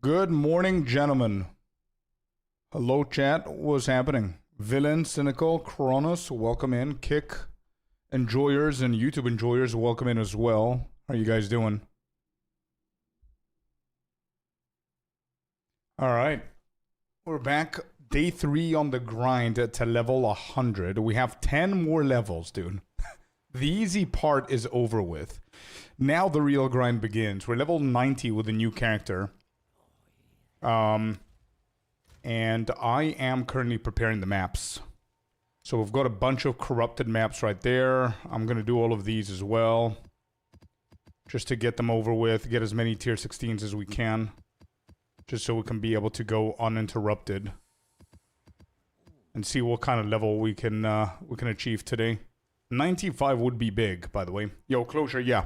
Good morning, gentlemen. Hello, chat. What's happening? Villain, Cynical, Kronos, welcome in. Kick enjoyers and YouTube enjoyers, welcome in as well. How are you guys doing? All right. We're back. Day 3 on the grind to level 100. We have 10 more levels, dude. The easy part is over with. Now the real grind begins. We're level 90 with a new character. And I am currently preparing the maps. So we've got a bunch of corrupted maps right there. I'm going to do all of these as well. Just to get them over with. Get as many tier 16s as we can. Just so we can be able to go uninterrupted. And see what kind of level we can achieve today. 95 would be big, by the way. Yo, Closure, yeah.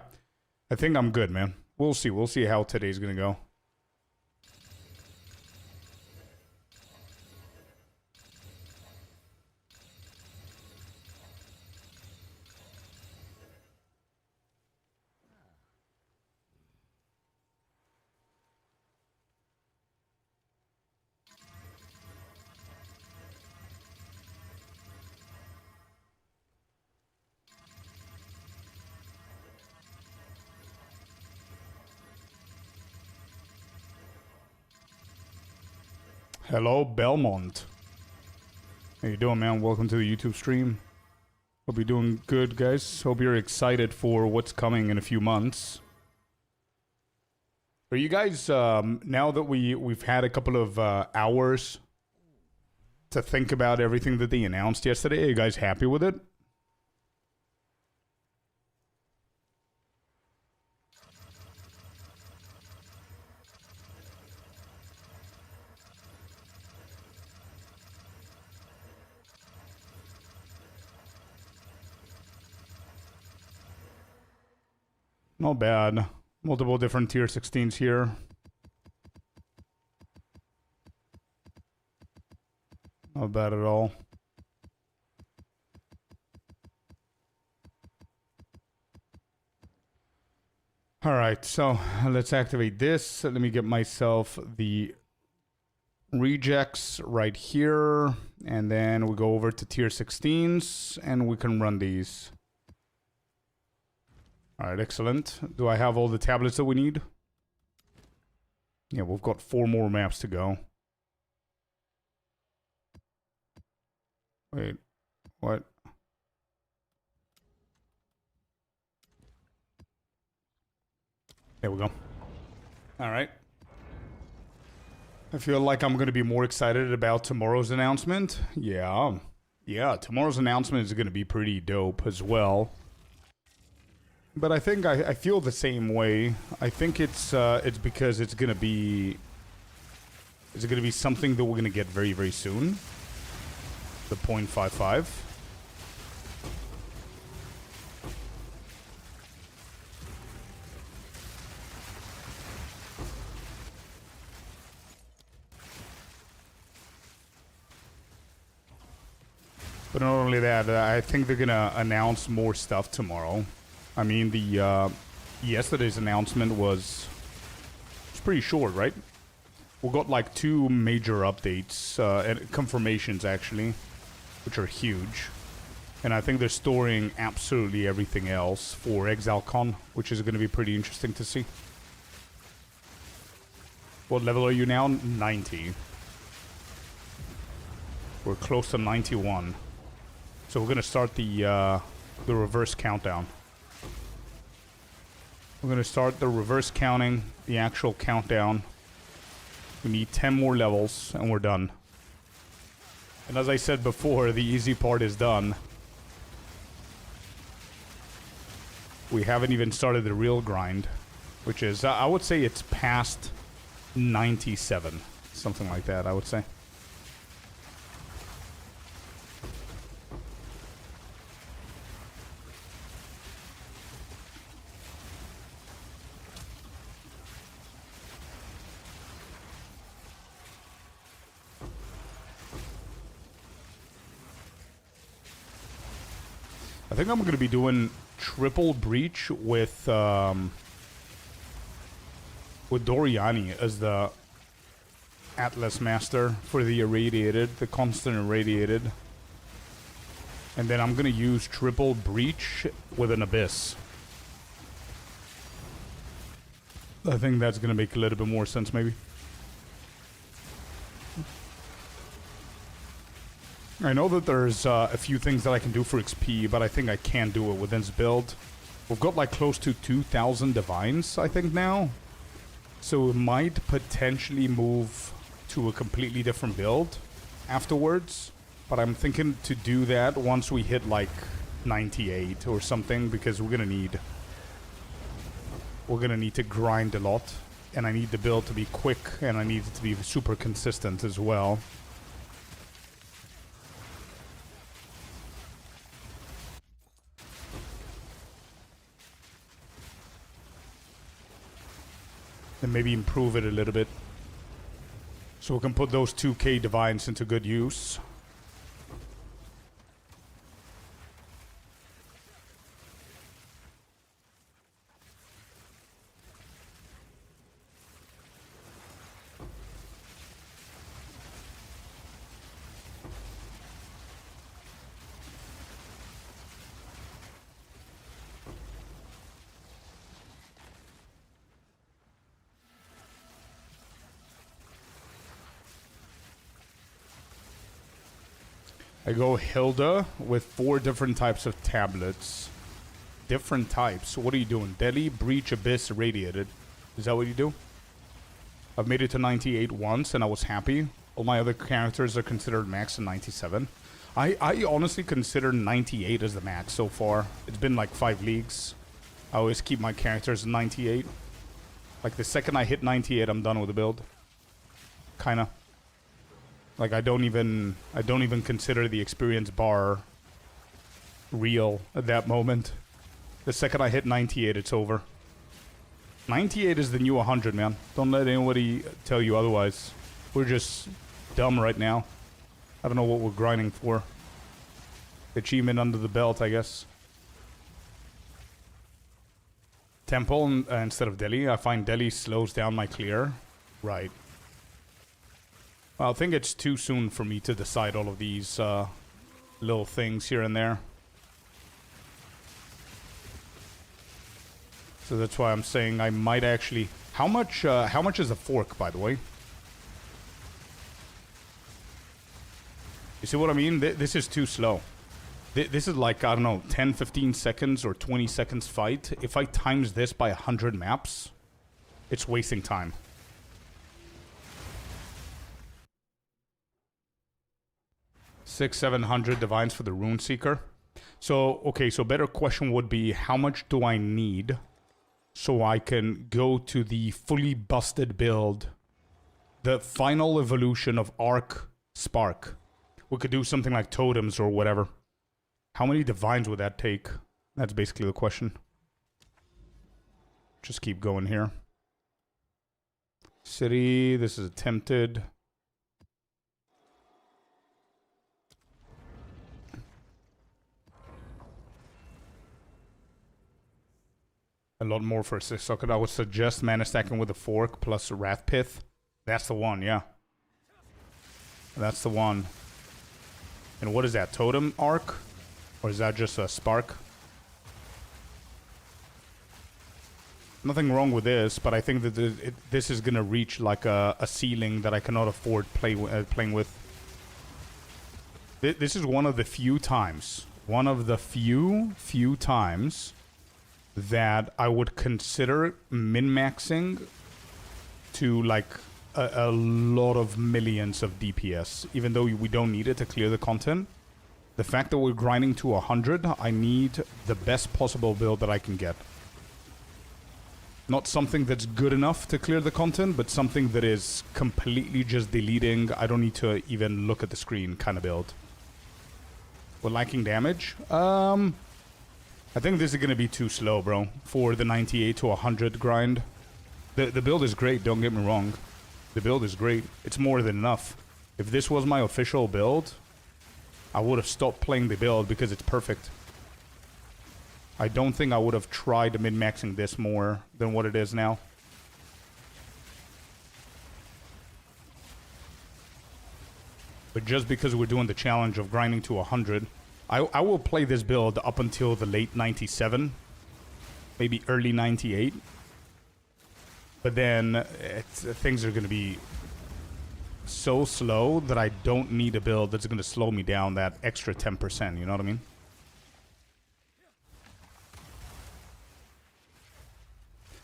I think I'm good, man. We'll see. We'll see how today's going to go. Hello, Belmont. How you doing, man? Welcome to the YouTube stream. Hope you're doing good, guys. Hope you're excited for what's coming in a few months. Are you guys, now that we've had a couple of hours to think about everything that they announced yesterday, are you guys happy with it? Not bad. Multiple different tier 16s here. Not bad at all. Alright, so let's activate this. Let me get myself the rejects right here. And then we go over to tier 16s and we can run these. Alright, excellent. Do I have all the tablets that we need? Yeah, we've got 4 more maps to go. Wait, what? There we go. Alright. I feel like I'm going to be more excited about tomorrow's announcement. Yeah, tomorrow's announcement is going to be pretty dope as well. But I think I feel the same way. I think it's because it's gonna be something that we're gonna get very, very soon. The 0.55. But not only that, I think they're gonna announce more stuff tomorrow. I mean, the yesterday's announcement was pretty short, right? We got like 2 major updates and confirmations actually, which are huge. And I think they're storing absolutely everything else for ExileCon, which is going to be pretty interesting to see. What level are you now? 90. We're close to 91. So we're going to start the reverse countdown. We're going to start the reverse counting, the actual countdown. We need 10 more levels, and we're done. And as I said before, the easy part is done. We haven't even started the real grind, which is, I would say it's past 97. Something like that, I would say. I think I'm going to be doing triple breach with Doriani as the Atlas Master for the irradiated, the constant irradiated. And then I'm gonna use triple breach with an abyss. I think that's gonna make a little bit more sense, maybe. I know that there's a few things that I can do for XP, but I think I can do it within this build. We've got like close to 2,000 divines, I think, now. So it might potentially move to a completely different build afterwards. But I'm thinking to do that once we hit like 98 or something, because we're gonna need to grind a lot, and I need the build to be quick, and I need it to be super consistent as well. And maybe improve it a little bit, so we can put those 2k divines into good use. I go Hilda with 4 different types of tablets. Different types. What are you doing? Deli, Breach, Abyss, Radiated. Is that what you do? I've made it to 98 once and I was happy. All my other characters are considered max in 97. I honestly consider 98 as the max so far. It's been like 5 leagues. I always keep my characters in 98. Like the second I hit 98, I'm done with the build. Kinda. Like I don't even consider the experience bar real at that moment. The second I hit 98, it's over. 98 is the new 100, man. Don't let anybody tell you otherwise. We're just dumb right now. I don't know what we're grinding for. Achievement under the belt, I guess. Temple instead of Delhi. I find Delhi slows down my clear. Right. Well, I think it's too soon for me to decide all of these little things here and there. So that's why I'm saying I might actually... How much is a fork, by the way? You see what I mean? This is too slow. This is like, I don't know, 10, 15 seconds or 20 seconds fight. If I times this by 100 maps, it's wasting time. Six, 700 divines for the Rune Seeker. So, okay, so better question would be, how much do I need so I can go to the fully busted build, the final evolution of Arc Spark? We could do something like totems or whatever. How many divines would that take? That's basically the question. Just keep going here. City, this is attempted. A lot more for a 6 socket. I would suggest mana stacking with a fork plus a Wrath Pith. That's the one, yeah. That's the one. And what is that? Totem arc? Or is that just a spark? Nothing wrong with this, but I think that this is going to reach like a ceiling that I cannot afford playing with. This is one of the few times. One of the few times that I would consider min-maxing to like a lot of millions of DPS, even though we don't need it to clear the content. The fact that we're grinding to 100, I need the best possible build that I can get. Not something that's good enough to clear the content, but something that is completely just deleting, I don't need to even look at the screen kind of build. We're lacking damage. I think this is going to be too slow, bro, for the 98 to 100 grind. The build is great, don't get me wrong. The build is great. It's more than enough. If this was my official build, I would have stopped playing the build because it's perfect. I don't think I would have tried min-maxing this more than what it is now. But just because we're doing the challenge of grinding to 100, I will play this build up until the late 97, maybe early 98. But then things are going to be so slow that I don't need a build that's going to slow me down that extra 10%, you know what I mean?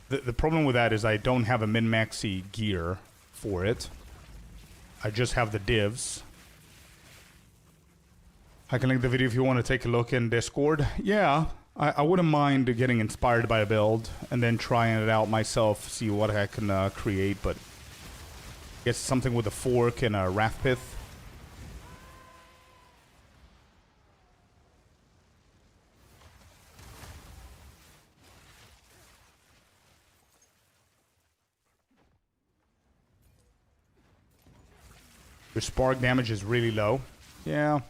The problem with that is I don't have a min-maxy gear for it. I just have the divs. I can link the video if you want to take a look in Discord. Yeah, I wouldn't mind getting inspired by a build and then trying it out myself, see what I can create, but I guess something with a fork and a Wrath Pith. Your spark damage is really low. Yeah.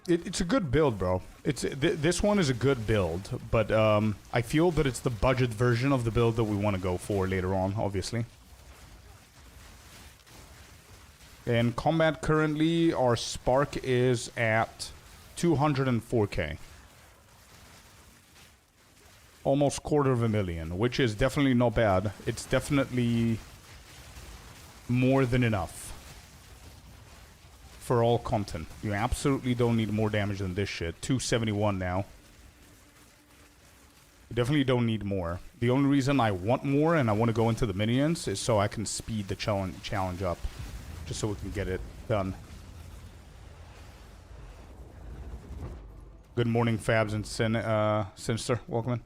It's a good build, bro. This one is a good build, but I feel that it's the budget version of the build that we want to go for later on, obviously. In combat currently, our spark is at 204k. Almost 250,000, which is definitely not bad. It's definitely more than enough for all content. You absolutely don't need more damage than this shit. 271 now. You definitely don't need more. The only reason I want more and I want to go into the minions is so I can speed the challenge up. Just so we can get it done. Good morning, Fabs and Sinister. Welcome in.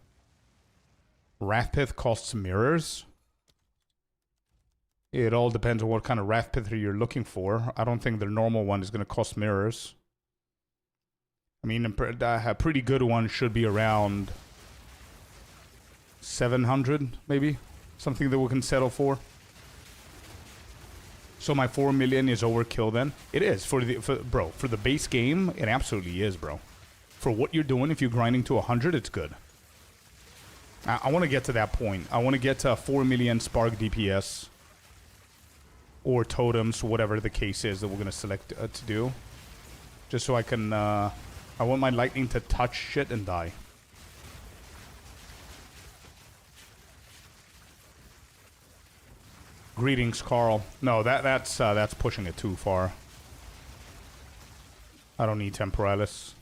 Wrathpith costs mirrors. It all depends on what kind of Wrathpither you're looking for. I don't think the normal one is going to cost mirrors. I mean, a pretty good one should be around 700, maybe? Something that we can settle for. So my 4 million is overkill then? It is. For the base game, it absolutely is, bro. For what you're doing, if you're grinding to 100, it's good. I want to get to that point. I want to get to 4 million spark DPS. Or totems, whatever the case is that we're going to select to do. Just so I can... I want my lightning to touch shit and die. Greetings, Carl. No, that's pushing it too far. I don't need Temporalis.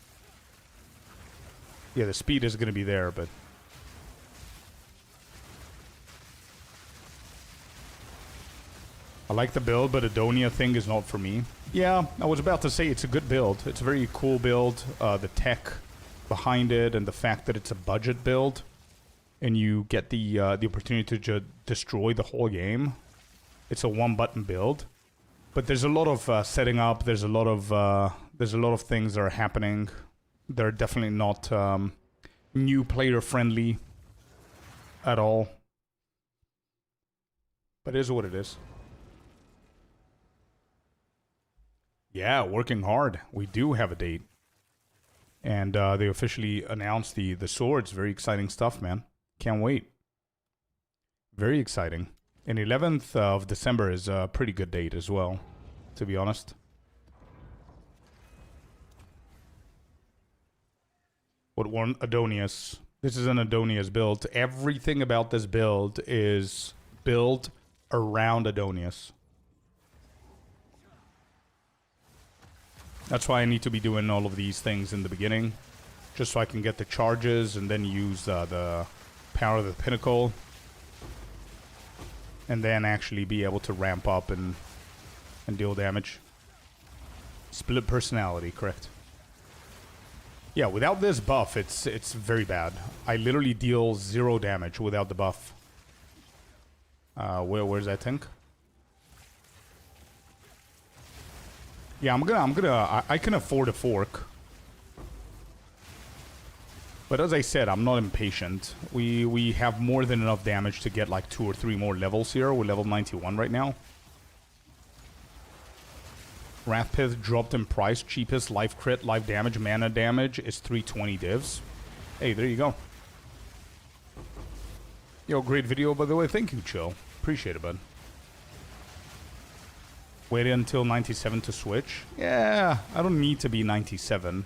Yeah, the speed is going to be there, but... I like the build, but Adonia thing is not for me. Yeah, I was about to say it's a good build. It's a very cool build. The tech behind it and the fact that it's a budget build and you get the opportunity to destroy the whole game. It's a one-button build. But there's a lot of setting up. There's a lot of things that are happening. They're definitely not new player friendly at all. But it is what it is. Yeah, working hard. We do have a date. And they officially announced the swords. Very exciting stuff, man. Can't wait. Very exciting. And 11th of December is a pretty good date as well, to be honest. What one? Adonius. This is an Adonius build. Everything about this build is built around Adonius. That's why I need to be doing all of these things in the beginning. Just so I can get the charges and then use the power of the pinnacle. And then actually be able to ramp up and deal damage. Split personality, correct. Yeah, without this buff, it's very bad. I literally deal 0 damage without the buff. Where's that tank? Yeah, I can afford a fork. But as I said, I'm not impatient. We have more than enough damage to get like 2 or 3 more levels here. We're level 91 right now. Wrathpith dropped in price. Cheapest life crit, life damage, mana damage is 320 divs. Hey, there you go. Yo, great video, by the way. Thank you, Chill. Appreciate it, bud. Wait until 97 to switch? Yeah, I don't need to be 97.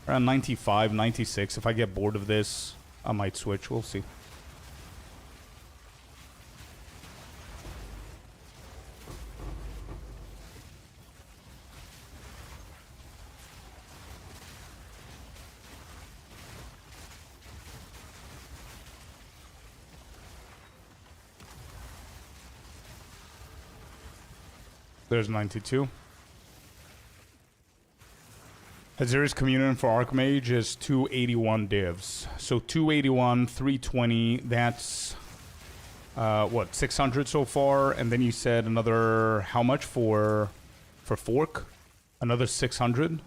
Around 95, 96. If I get bored of this, I might switch. We'll see. There's 92. Aziri's Communion for Archmage is 281 divs. So 281, 320, that's... what, 600 so far? And then you said another... How much for Fork? Another 600?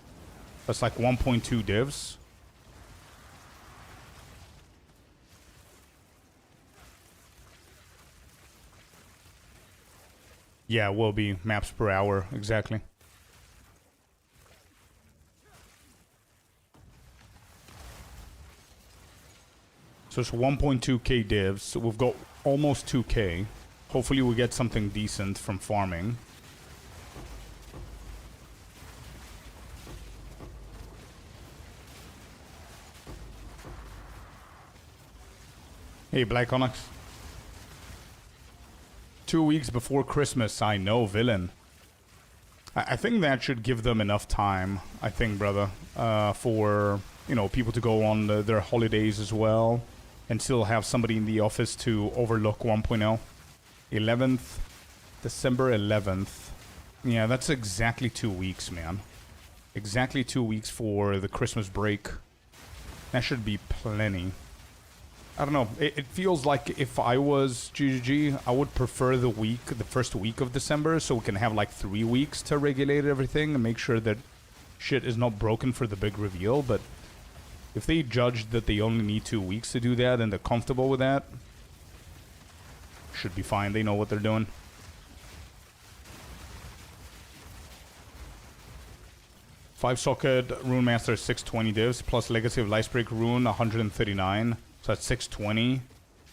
That's like 1.2 divs. Yeah, it will be maps per hour, exactly. So it's 1.2k divs. So we've got almost 2k. Hopefully we get something decent from farming. Hey, Black Onyx. 2 weeks before Christmas, I know, villain. I think that should give them enough time, I think, brother, for, you know, people to go on their holidays as well, and still have somebody in the office to overlook 1.0. 11th, December 11th. Yeah, that's exactly 2 weeks, man. Exactly 2 weeks for the Christmas break. That should be plenty. I don't know. It feels like if I was GGG, I would prefer the first week of December, so we can have like 3 weeks to regulate everything and make sure that shit is not broken for the big reveal. But if they judge that they only need 2 weeks to do that and they're comfortable with that, should be fine. They know what they're doing. Five-socket Rune Master 620 divs plus Legacy of Lightsbreak Rune 139. So that's 620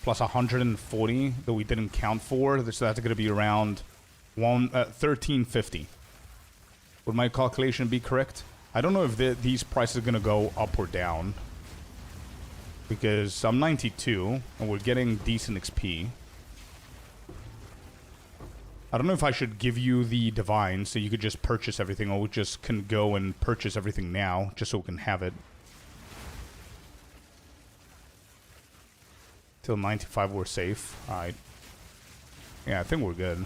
plus 140 that we didn't count for. So that's going to be around 1350. Would my calculation be correct? I don't know if these prices are going to go up or down. Because I'm 92 and we're getting decent XP. I don't know if I should give you the Divine so you could just purchase everything, or we just can go and purchase everything now just so we can have it. Till 95 we're safe. Alright. Yeah, I think we're good.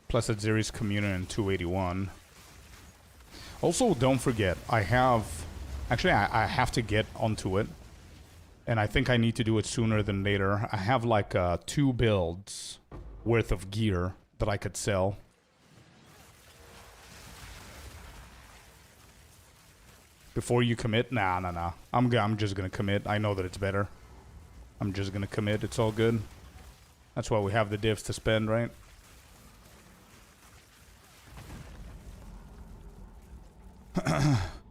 Plus at Aziri's Communion in 281. Also, don't forget, I have... Actually, I have to get onto it. And I think I need to do it sooner than later. I have like 2 builds worth of gear that I could sell. Before you commit? Nah. I'm just gonna commit. I know that it's better. I'm just gonna commit. It's all good. That's why we have the divs to spend, right?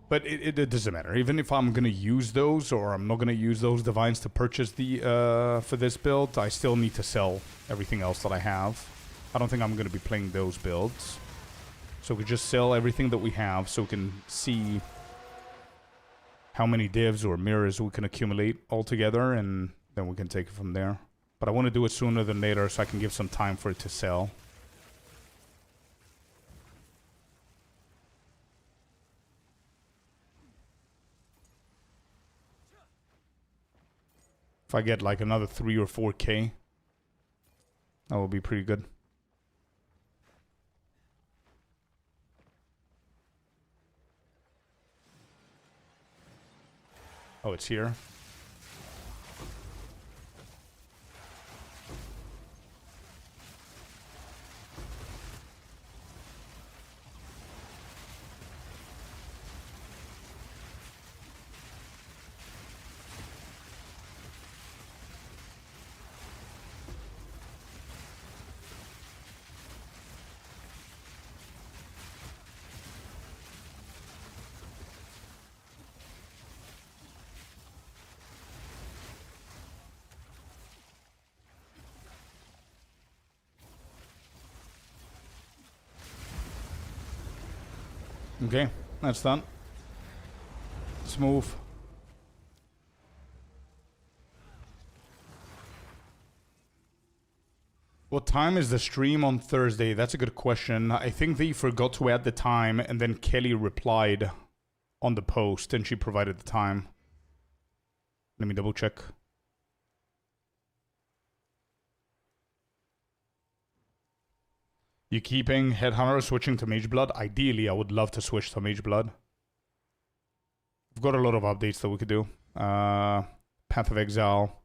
But it doesn't matter. Even if I'm gonna use those, or I'm not gonna use those divines to purchase the for this build, I still need to sell everything else that I have. I don't think I'm gonna be playing those builds. So we just sell everything that we have so we can see how many divs or mirrors we can accumulate all together, and then we can take it from there. But I want to do it sooner than later so I can give some time for it to sell. If I get like another 3 or 4k, that will be pretty good. Oh, it's here. Okay, that's done. Let's move. What time is the stream on Thursday? That's a good question. I think they forgot to add the time, and then Kelly replied on the post, and she provided the time. Let me double check. You keeping Headhunter or switching to Mage Blood? Ideally, I would love to switch to Mage Blood. We've got a lot of updates that we could do. Path of Exile.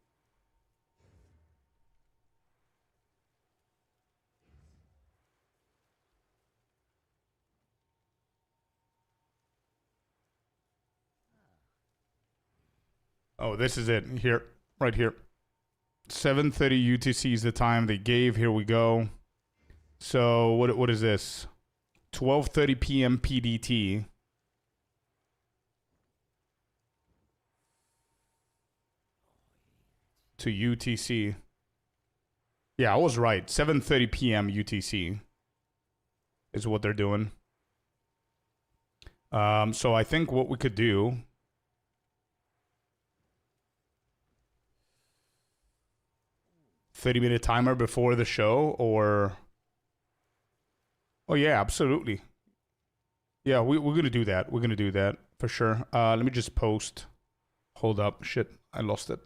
Oh, this is it. Here. Right here. 7:30 UTC is the time they gave. Here we go. So, what is this? 12:30 p.m. PDT. To UTC. Yeah, I was right. 7:30 p.m. UTC is what they're doing. So I think what we could do... 30-minute timer before the show, or... Oh, yeah, absolutely. Yeah, we're going to do that. We're going to do that, for sure. Let me just post. Hold up. Shit, I lost it.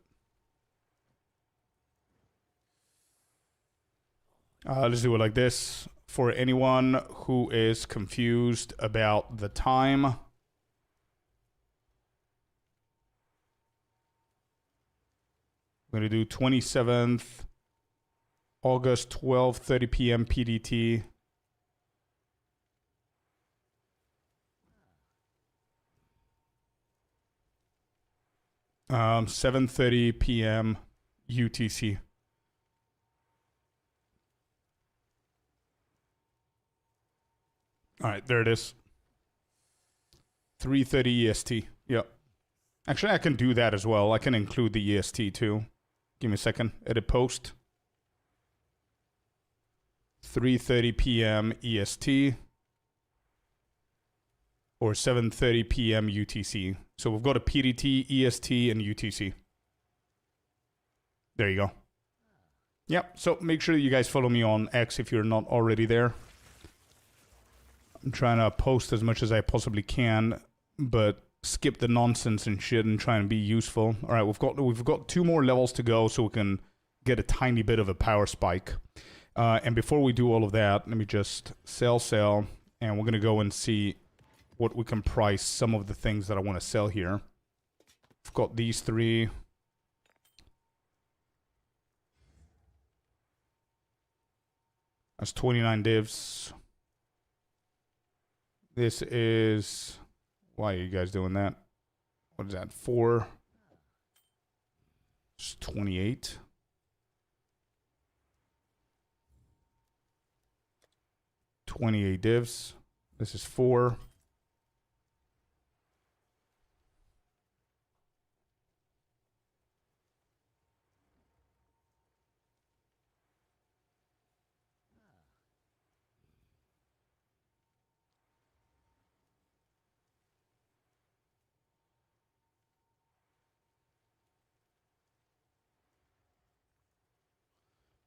Let's do it like this. For anyone who is confused about the time... I'm going to do 27th... August 12:30 p.m. PDT. Um, 7:30 p.m. UTC. All right, there it is. 3:30 EST. Yep. Actually, I can do that as well. I can include the EST too. Give me a second. Edit post. 3:30 p.m. EST or 7:30 p.m. UTC. So we've got a PDT, EST, and UTC. There you go. Yep, so make sure you guys follow me on X if you're not already there. I'm trying to post as much as I possibly can, but skip the nonsense and shit and try and be useful. All right, we've got 2 more levels to go so we can get a tiny bit of a power spike. And before we do all of that, let me just sell, and we're going to go and see what we can price some of the things that I want to sell here. I've got these 3. That's 29 divs. This is... Why are you guys doing that? What is that? 4. It's 28. 28 divs. This is 4.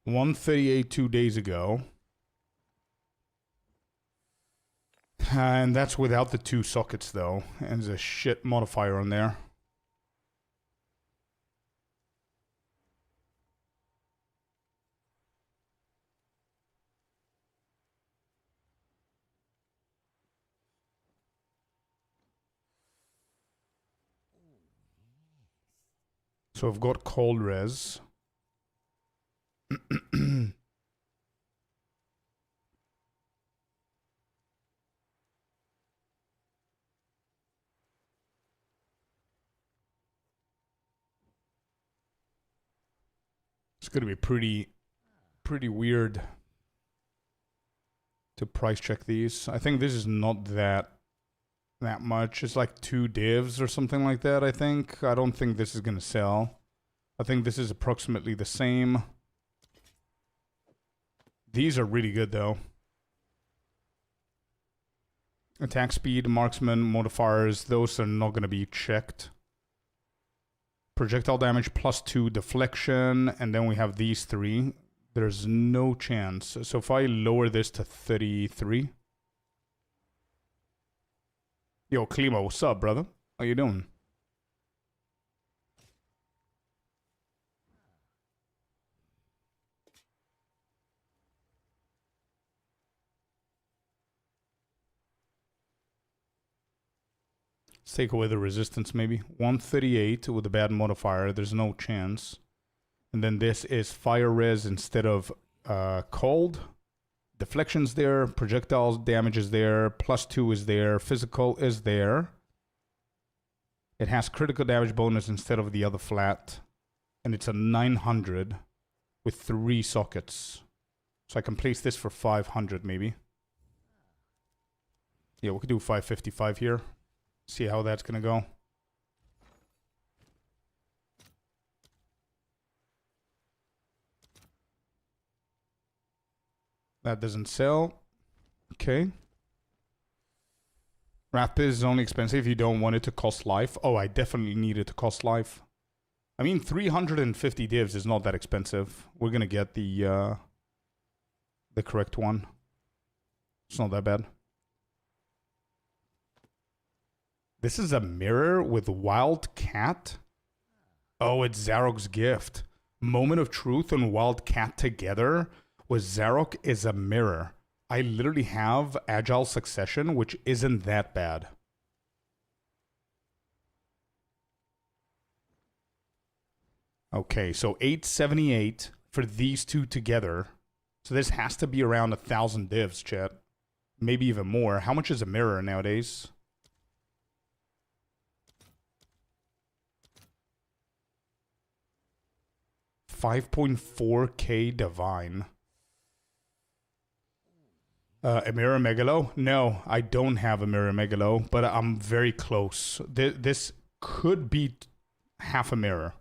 $138 2 days ago. And that's without the 2 sockets, though. And there's a shit modifier on there. So I've got cold res. It's going to be pretty weird to price check these. I think this is not that much. It's like 2 divs or something like that, I think. I don't think this is going to sell. I think this is approximately the same. These are really good, though. Attack speed, marksman, modifiers, those are not going to be checked. Projectile damage +2, deflection, and then we have these three. There's no chance. So if I lower this to 33. Yo, Klima, what's up, brother? How you doing? Let's take away the resistance, maybe. 138 with a bad modifier. There's no chance. And then this is fire res instead of cold. Deflection's there. Projectile damage is there. +2 is there. Physical is there. It has critical damage bonus instead of the other flat. And it's a 900 with 3 sockets. So I can place this for 500 maybe. Yeah, we could do 555 here. See how that's gonna go. That doesn't sell. Okay. Wrath Pit is only expensive if you don't want it to cost life. Oh, I definitely need it to cost life. I mean, 350 divs is not that expensive. We're gonna get the correct one. It's not that bad. This is a mirror with Wild Cat. Oh, it's Zarok's gift. Moment of Truth and Wild Cat together with Zarok is a mirror. I literally have Agile Succession, which isn't that bad. Okay, so 878 for these two together. So this has to be around 1,000 divs, chat. Maybe even more. How much is a mirror nowadays? 5.4k divine. A mirror megalo? No, I don't have a mirror megalo, but I'm very close. This could be half a mirror.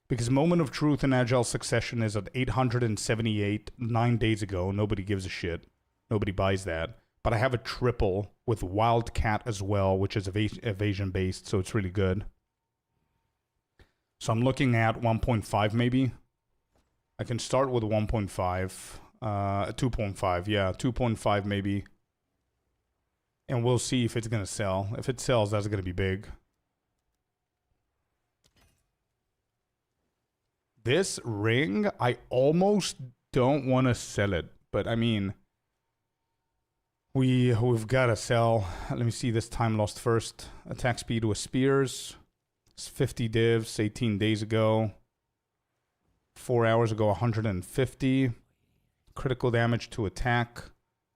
Because Moment of Truth and Agile Succession is at 878 9 days ago. Nobody gives a shit. Nobody buys that. But I have a triple with Wildcat as well, which is evasion based, so it's really good. So I'm looking at 1.5 maybe. I can start with 1.5. 2.5, yeah, 2.5 maybe. And we'll see if it's going to sell. If it sells, that's going to be big. This ring, I almost don't want to sell it. But I mean, we've got to sell. Let me see this time lost first. Attack speed with spears. It's 50 divs 18 days ago. 4 hours ago, 150. Critical damage to attack.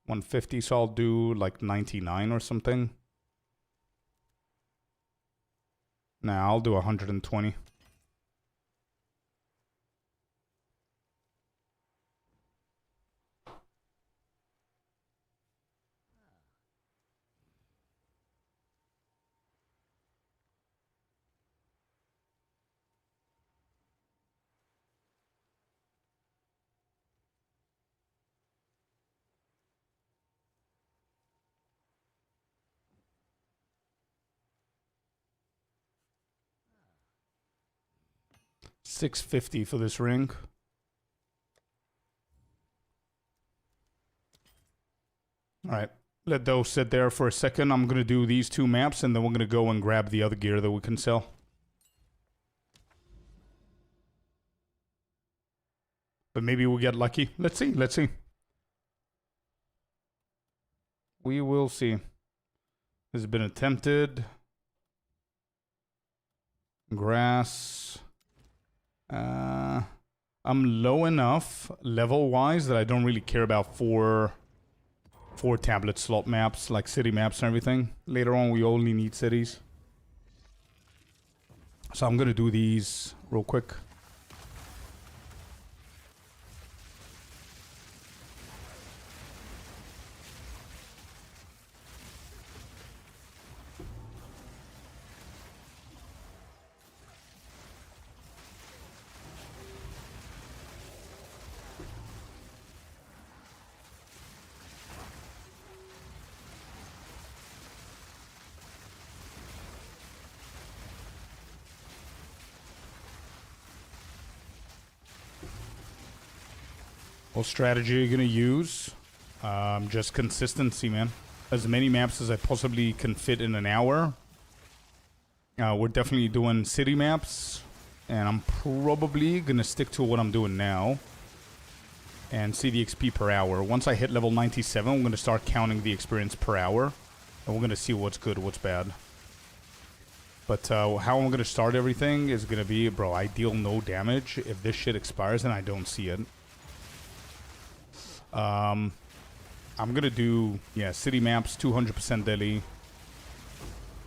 150, so I'll do like 99 or something. Nah, I'll do 120. $650 for this ring. All right, let those sit there for a second. I'm going to do these two maps, and then we're going to go and grab the other gear that we can sell. But maybe we'll get lucky. Let's see, let's see. We will see. This has been attempted. Grass. I'm low enough level-wise that I don't really care about four tablet slot maps, like city maps and everything. Later on, we only need cities. So I'm gonna do these real quick. What strategy are you going to use? Just consistency, man. As many maps as I possibly can fit in an hour. We're definitely doing city maps. And I'm probably going to stick to what I'm doing now. And see the XP per hour. Once I hit level 97, I'm going to start counting the experience per hour. And we're going to see what's good, what's bad. But how I'm going to start everything is going to be, bro, I deal no damage if this shit expires and I don't see it. I'm going to do, yeah, city maps, 200% Delhi.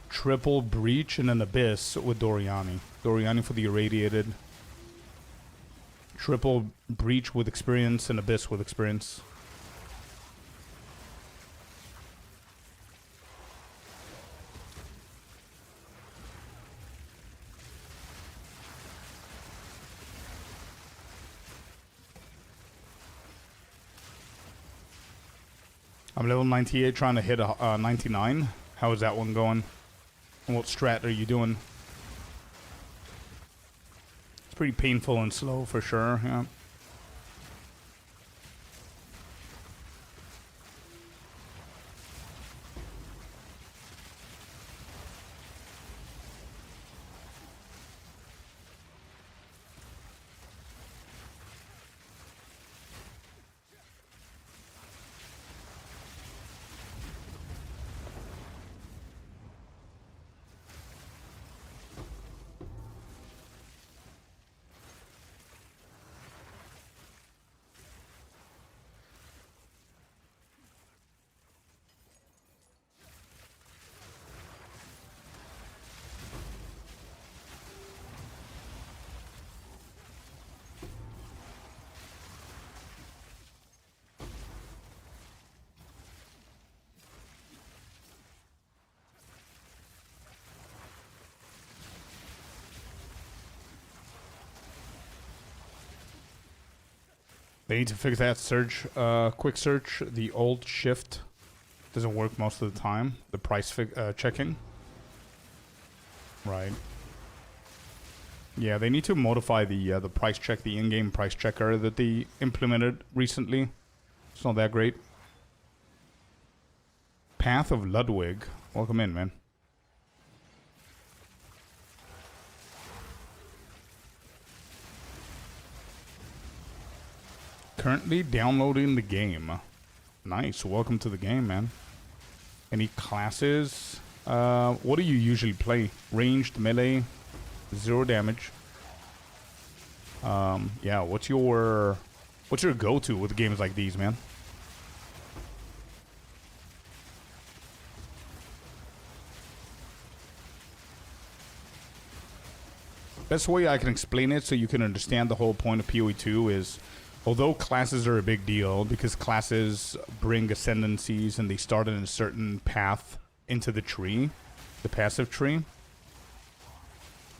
Triple Breach and an Abyss with Doriani. Doriani for the Irradiated. Triple Breach with experience and Abyss with experience. I'm level 98 trying to hit 99. How is that one going? And what strat are you doing? It's pretty painful and slow for sure, yeah. They need to fix that search, quick search. The old shift doesn't work most of the time. The price checking. Right. Yeah, they need to modify the price check, the in-game price checker that they implemented recently. It's not that great. Path of Ludwig. Welcome in, man. Currently downloading the game. Nice. Welcome to the game, man. Any classes? What do you usually play? Ranged, melee, 0 damage. Yeah, what's your go-to with games like these, man? Best way I can explain it so you can understand the whole point of POE2 is, although classes are a big deal because classes bring ascendancies and they start in a certain path into the tree, the passive tree,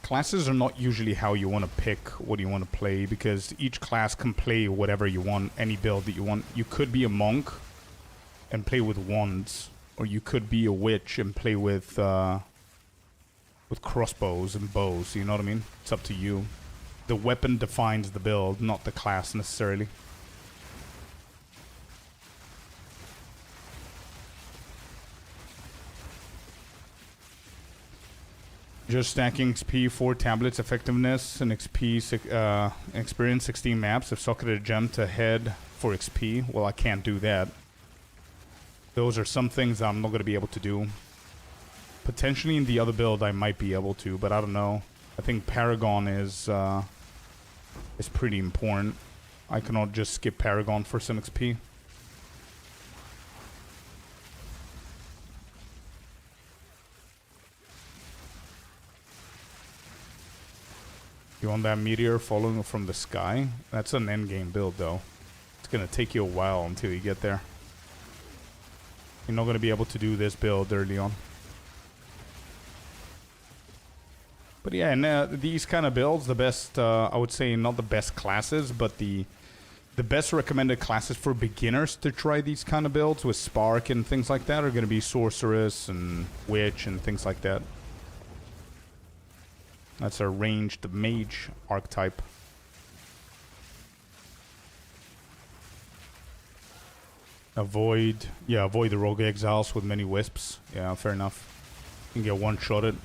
classes are not usually how you want to pick what you want to play because each class can play whatever you want, any build that you want. You could be a monk and play with wands, or you could be a witch and play with crossbows and bows, you know what I mean? It's up to you. The weapon defines the build, not the class necessarily. Just stacking XP 4 tablets, effectiveness, and XP experience 16 maps. I've socketed a gem to head for XP. Well, I can't do that. Those are some things I'm not going to be able to do. Potentially in the other build I might be able to, but I don't know. I think Paragon is pretty important. I cannot just skip Paragon for some XP. You want that meteor following from the sky? That's an endgame build though. It's gonna take you a while until you get there. You're not gonna be able to do this build early on. But yeah, and these kind of builds, the best, I would say not the best classes, but the best recommended classes for beginners to try these kind of builds with Spark and things like that are going to be Sorceress and Witch and things like that. That's a ranged mage archetype. Avoid the rogue exiles with many wisps. Yeah, fair enough. You can get one-shotted.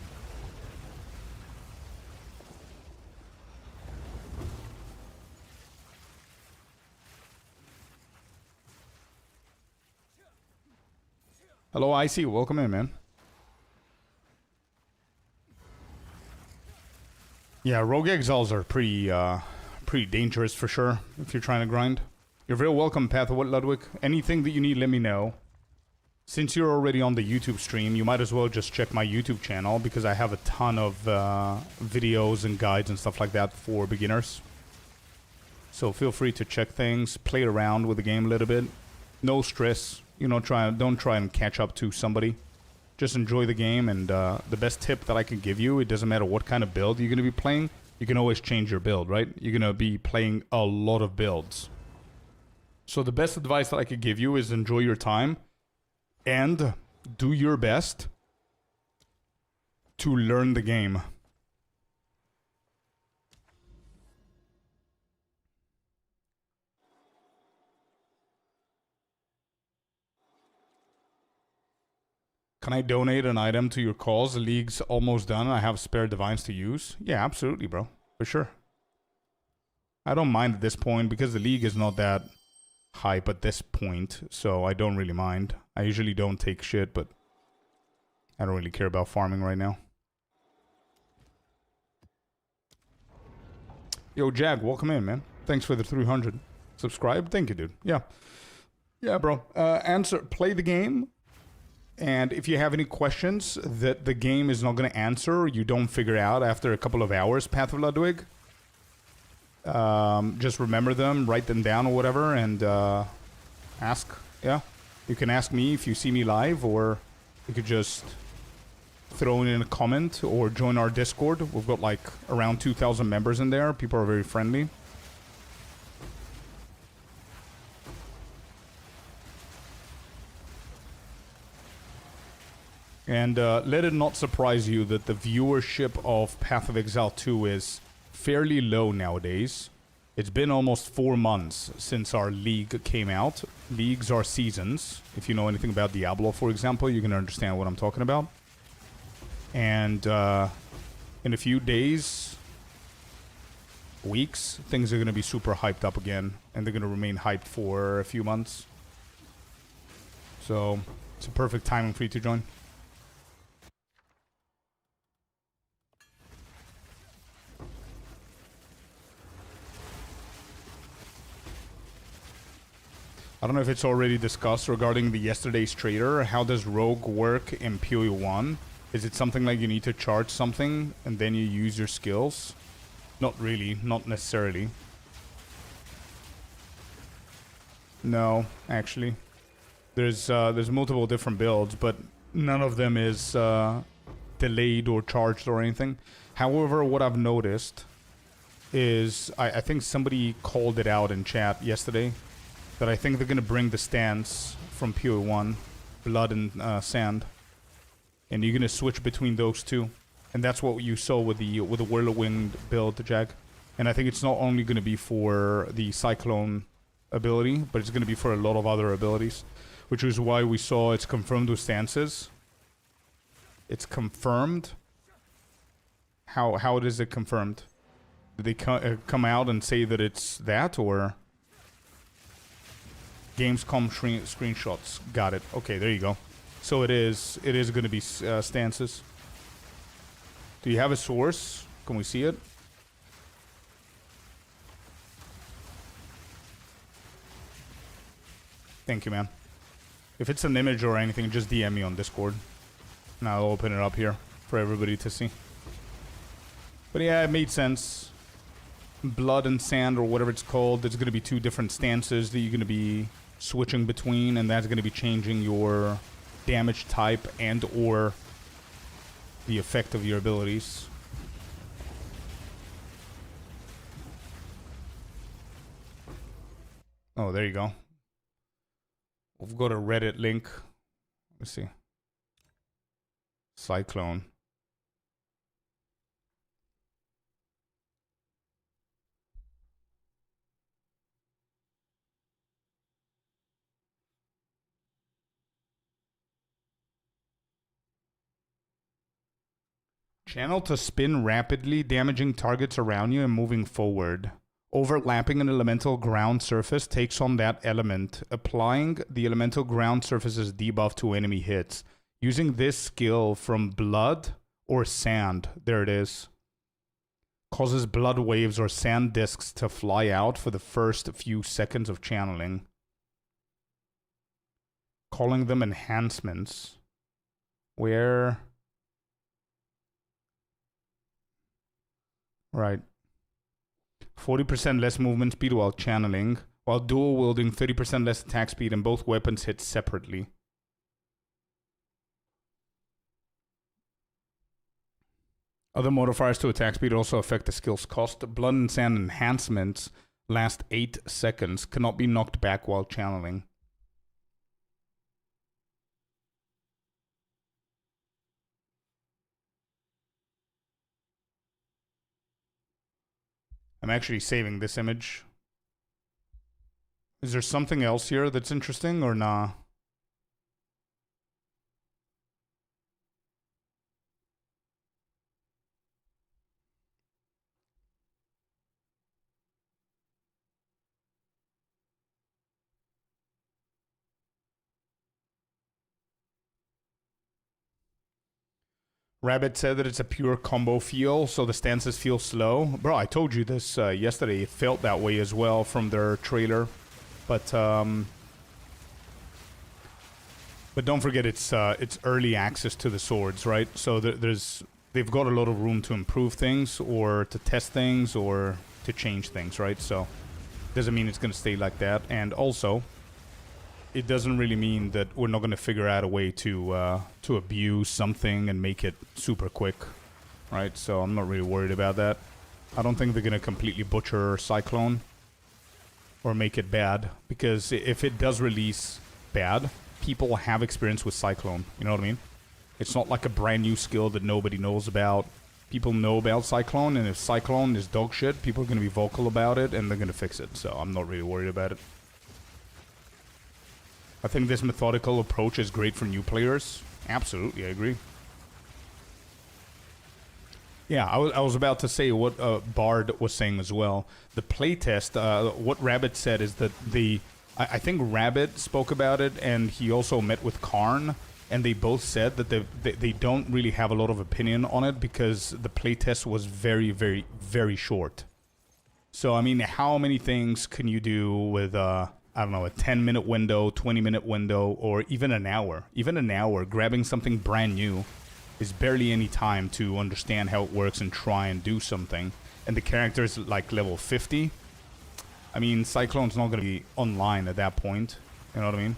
Hello, Icy. Welcome in, man. Yeah, rogue exiles are pretty dangerous for sure if you're trying to grind. You're very welcome, Path of What, Ludwig. Anything that you need, let me know. Since you're already on the YouTube stream, you might as well just check my YouTube channel because I have a ton of videos and guides and stuff like that for beginners. So feel free to check things, play around with the game a little bit. No stress. You know, don't try and catch up to somebody. Just enjoy the game, and the best tip that I can give you, it doesn't matter what kind of build you're going to be playing, you can always change your build, right? You're going to be playing a lot of builds. So the best advice that I could give you is enjoy your time and do your best to learn the game. Can I donate an item to your cause? The league's almost done. I have spare divines to use. Yeah, absolutely, bro. For sure. I don't mind at this point because the league is not that hype at this point, so I don't really mind. I usually don't take shit, but I don't really care about farming right now. Yo, Jag, welcome in, man. Thanks for the 300. Subscribe? Thank you, dude. Yeah. Yeah, bro. Play the game. And if you have any questions that the game is not going to answer, or you don't figure out after a couple of hours, Path of Ludwig, just remember them, write them down or whatever, and ask. Yeah, you can ask me if you see me live, or you could just throw in a comment or join our Discord. We've got like around 2,000 members in there. People are very friendly. And let it not surprise you that the viewership of Path of Exile 2 is fairly low nowadays. It's been almost 4 months since our league came out. Leagues are seasons. If you know anything about Diablo, for example, you can understand what I'm talking about. And in a few days, weeks, things are going to be super hyped up again. And they're going to remain hyped for a few months. So it's a perfect timing for you to join. I don't know if it's already discussed regarding the yesterday's trader. How does Rogue work in POE1? Is it something like you need to charge something and then you use your skills? Not really, not necessarily. No, actually. There's multiple different builds, but none of them is delayed or charged or anything. However, what I've noticed is, I think somebody called it out in chat yesterday, that I think they're going to bring the stance from POE1, Blood and Sand. And you're going to switch between those two. And that's what you saw with the Whirlwind build, Jag. And I think it's not only going to be for the Cyclone ability, but it's going to be for a lot of other abilities. Which is why we saw it's confirmed with stances. It's confirmed. How is it confirmed? Did they come out and say that it's that, or... Gamescom screenshots. Got it. Okay, there you go. So it is going to be stances. Do you have a source? Can we see it? Thank you, man. If it's an image or anything, just DM me on Discord. And I'll open it up here for everybody to see. But yeah, it made sense. Blood and Sand, or whatever it's called, there's going to be 2 different stances that you're going to be switching between, and that's going to be changing your damage type and or the effect of your abilities. Oh, there you go. We've got a Reddit link. Let's see. Cyclone. Channel to spin rapidly, damaging targets around you and moving forward. Overlapping an elemental ground surface takes on that element. Applying the elemental ground surface's debuff to enemy hits. Using this skill from blood or sand. There it is. Causes blood waves or sand discs to fly out for the first few seconds of channeling. Calling them enhancements. Where... Right. 40% less movement speed while channeling, while dual wielding 30% less attack speed and both weapons hit separately. Other modifiers to attack speed also affect the skill's cost. Blood and sand enhancements last 8 seconds, cannot be knocked back while channeling. I'm actually saving this image. Is there something else here that's interesting or nah? Rabbit said that it's a pure combo feel, so the stances feel slow. Bro, I told you this yesterday. It felt that way as well from their trailer. But don't forget it's early access to the swords, right? So they've got a lot of room to improve things or to test things or to change things, right? So doesn't mean it's going to stay like that. And also, it doesn't really mean that we're not going to figure out a way to abuse something and make it super quick, right? So I'm not really worried about that. I don't think they're going to completely butcher Cyclone or make it bad, because if it does release bad, people have experience with Cyclone, you know what I mean? It's not like a brand new skill that nobody knows about. People know about Cyclone, and if Cyclone is dog shit, people are going to be vocal about it and they're going to fix it, so I'm not really worried about it. I think this methodical approach is great for new players. Absolutely, I agree. Yeah, I was about to say what Bard was saying as well. The playtest, what Rabbit said is that I think Rabbit spoke about it, and he also met with Karn, and they both said that they don't really have a lot of opinion on it because the playtest was very, very, very short. So, I mean, how many things can you do with... I don't know, a 10-minute window, 20-minute window, or even an hour. Even an hour, grabbing something brand new is barely any time to understand how it works and try and do something. And the character is like level 50. I mean, Cyclone's not going to be online at that point. You know what I mean?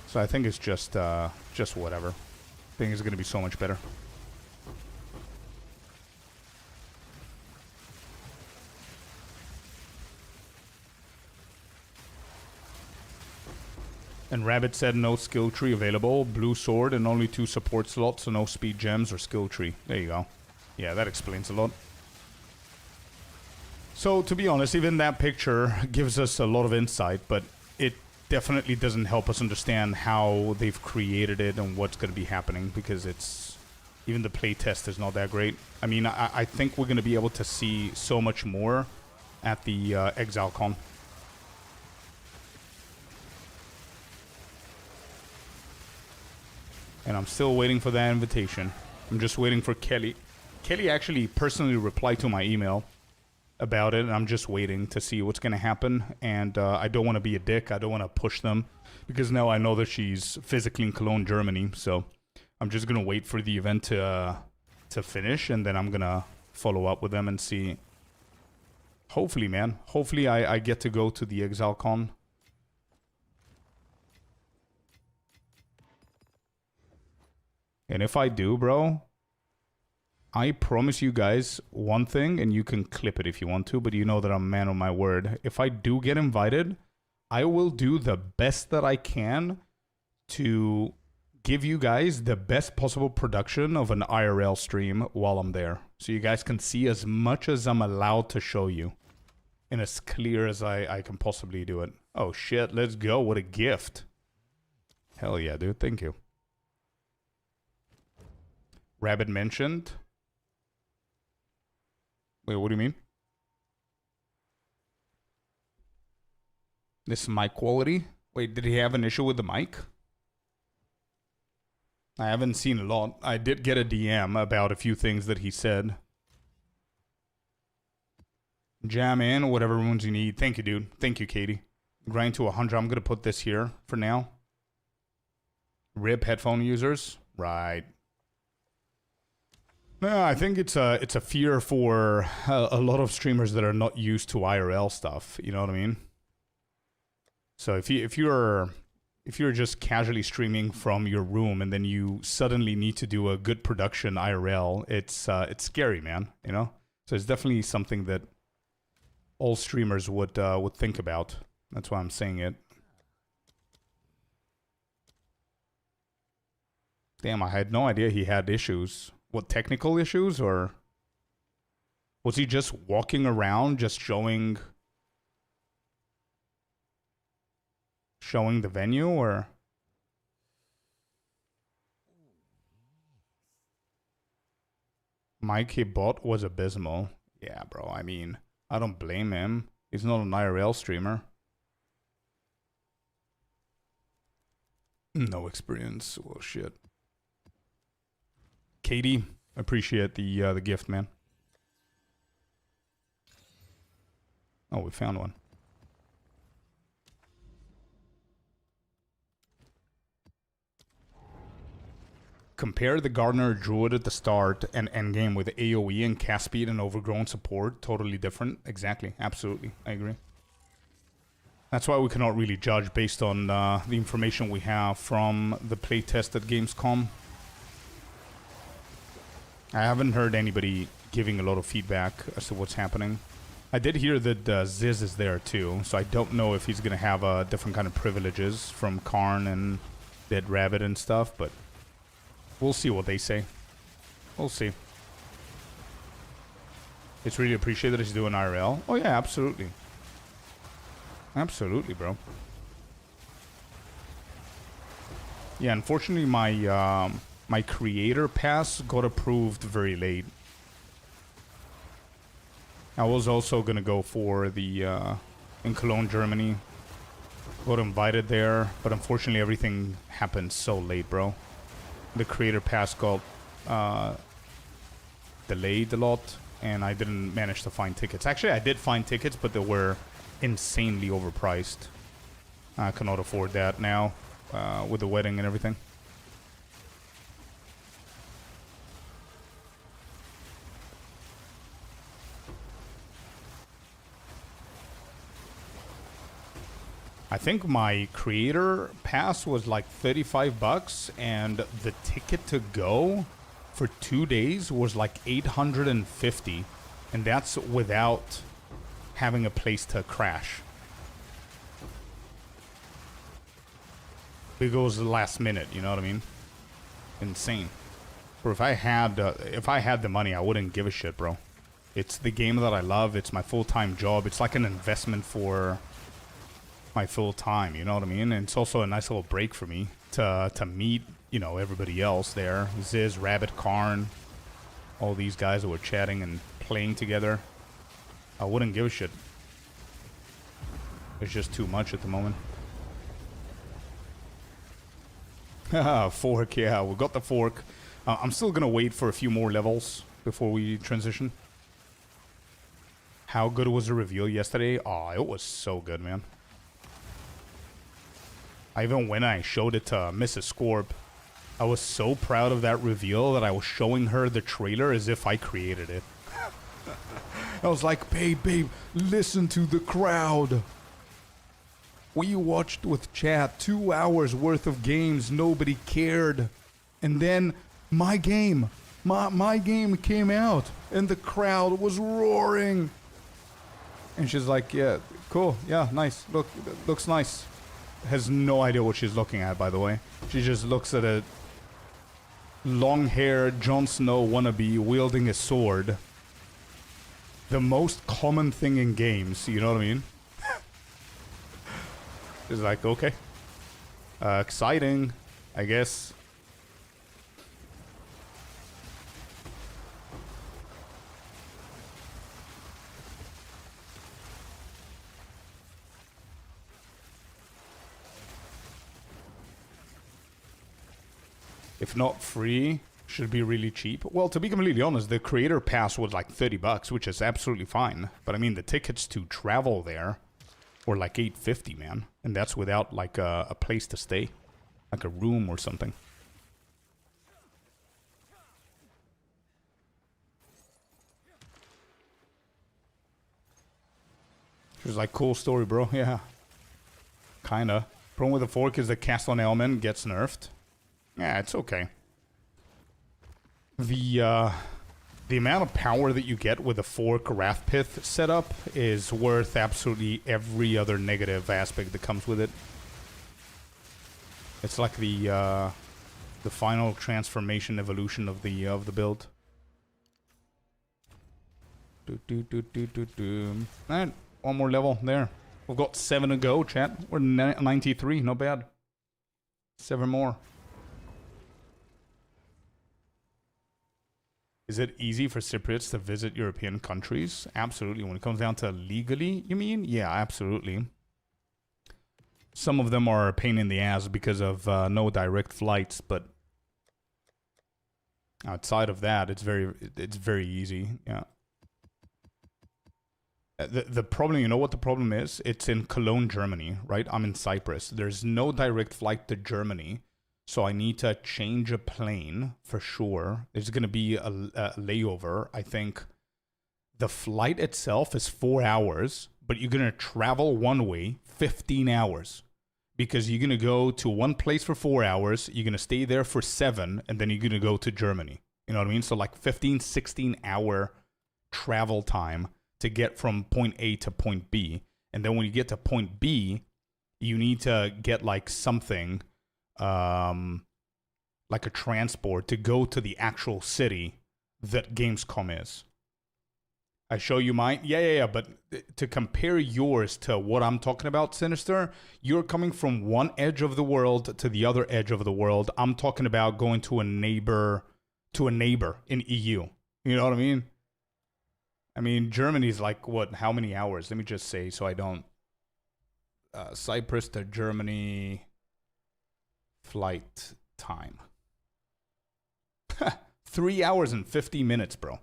So I think it's just whatever. I think it's going to be so much better. And Rabbit said no skill tree available, blue sword, and only 2 support slots, so no speed gems or skill tree. There you go. Yeah, that explains a lot. So, to be honest, even that picture gives us a lot of insight, but it definitely doesn't help us understand how they've created it and what's going to be happening, because it's... Even the playtest is not that great. I mean, I think we're going to be able to see so much more at the ExileCon. And I'm still waiting for that invitation. I'm just waiting for Kelly. Kelly actually personally replied to my email about it, and I'm just waiting to see what's going to happen. And I don't want to be a dick. I don't want to push them, because now I know that she's physically in Cologne, Germany. So I'm just going to wait for the event to finish, and then I'm going to follow up with them and see. Hopefully, man. Hopefully I get to go to the ExileCon. And if I do, bro, I promise you guys one thing, and you can clip it if you want to, but you know that I'm a man of my word. If I do get invited, I will do the best that I can to give you guys the best possible production of an IRL stream while I'm there. So you guys can see as much as I'm allowed to show you. And as clear as I can possibly do it. Oh shit, let's go. What a gift. Hell yeah, dude. Thank you. Rabbit mentioned. Wait, what do you mean? This mic quality? Wait, did he have an issue with the mic? I haven't seen a lot. I did get a DM about a few things that he said. Jam in whatever runes you need. Thank you, dude. Thank you, Katie. Grind to 100. I'm going to put this here for now. RIP headphone users. Right. No, I think it's a fear for a lot of streamers that are not used to IRL stuff. You know what I mean? So if you're just casually streaming from your room and then you suddenly need to do a good production IRL, it's scary, man. You know. So it's definitely something that all streamers would think about. That's why I'm saying it. Damn, I had no idea he had issues. What, technical issues, or was he just walking around just showing the venue, or Mike he bought was abysmal? Yeah, bro, I mean, I don't blame him. He's not an IRL streamer. No experience. Well, shit. Katie, appreciate the gift, man. Oh, we found one. Compare the Gardener Druid at the start and endgame with AoE and cast speed and overgrown support. Totally different. Exactly. Absolutely. I agree. That's why we cannot really judge based on the information we have from the playtest at Gamescom. I haven't heard anybody giving a lot of feedback as to what's happening. I did hear that Ziz is there too, so I don't know if he's going to have different kind of privileges from Karn and Dead Rabbit and stuff, but we'll see what they say. We'll see. It's really appreciated that he's doing IRL. Oh yeah, absolutely. Absolutely, bro. Yeah, unfortunately my my creator pass got approved very late. I was also gonna go for the in Cologne, Germany. Got invited there, but unfortunately everything happened so late, bro. The creator pass got delayed a lot, and I didn't manage to find tickets. Actually, I did find tickets, but they were insanely overpriced. I cannot afford that now with the wedding and everything. I think my creator pass was like 35 bucks, and the ticket to go for 2 days was like 850, and that's without having a place to crash. It goes the last minute, you know what I mean? Insane. Or if I had the money, I wouldn't give a shit, bro. It's the game that I love. It's my full-time job. It's like an investment for my full time, you know what I mean? And it's also a nice little break for me to meet, you know, everybody else there. Ziz, Rabbit, Karn, all these guys that were chatting and playing together. I wouldn't give a shit. It's just too much at the moment. Fork, yeah, we got the fork. I'm still gonna wait for a few more levels before we transition. How good was the reveal yesterday? Oh, it was so good, man. Even when I showed it to Mrs. Scorp, I was so proud of that reveal that I was showing her the trailer as if I created it. I was like, babe, listen to the crowd. We watched with chat 2 hours worth of games, nobody cared. And then my game came out and the crowd was roaring. And she's like, yeah, cool, yeah, nice, look, looks nice. Has no idea what she's looking at, by the way. She just looks at a long-haired Jon Snow wannabe wielding a sword. The most common thing in games, you know what I mean? She's like, okay. Exciting, I guess. If not free, should be really cheap. Well, to be completely honest, the creator pass was like 30 bucks, which is absolutely fine. But I mean, the tickets to travel there were like 850, man. And that's without like a place to stay, like a room or something. She was like, cool story, bro. Yeah. Kinda. Problem with the fork is the cast on element gets nerfed. Yeah, it's okay. The amount of power that you get with the fork Wrathpith setup is worth absolutely every other negative aspect that comes with it. It's like the final transformation evolution of the build. Alright, one more level there. We've got 7 to go, chat. We're 93, not bad. 7 more. Is it easy for Cypriots to visit European countries? Absolutely. When it comes down to legally, you mean? Yeah, absolutely. Some of them are a pain in the ass because of no direct flights, but outside of that, it's very easy. Yeah. The problem, you know what the problem is? It's in Cologne, Germany, right? I'm in Cyprus. There's no direct flight to Germany, so I need to change a plane for sure. There's going to be a layover. I think the flight itself is 4 hours, but you're going to travel one way 15 hours because you're going to go to one place for 4 hours, you're going to stay there for 7, and then you're going to go to Germany. You know what I mean? So like 15, 16 hour travel time to get from point A to point B. And then when you get to point B, you need to get like something, like a transport to go to the actual city that Gamescom is. I show you mine? Yeah. But to compare yours to what I'm talking about, Sinister, you're coming from one edge of the world to the other edge of the world. I'm talking about going to a neighbor in EU. You know what I mean? I mean, Germany's like, what, how many hours? Let me just say so I don't... Cyprus to Germany flight time. 3 hours and 50 minutes, bro.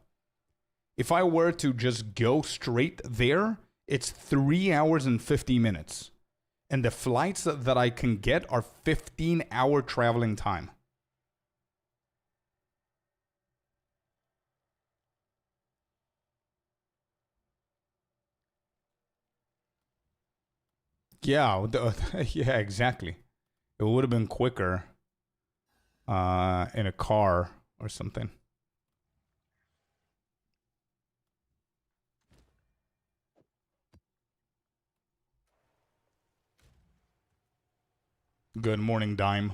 If I were to just go straight there, it's 3 hours and 50 minutes. And the flights that I can get are 15-hour traveling time. Yeah, yeah, exactly. It would have been quicker in a car or something. Good morning, Dime.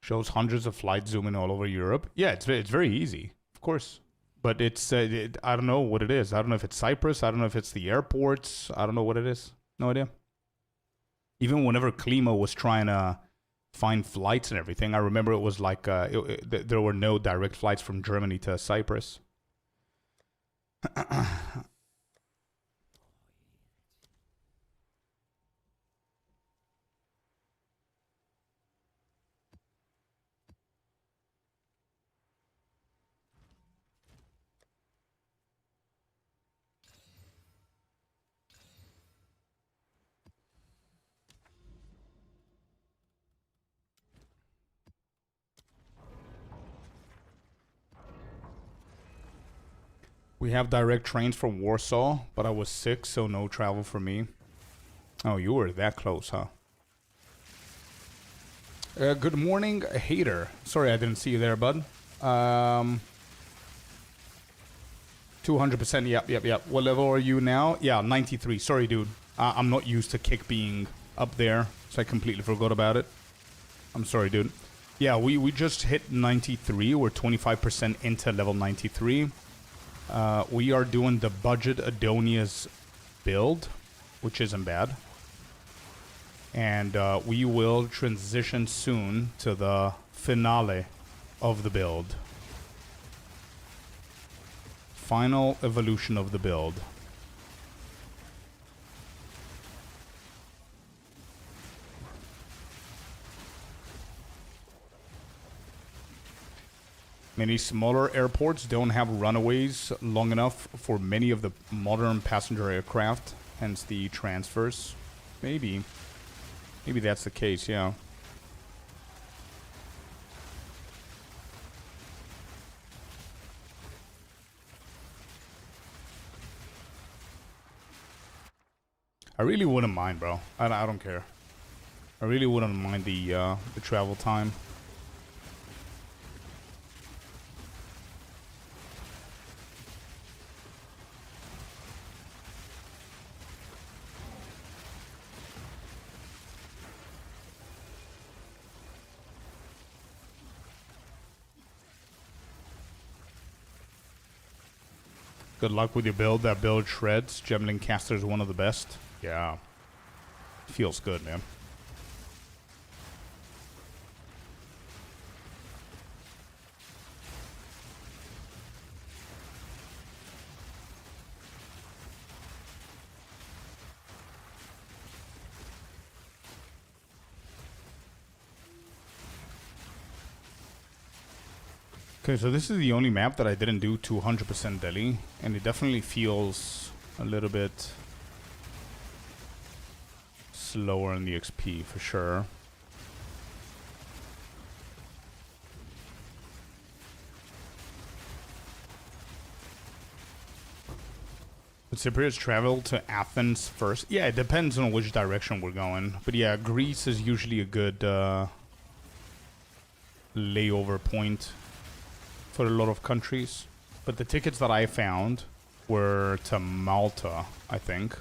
Shows hundreds of flights zooming all over Europe. Yeah, it's very easy, of course. But it's, I don't know what it is. I don't know if it's Cyprus. I don't know if it's the airports. I don't know what it is. No idea. Even whenever Klima was trying to find flights and everything, I remember it was like there were no direct flights from Germany to Cyprus. We have direct trains from Warsaw, but I was sick, so no travel for me. Oh, you were that close, huh? Good morning, hater. Sorry I didn't see you there, bud. 200%, yep. What level are you now? Yeah, 93. Sorry, dude. I'm not used to kick being up there, so I completely forgot about it. I'm sorry, dude. Yeah, we just hit 93. We're 25% into level 93. We are doing the budget Adonia's build, which isn't bad. And we will transition soon to the finale of the build. Final evolution of the build. Many smaller airports don't have runaways long enough for many of the modern passenger aircraft, hence the transfers. Maybe. Maybe that's the case, yeah. I really wouldn't mind, bro. I don't care. I really wouldn't mind the travel time. Good luck with your build. That build shreds. Gemling Caster is one of the best. Yeah. Feels good, man. Okay, so this is the only map that I didn't do 200% Delhi, and it definitely feels a little bit slower in the XP for sure. But Cypriots travel to Athens first. Yeah, it depends on which direction we're going. But yeah, Greece is usually a good layover point for a lot of countries. But the tickets that I found were to Malta, I think.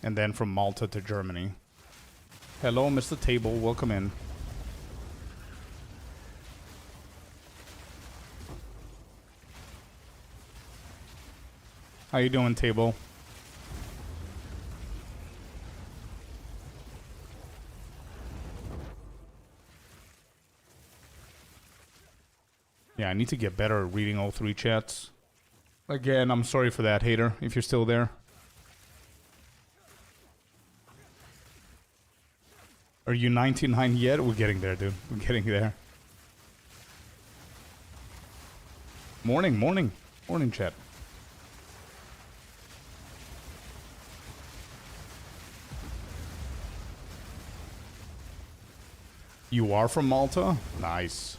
And then from Malta to Germany. Hello, Mr. Table. Welcome in. How you doing, Table? Yeah, I need to get better at reading all three chats. Again, I'm sorry for that, hater, if you're still there. Are you 99 yet? We're getting there, dude. We're getting there. Morning, morning. Morning, chat. You are from Malta? Nice.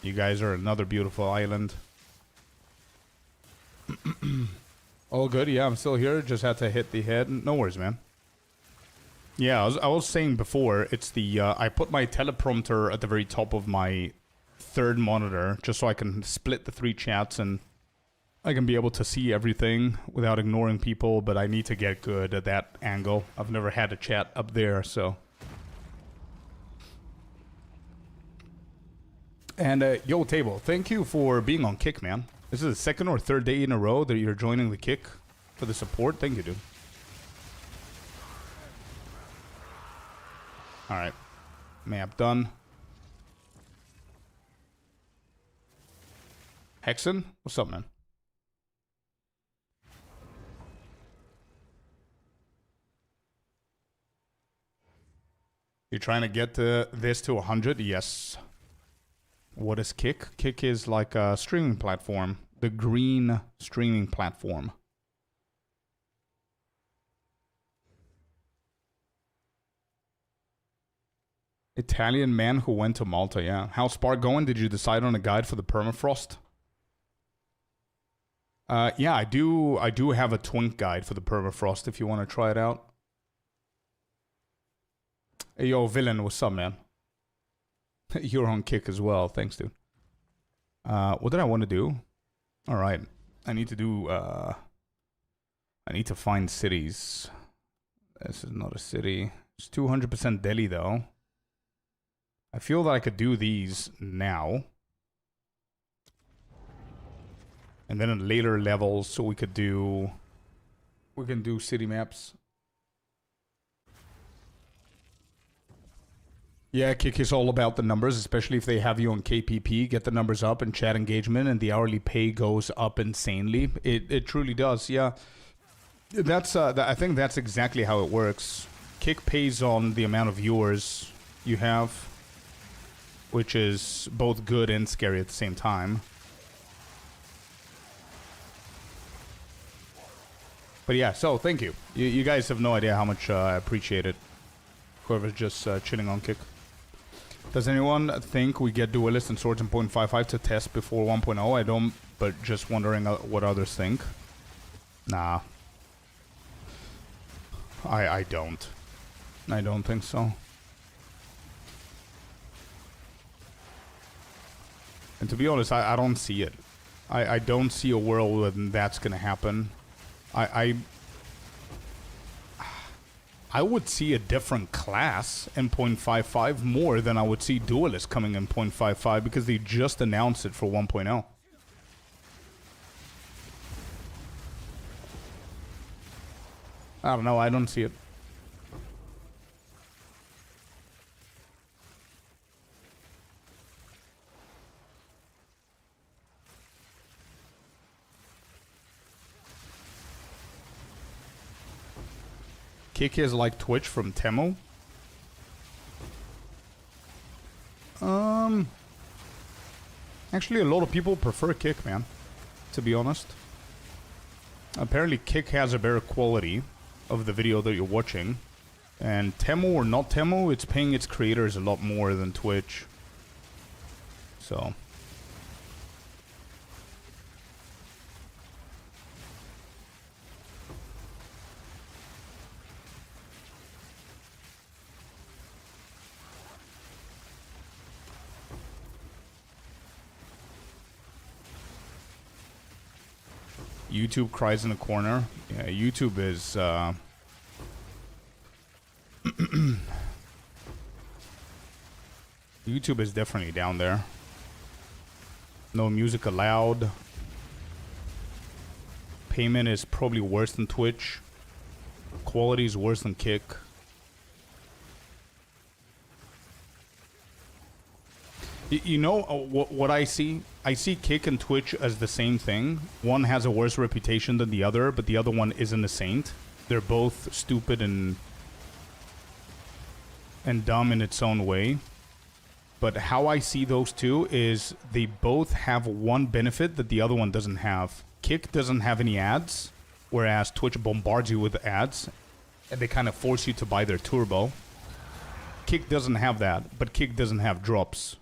You guys are another beautiful island. All good? Yeah, I'm still here. Just had to hit the head. No worries, man. Yeah, I was saying before, it's the... I put my teleprompter at the very top of my third monitor, just so I can split the three chats and I can be able to see everything without ignoring people, but I need to get good at that angle. I've never had a chat up there, so... And, yo, Table, thank you for being on Kick, man. This is the second or third day in a row that you're joining the Kick for the support. Thank you, dude. Alright. Map done. Hexen? What's up, man? You're trying to get this to 100? Yes. What is Kick? Kick is like a streaming platform. The green streaming platform. Italian man who went to Malta, yeah. How's Spark going? Did you decide on a guide for the permafrost? Yeah, I do have a twink guide for the permafrost if you want to try it out. Hey, yo, Villain, what's up, man? You're on Kick as well. Thanks, dude. What did I want to do? Alright. I need to do... I need to find cities. This is not a city. It's 200% Delhi, though. I feel that I could do these now. And then at later levels, so we could do... We can do city maps. Yeah, Kick is all about the numbers, especially if they have you on KPP. Get the numbers up and chat engagement, and the hourly pay goes up insanely. It truly does, yeah. That's I think that's exactly how it works. Kick pays on the amount of viewers you have, which is both good and scary at the same time. But yeah, so thank you. You guys have no idea how much I appreciate it. Whoever's just chilling on Kick. Does anyone think we get Duelist and Swords in 0.55 to test before 1.0? I don't, but just wondering what others think. Nah. I don't. I don't think so. And to be honest, I don't see it. I don't see a world where that's gonna happen. I would see a different class in 0.55 more than I would see Duelist coming in 0.55 because they just announced it for 1.0. I don't know, I don't see it. Kick is like Twitch from Temu. Actually, a lot of people prefer Kick, man. To be honest. Apparently, Kick has a better quality of the video that you're watching. And Temu or not Temu, it's paying its creators a lot more than Twitch. So... YouTube cries in the corner. Yeah, YouTube is, YouTube is definitely down there. No music allowed. Payment is probably worse than Twitch. Quality is worse than Kick. You know what I see? I see Kick and Twitch as the same thing. One has a worse reputation than the other, but the other one isn't a saint. They're both stupid and dumb in its own way. But how I see those two is they both have one benefit that the other one doesn't have. Kick doesn't have any ads, whereas Twitch bombards you with ads, and they kind of force you to buy their turbo. Kick doesn't have that, but Kick doesn't have drops,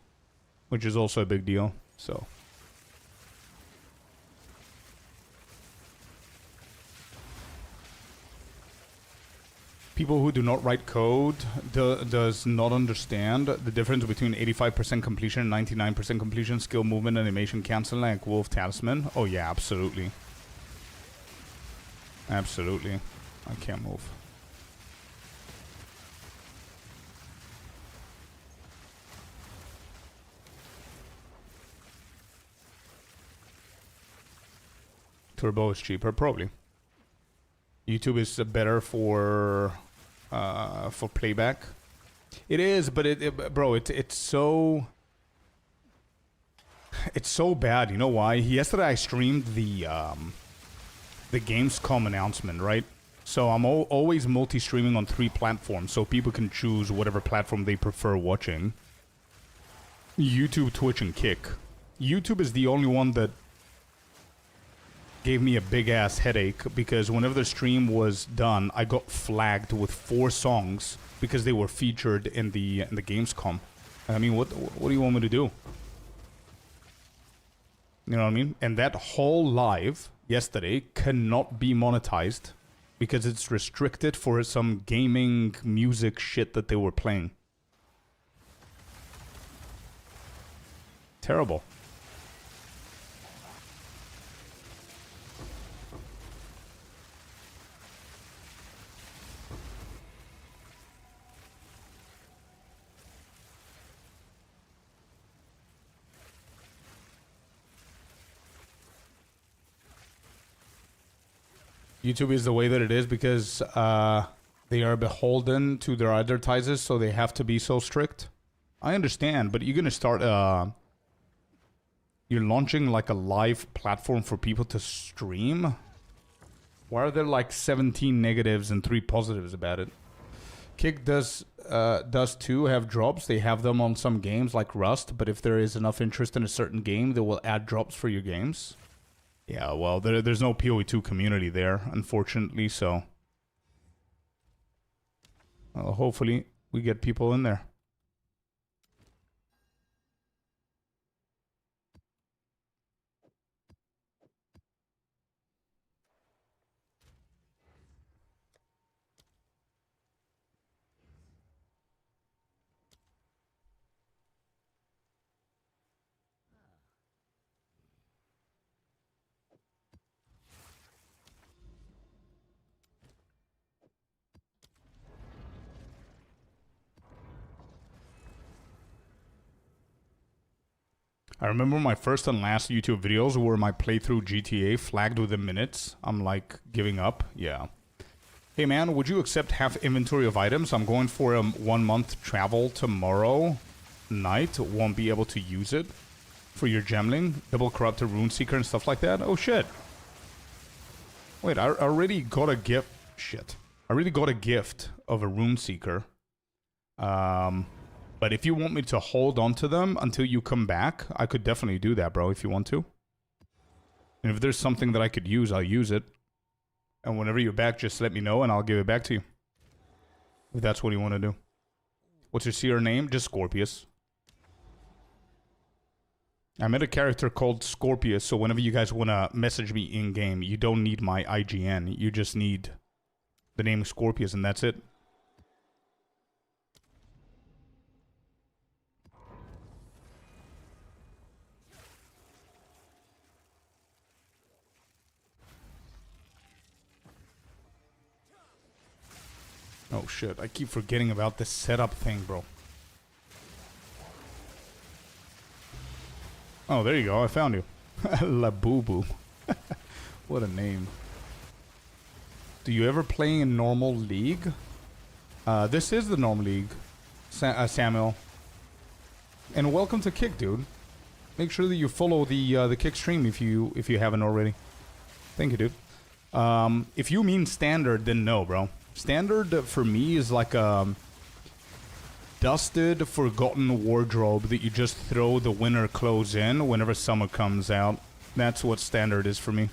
which is also a big deal, so. People who do not write code does not understand the difference between 85% completion and 99% completion, skill, movement, animation, cancel, like Wolf Talisman. Oh yeah, absolutely. Absolutely. I can't move. Turbo is cheaper, probably. YouTube is better for playback. It is, but bro, it's so bad. You know why? Yesterday I streamed the Gamescom announcement, right? So I'm always multi-streaming on 3 platforms, so people can choose whatever platform they prefer watching. YouTube, Twitch, and Kick. YouTube is the only one that gave me a big ass headache because whenever the stream was done, I got flagged with 4 songs because they were featured in the Gamescom. I mean, what do you want me to do? You know what I mean? And that whole live yesterday cannot be monetized because it's restricted for some gaming music shit that they were playing. Terrible. YouTube is the way that it is because they are beholden to their advertisers, so they have to be so strict. I understand, but you're gonna start you're launching like a live platform for people to stream? Why are there like 17 negatives and 3 positives about it? Kick does does too have drops. They have them on some games like Rust, but if there is enough interest in a certain game, they will add drops for your games. Yeah, well, there's no POE2 community there, unfortunately, so... Well, hopefully we get people in there. I remember my first and last YouTube videos were my playthrough GTA flagged within minutes. I'm like giving up. Yeah. Hey man, would you accept half inventory of items? I'm going for a 1 month travel tomorrow night. Won't be able to use it for your Gemling, double corrupted rune seeker and stuff like that. Oh shit. Wait, I already got a gift. Shit. I already got a gift of a rune seeker. But if you want me to hold on to them until you come back, I could definitely do that, bro, if you want to. And if there's something that I could use, I'll use it. And whenever you're back, just let me know and I'll give it back to you. If that's what you want to do. What's your seer name? Just Scorpius. I met a character called Scorpius, so whenever you guys want to message me in-game, you don't need my IGN. You just need the name Scorpius and that's it. Oh shit, I keep forgetting about this setup thing, bro. Oh, there you go, I found you. La Boo Boo. What a name. Do you ever play in normal league? This is the normal league, Samuel. And welcome to Kick, dude. Make sure that you follow the Kick stream if you haven't already. Thank you, dude. If you mean standard, then no, bro. Standard for me is like a dusted, forgotten wardrobe that you just throw the winter clothes in whenever summer comes out. That's what standard is for me.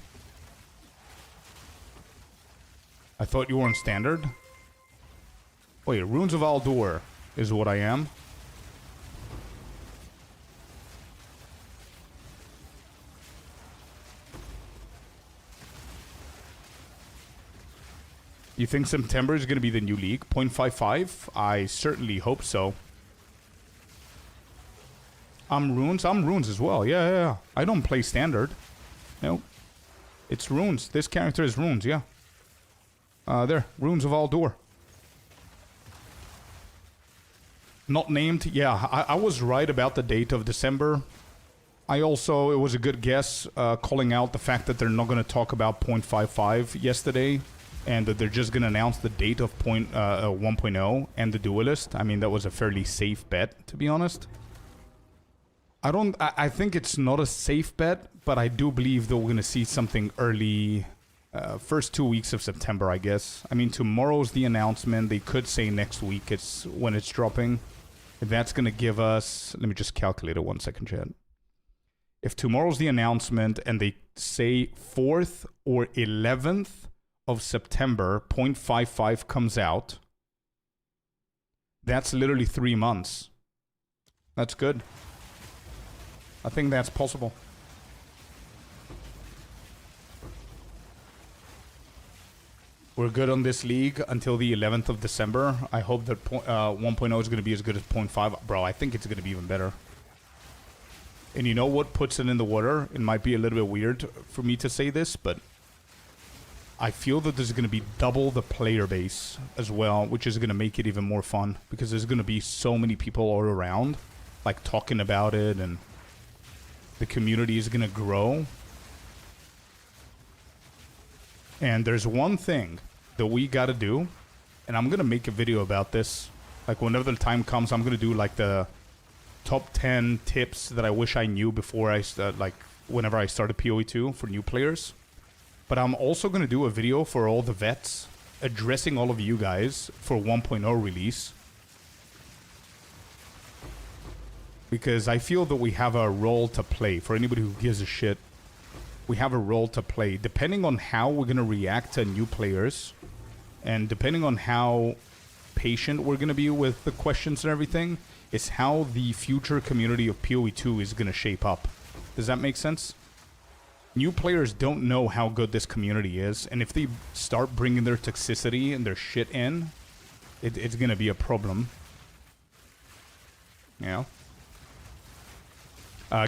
I thought you weren't standard? Wait, Runes of Aldur is what I am. You think September is going to be the new league? 0.55? I certainly hope so. I'm Runes as well. Yeah. I don't play standard. No. It's Runes. This character is Runes, yeah. There. Runes of Aldur. Not named. Yeah, I was right about the date of December. I also, it was a good guess, calling out the fact that they're not going to talk about 0.55 yesterday. And that they're just going to announce the date of 1.0 and the Duelist. I mean, that was a fairly safe bet, to be honest. I think it's not a safe bet, but I do believe that we're going to see something early, first 2 weeks of September, I guess. I mean, tomorrow's the announcement. They could say next week it's when it's dropping. If that's going to give us... Let me just calculate it 1 second, Chad. If tomorrow's the announcement and they say 4th or 11th of September, 0.55 comes out, that's literally 3 months. That's good. I think that's possible. We're good on this league until the 11th of December. I hope that 1.0 is going to be as good as 0.5. Bro, I think it's going to be even better. And you know what puts it in the water? It might be a little bit weird for me to say this, but I feel that there's going to be double the player base as well, which is going to make it even more fun. Because there's going to be so many people all around, like, talking about it, and the community is going to grow. And there's one thing that we got to do, and I'm going to make a video about this. Like, whenever the time comes, I'm going to do, like, the top 10 tips that I wish I knew before I start, like, whenever I started POE2 for new players. But I'm also going to do a video for all the vets, addressing all of you guys for 1.0 release. Because I feel that we have a role to play. For anybody who gives a shit, we have a role to play. Depending on how we're going to react to new players, and depending on how patient we're going to be with the questions and everything, is how the future community of POE2 is going to shape up. Does that make sense? New players don't know how good this community is, and if they start bringing their toxicity and their shit in, it's going to be a problem. You know?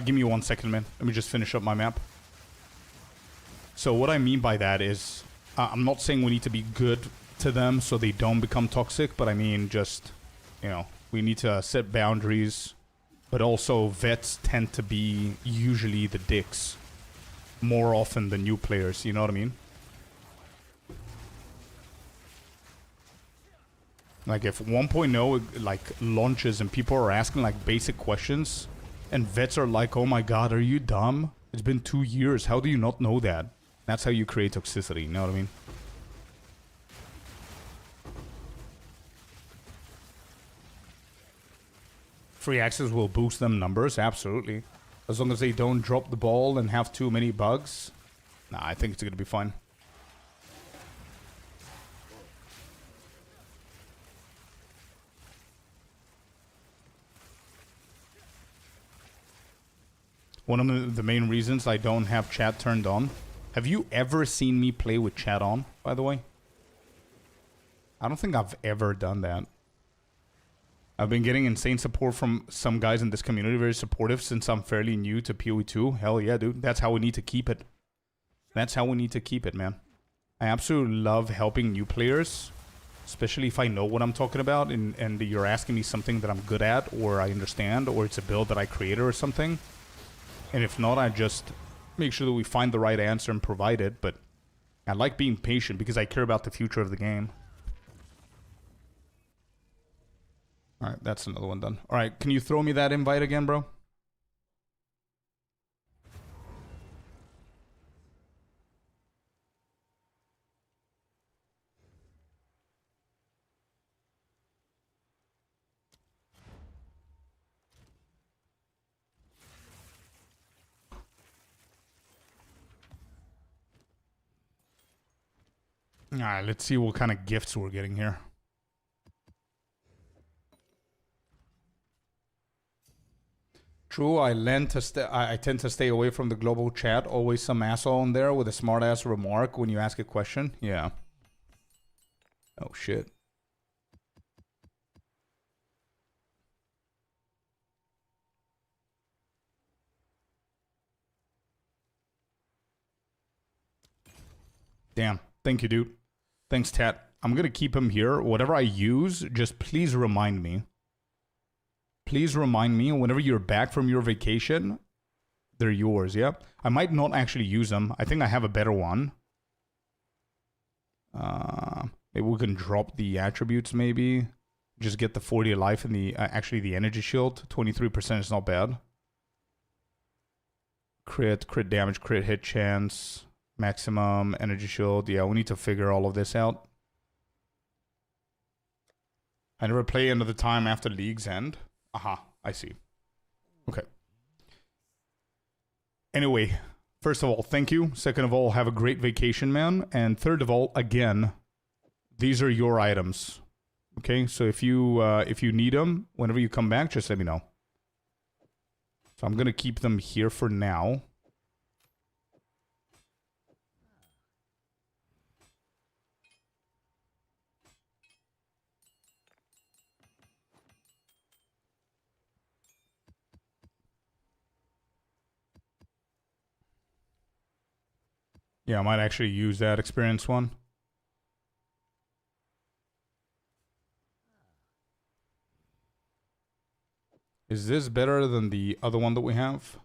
Give me 1 second, man. Let me just finish up my map. So what I mean by that is, I'm not saying we need to be good to them so they don't become toxic, but I mean just, you know, we need to set boundaries, but also vets tend to be usually the dicks more often than new players, you know what I mean? Like if 1.0 like launches and people are asking like basic questions and vets are like, oh my god, are you dumb? It's been 2 years, how do you not know that? That's how you create toxicity, you know what I mean? Free access will boost them numbers, absolutely. As long as they don't drop the ball and have too many bugs. Nah, I think it's gonna be fine. One of the main reasons I don't have chat turned on. Have you ever seen me play with chat on, by the way? I don't think I've ever done that. I've been getting insane support from some guys in this community, very supportive since I'm fairly new to POE2. Hell yeah, dude. That's how we need to keep it. That's how we need to keep it, man. I absolutely love helping new players, especially if I know what I'm talking about and you're asking me something that I'm good at or I understand or it's a build that I created or something. And if not, I just make sure that we find the right answer and provide it. But I like being patient because I care about the future of the game. Alright, that's another one done. Alright, can you throw me that invite again, bro? Alright, let's see what kind of gifts we're getting here. True, I tend to stay away from the global chat. Always some asshole in there with a smart-ass remark when you ask a question. Yeah. Oh, shit. Damn. Thank you, dude. Thanks, Tat. I'm gonna keep him here. Whatever I use, just please remind me. Please remind me whenever you're back from your vacation, they're yours, yeah? I might not actually use them. I think I have a better one. Maybe we can drop the attributes, maybe. Just get the 40 life and the, actually the energy shield. 23% is not bad. Crit damage, crit hit chance, maximum energy shield. Yeah, we need to figure all of this out. I never play another time after league's end. Aha, I see. Okay. Anyway, first of all, thank you. Second of all, have a great vacation, man. And third of all, again, these are your items. Okay, so if you need them, whenever you come back, just let me know. So I'm gonna keep them here for now. Yeah, I might actually use that experience one. Is this better than the other one that we have?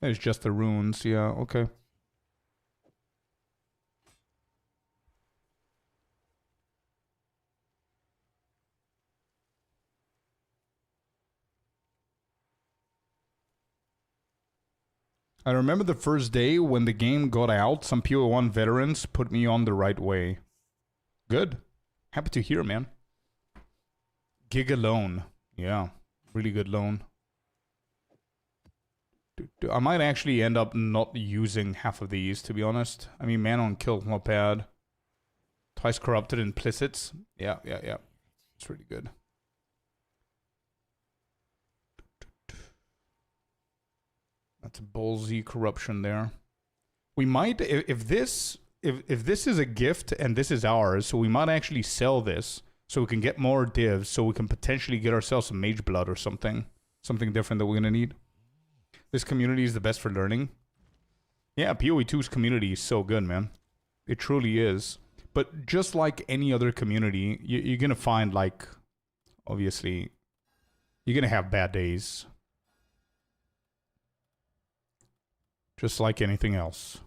It's just the runes, yeah, okay. I remember the first day when the game got out, some POE1 veterans put me on the right way. Good. Happy to hear, man. Giga loan. Yeah, really good loan. I might actually end up not using half of these, to be honest. I mean, man on kill, not bad. Twice corrupted implicits. Yeah. It's really good. That's a ballsy corruption there. We might, if this is a gift and this is ours, so we might actually sell this so we can get more divs, so we can potentially get ourselves some mage blood or something. Something different that we're gonna need. This community is the best for learning. Yeah, POE2's community is so good, man. It truly is. But just like any other community, you're gonna find, like, obviously, you're gonna have bad days. Just like anything else.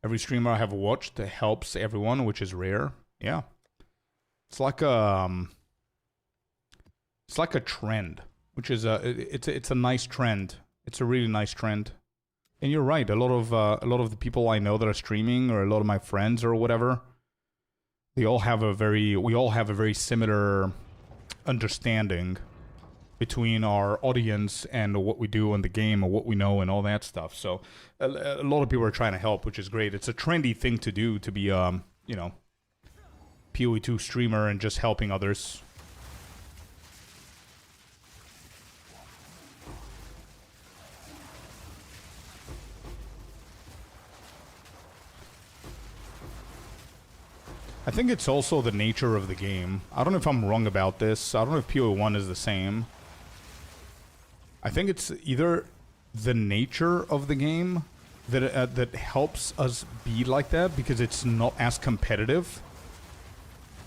Every streamer I have watched helps everyone, which is rare. Yeah. It's like a trend, which is it's a nice trend. It's a really nice trend. And you're right, a lot of the people I know that are streaming, or a lot of my friends or whatever, we all have a very similar understanding between our audience and what we do in the game, or what we know, and all that stuff. So a lot of people are trying to help, which is great. It's a trendy thing to do, to be you know, POE2 streamer and just helping others. I think it's also the nature of the game. I don't know if I'm wrong about this. I don't know if POE1 is the same. I think it's either the nature of the game that that helps us be like that, because it's not as competitive.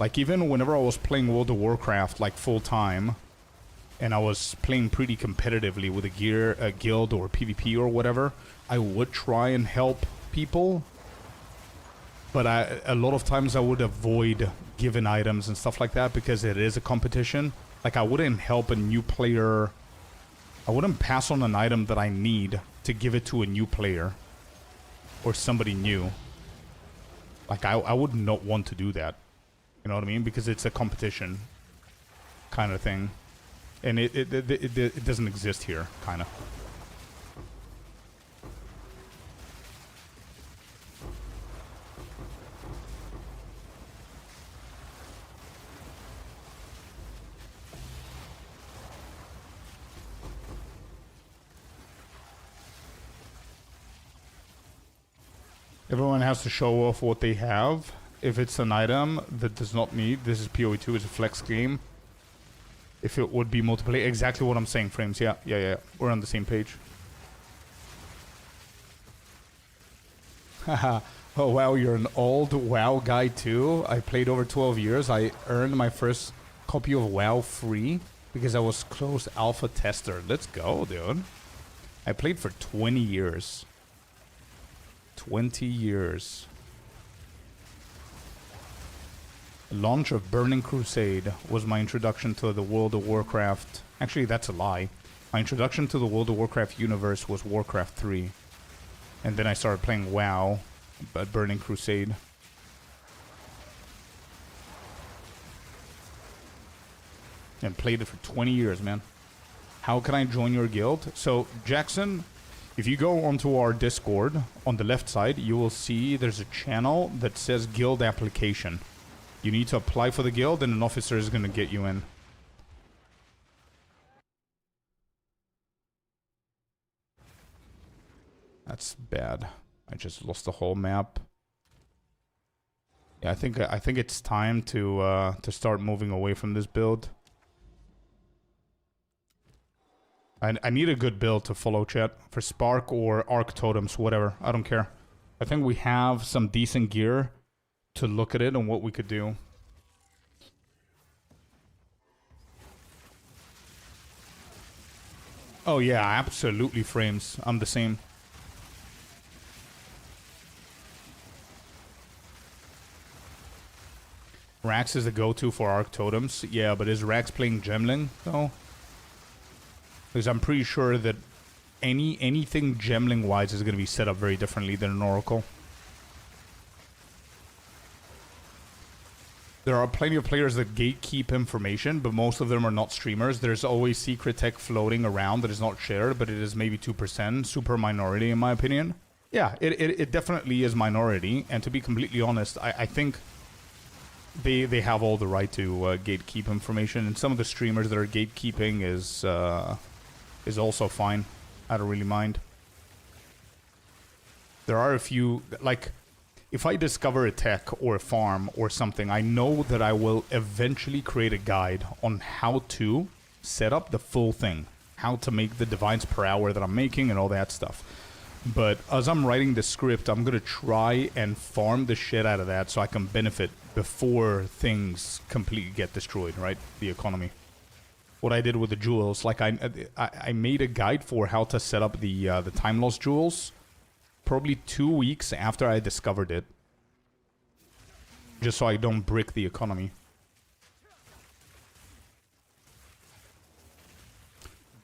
Like, even whenever I was playing World of Warcraft like full time, and I was playing pretty competitively with a guild or PvP or whatever, I would try and help people. But a lot of times I would avoid given items and stuff like that, because it is a competition. Like, I wouldn't help a new player. I wouldn't pass on an item that I need to give it to a new player or somebody new. Like, I would not want to do that. You know what I mean? Because it's a competition kind of thing. And it doesn't exist here, kind of. Everyone has to show off what they have. If it's an item that does not need, this is POE2, it's a flex game. If it would be multiplayer, exactly what I'm saying, Frames. Yeah. We're on the same page. Haha. Oh wow, you're an old WoW guy too. I played over 12 years. I earned my first copy of WoW free because I was closed alpha tester. Let's go, dude. I played for 20 years. 20 years. Launch of Burning Crusade was my introduction to the World of Warcraft. Actually, that's a lie. My introduction to the World of Warcraft universe was Warcraft 3. And then I started playing WoW, but Burning Crusade. And played it for 20 years, man. How can I join your guild? So, Jackson, if you go onto our Discord, on the left side, you will see there's a channel that says guild application. You need to apply for the guild, and an officer is going to get you in. That's bad. I just lost the whole map. Yeah, I think it's time to start moving away from this build. I need a good build to follow, chat. For Spark or Arc Totems, whatever. I don't care. I think we have some decent gear to look at it and what we could do. Oh yeah, absolutely, Frames. I'm the same. Rax is the go-to for Arc Totems. Yeah, but is Rax playing Gemling, though? Because I'm pretty sure that anything Gemling wise is going to be set up very differently than an Oracle. There are plenty of players that gatekeep information, but most of them are not streamers. There's always secret tech floating around that is not shared, but it is maybe 2%. Super minority, in my opinion. Yeah, it definitely is minority. And to be completely honest, I think they have all the right to gatekeep information. And some of the streamers that are gatekeeping is also fine. I don't really mind. There are a few, like... If I discover a tech or a farm or something, I know that I will eventually create a guide on how to set up the full thing. How to make the divines per hour that I'm making and all that stuff. But as I'm writing the script, I'm going to try and farm the shit out of that so I can benefit before things completely get destroyed, right? The economy. What I did with the jewels, like I made a guide for how to set up the time loss jewels. Probably 2 weeks after I discovered it. Just so I don't brick the economy.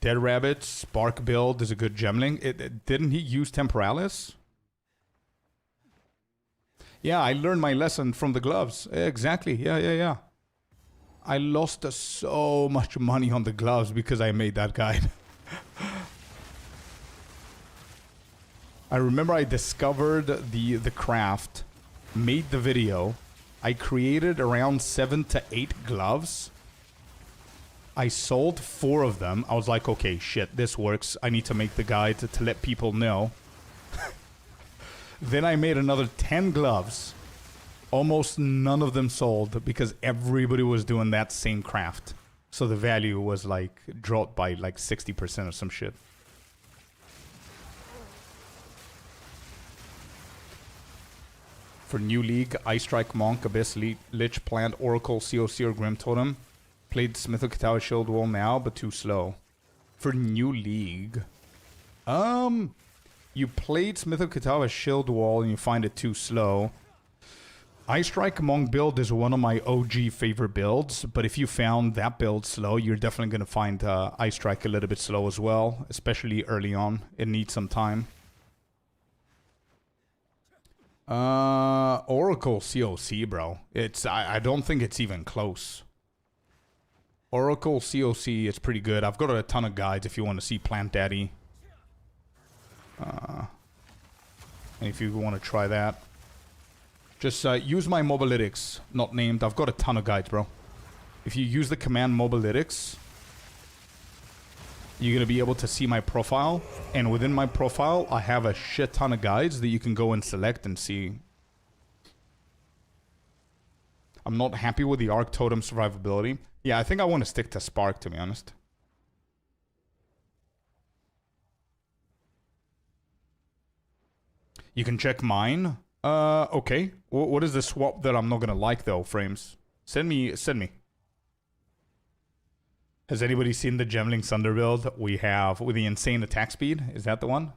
Dead Rabbit, Spark build is a good Gemling. Didn't he use Temporalis? Yeah, I learned my lesson from the gloves. Exactly, yeah. I lost so much money on the gloves because I made that guide. I remember I discovered the craft, made the video. I created around 7 to 8 gloves. I sold 4 of them. I was like, okay, shit, this works. I need to make the guide to let people know. Then I made another 10 gloves. Almost none of them sold because everybody was doing that same craft. So the value was like dropped by like 60% or some shit. For New League, Ice Strike Monk, Abyss, Lich, Plant, Oracle, COC, or Grim Totem. Played Smith of Katawa Shield Wall now, but too slow. For New League... You played Smith of Katawa Shield Wall and you find it too slow. Ice Strike Monk build is one of my OG favorite builds, but if you found that build slow, you're definitely going to find Ice Strike a little bit slow as well, especially early on. It needs some time. Oracle COC, bro. I don't think it's even close. Oracle COC is pretty good. I've got a ton of guides if you want to see Plant Daddy. And if you want to try that. Just use my Mobalytics, not named. I've got a ton of guides, bro. If you use the command Mobalytics, you're going to be able to see my profile. And within my profile, I have a shit ton of guides that you can go and select and see. I'm not happy with the Arc Totem survivability. Yeah, I think I want to stick to Spark, to be honest. You can check mine. Okay. What is the swap that I'm not going to like, though, Frames? Send me. Has anybody seen the Gemling Sunder build we have with the insane attack speed? Is that the one?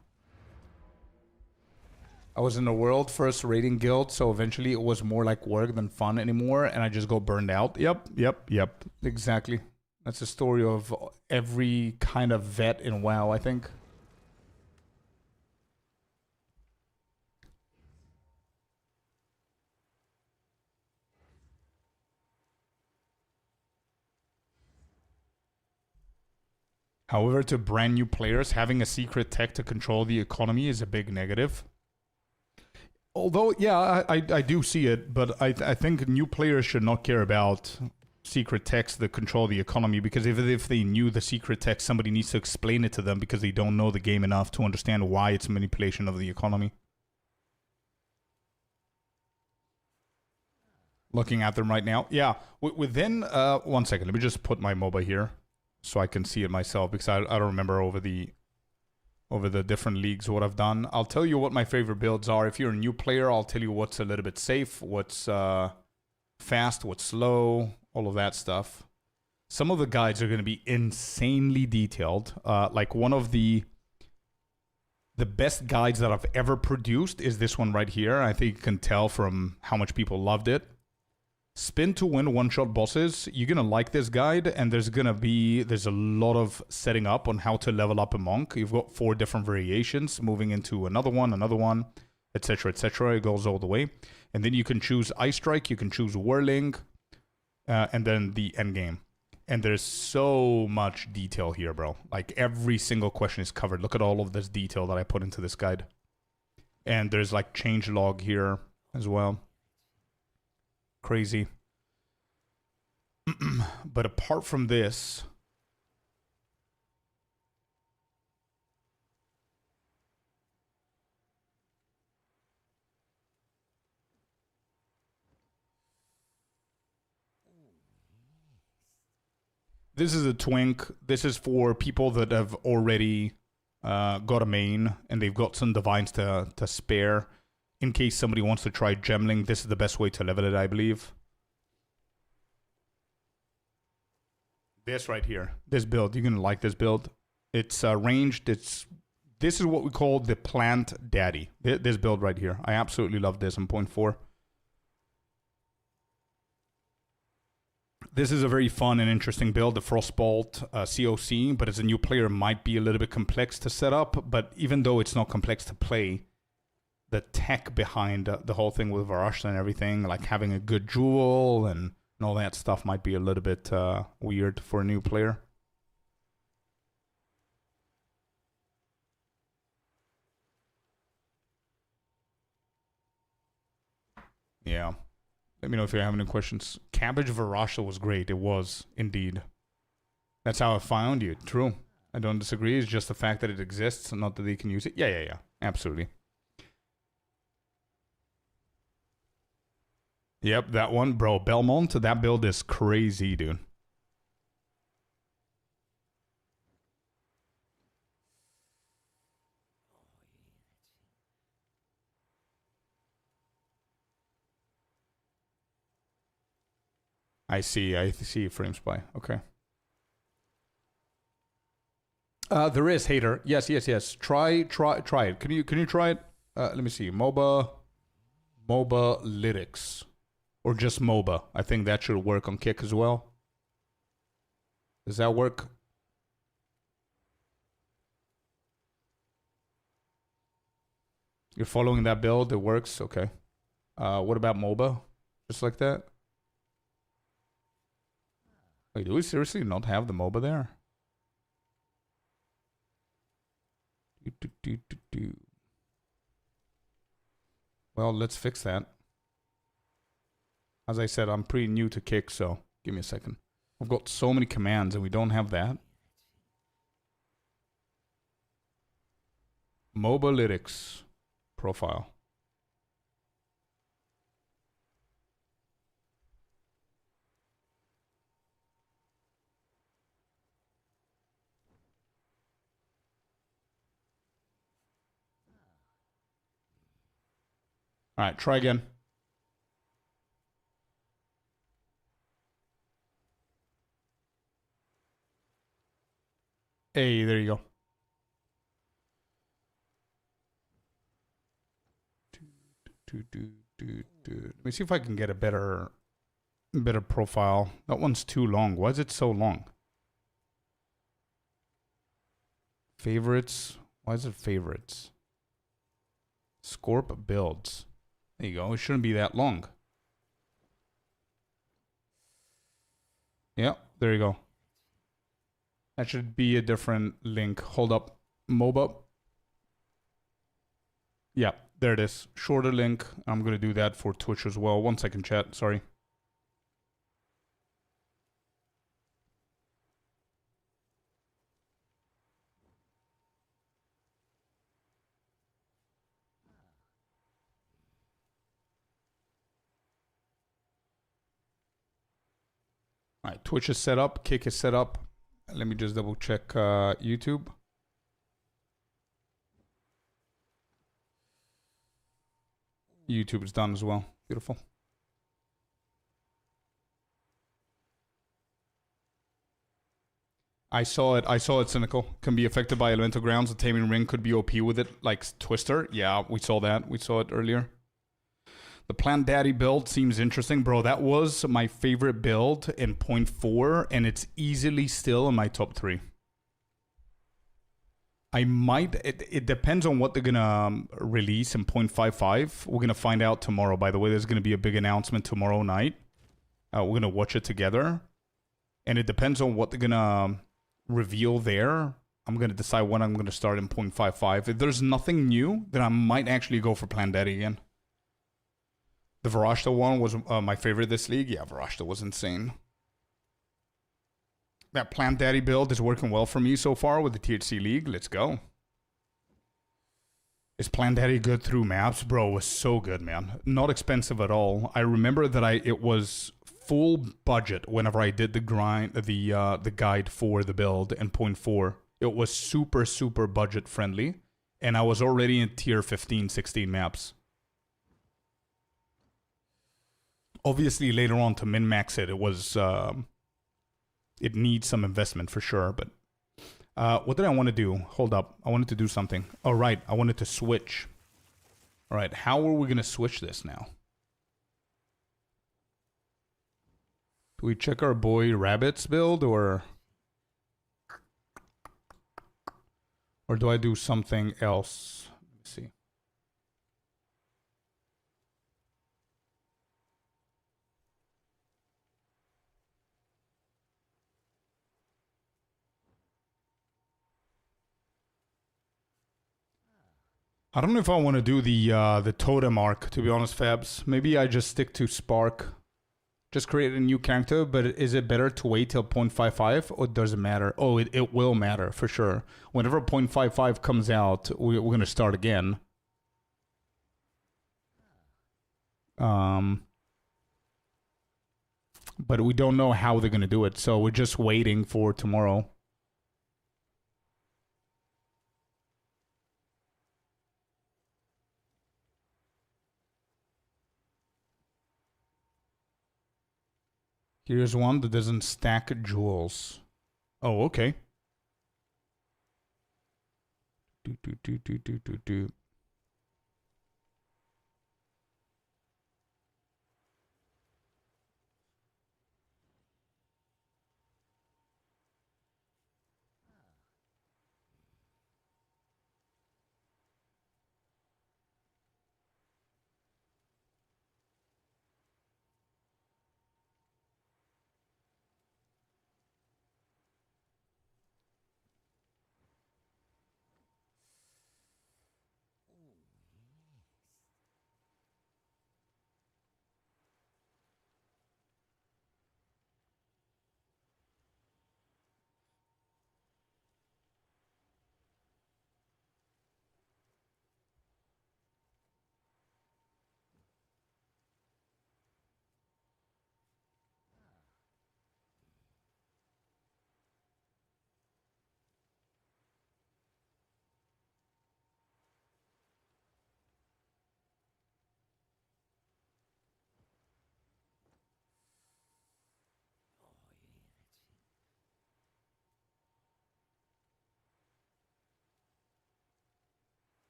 I was in the world first raiding guild, so eventually it was more like work than fun anymore, and I just go burned out. Yep. Exactly. That's the story of every kind of vet in WoW, I think. However, to brand new players, having a secret tech to control the economy is a big negative. Although, yeah, I do see it, but I think new players should not care about secret techs that control the economy, because if they knew the secret tech, somebody needs to explain it to them because they don't know the game enough to understand why it's manipulation of the economy. Looking at them right now. Yeah, within... one second, let me just put my MOBA here so I can see it myself, because I don't remember over the different leagues what I've done. I'll tell you what my favorite builds are. If you're a new player, I'll tell you what's a little bit safe, what's fast, what's slow, all of that stuff. Some of the guides are going to be insanely detailed. Like one of the best guides that I've ever produced is this one right here. I think you can tell from how much people loved it. Spin to win one-shot bosses. You're gonna like this guide, and there's a lot of setting up on how to level up a monk. You've got 4 different variations, moving into another one, etc., etc. It goes all the way. And then you can choose Ice Strike, you can choose Whirling, and then the end game. And there's so much detail here, bro. Like, every single question is covered. Look at all of this detail that I put into this guide. And there's, like, change log here as well. Crazy. But apart from this... This is a twink. This is for people that have already got a main and they've got some divines to spare. In case somebody wants to try Gemling, this is the best way to level it, I believe. This right here. This build. You're going to like this build. It's ranged. This is what we call the plant daddy. This build right here. I absolutely love this on 0.4. This is a very fun and interesting build, the Frostbolt COC, but as a new player, might be a little bit complex to set up. But even though it's not complex to play, the tech behind the whole thing with Varashta and everything, like having a good jewel and all that stuff, might be a little bit weird for a new player. Yeah. Let me know if you have any questions. Cabbage Varashta was great. It was, indeed. That's how I found you. True. I don't disagree. It's just the fact that it exists, not that they can use it. Yeah. Absolutely. Yep, that one. Bro, Belmont, that build is crazy, dude. I see frame spy. Okay. There is hater. Yes. Try it. Can you try it? Let me see. MOBA lytics. Or just MOBA. I think that should work on Kick as well. Does that work? You're following that build, it works? Okay. What about MOBA? Just like that? Wait, do we seriously not have the MOBA there? Well, let's fix that. As I said, I'm pretty new to Kick, so give me a second. I've got so many commands and we don't have that. Mobalytics profile. All right, try again. Hey, there you go. Let me see if I can get a better profile. That one's too long. Why is it so long? Favorites. Why is it favorites? Scorp builds. There you go. It shouldn't be that long. Yeah, there you go. That should be a different link. Hold up. MOBA. Yeah, there it is. Shorter link. I'm going to do that for Twitch as well. 1 second, chat. Sorry. All right, Twitch is set up. Kick is set up. Let me just double check YouTube. YouTube is done as well. Beautiful. I saw it, Cynical. Can be affected by elemental grounds. The Taming Ring could be OP with it, like Twister. Yeah, we saw that. We saw it earlier. The Plant Daddy build seems interesting. Bro, that was my favorite build in 0.4, and it's easily still in my top 3. I might... It depends on what they're going to release in 0.55. We're going to find out tomorrow, by the way. There's going to be a big announcement tomorrow night. We're going to watch it together. And it depends on what they're going to reveal there. I'm going to decide when I'm going to start in 0.55. If there's nothing new, then I might actually go for Plant Daddy again. The Varashta one was my favorite this league. Yeah, Varashta was insane. That Plant Daddy build is working well for me so far with the THC League. Let's go. Is Plant Daddy good through maps? Bro, it was so good, man. Not expensive at all. I remember that it was full budget whenever I did the grind, the guide for the build in 0.4. It was super, super budget friendly. And I was already in tier 15, 16 maps. Obviously, later on to min-max it, it was... it needs some investment for sure, but what did I want to do? Hold up. I wanted to do something. Oh, right. I wanted to switch. All right. How are we going to switch this now? Do we check our boy Rabbit's build or do I do something else? Let me see. I don't know if I want to do the totem arc, to be honest, Fabs. Maybe I just stick to Spark. Just create a new character, but is it better to wait till 0.55 or does it matter? Oh, it will matter for sure. Whenever 0.55 comes out, we're going to start again. But we don't know how they're going to do it, so we're just waiting for tomorrow. Here's one that doesn't stack jewels. Oh, okay. Do.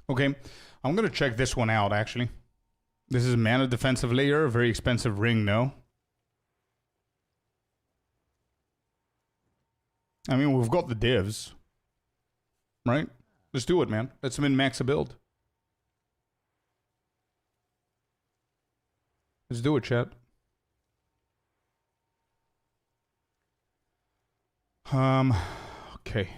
Okay, I'm going to check this one out, actually. This is Mana Defensive Layer, a very expensive ring, no? I mean, we've got the divs. Right? Let's do it, man. Let's min-max a build. Let's do it, chat. Okay.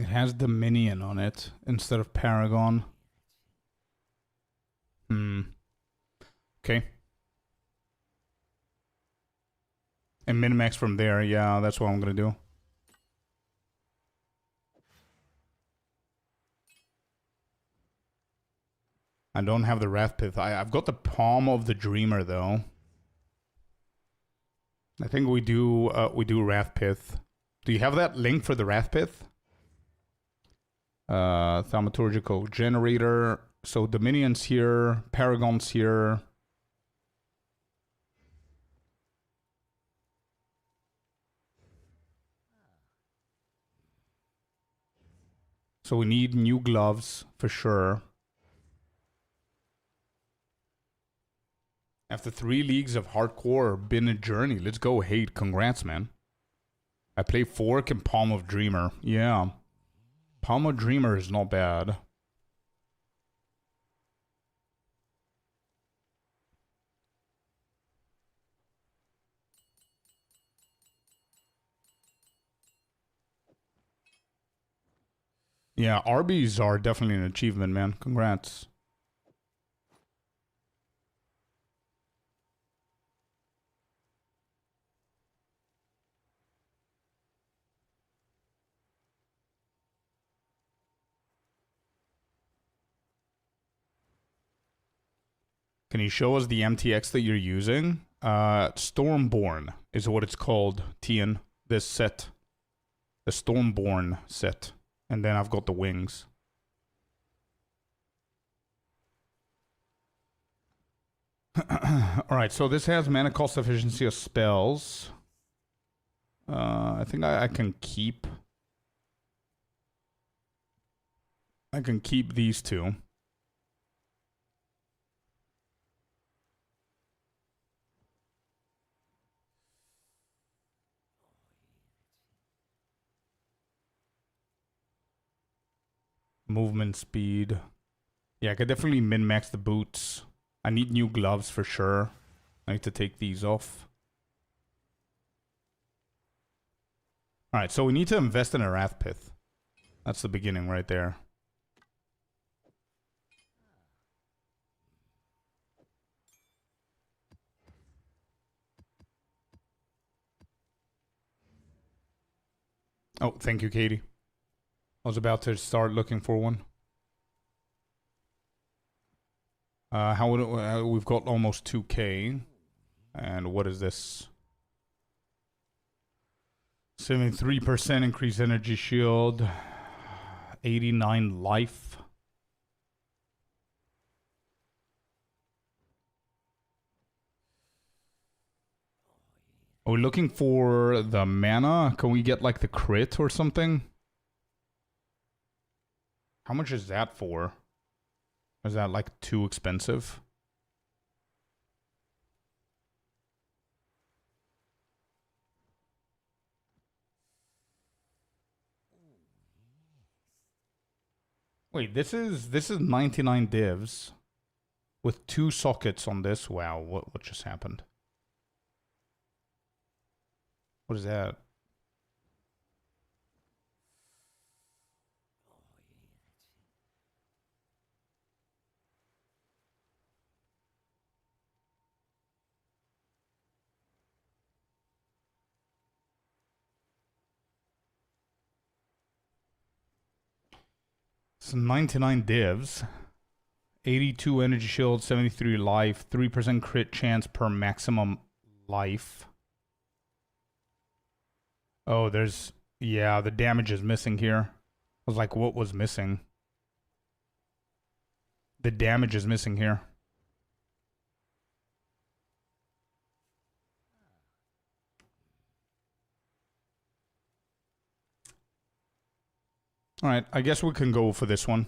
It has Dominion on it instead of Paragon. Okay. And min-max from there. Yeah, that's what I'm going to do. I don't have the Wrathpith. I've got the Palm of the Dreamer though. I think we do Wrathpith. Do you have that link for the Wrathpith? Thaumaturgical Generator. So Dominion's here, Paragon's here. So we need new gloves for sure. After 3 leagues of hardcore, been a journey. Let's go, Hate. Congrats, man. I play Fork and Palm of Dreamer. Yeah. Palm of Dreamer is not bad. Yeah, Arby's are definitely an achievement, man. Congrats. Can you show us the MTX that you're using? Stormborn is what it's called, Tian. This set. The Stormborn set. And then I've got the wings. Alright, so this has mana cost efficiency of spells. I think I can keep... I can keep these two. Movement speed. Yeah, I could definitely min-max the boots. I need new gloves for sure. I need to take these off. Alright, so we need to invest in a Wrathpith. That's the beginning right there. Oh, thank you, Katie. I was about to start looking for one. How would it, we've got almost 2k. And what is this? 73% increased energy shield. 89 life. Are we looking for the mana? Can we get like the crit or something? How much is that for? Is that like too expensive? Wait, this is 99 divs with 2 sockets on this. Wow, what just happened? What is that? It's 99 divs, 82 energy shield, 73 life, 3% crit chance per maximum life. Oh, there's... Yeah, the damage is missing here. I was like, what was missing? The damage is missing here. Alright, I guess we can go for this one.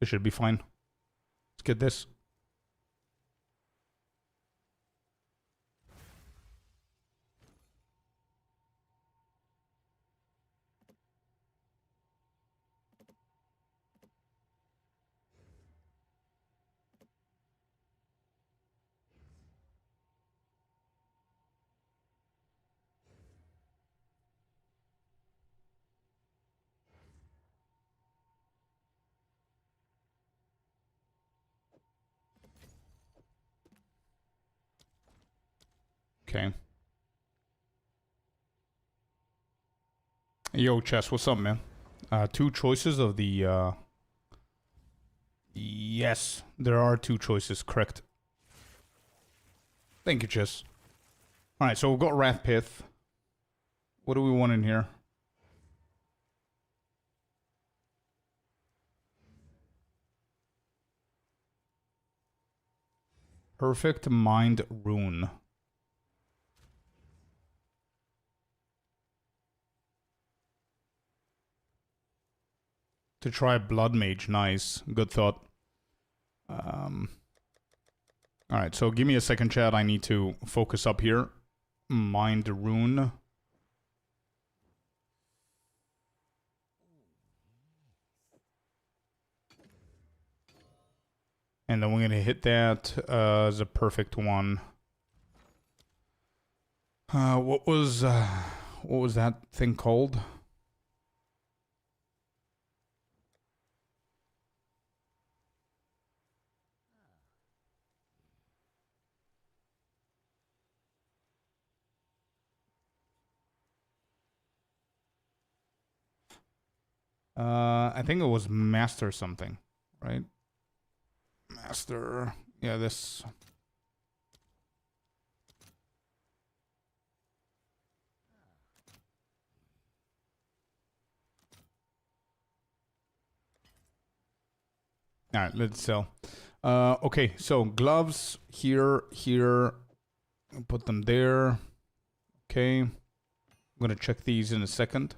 This should be fine. Let's get this. Okay. Yo, Chess, what's up, man? 2 choices of the, yeah, Yes, there are two choices, correct. Thank you, Chess. Alright, so we've got Wrath Pith. What do we want in here? Perfect Mind Rune. To try Blood Mage, nice. Good thought. Alright, so give me a second, chat. I need to focus up here. Mind Rune. And then we're going to hit that as a perfect one. What was that thing called? I think it was Master something, right? Master, yeah, this. All right, let's sell. Okay, so gloves here, put them there. Okay, I'm gonna check these in a second.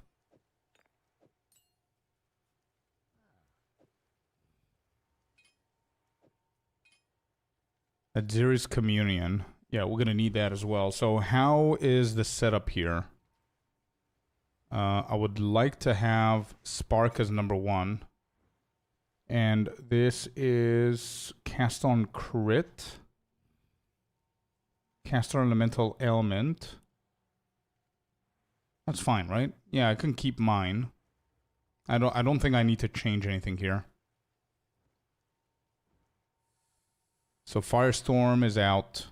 Adziri's Communion. Yeah, we're gonna need that as well. So how is the setup here? I would like to have Spark as number 1. And this is cast on crit. Cast on elemental ailment. That's fine, right? Yeah, I can keep mine. I don't think I need to change anything here. So Firestorm is out.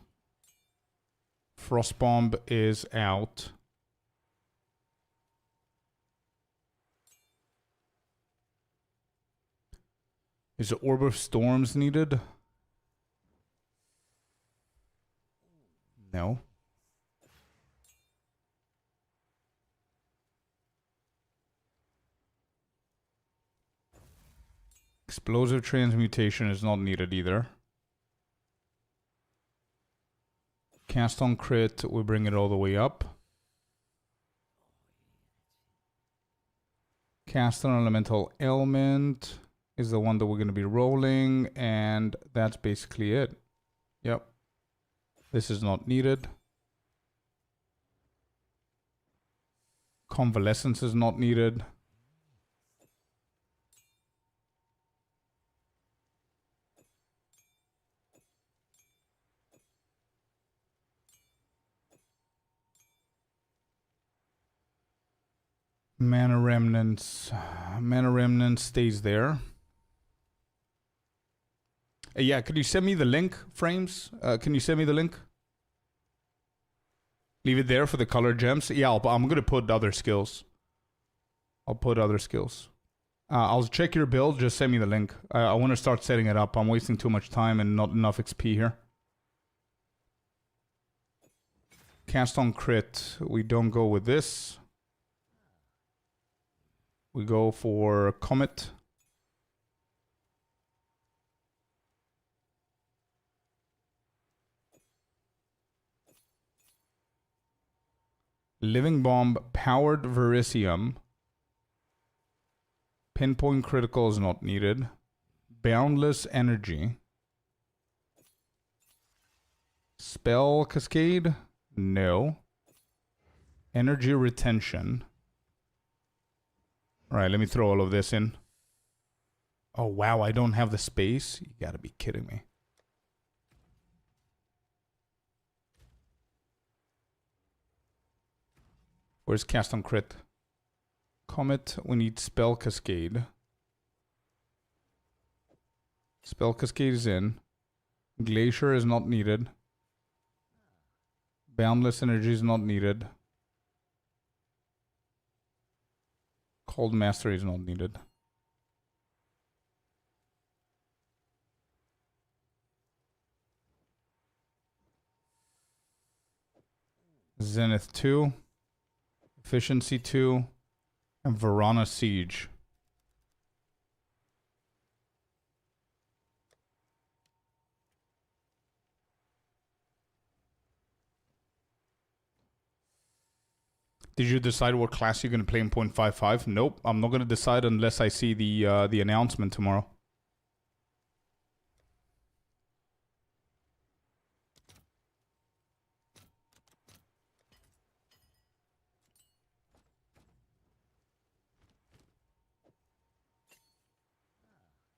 Frostbomb is out. Is the Orb of Storms needed? No. Explosive Transmutation is not needed either. Cast on crit, we bring it all the way up. Cast on elemental ailment is the one that we're going to be rolling, and that's basically it. Yep. This is not needed. Convalescence is not needed. Mana Remnants. Mana Remnants stays there. Yeah, could you send me the link, Frames? Can you send me the link? Leave it there for the color gems. Yeah, I'm going to put other skills. I'll put other skills. I'll check your build. Just send me the link. I want to start setting it up. I'm wasting too much time and not enough XP here. Cast on crit. We don't go with this. We go for Comet. Living Bomb, Powered Verisium. Pinpoint Critical is not needed. Boundless Energy. Spell Cascade? No. Energy Retention. Alright, let me throw all of this in. Oh, wow, I don't have the space? You gotta be kidding me. Where's Cast on Crit? Comet, we need Spell Cascade. Spell Cascade is in. Glacier is not needed. Boundless Energy is not needed. Cold Mastery is not needed. Zenith 2. Efficiency 2. And Verona Siege. Did you decide what class you're going to play in 0.55? Nope, I'm not going to decide unless I see the announcement tomorrow.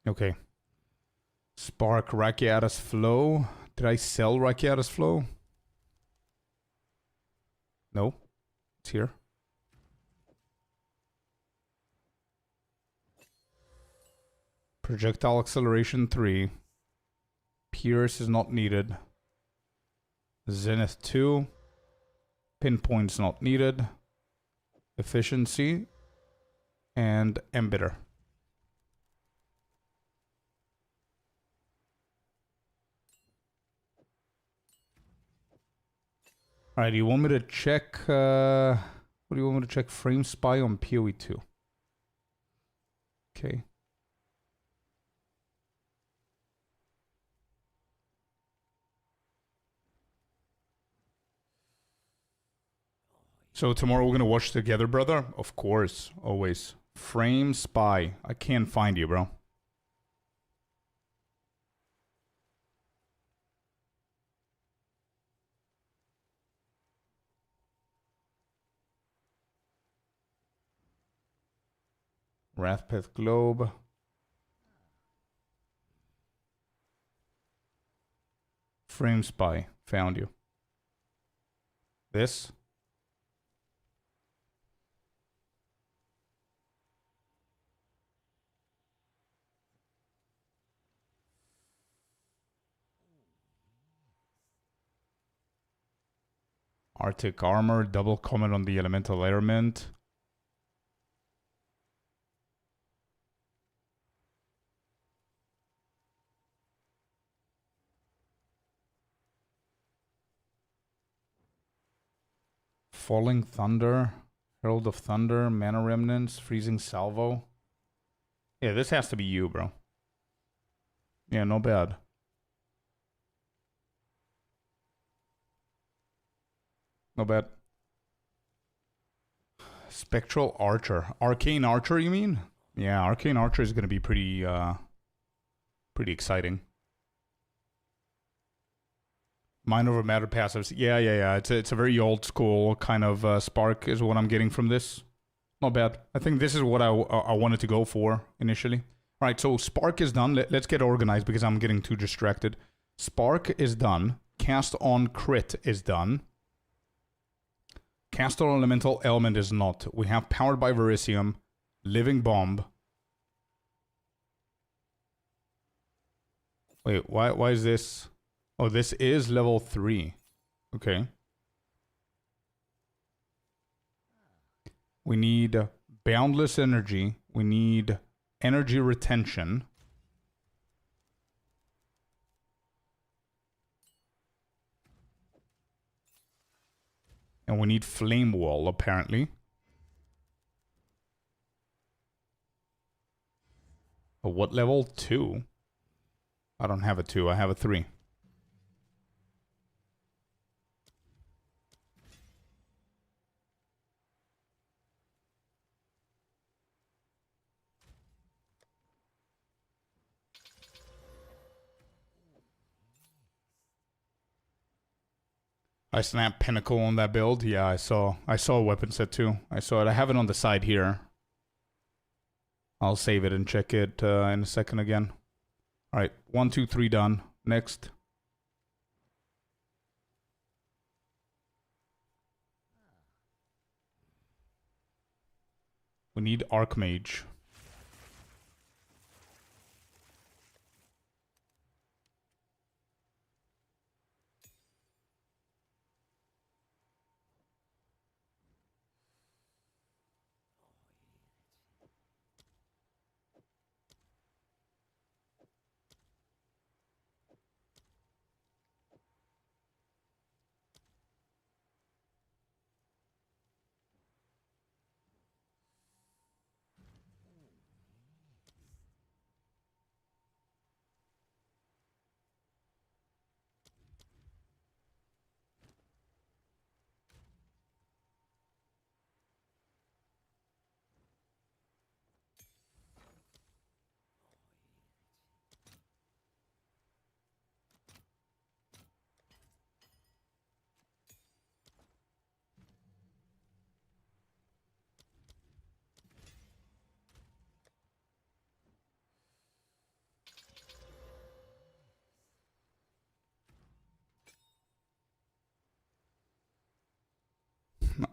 Okay. Spark Rakiatus Flow. Did I sell Rakiatus Flow? No. It's here. Projectile Acceleration 3. Pierce is not needed. Zenith 2. Pinpoint's not needed. Efficiency. And Embitter. Alright, you want me to check... what do you want me to check? Frame Spy on POE2. Okay. So tomorrow we're gonna watch together, brother? Of course, always. Frame Spy. I can't find you, bro. Wrathpith Globe. Frame Spy. Found you. This? Arctic Armor. Double comment on the Elemental Airment. Falling Thunder, Herald of Thunder, Mana Remnants, Freezing Salvo. Yeah, this has to be you, bro. Yeah, no bad. No bad. Spectral Archer. Arcane Archer, you mean? Yeah, Arcane Archer is going to be pretty exciting. Mind over matter passives. Yeah. It's a very old school kind of spark is what I'm getting from this. Not bad. I think this is what I wanted to go for initially. All right, so spark is done. Let's get organized because I'm getting too distracted. Spark is done. Cast on crit is done. Cast on elemental element is not. We have powered by Verisium, living bomb. Wait, why is this? Oh, this is level 3. Okay. We need boundless energy. We need energy retention. And we need flame wall, apparently. Oh, what level? 2? I don't have a 2, I have a 3. I snapped Pinnacle on that build. Yeah, I saw a weapon set too. I saw it. I have it on the side here. I'll save it and check it in a second again. All right, 1, 2, 3 done. Next. We need Archmage.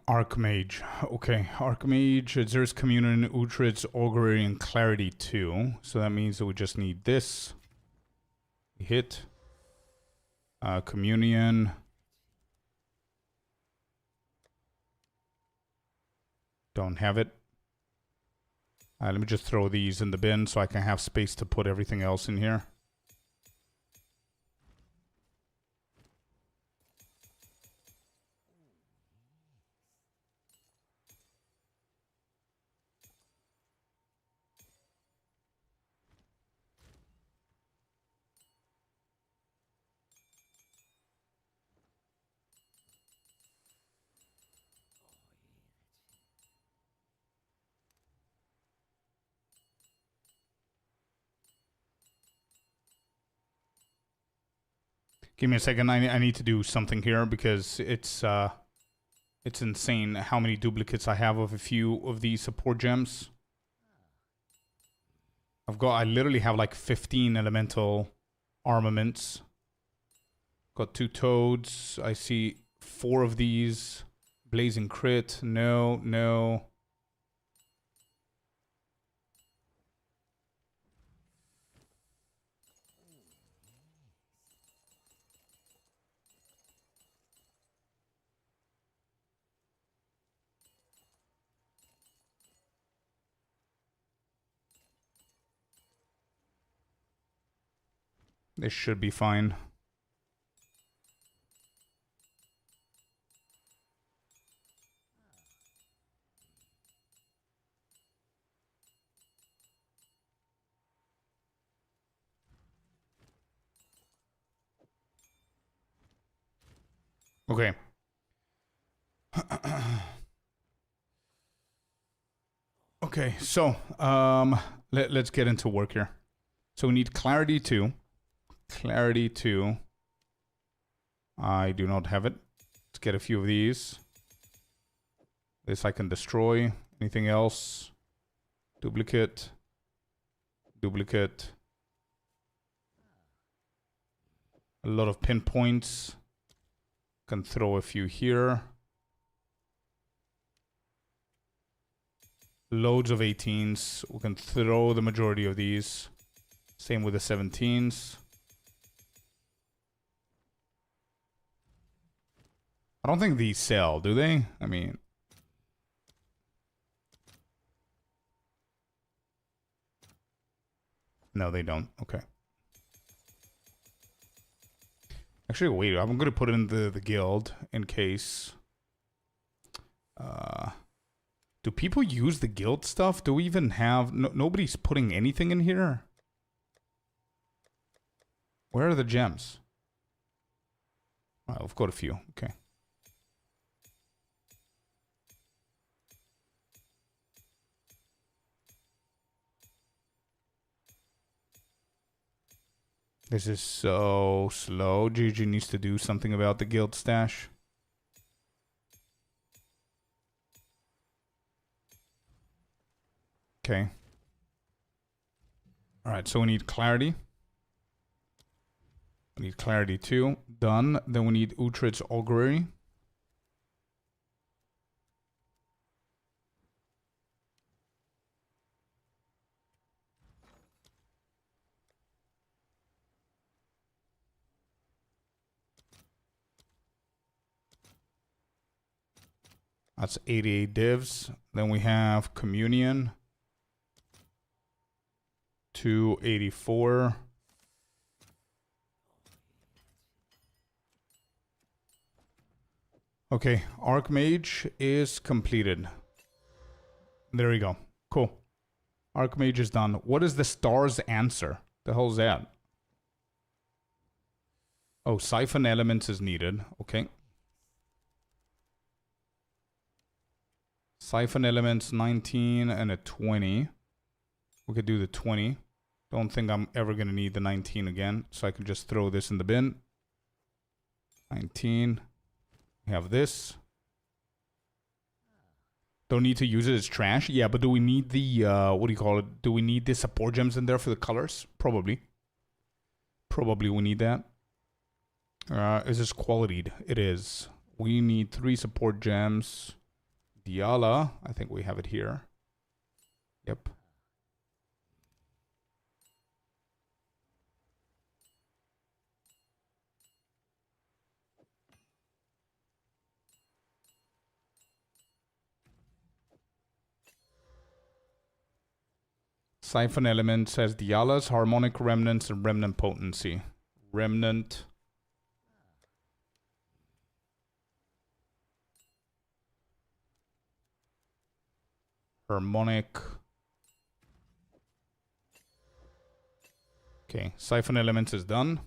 Archmage. Okay, Archmage, Xer's Communion, Uhtred's Augury, and Clarity 2. So that means that we just need this. Hit. Communion. Don't have it. Let me just throw these in the bin so I can have space to put everything else in here. Give me a second. I need to do something here because it's insane how many duplicates I have of a few of these support gems. I literally have like 15 elemental armaments. Got 2 toads. I see 4 of these. Blazing crit. No, no. This should be fine. Okay. Okay, so let's get into work here. So we need Clarity 2. Clarity 2. I do not have it. Let's get a few of these. This I can destroy. Anything else? Duplicate. Duplicate. A lot of pinpoints. Can throw a few here. Loads of 18s. We can throw the majority of these. Same with the 17s. I don't think these sell, do they? I mean... No, they don't. Okay. Actually, wait. I'm going to put it in the guild in case... do people use the guild stuff? Do we even have... nobody's putting anything in here? Where are the gems? Oh, I've got a few. Okay. This is so slow. GG needs to do something about the guild stash. Okay. Alright, so we need Clarity. We need Clarity 2. Done. Then we need Uhtred's Augury. That's 88 divs. Then we have Communion. 284. Okay, Archmage is completed. There we go. Cool. Archmage is done. What is the star's answer? The hell's that? Oh, Siphon Elements is needed. Okay. Siphon Elements 19 and a 20. We could do the 20. Don't think I'm ever going to need the 19 again. So I can just throw this in the bin. 19. We have this. Don't need to use it as trash. Yeah, but do we need the, what do you call it? Do we need the support gems in there for the colors? Probably. Probably we need that. Is this qualityed? It is. We need 3 support gems. Diala, I think we have it here. Yep. Siphon element says Diala's harmonic remnants and remnant potency. Remnant. Harmonic. Okay, siphon elements is done.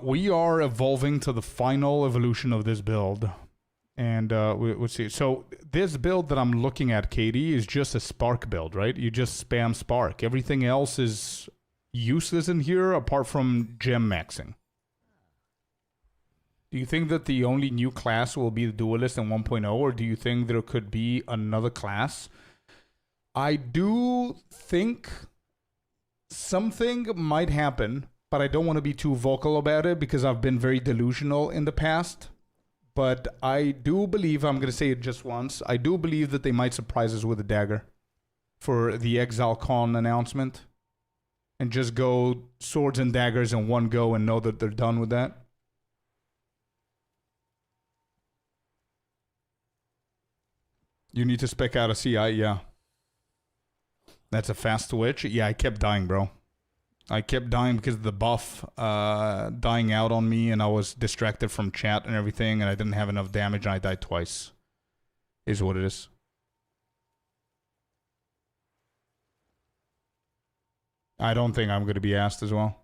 We are evolving to the final evolution of this build. And we'll see. So this build that I'm looking at, Katie, is just a spark build, right? You just spam spark. Everything else is useless in here apart from gem maxing. Do you think that the only new class will be the duelist in 1.0, or do you think there could be another class? I do think something might happen, but I don't want to be too vocal about it because I've been very delusional in the past. But I do believe, I'm going to say it just once, I do believe that they might surprise us with a dagger for the Exile Con announcement. And just go swords and daggers in one go and know that they're done with that. You need to spec out a CI, yeah. That's a fast switch. Yeah, I kept dying, bro. I kept dying because of the buff dying out on me, and I was distracted from chat and everything, and I didn't have enough damage, and I died twice. Is what it is. I don't think I'm going to be asked as well.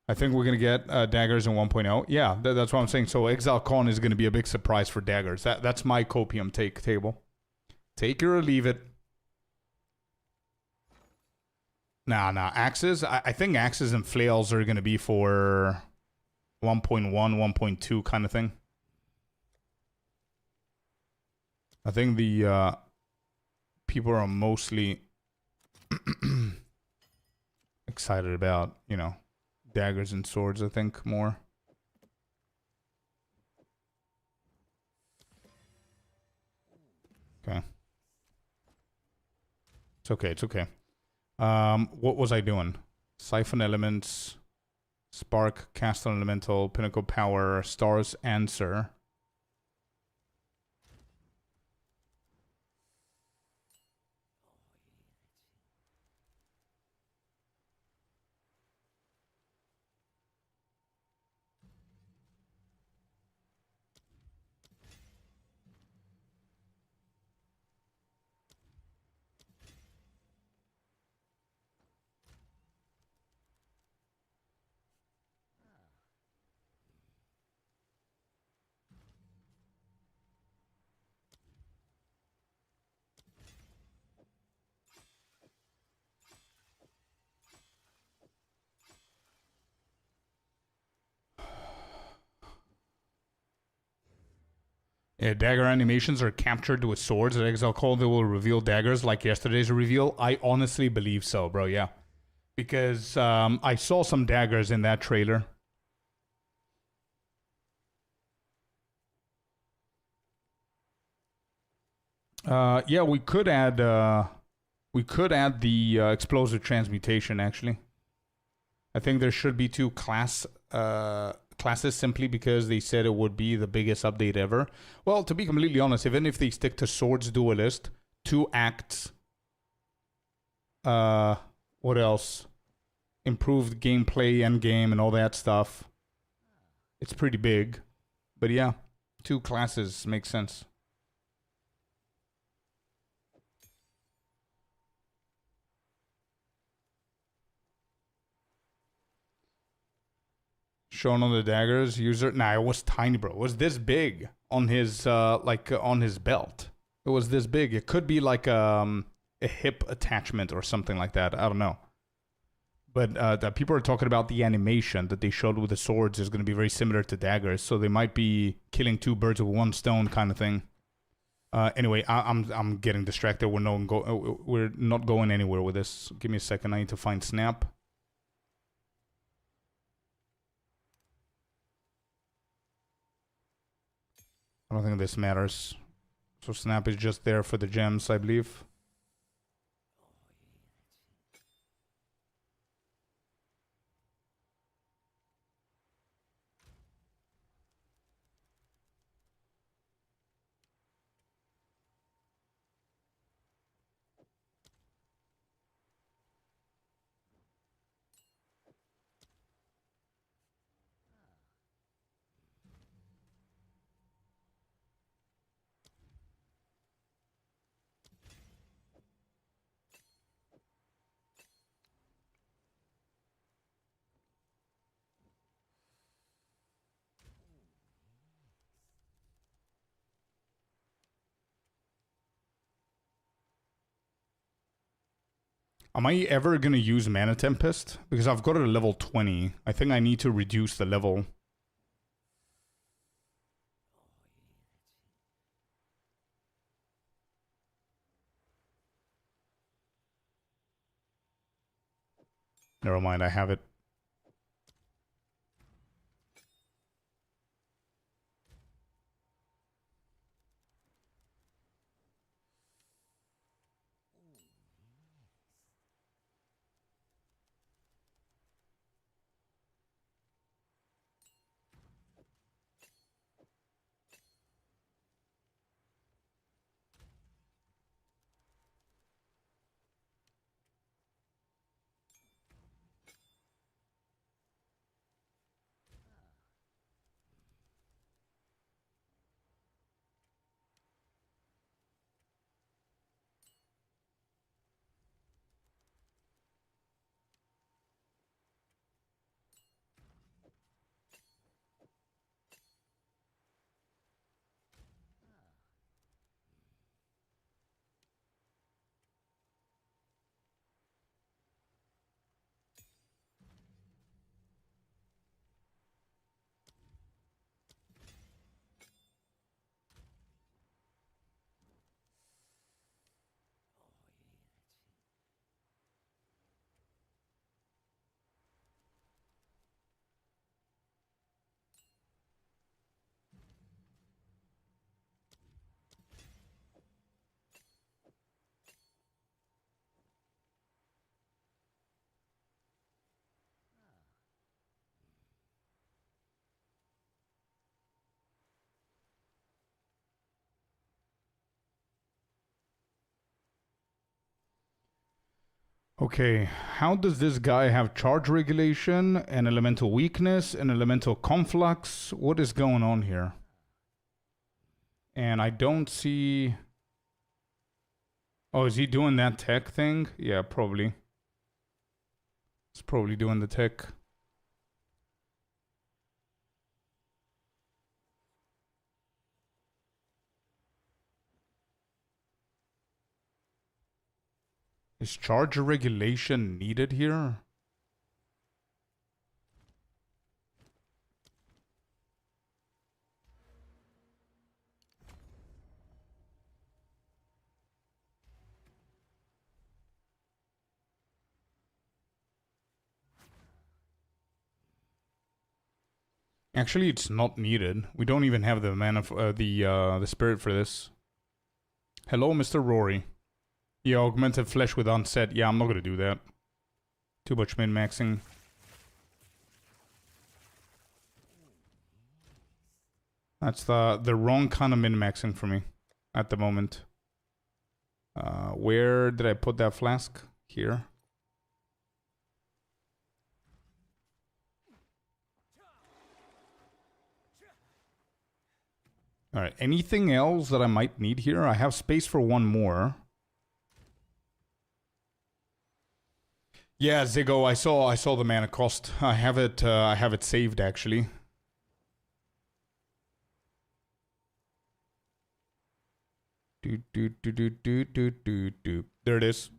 I think we're going to get daggers in 1.0. Yeah, that's what I'm saying. So Exile Con is going to be a big surprise for daggers. That's my copium take table. Take it or leave it. Nah. Axes. I think axes and flails are going to be for 1.1, 1.2 kind of thing. I think the people are mostly excited about, you know, daggers and swords, I think, more. Okay. It's okay. What was I doing? Siphon elements, spark, castle elemental, pinnacle power, stars answer. Yeah, dagger animations are captured with swords at Exile Call. They will reveal daggers like yesterday's reveal. I honestly believe so, bro. Yeah. Because I saw some daggers in that trailer. Yeah, we could add the explosive transmutation, actually. I think there should be 2 classes simply because they said it would be the biggest update ever. Well, to be completely honest, even if they stick to Swords Duelist, 2 acts, what else? Improved gameplay, endgame, and all that stuff. It's pretty big. But yeah, 2 classes makes sense. Shown on the daggers user. Nah, it was tiny, bro. It was this big on his on his belt. It was this big. It could be like a hip attachment or something like that. I don't know. But that people are talking about the animation that they showed with the swords is going to be very similar to daggers. So they might be killing 2 birds with 1 stone kind of thing. Anyway, I'm getting distracted. We're not going anywhere with this. Give me a second. I need to find Snap. I don't think this matters. So Snap is just there for the gems, I believe. Am I ever gonna use Mana Tempest? Because I've got it at level 20. I think I need to reduce the level. Never mind, I have it. Okay, how does this guy have charge regulation, an elemental weakness, an elemental conflux? What is going on here? And I don't see... Oh, is he doing that tech thing? Yeah, probably. He's probably doing the tech. Is charge regulation needed here? Actually, it's not needed. We don't even have the mana, the spirit for this. Hello, Mr. Rory. Yeah, augmented flesh with unset. Yeah, I'm not gonna do that. Too much min-maxing. That's the wrong kind of min-maxing for me at the moment. Where did I put that flask? Here. Alright, anything else that I might need here? I have space for one more. Yeah, Ziggo, I saw the mana cost. I have it saved actually. There it is.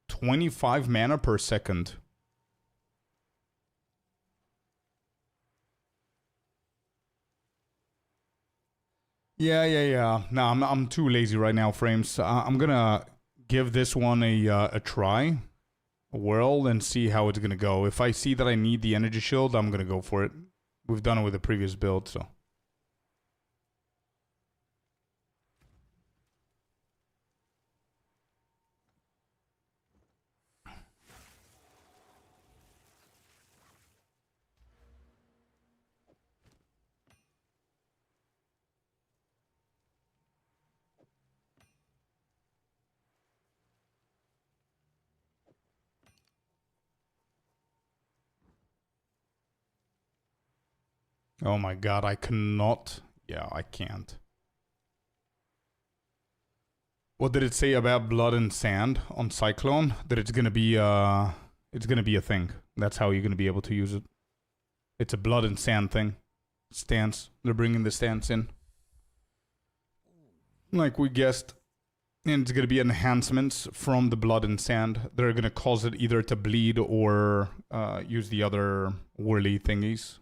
25 mana per second. Yeah. No, I'm too lazy right now, Frames. I'm gonna give this one a try, a whirl, and see how it's gonna go. If I see that I need the energy shield, I'm gonna go for it. We've done it with the previous build, so. Oh my god, I cannot. Yeah, I can't. What did it say about blood and sand on Cyclone? That it's gonna be a thing. That's how you're gonna be able to use it. It's a blood and sand thing. Stance. They're bringing the stance in. Like we guessed. And it's gonna be enhancements from the blood and sand. They're gonna cause it either to bleed or use the other whirly thingies.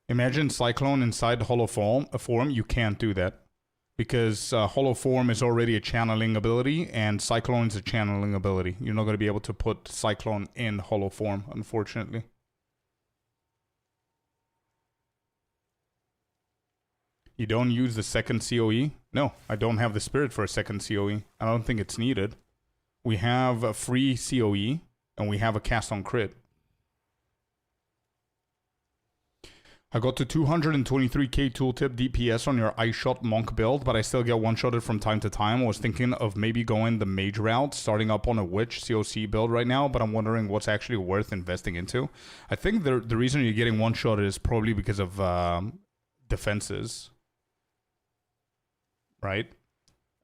Imagine Cyclone inside Hollow Form. You can't do that. Because Hollow Form is already a channeling ability, and Cyclone is a channeling ability. You're not going to be able to put Cyclone in Hollow Form, unfortunately. You don't use the second COE? No, I don't have the spirit for a second COE. I don't think it's needed. We have a free COE, and we have a cast on crit. I got to 223k tooltip DPS on your Ice Shot Monk build, but I still get one-shotted from time to time. I was thinking of maybe going the mage route, starting up on a Witch COC build right now, but I'm wondering what's actually worth investing into. I think the reason you're getting one-shotted is probably because of defenses. Right?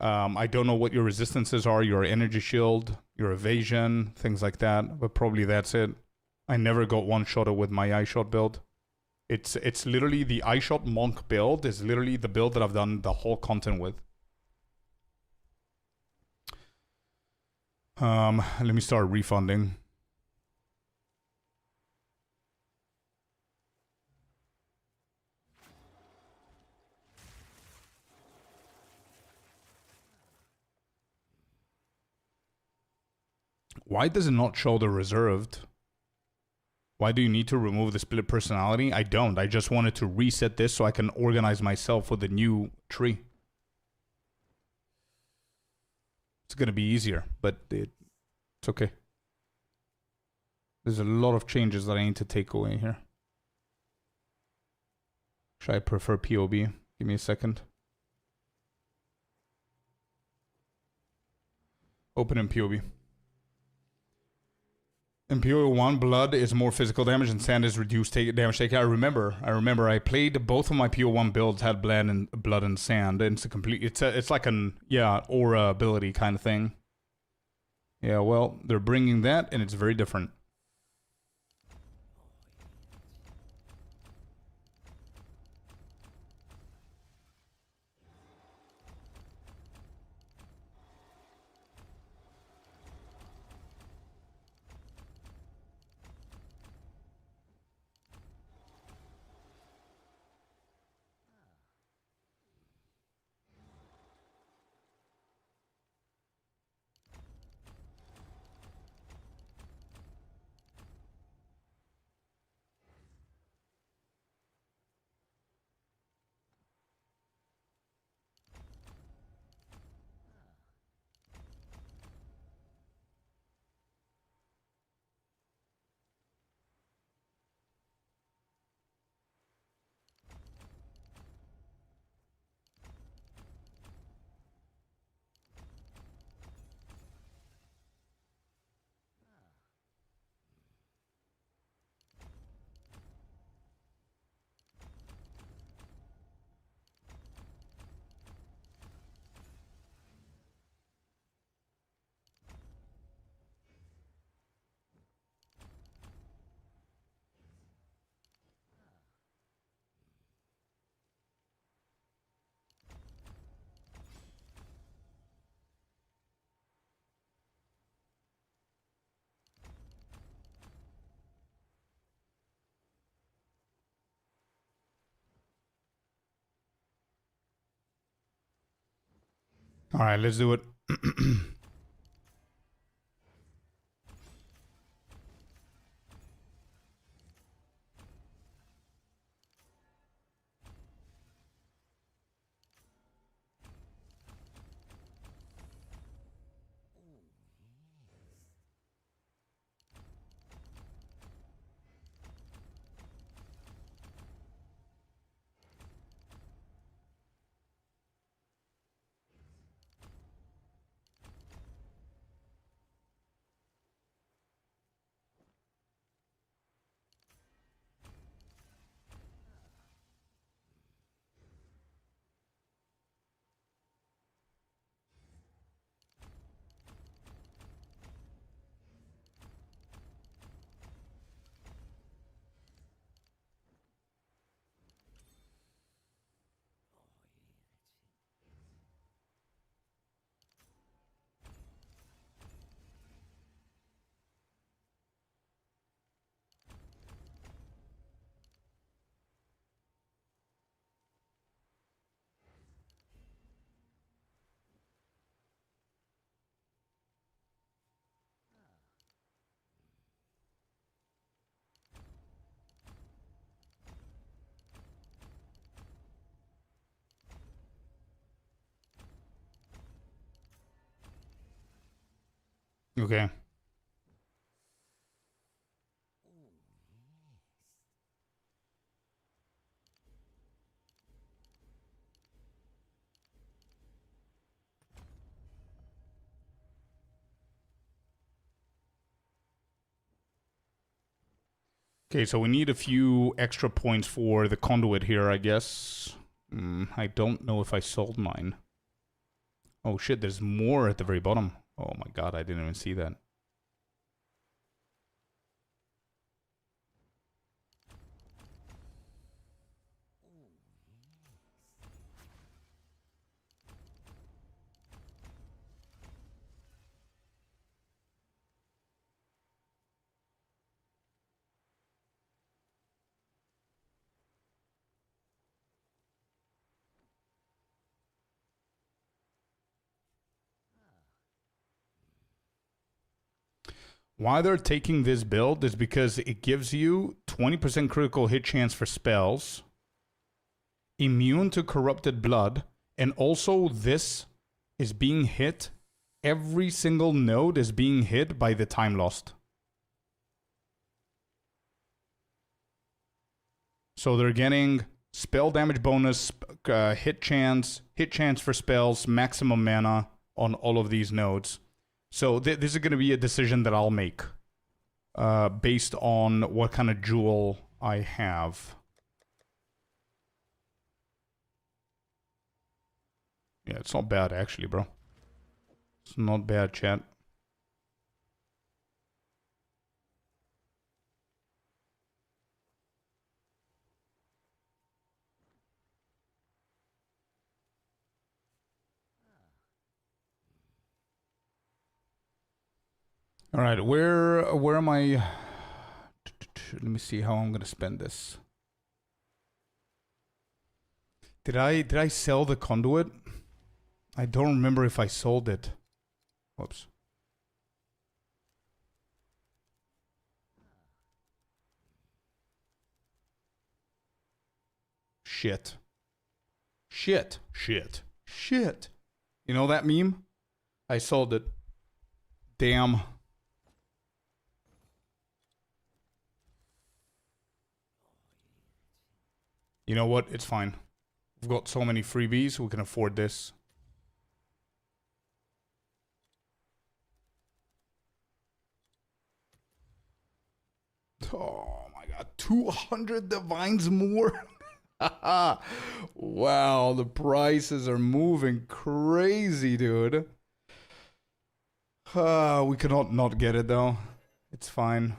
I don't know what your resistances are, your energy shield, your evasion, things like that, but probably that's it. I never got one-shotted with my Ice Shot build. It's literally the Ice Shot Monk build is literally the build that I've done the whole content with. Let me start refunding. Why does it not show the reserved? Why do you need to remove the split personality? I don't. I just wanted to reset this so I can organize myself with a new tree. It's going to be easier, but it's okay. There's a lot of changes that I need to take away here. Should I prefer POB? Give me a second. Open in POB. In POE1, blood is more physical damage and sand is reduced damage taken. I remember I played both of my PO1 builds had blood and sand, and it's a complete it's like an aura ability kind of thing. Yeah, well, they're bringing that and it's very different. All right, let's do it. Okay. Okay, so we need a few extra points for the conduit here, I guess. I don't know if I sold mine. Oh shit, there's more at the very bottom. Oh my god, I didn't even see that. Why they're taking this build is because it gives you 20% critical hit chance for spells, immune to corrupted blood, and also this is being hit. Every single node is being hit by the time lost. So they're getting spell damage bonus, hit chance for spells, maximum mana on all of these nodes. So this is going to be a decision that I'll make based on what kind of jewel I have. Yeah, it's not bad actually, bro. It's not bad, chat. All right, where am I? Let me see how I'm gonna spend this. Did I sell the conduit? I don't remember if I sold it. Whoops. Shit. Shit. Shit. Shit. You know that meme? I sold it. Damn. You know what? It's fine. We've got so many freebies, we can afford this. Oh my god, 200 divines more? Wow, the prices are moving crazy, dude. We cannot not get it though. It's fine.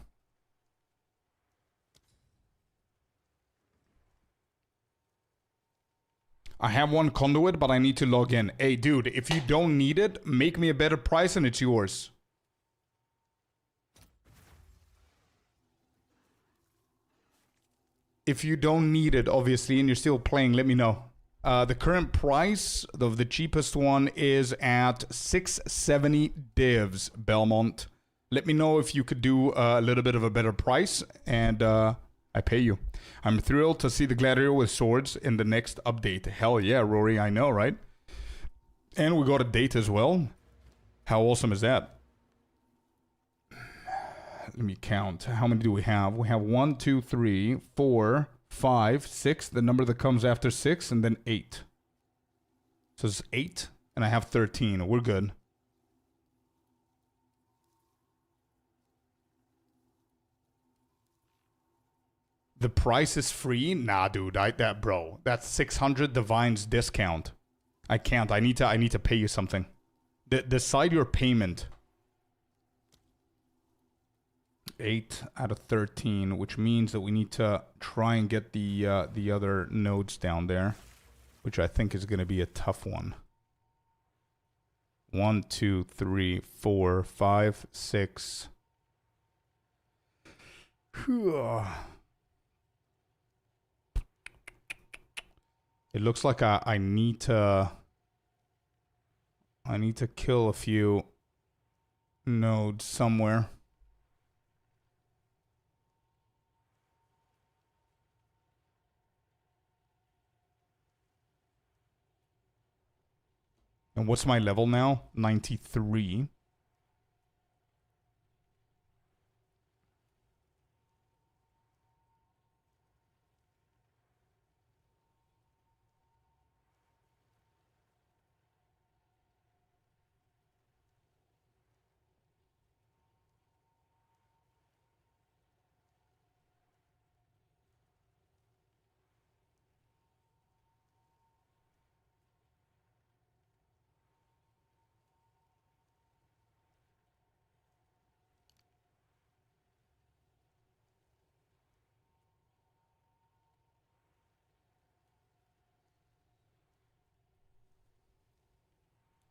I have one conduit, but I need to log in. Hey, dude, if you don't need it, make me a better price and it's yours. If you don't need it, obviously, and you're still playing, let me know. The current price of the cheapest one is at 670 divs, Belmont. Let me know if you could do a little bit of a better price, and I pay you. I'm thrilled to see the Gladiator with swords in the next update. Hell yeah, Rory, I know, right? And we got a date as well. How awesome is that? Let me count. How many do we have? We have 1, 2, 3, 4, 5, 6. The number that comes after 6, and then 8. So it's 8, and I have 13. We're good. The price is free? Nah, dude. Bro. That's 600 Divines discount. I can't. I need to pay you something. Decide your payment. 8 out of 13, which means that we need to try and get the other nodes down there, which I think is going to be a tough one. 1, 2, 3, 4, 5, 6. It looks like I need to kill a few nodes somewhere. And what's my level now? 93.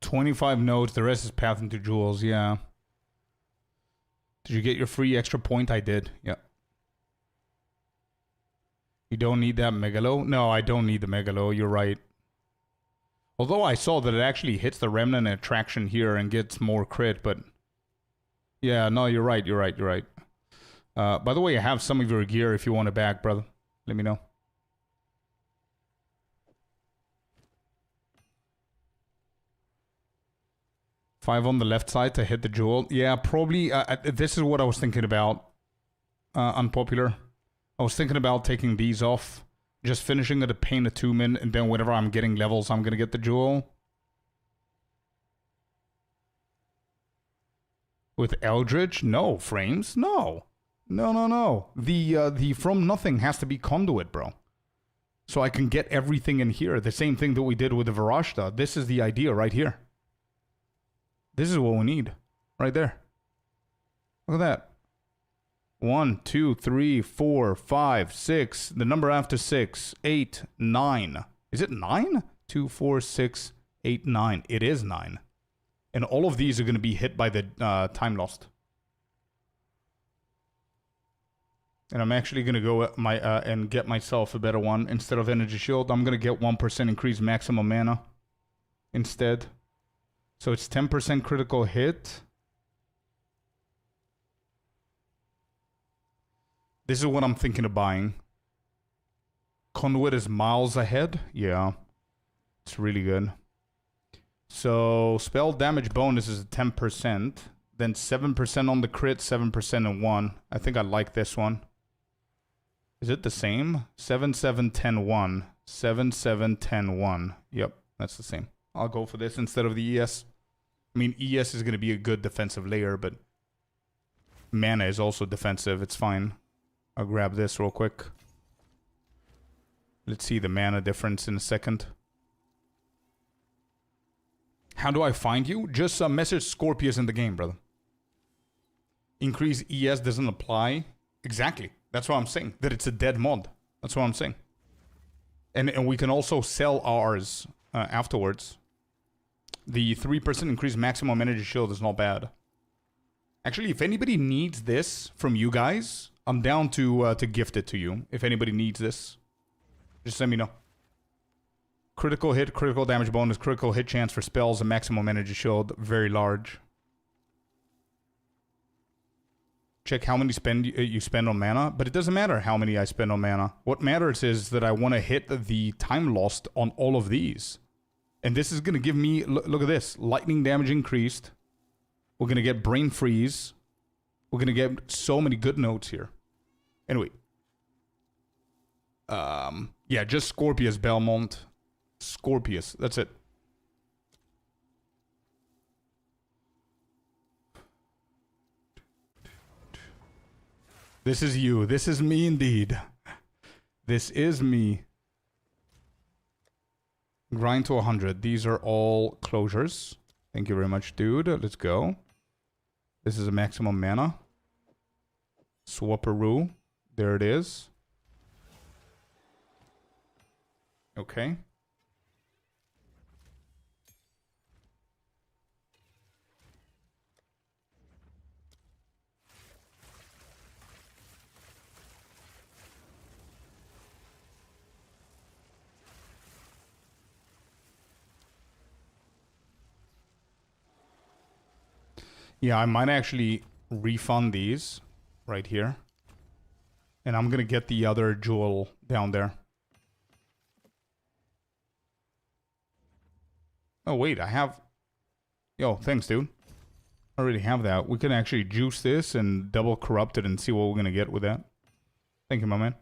$25 nodes, the rest is path into jewels, yeah. Did you get your free extra point? I did, yeah. You don't need that Megalo? No, I don't need the Megalo, you're right. Although I saw that it actually hits the Remnant attraction here and gets more crit, but... Yeah, no, you're right. By the way, I have some of your gear if you want it back, brother. Let me know. Five on the left side to hit the jewel. Yeah, probably. This is what I was thinking about. Unpopular. I was thinking about taking these off. Just finishing at a pain attunement. And then whenever I'm getting levels, I'm going to get the jewel. With Eldritch? No. Frames? No. No. The from nothing has to be conduit, bro. So I can get everything in here. The same thing that we did with the Varashta. This is the idea right here. This is what we need. Right there. Look at that. 1, 2, 3, 4, 5, 6. The number after 6. 8, 9. Is it 9? 2, 4, 6, 8, 9. It is 9. And all of these are going to be hit by the time lost. And I'm actually going to go and get myself a better one. Instead of energy shield, I'm going to get 1% increased maximum mana instead. So it's 10% critical hit. This is what I'm thinking of buying. Conduit is miles ahead. Yeah. It's really good. So spell damage bonus is 10%. Then 7% on the crit, 7% in 1. I think I like this one. Is it the same? 7, 7, 10, 1. 7, 7, 10, 1. Yep, that's the same. I'll go for this instead of the ES. I mean, ES is going to be a good defensive layer, but mana is also defensive. It's fine. I'll grab this real quick. Let's see the mana difference in a second. How do I find you? Just message Scorpius in the game, brother. Increase ES doesn't apply. Exactly. That's what I'm saying. That it's a dead mod. That's what I'm saying. And we can also sell ours afterwards. The 3% increased maximum energy shield is not bad. Actually, if anybody needs this from you guys, I'm down to gift it to you. If anybody needs this, just let me know. Critical hit, critical damage bonus, critical hit chance for spells, and maximum energy shield. Very large. Check how many you spend on mana, but it doesn't matter how many I spend on mana. What matters is that I want to hit the time lost on all of these. And this is going to give me, look at this, lightning damage increased. We're going to get brain freeze. We're going to get so many good notes here. Anyway. Yeah, just Scorpius Belmont. Scorpius, that's it. This is you. This is me indeed. This is me. Grind to 100. These are all closures. Thank you very much, dude. Let's go. This is a maximum mana. Swapperoo. There it is. Okay. Yeah, I might actually refund these right here. And I'm gonna get the other jewel down there. Oh, wait, I have... Yo, thanks, dude. I already have that. We can actually juice this and double corrupt it and see what we're gonna get with that. Thank you, my man.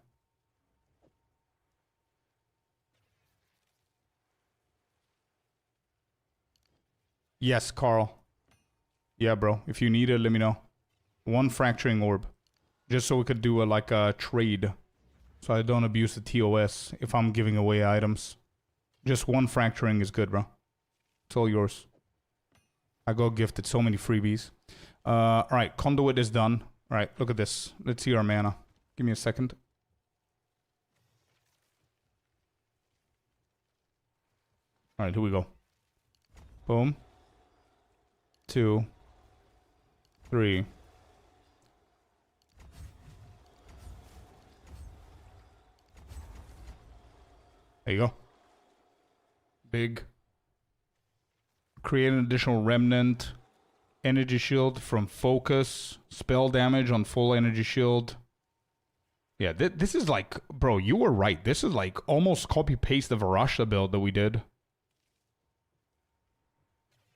Yes, Carl. Yeah, bro. If you need it, let me know. 1 fracturing orb. Just so we could do a trade. So I don't abuse the TOS if I'm giving away items. Just 1 fracturing is good, bro. It's all yours. I got gifted so many freebies. Alright, conduit is done. Alright, look at this. Let's see our mana. Give me a second. Alright, here we go. Boom. 2. 3. There you go. Big. Create an additional remnant. Energy shield from focus. Spell damage on full energy shield. Yeah, this is like... Bro, you were right. This is like almost copy-paste the Varasha build that we did.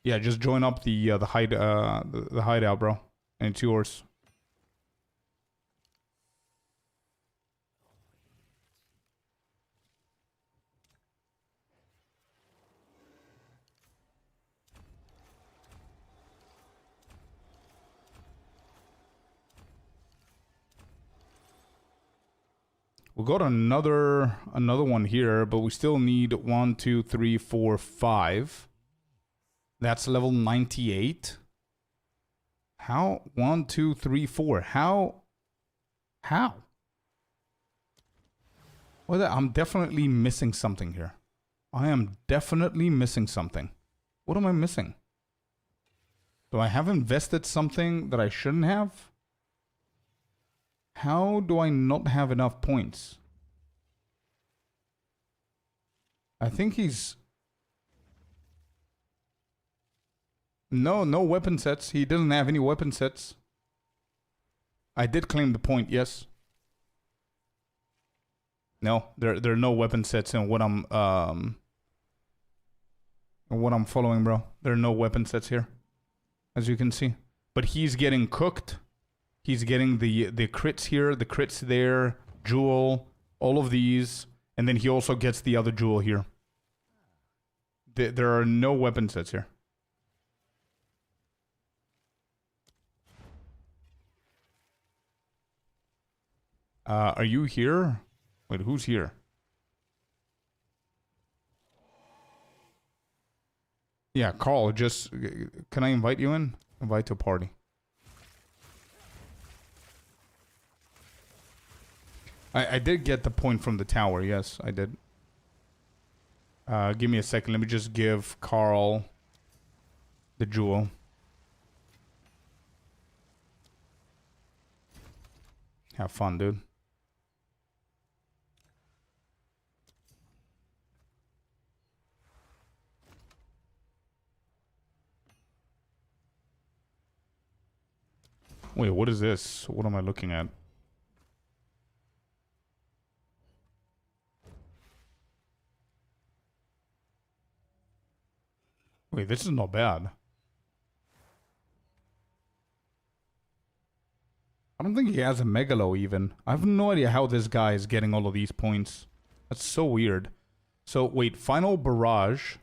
Yeah, just join up the hideout, bro. And it's yours. We got another one here, but we still need 1, 2, 3, 4, 5. That's level 98. How? 1, 2, 3, 4. How? Well, I'm definitely missing something here. I am definitely missing something. What am I missing? Do I have invested something that I shouldn't have? How do I not have enough points? I think he's... No weapon sets. He doesn't have any weapon sets. I did claim the point, yes. No, there are no weapon sets in what I'm following, bro. There are no weapon sets here, as you can see. But he's getting cooked. He's getting the crits here, the crits there, jewel, all of these, and then he also gets the other jewel here. There are no weapon sets here. Are you here? Wait, who's here? Yeah, Carl, just... Can I invite you in? Invite to a party. I did get the point from the tower, yes, I did. Give me a second, let me just give Carl the jewel. Have fun, dude. Wait, what is this? What am I looking at? Wait, this is not bad. I don't think he has a Megalo even. I have no idea how this guy is getting all of these points. That's so weird. So, wait, Final Barrage.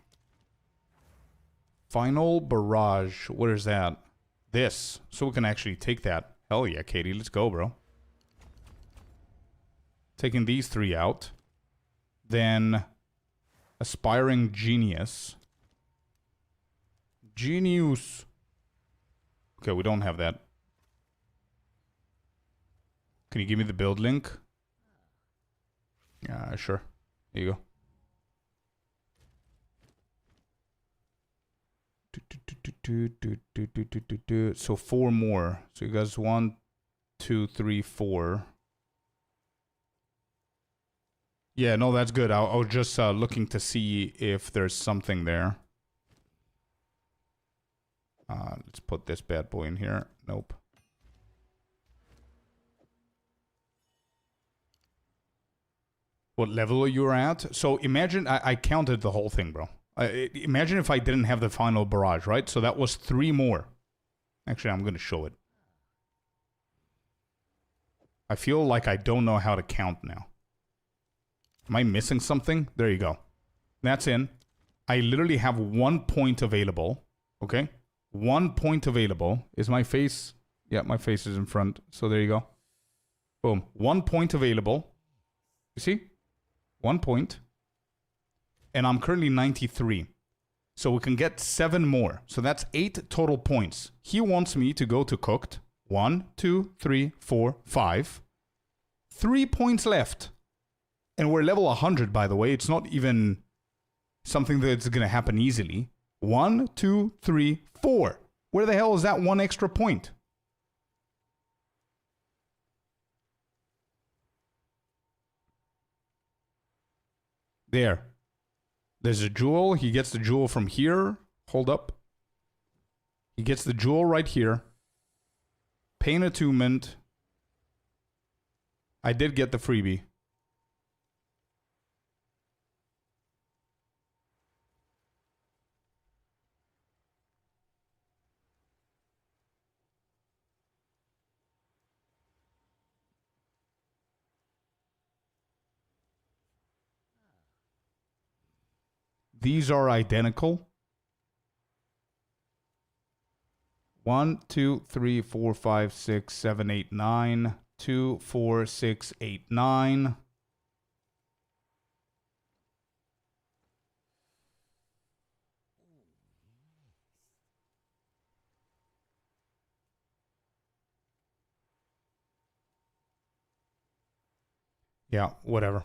Final Barrage. What is that? This. So we can actually take that. Hell yeah, Katie. Let's go, bro. Taking these three out. Then Aspiring Genius. Genius. Okay, we don't have that. Can you give me the build link? Yeah, sure. Here you go. So 4 more. So you guys 1, 2, 3, 4. Yeah, no, that's good. I was just looking to see if there's something there. Let's put this bad boy in here. Nope. What level you're at? So imagine, I counted the whole thing, bro. Imagine if I didn't have the Final Barrage, right? So that was 3 more. Actually, I'm going to show it. I feel like I don't know how to count now. Am I missing something? There you go. That's in. I literally have 1 point available. Okay? 1 point available. Is my face? Yeah, my face is in front. So there you go. Boom. 1 point available. You see? 1 point. And I'm currently 93. So we can get 7 more. So that's 8 total points. He wants me to go to cooked. 1, 2, 3, 4, 5. 3 points left. And we're level 100, by the way. It's not even something that's going to happen easily. 1, 2, 3, 4. Where the hell is that 1 extra point? There. There's a jewel. He gets the jewel from here. Hold up. He gets the jewel right here. Pain attunement. I did get the freebie. These are identical. 1, 2, 3, 4, 5, 6, 7, 8, 9. 2, 4, 6, 8, 9. Yeah, whatever.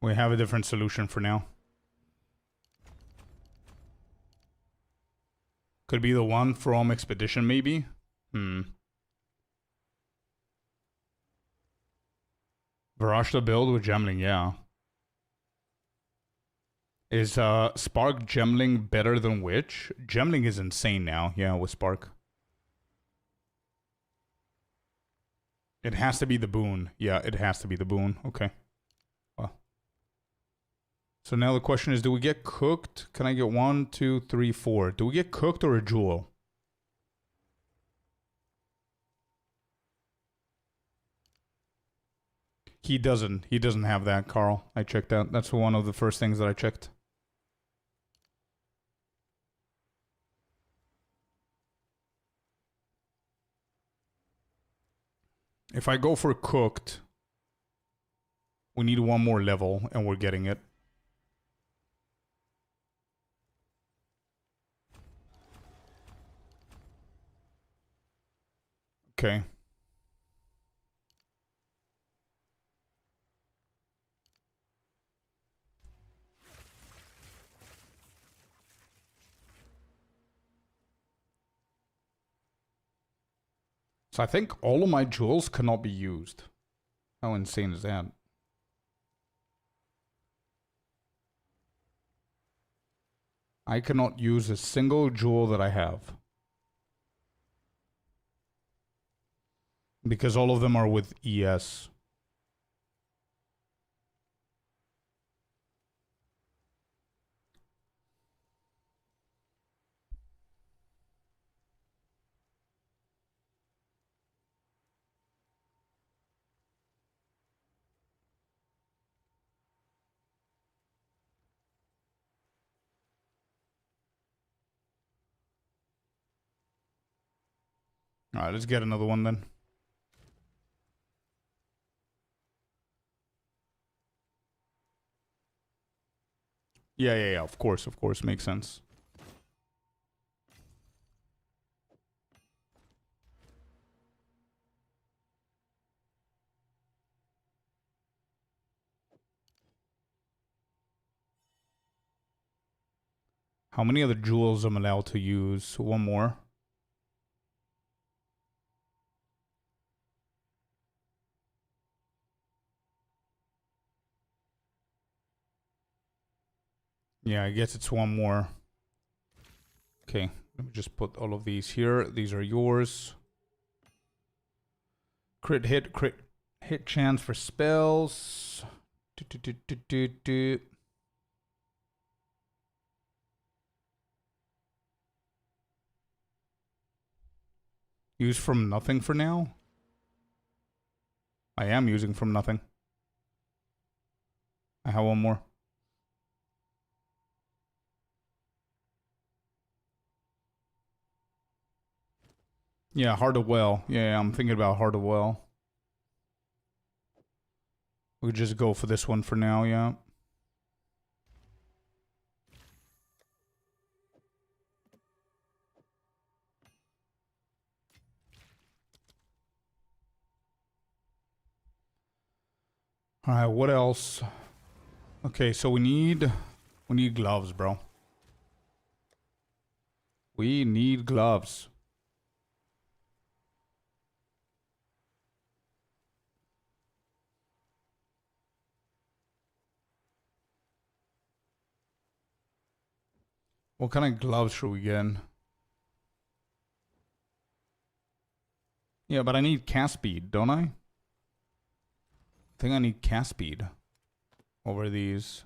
We have a different solution for now. Could be the one from Expedition, maybe? Varashta build with Gemling, yeah. Is Spark Gemling better than Witch? Gemling is insane now, yeah, with Spark. It has to be the boon. Yeah, it has to be the boon. Okay. Well. So now the question is, do we get cooked? Can I get 1, 2, 3, 4? Do we get cooked or a jewel? He doesn't. He doesn't have that, Carl. I checked that. That's one of the first things that I checked. If I go for cooked, we need 1 more level, and we're getting it. Okay. So I think all of my jewels cannot be used. How insane is that? I cannot use a single jewel that I have. Because all of them are with ES. Alright, let's get another one then. Yeah, of course, makes sense. How many other jewels I'm allowed to use? One more. Yeah, I guess it's one more. Okay, let me just put all of these here. These are yours. Crit hit chance for spells. Use from nothing for now? I am using from nothing. I have one more. Yeah, Heart of Well. Yeah, I'm thinking about Heart of Well. We could just go for this one for now, yeah. Alright, what else? Okay, so we need gloves, bro. We need gloves. What kind of gloves should we get? Yeah, but I need cast speed, don't I? I think I need cast speed over these.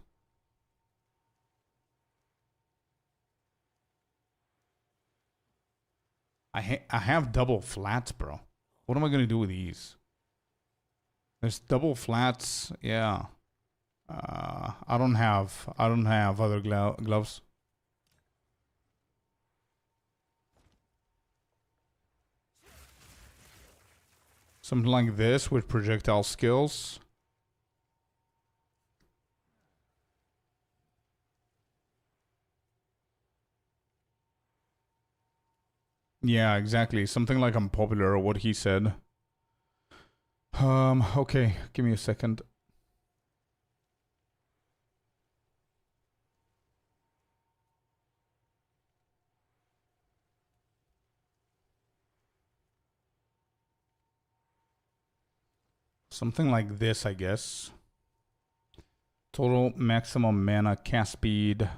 I have double flats, bro. What am I gonna do with these? There's double flats, yeah. I don't have other gloves. Something like this with projectile skills. Yeah, exactly. Something like unpopular or what he said. Okay, give me a second. Something like this, I guess. Total maximum mana cast speed.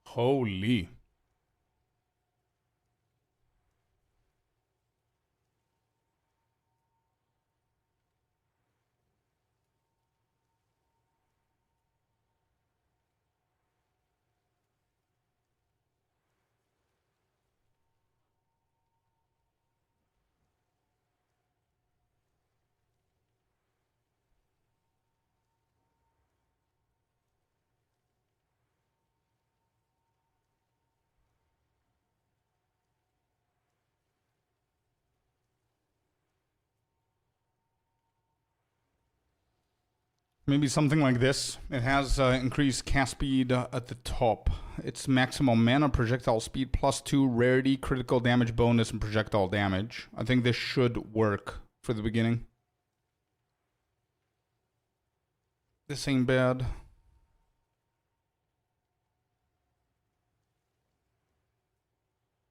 Holy. Maybe something like this. It has increased cast speed at the top. It's maximum mana, projectile speed, +2, rarity, critical damage bonus, and projectile damage. I think this should work for the beginning. This ain't bad.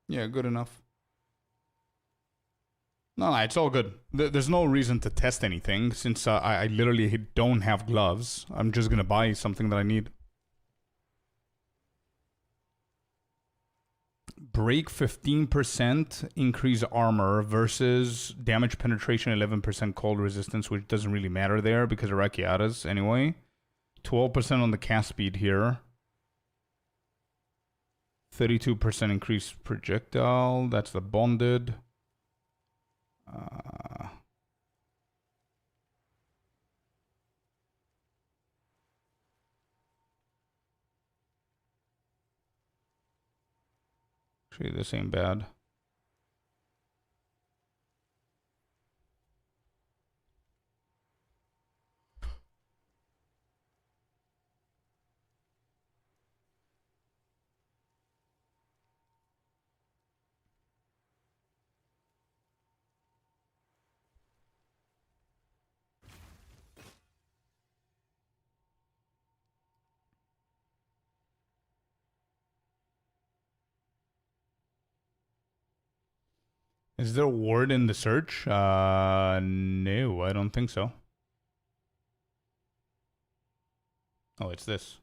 Yeah, good enough. No, it's all good. There's no reason to test anything since I literally don't have gloves. I'm just gonna buy something that I need. Break 15%, increase armor versus damage penetration 11% cold resistance, which doesn't really matter there because of Rakiatas anyway. 12% on the cast speed here. 32% increased projectile. That's the bonded. Actually, this ain't bad. Is there a word in the search? No, I don't think so. Oh, it's this.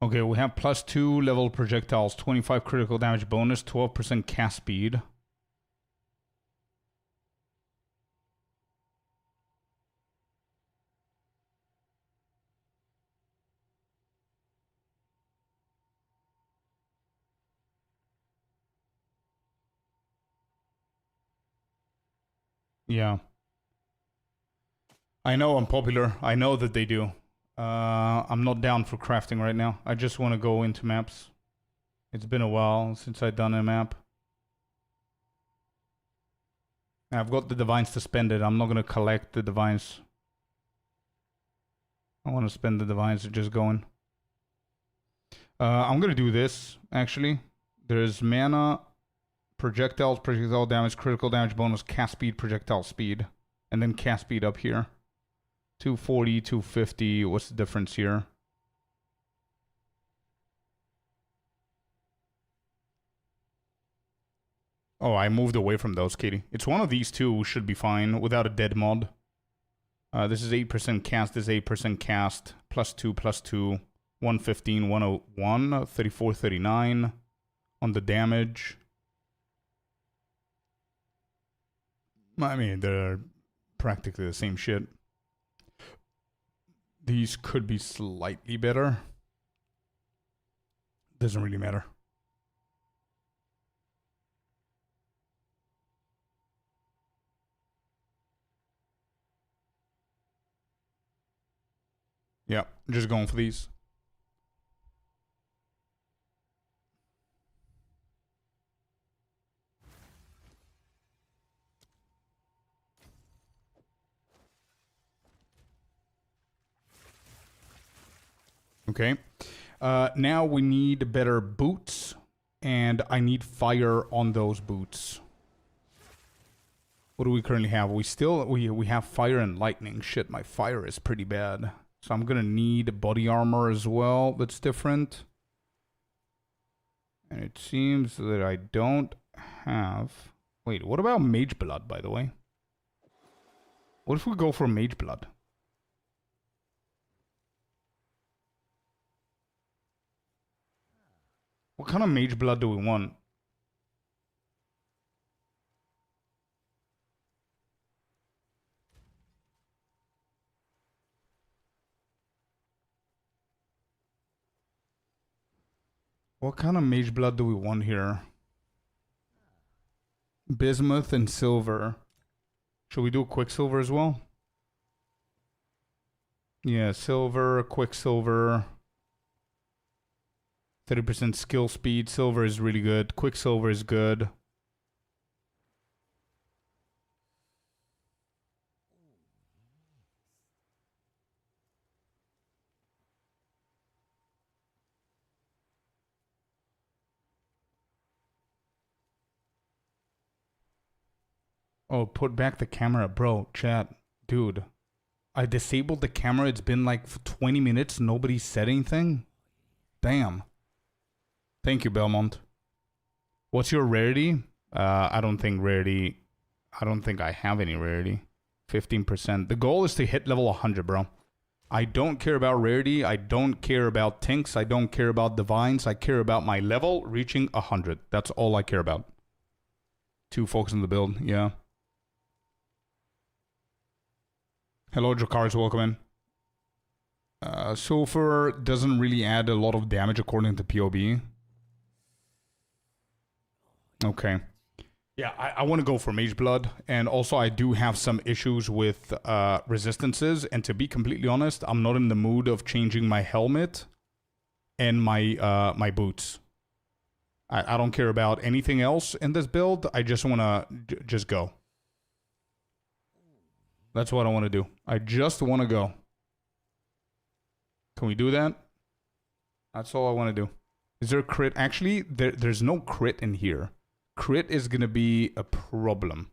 Okay, we have +2 level projectiles, 25 critical damage bonus, 12% cast speed. Yeah. I know I'm popular. I know that they do. I'm not down for crafting right now. I just want to go into maps. It's been a while since I've done a map. I've got the divines to spend it. I'm not going to collect the divines. I want to spend the divines just going. I'm going to do this, actually. There's mana, projectiles, projectile damage, critical damage bonus, cast speed, projectile speed. And then cast speed up here. 240, 250. What's the difference here? Oh, I moved away from those, Katie. It's one of these two should be fine without a dead mod. This is 8% cast, this is 8% cast. +2, +2. 115, 101, 34, 39 on the damage. I mean, they're practically the same shit. These could be slightly better. Doesn't really matter. Yeah, just going for these. Okay. Now we need better boots, and I need fire on those boots. What do we currently have? We have fire and lightning. Shit, my fire is pretty bad. So I'm gonna need body armor as well. That's different. And it seems that I don't have... Wait, what about Mage Blood, by the way? What if we go for Mage Blood? What kind of Mage Blood do we want? What kind of mage blood do we want here? Bismuth and silver. Should we do quicksilver as well? Yeah, silver, quicksilver. 30% skill speed. Silver is really good. Quicksilver is good. Oh, put back the camera. Bro, chat. Dude. I disabled the camera. It's been like 20 minutes. Nobody said anything. Damn. Thank you, Belmont. What's your rarity? I don't think I have any rarity. 15%. The goal is to hit level 100, bro. I don't care about rarity. I don't care about tinks. I don't care about divines. I care about my level reaching 100. That's all I care about. 2 folks in the build. Yeah. Hello, Jakars. Welcome in. Sulfur doesn't really add a lot of damage according to POB. Okay. Yeah, I want to go for Mage Blood. And also, I do have some issues with resistances. And to be completely honest, I'm not in the mood of changing my helmet and my boots. I don't care about anything else in this build. I just want to just go. That's what I want to do. I just want to go. Can we do that? That's all I want to do. Is there a crit? Actually, there's no crit in here. Crit is going to be a problem.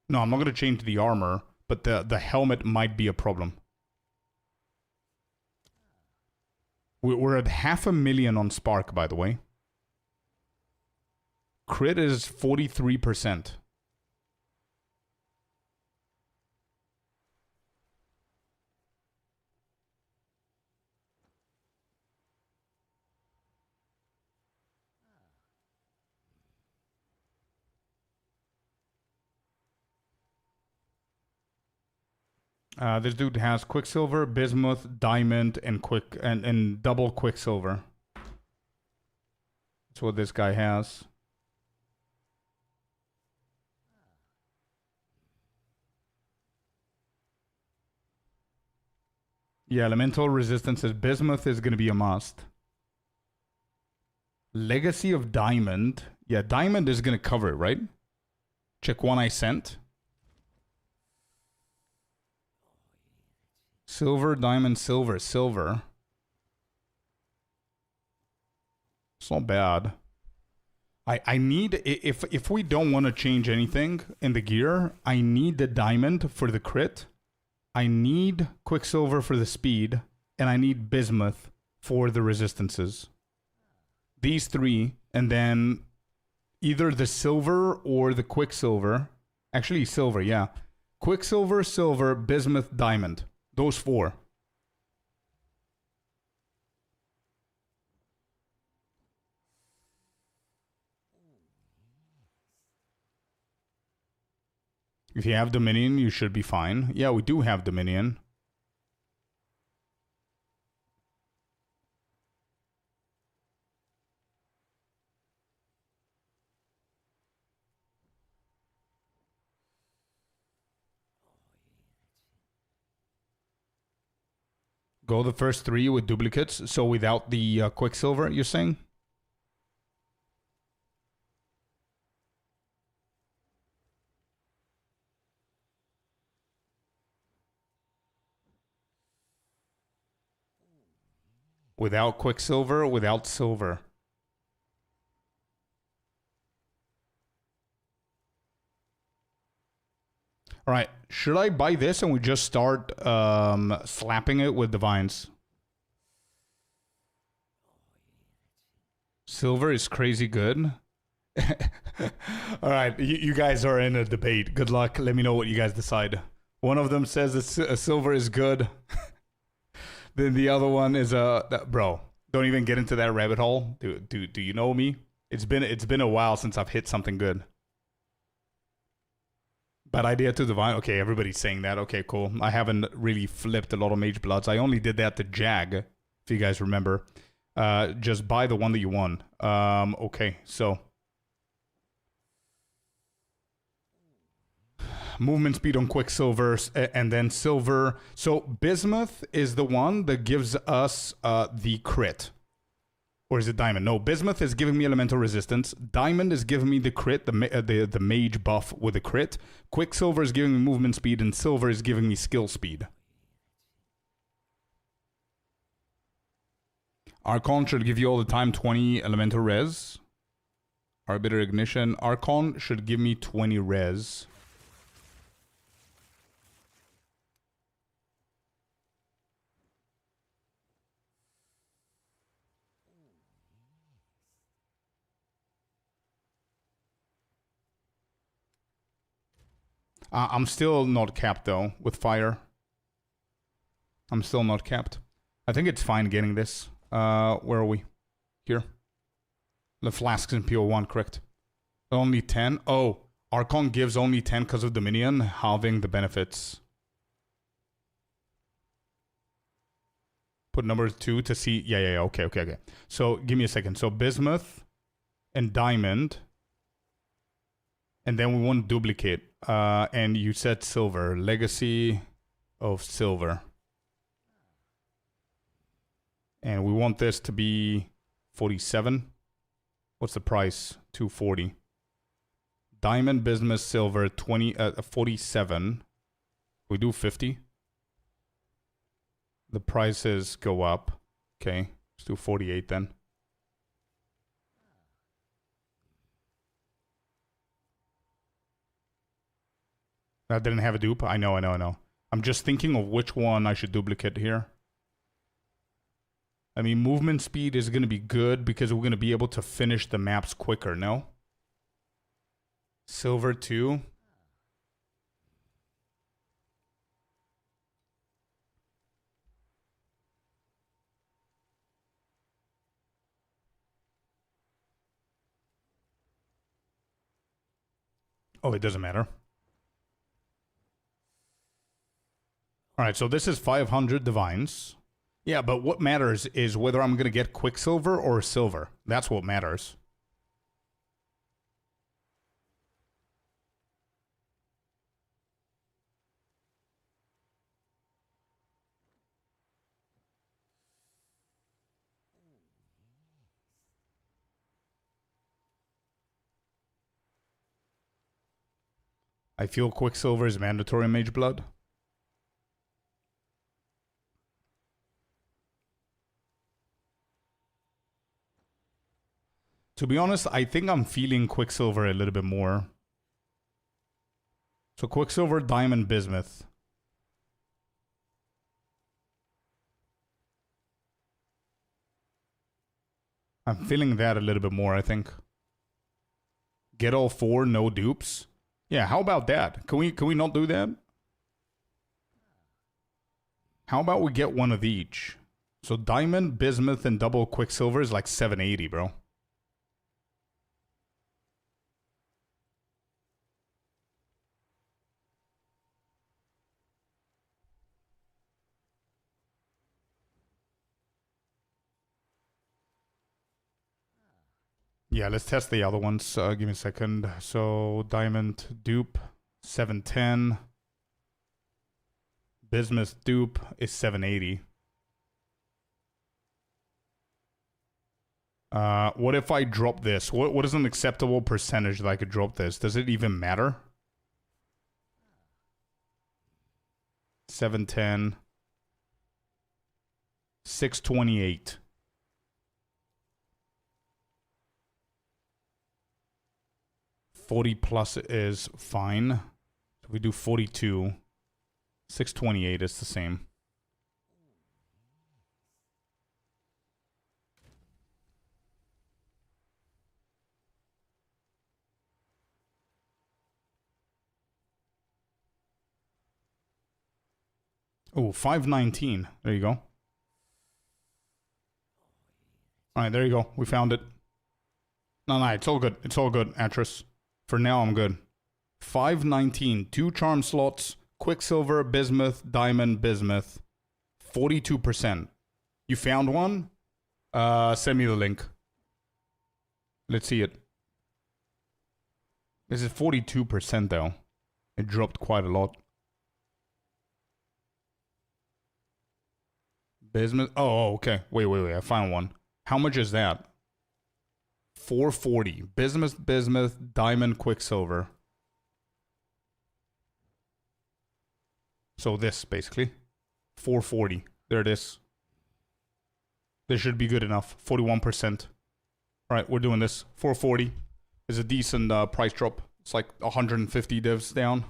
No, I'm not going to change the armor, but the helmet might be a problem. We're at 500,000 on Spark, by the way. Crit is 43%. This dude has Quicksilver, Bismuth, Diamond, and double Quicksilver. That's what this guy has. Yeah, elemental resistance is Bismuth is going to be a must. Legacy of Diamond. Yeah, Diamond is going to cover it, right? Check one I sent. Silver, diamond, silver, silver. It's not bad. I need, if we don't want to change anything in the gear, I need the diamond for the crit. I need Quicksilver for the speed. And I need Bismuth for the resistances. These 3. And then either the silver or the Quicksilver. Actually, silver, yeah. Quicksilver, silver, Bismuth, diamond. Those 4. If you have Dominion, you should be fine. Yeah, we do have Dominion. Go the first 3 with duplicates, so without the Quicksilver, you're saying? Without Quicksilver, without silver. All right, should I buy this and we just start slapping it with divines? Silver is crazy good. All right, you guys are in a debate. Good luck. Let me know what you guys decide. One of them says silver is good. Then the other one is bro. Don't even get into that rabbit hole. Do you know me? It's been a while since I've hit something good. Bad idea to divine. Okay, everybody's saying that. Okay, cool. I haven't really flipped a lot of Mage Bloods. I only did that to Jag, if you guys remember. Just buy the one that you want. Okay, so movement speed on Quicksilver, and then silver. So bismuth is the one that gives us the crit. Or is it diamond? No, bismuth is giving me elemental resistance. Diamond is giving me the crit, the mage buff with a crit. Quicksilver is giving me movement speed, and silver is giving me skill speed. Archon should give you all the time 20 elemental res. Arbiter ignition. Archon should give me 20 res. I'm still not capped though with fire. I'm still not capped. I think it's fine getting this. Where are we? Here. The flasks in PO1, correct? Only 10? Oh, Archon gives only 10 because of Dominion, halving the benefits. Put number 2 to see. Yeah. Okay. So give me a second. So bismuth and diamond. And then we want duplicate. And you said silver. Legacy of silver. And we want this to be 47. What's the price? 240. Diamond, bismuth, silver, 47. We do 50. The prices go up. Okay, let's do 48 then. That didn't have a dupe. I know. I'm just thinking of which one I should duplicate here. I mean, movement speed is going to be good because we're going to be able to finish the maps quicker, no? Silver 2. Oh, it doesn't matter. Alright, so this is 500 divines. Yeah, but what matters is whether I'm going to get Quicksilver or silver. That's what matters. I feel Quicksilver is mandatory in Mage Blood. To be honest, I think I'm feeling Quicksilver a little bit more. So Quicksilver, Diamond, Bismuth. I'm feeling that a little bit more, I think. Get all 4, no dupes. Yeah, how about that? Can we not do that? How about we get one of each? So Diamond, Bismuth, and double Quicksilver is like 780, bro. Yeah, let's test the other ones. Give me a second. So, Diamond dupe, 710. Bismuth dupe is 780. What if I drop this? What is an acceptable percentage that I could drop this? Does it even matter? 710. 628. +40 is fine. So we do 42. 628 is the same. Oh, 519. There you go. Alright, there you go. We found it. No, it's all good. It's all good, Atris. For now, I'm good. 519, 2 charm slots, Quicksilver, Bismuth, Diamond, Bismuth. 42%. You found one? Send me the link. Let's see it. This is 42% though. It dropped quite a lot. Bismuth. Oh, okay. Wait. I found one. How much is that? 440. Bismuth, diamond, quicksilver. So this, basically. 440. There it is. This should be good enough. 41%. Alright, we're doing this. 440 is a decent price drop. It's like 150 divs down.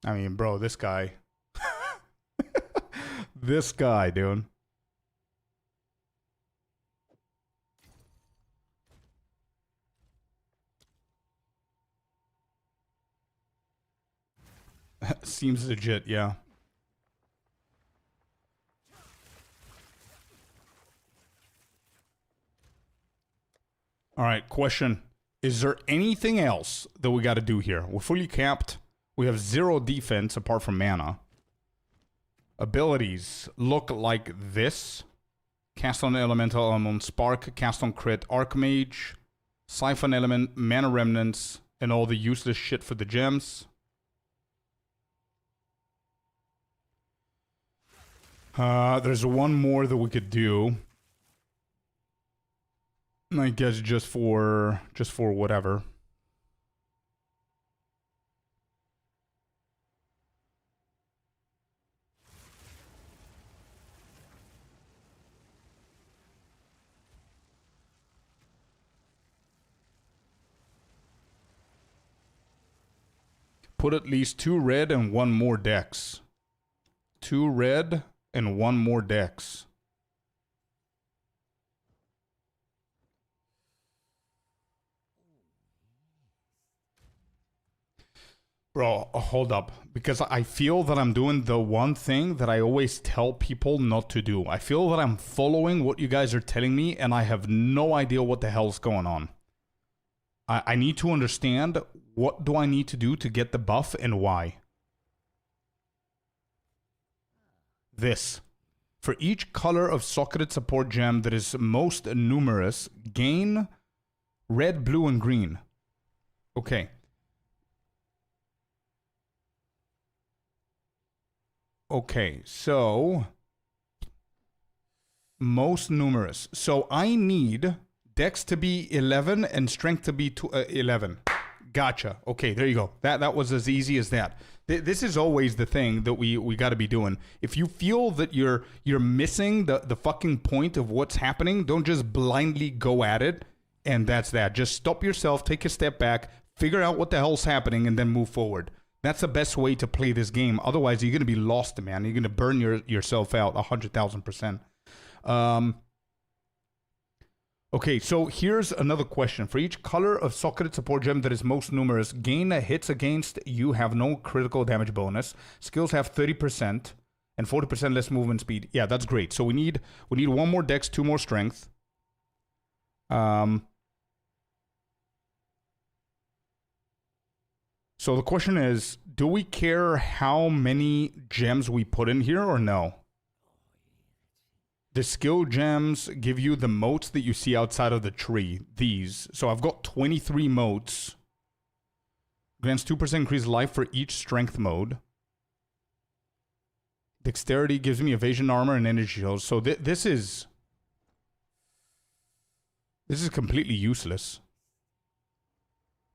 I mean, bro, this guy. This guy, dude. Seems legit, yeah. Alright, question. Is there anything else that we gotta do here? We're fully capped. We have 0 defense apart from mana. Abilities look like this. Cast on Elemental, on Spark, cast on Crit, Archmage, Siphon Element, Mana Remnants, and all the useless shit for the gems. There's one more that we could do. I guess just for whatever. Put at least 2 red and 1 more dex. 2 red and 1 more dex. Bro, hold up. Because I feel that I'm doing the one thing that I always tell people not to do. I feel that I'm following what you guys are telling me, and I have no idea what the hell's going on. I need to understand what do I need to do to get the buff and why. This. For each color of socketed support gem that is most numerous, gain red, blue, and green. Okay. Okay, so most numerous. So I need Dex to be 11 and Strength to be 11. Gotcha. Okay, there you go. That was as easy as that. This is always the thing that we got to be doing. If you feel that you're missing the fucking point of what's happening, don't just blindly go at it. And that's that. Just stop yourself, take a step back, figure out what the hell's happening, and then move forward. That's the best way to play this game. Otherwise, you're going to be lost, man. You're going to burn yourself out 100,000%. Okay, so here's another question. For each color of socketed support gem that is most numerous, gain hits against you have no critical damage bonus. Skills have 30% and 40% less movement speed. Yeah, that's great. So we need 1 more dex, 2 more strength. So the question is, do we care how many gems we put in here or no? The skill gems give you the motes that you see outside of the tree. These. So I've got 23 motes. Grants 2% increased life for each strength mode. Dexterity gives me evasion armor and energy shields. So this is completely useless.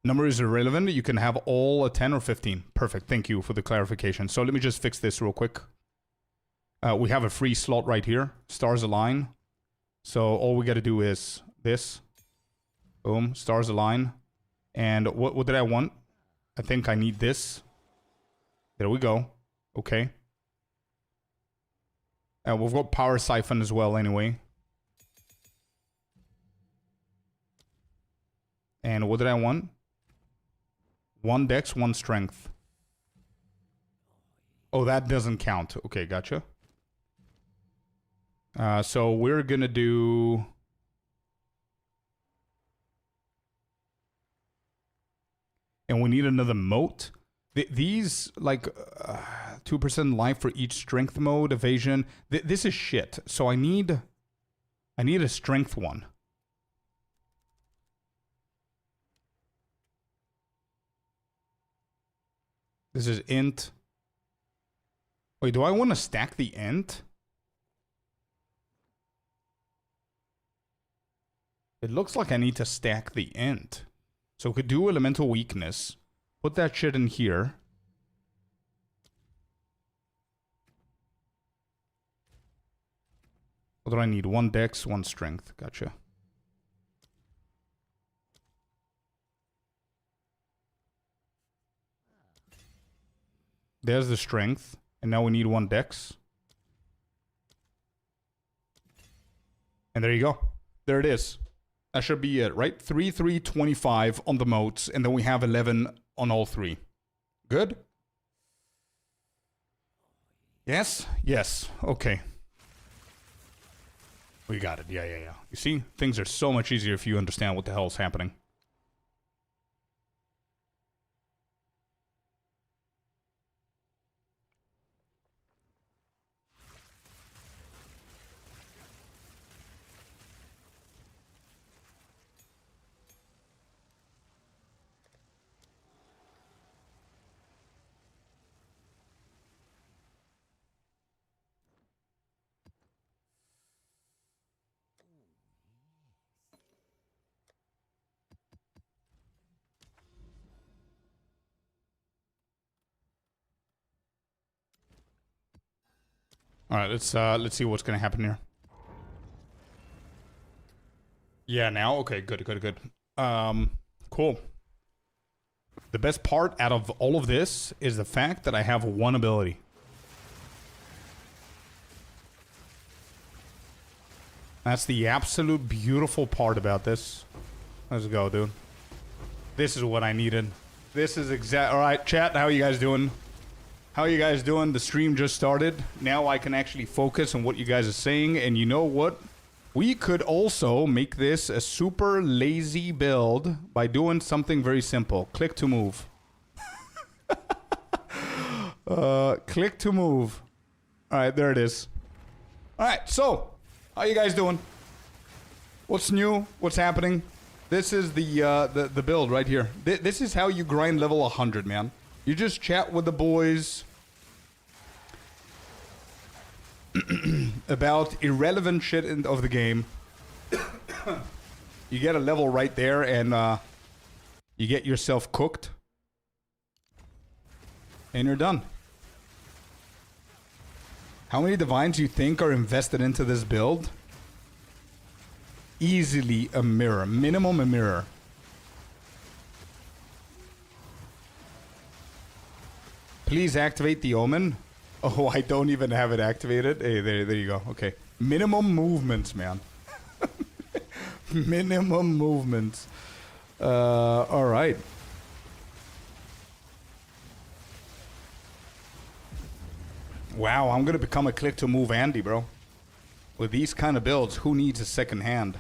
Number is irrelevant. You can have all a 10 or 15. Perfect. Thank you for the clarification. So let me just fix this real quick. We have a free slot right here. Stars align. So all we got to do is this. Boom. Stars align. And what did I want? I think I need this. There we go. Okay. We've got power siphon as well anyway. And what did I want? 1 dex, 1 strength. Oh, that doesn't count. Okay, gotcha. So we're gonna do... And we need another mote. These, like... 2% life for each strength mode, evasion. This is shit. So I need a strength one. This is int. Wait, do I want to stack the int? It looks like I need to stack the int. So we could do elemental weakness. Put that shit in here. What do I need? 1 dex, 1 strength. Gotcha. There's the strength. And now we need 1 dex. And there you go. There it is. That should be it, right? 3, 3, 25 on the modes. And then we have 11 on all 3. Good? Yes? Yes. Okay. We got it. Yeah. You see? Things are so much easier if you understand what the hell is happening. All right, let's see what's gonna happen here. Yeah, now? Okay, good. Cool. The best part out of all of this is the fact that I have 1 ability. That's the absolute beautiful part about this. Let's go, dude. This is what I needed. This is exact. All right, chat, how are you guys doing? How are you guys doing? The stream just started. Now I can actually focus on what you guys are saying. And you know what? We could also make this a super lazy build by doing something very simple. Click to move. Click to move. All right, there it is. All right, so how you guys doing? What's new? What's happening? This is the build right here. This is how you grind level 100, man. You just chat with the boys about irrelevant shit of the game. You get a level right there and you get yourself cooked. And you're done. How many divines do you think are invested into this build? Easily a mirror. Minimum a mirror. Please activate the omen. Oh, I don't even have it activated. Hey, there you go. Okay. Minimum movements, man. Minimum movements. All right. Wow, I'm gonna become a click to move Andy, bro. With these kind of builds, who needs a second hand?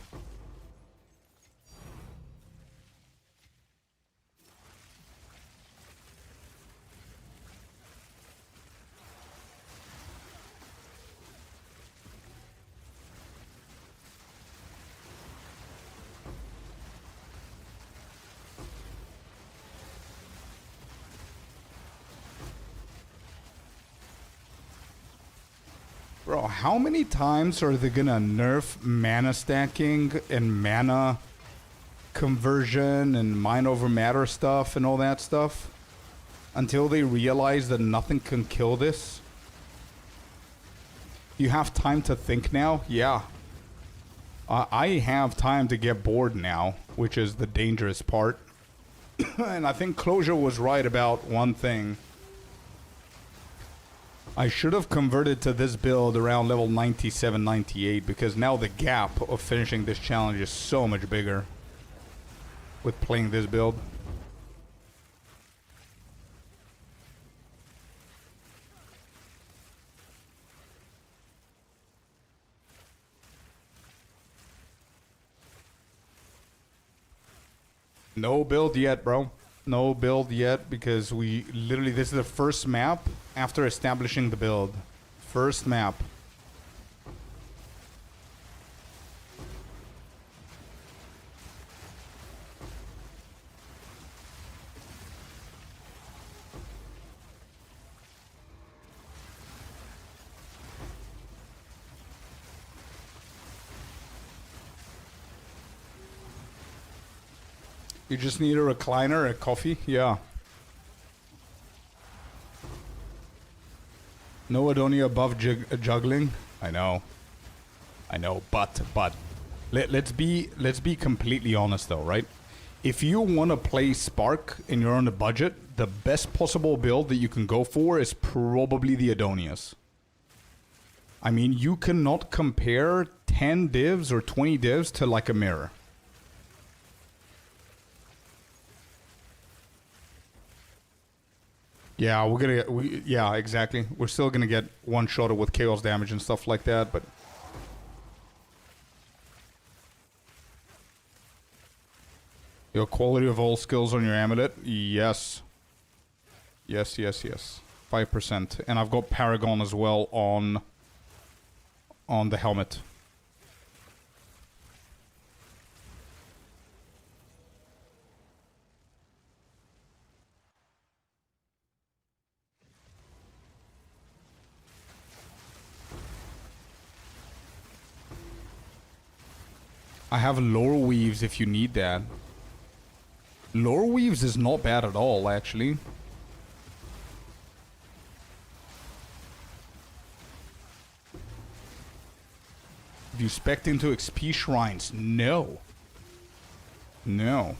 Bro, how many times are they gonna nerf mana stacking and mana conversion and mind over matter stuff and all that stuff until they realize that nothing can kill this? You have time to think now? Yeah. I have time to get bored now, which is the dangerous part. And I think Closure was right about one thing. I should have converted to this build around level 97, 98 because now the gap of finishing this challenge is so much bigger with playing this build. No build yet, bro. No build yet because we literally, this is the first map after establishing the build. First map. You just need a recliner, a coffee? Yeah. No Adonia above juggling? I know, but let's be completely honest though, right? If you want to play Spark and you're on a budget, the best possible build that you can go for is probably the Adonias. I mean, you cannot compare 10 divs or 20 divs to like a mirror. Yeah, yeah, exactly. We're still gonna get one-shotted with chaos damage and stuff like that, but... Your quality of all skills on your amulet? Yes. Yes. 5%. And I've got Paragon as well on the helmet. I have lore weaves if you need that. Lore weaves is not bad at all, actually. If you spec into XP shrines, no. No.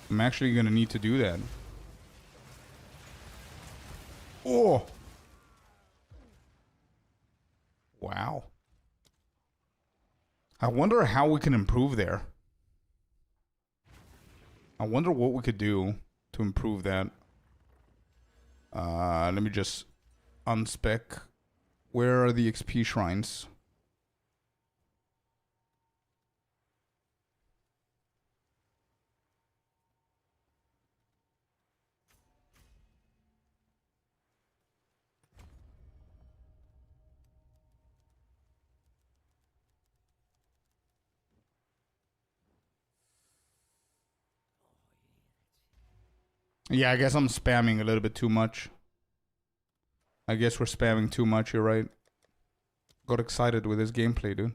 I'm actually gonna need to do that. Oh! Wow. I wonder how we can improve there. I wonder what we could do to improve that. Let me just unspec. Where are the XP shrines? Yeah, I guess I'm spamming a little bit too much. I guess we're spamming too much, you're right. Got excited with this gameplay, dude.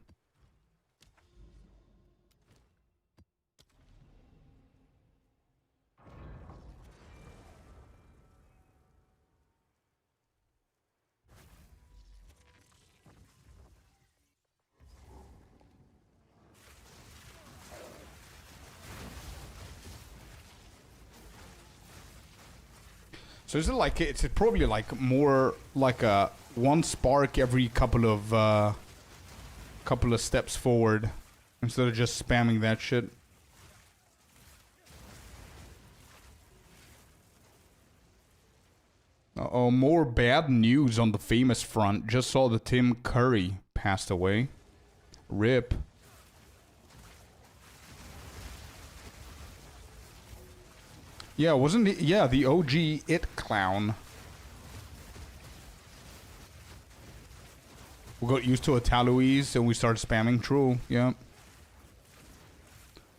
So is it like, it's probably like more like a one spark every couple of steps forward instead of just spamming that shit? Uh-oh, more bad news on the famous front. Just saw that Tim Curry passed away. RIP. Yeah, wasn't it? Yeah, the OG It Clown. We got used to a Taluise and we started spamming. True, yeah.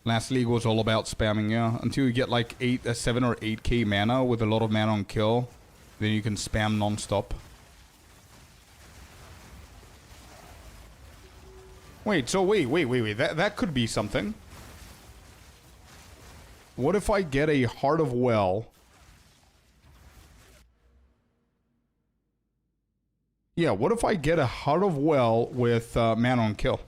Last league was all about spamming, yeah. Until you get like 7 or 8k mana with a lot of mana on kill, then you can spam non-stop. Wait, so wait. That could be something. What if I get a Heart of Well? Yeah, what if I get a Heart of Well with mana on kill?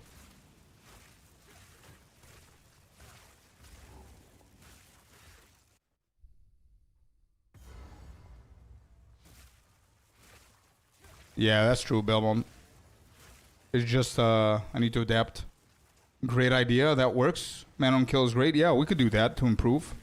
Yeah, that's true, Belmont. It's just, I need to adapt. Great idea, that works. Man on kill is great. Yeah, we could do that to improve.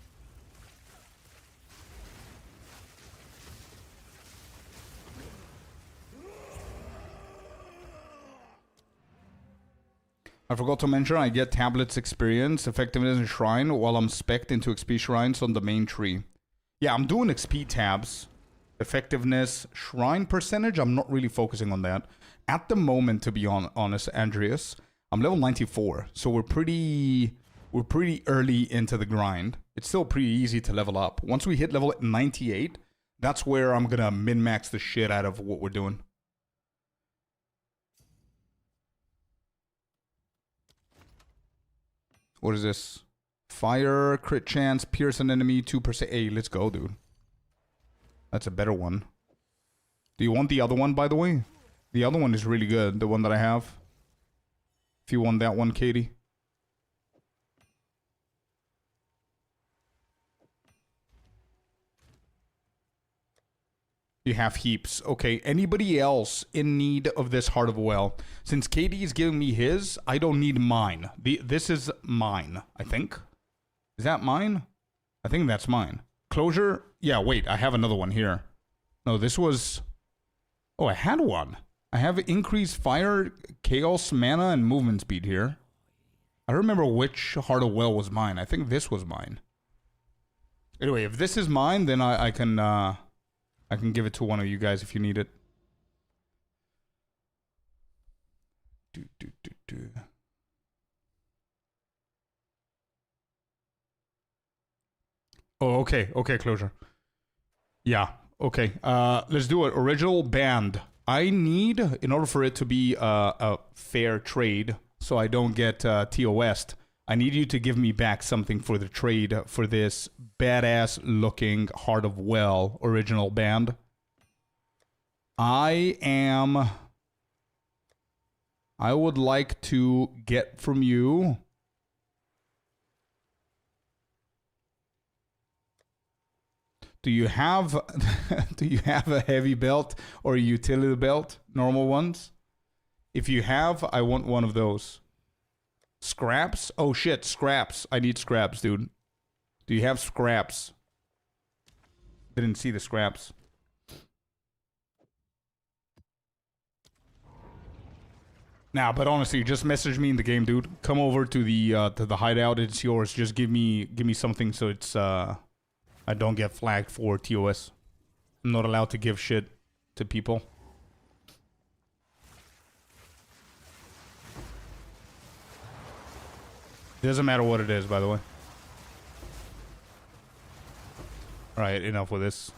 I forgot to mention I get tablets experience, effectiveness and shrine while I'm spec'd into XP shrines on the main tree. Yeah, I'm doing XP tabs. Effectiveness, shrine percentage, I'm not really focusing on that. At the moment, to be honest, Andreas, I'm level 94, so we're pretty early into the grind. It's still pretty easy to level up. Once we hit level 98, that's where I'm gonna min-max the shit out of what we're doing. What is this? Fire, crit chance, pierce an enemy, 2%. Hey, let's go, dude. That's a better one. Do you want the other one, by the way? The other one is really good, the one that I have. If you want that one, Katie. You have heaps. Okay, anybody else in need of this Heart of Well? Since Katie is giving me his, I don't need mine. This is mine, I think. Is that mine? I think that's mine. Closure? Yeah, wait, I have another one here. No, this was... Oh, I had one. I have increased fire, chaos, mana, and movement speed here. I don't remember which Heart of Well was mine. I think this was mine. Anyway, if this is mine, then I can give it to one of you guys if you need it. Oh, okay. Okay, closure. Yeah, okay. Let's do it. Original band. I need, in order for it to be a fair trade, so I don't get TOS'd, I need you to give me back something for the trade for this badass looking Heart of Well original band. I would like to get from you... Do you have a heavy belt or a utility belt? Normal ones? If you have, I want one of those. Scraps? Oh shit, scraps. I need scraps, dude. Do you have scraps? Didn't see the scraps. Nah, but honestly, just message me in the game, dude. Come over to the hideout. It's yours. Just give me something so it's I don't get flagged for TOS. I'm not allowed to give shit to people. Doesn't matter what it is, by the way. Alright, enough with this.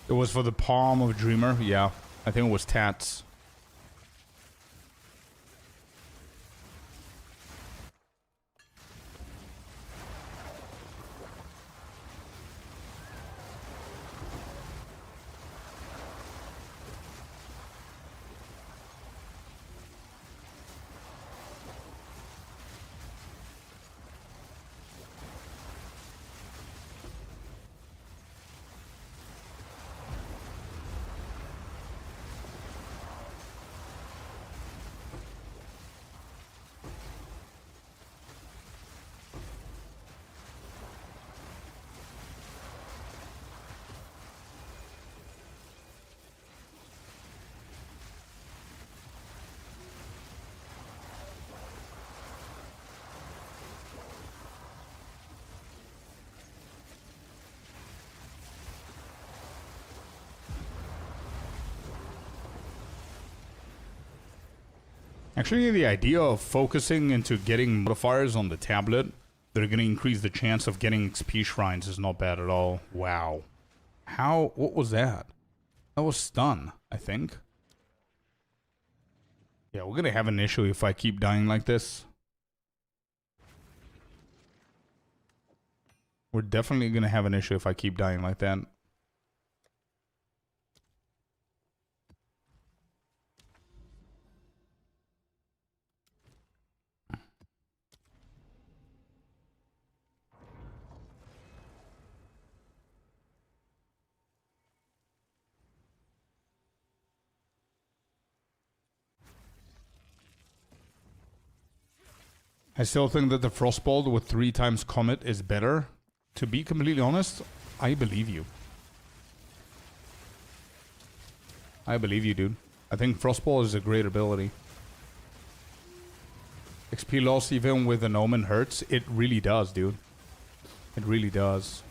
It was for the Palm of Dreamer, yeah. I think it was Tats. Actually, the idea of focusing into getting modifiers on the tablet that are going to increase the chance of getting XP shrines is not bad at all. Wow. How? What was that? That was stun, I think. Yeah, we're going to have an issue if I keep dying like this. We're definitely going to have an issue if I keep dying like that. I still think that the Frostbolt with 3 times Comet is better. To be completely honest, I believe you. I believe you, dude. I think Frostbolt is a great ability. XP loss even with an Omen hurts. It really does, dude. It really does.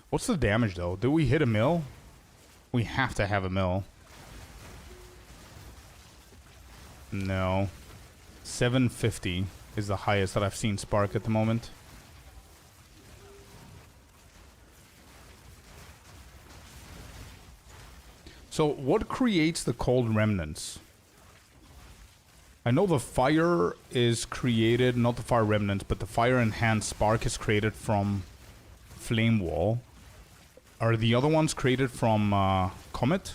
What's the damage, though? Do we hit a mill? We have to have a mill. No. 750 is the highest that I've seen Spark at the moment. So what creates the cold remnants? I know the fire is created, not the fire remnants, but the fire enhanced spark is created from flame wall. Are the other ones created from Comet?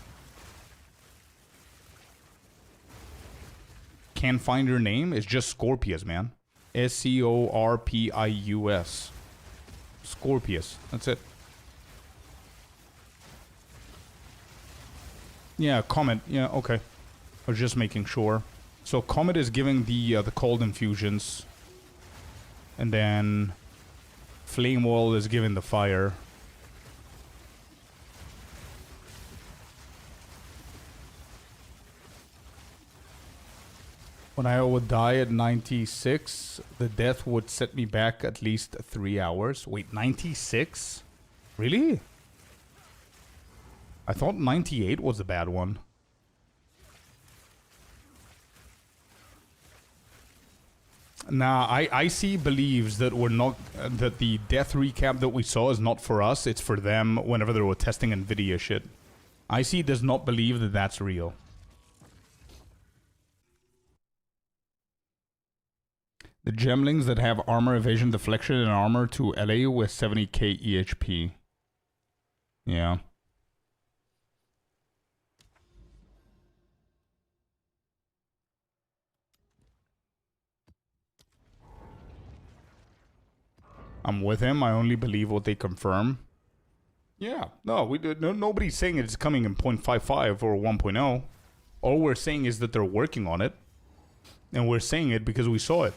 Can't find your name? It's just Scorpius, man. Scorpius. Scorpius. That's it. Yeah, Comet. Yeah, okay. I was just making sure. So Comet is giving the cold infusions. And then Flame Wall is giving the fire. When I would die at 96, the death would set me back at least 3 hours. Wait, 96? Really? I thought 98 was the bad one. Nah, IC believes that we're not that the death recap that we saw is not for us. It's for them whenever they were testing Nvidia shit. IC does not believe that that's real. The Gemlings that have armor evasion deflection and armor to LA with 70k EHP. Yeah. I'm with him. I only believe what they confirm. Yeah. No, nobody's saying it's coming in 0.55 or 1.0. All we're saying is that they're working on it. And we're saying it because we saw it.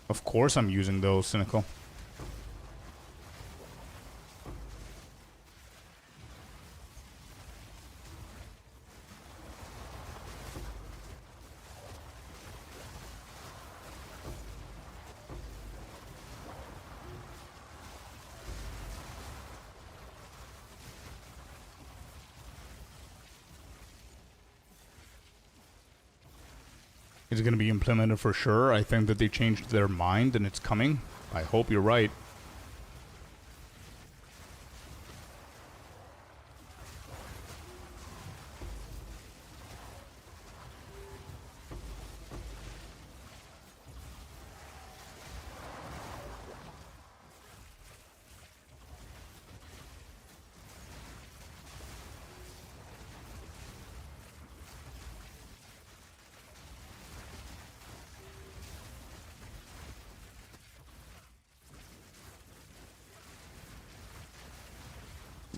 Of course I'm using those, Cynical. It's going to be implemented for sure. I think that they changed their mind and it's coming. I hope you're right.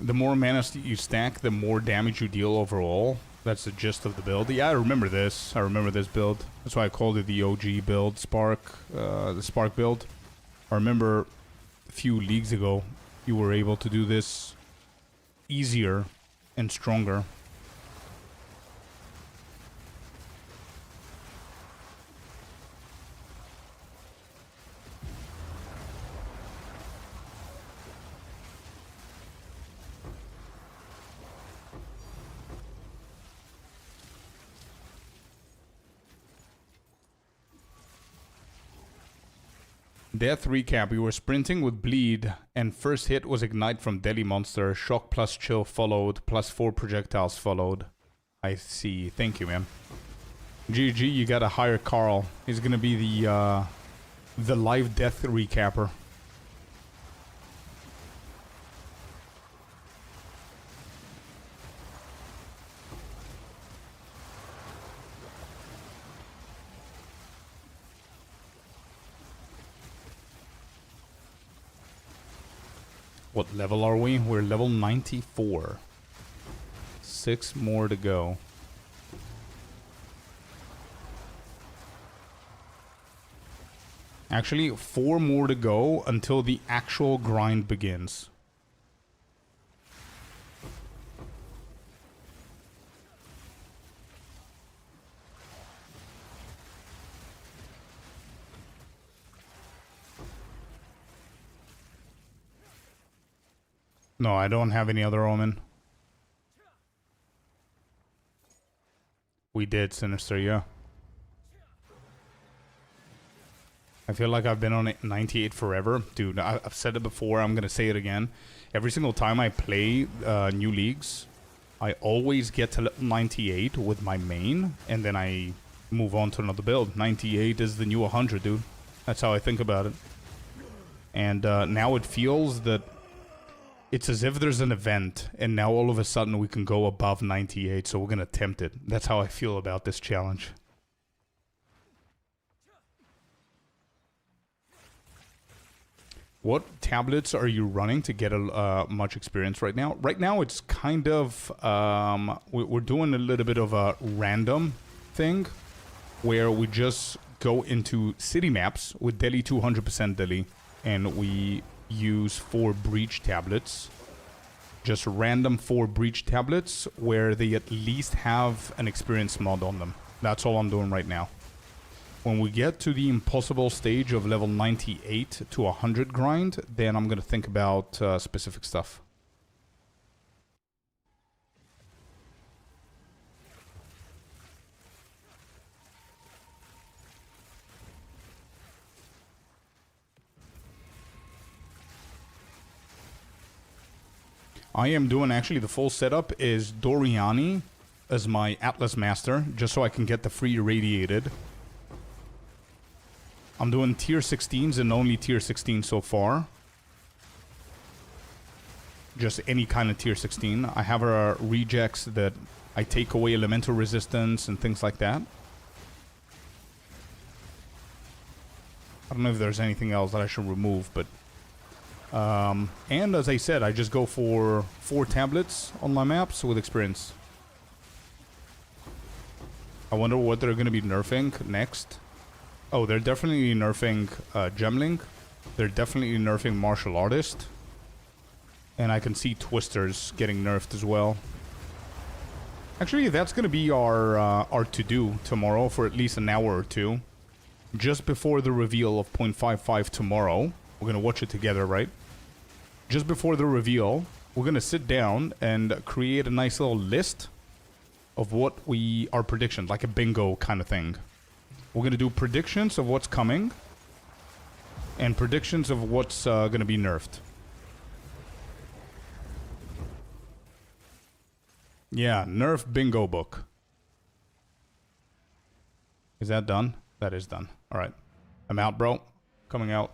The more mana you stack, the more damage you deal overall. That's the gist of the build. Yeah, I remember this. I remember this build. That's why I called it the OG build, the Spark build. I remember a few leagues ago, you were able to do this easier and stronger. Death recap. We were sprinting with bleed, and first hit was ignite from Deli Monster. Shock plus chill followed, plus 4 projectiles followed. I see. Thank you, man. GG, you gotta hire Carl. He's gonna be the live death recapper. What level are we? We're level 94. 6 more to go. Actually, 4 more to go until the actual grind begins. No, I don't have any other omen. We did, Sinister, yeah. I feel like I've been on 98 forever. Dude, I've said it before, I'm gonna say it again. Every single time I play new leagues, I always get to 98 with my main, and then I move on to another build. 98 is the new 100, dude. That's how I think about it. And now it feels that it's as if there's an event, and now all of a sudden we can go above 98, so we're gonna attempt it. That's how I feel about this challenge. What tablets are you running to get much experience right now? Right now it's kind of, we're doing a little bit of a random thing, where we just go into city maps with Delhi 200% Delhi, and we use 4 breach tablets. Just random 4 breach tablets where they at least have an experience mod on them. That's all I'm doing right now. When we get to the impossible stage of level 98 to 100 grind, then I'm gonna think about specific stuff. I am doing, actually, the full setup is Doriani as my Atlas Master, just so I can get the free irradiated. I'm doing tier 16s and only tier 16 so far. Just any kind of tier 16. I have rejects that I take away elemental resistance and things like that. I don't know if there's anything else that I should remove, but... and as I said, I just go for 4 tablets on my maps with experience. I wonder what they're going to be nerfing next. Oh, they're definitely nerfing Gemling. They're definitely nerfing Martial Artist. And I can see Twisters getting nerfed as well. Actually, that's going to be our to-do tomorrow for at least an hour or 2. Just before the reveal of 0.55 tomorrow. We're going to watch it together, right? Just before the reveal, we're going to sit down and create a nice little list of what our predictions, like a bingo kind of thing. We're going to do predictions of what's coming and predictions of what's going to be nerfed. Yeah, nerf bingo book. Is that done? That is done. All right. I'm out, bro. Coming out.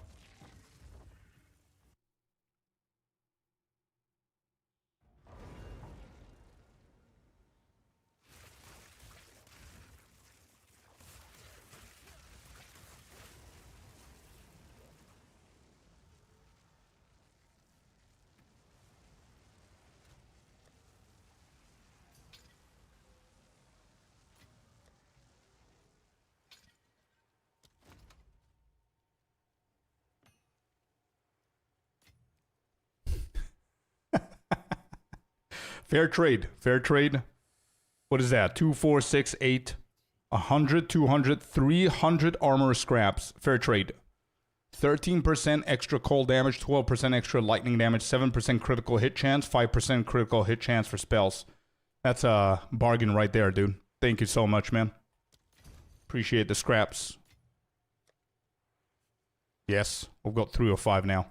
Fair trade. Fair trade. What is that? 2, 4, 6, 8, 100, 200, 300 armor scraps. Fair trade. 13% extra cold damage, 12% extra lightning damage, 7% critical hit chance, 5% critical hit chance for spells. That's a bargain right there, dude. Thank you so much, man. Appreciate the scraps. Yes, we've got 305 now.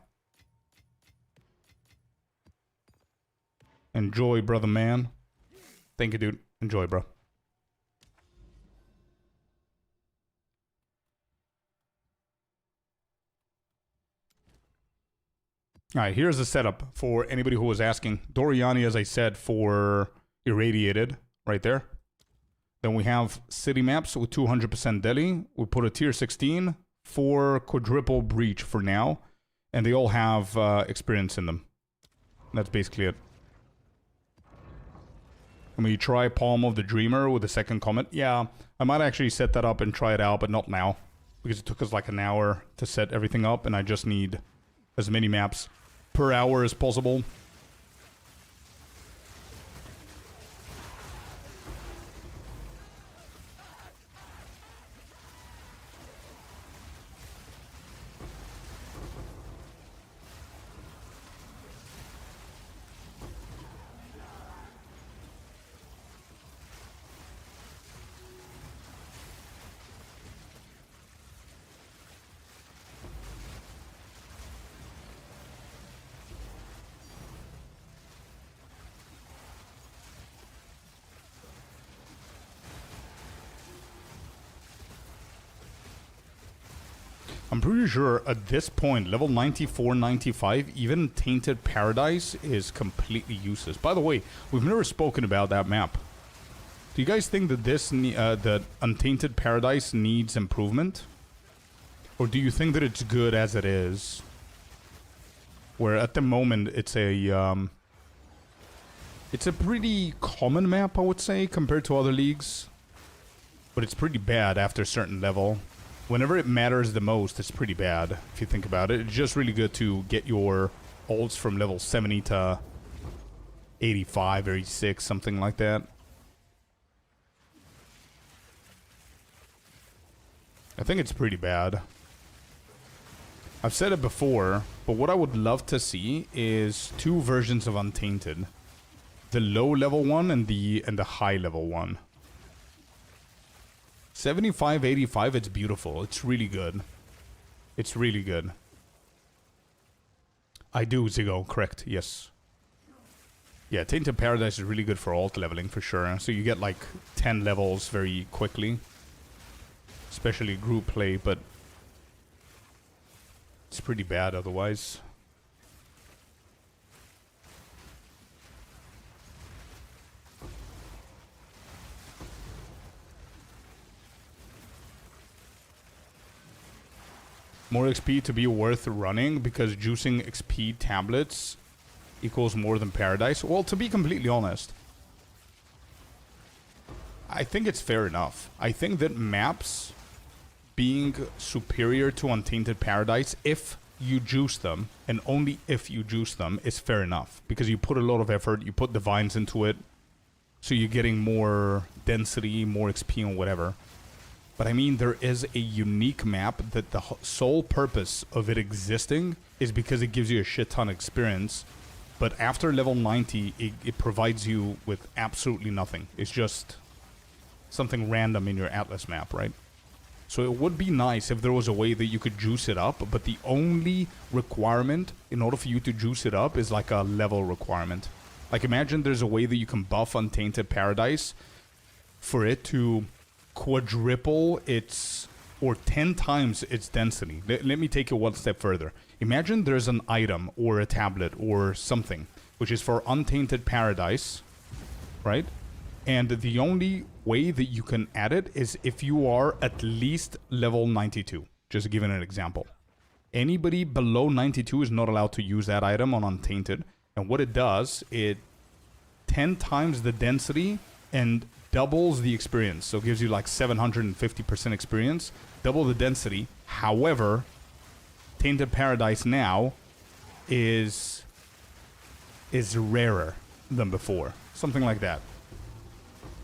Enjoy, brother man. Thank you, dude. Enjoy, bro. Alright, here's the setup for anybody who was asking. Doriani, as I said, for Irradiated, right there. Then we have city maps with 200% Delhi. We put a tier 16 for quadruple breach for now. And they all have experience in them. That's basically it. And when you try Palm of the Dreamer with the second comment, yeah, I might actually set that up and try it out, but not now. Because it took us like an hour to set everything up, and I just need as many maps per hour as possible. I'm pretty sure at this point, level 94, 95, even Tainted Paradise is completely useless. By the way, we've never spoken about that map. Do you guys think that that Untainted Paradise needs improvement? Or do you think that it's good as it is? Where at the moment it's a pretty common map, I would say, compared to other leagues. But it's pretty bad after a certain level. Whenever it matters the most, it's pretty bad, if you think about it. It's just really good to get your ults from level 70 to 85 or 86, something like that. I think it's pretty bad. I've said it before, but what I would love to see is two versions of Untainted. The low level one and the high level one. 75, 85, it's beautiful. It's really good. It's really good. I do, Zigo, correct, yes. Yeah, Tainted Paradise is really good for alt leveling, for sure. So you get like 10 levels very quickly. Especially group play, but it's pretty bad otherwise. More XP to be worth running because juicing XP tablets equals more than Paradise. Well, to be completely honest, I think it's fair enough. I think that maps being superior to Untainted Paradise, if you juice them, and only if you juice them, is fair enough. Because you put a lot of effort, you put divines into it, so you're getting more density, more XP and whatever. But I mean, there is a unique map that the sole purpose of it existing is because it gives you a shit ton of experience. But after level 90, it provides you with absolutely nothing. It's just something random in your Atlas map, right? So it would be nice if there was a way that you could juice it up, but the only requirement in order for you to juice it up is like a level requirement. Like imagine there's a way that you can buff Untainted Paradise for it to quadruple its, or 10 times its density. Let me take it one step further. Imagine there's an item or a tablet or something which is for Untainted Paradise, right? And the only way that you can add it is if you are at least level 92. Just giving an example. Anybody below 92 is not allowed to use that item on Untainted. And what it does, it 10 times the density and doubles the experience. So it gives you like 750% experience, double the density. However, Tainted Paradise now is rarer than before. Something like that.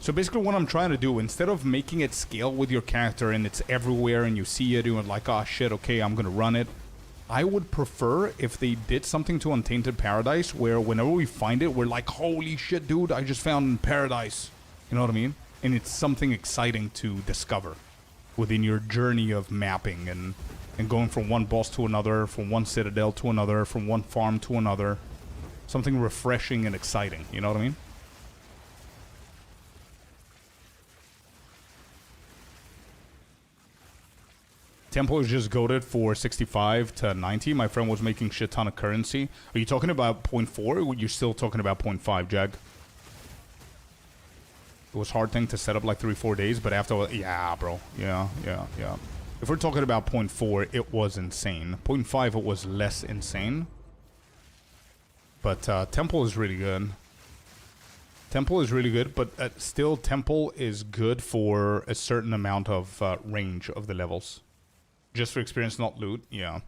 So basically what I'm trying to do, instead of making it scale with your character and it's everywhere and you see it and you're like, oh shit, okay, I'm gonna run it. I would prefer if they did something to Untainted Paradise where whenever we find it, we're like, holy shit, dude, I just found Paradise. You know what I mean? And it's something exciting to discover within your journey of mapping and and going from one boss to another, from one citadel to another, from one farm to another. Something refreshing and exciting, you know what I mean? Temple is just goated for 65 to 90. My friend was making shit ton of currency. Are you talking about 0.4 or you're still talking about 0.5, Jag? It was a hard thing to set up like 3-4 days, but after... Yeah, bro. Yeah. If we're talking about 0.4, it was insane. 0.5, it was less insane. But Temple is really good. Temple is really good, but still Temple is good for a certain amount of range of the levels. Just for experience, not loot. Yeah.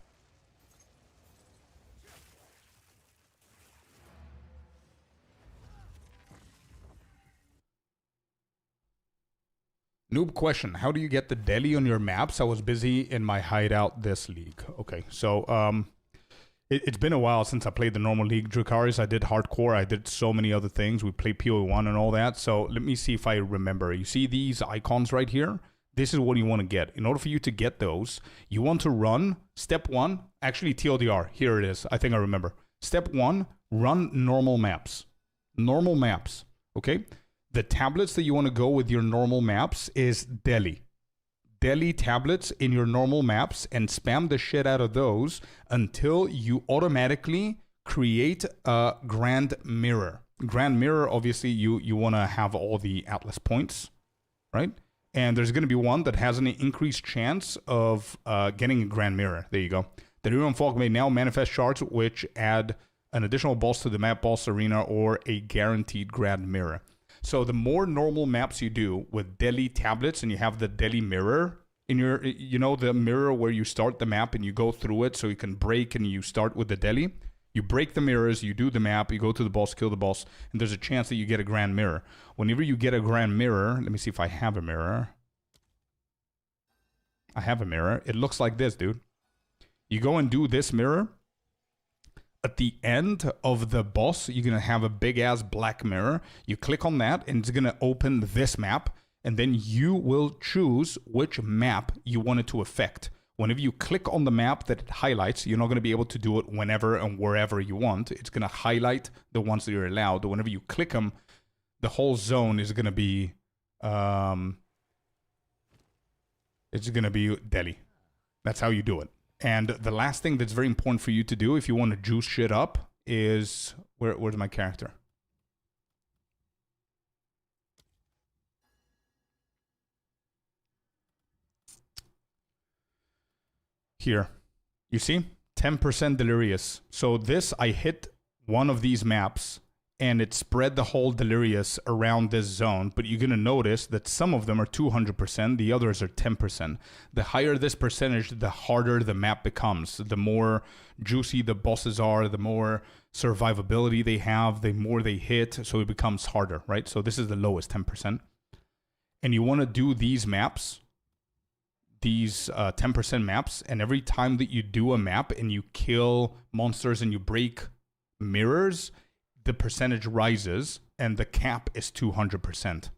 Noob question. How do you get the deli on your maps? I was busy in my hideout this league. Okay, so it's been a while since I played the normal league. Dracarys, I did hardcore. I did so many other things. We played POE1 and all that. So let me see if I remember. You see these icons right here? This is what you want to get. In order for you to get those, you want to run step 1. Actually, TLDR. Here it is. I think I remember. Step 1, run normal maps. Normal maps. Okay? The tablets that you want to go with your normal maps is Delhi. Delhi tablets in your normal maps and spam the shit out of those until you automatically create a Grand Mirror. Grand Mirror, obviously, you want to have all the Atlas points, right? And there's going to be one that has an increased chance of getting a Grand Mirror. There you go. The Hero and Fog may now manifest shards which add an additional boss to the map, boss arena, or a guaranteed Grand Mirror. So the more normal maps you do with Delhi tablets and you have the Delhi mirror in your, you know, the mirror where you start the map and you go through it so you can break and you start with the Delhi. You break the mirrors, you do the map, you go to the boss, kill the boss, and there's a chance that you get a Grand Mirror. Whenever you get a Grand Mirror, let me see if I have a mirror. I have a mirror. It looks like this, dude. You go and do this mirror. At the end of the boss, you're going to have a big-ass black mirror. You click on that, and it's going to open this map, and then you will choose which map you want it to affect. Whenever you click on the map that it highlights, you're not going to be able to do it whenever and wherever you want. It's going to highlight the ones that you're allowed. Whenever you click them, the whole zone is going to be... it's going to be Delhi. That's how you do it. And the last thing that's very important for you to do if you want to juice shit up is... Where's my character? Here. You see? 10% Delirious. So this, I hit one of these maps and it spread the whole Delirious around this zone. But you're going to notice that some of them are 200%, the others are 10%. The higher this percentage, the harder the map becomes. The more juicy the bosses are, the more survivability they have, the more they hit, so it becomes harder, right? So this is the lowest, 10%. And you want to do these maps, these 10% maps, and every time that you do a map and you kill monsters and you break mirrors, the percentage rises and the cap is 200%.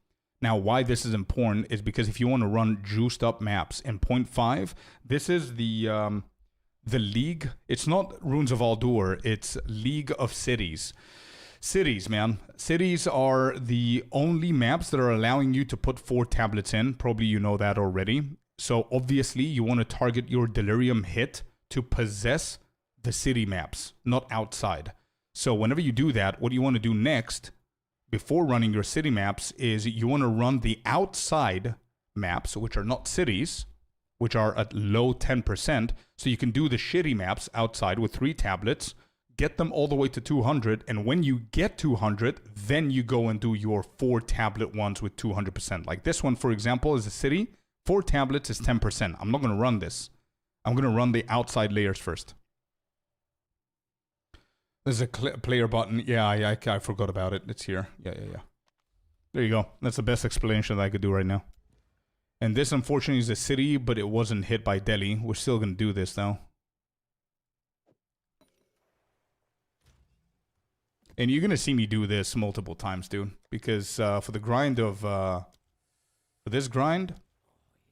Now, why this is important is because if you want to run juiced up maps in 0.5, this is the League. It's not Runes of Aldur, it's League of Cities. Cities, man. Cities are the only maps that are allowing you to put 4 tablets in. Probably you know that already. So obviously you want to target your Delirium hit to possess the city maps, not outside. So whenever you do that, what you want to do next, before running your city maps, is you want to run the outside maps, which are not cities, which are at low 10%. So you can do the shitty maps outside with 3 tablets, get them all the way to 200, and when you get 200, then you go and do your 4 tablet ones with 200%. Like this one, for example, is a city. 4 tablets is 10%. I'm not going to run this. I'm going to run the outside layers first. There's a player button. Yeah, I forgot about it. It's here. Yeah. There you go. That's the best explanation that I could do right now. And this, unfortunately, is a city, but it wasn't hit by Delhi. We're still going to do this, though. And you're going to see me do this multiple times, dude. Because for the grind of... for this grind,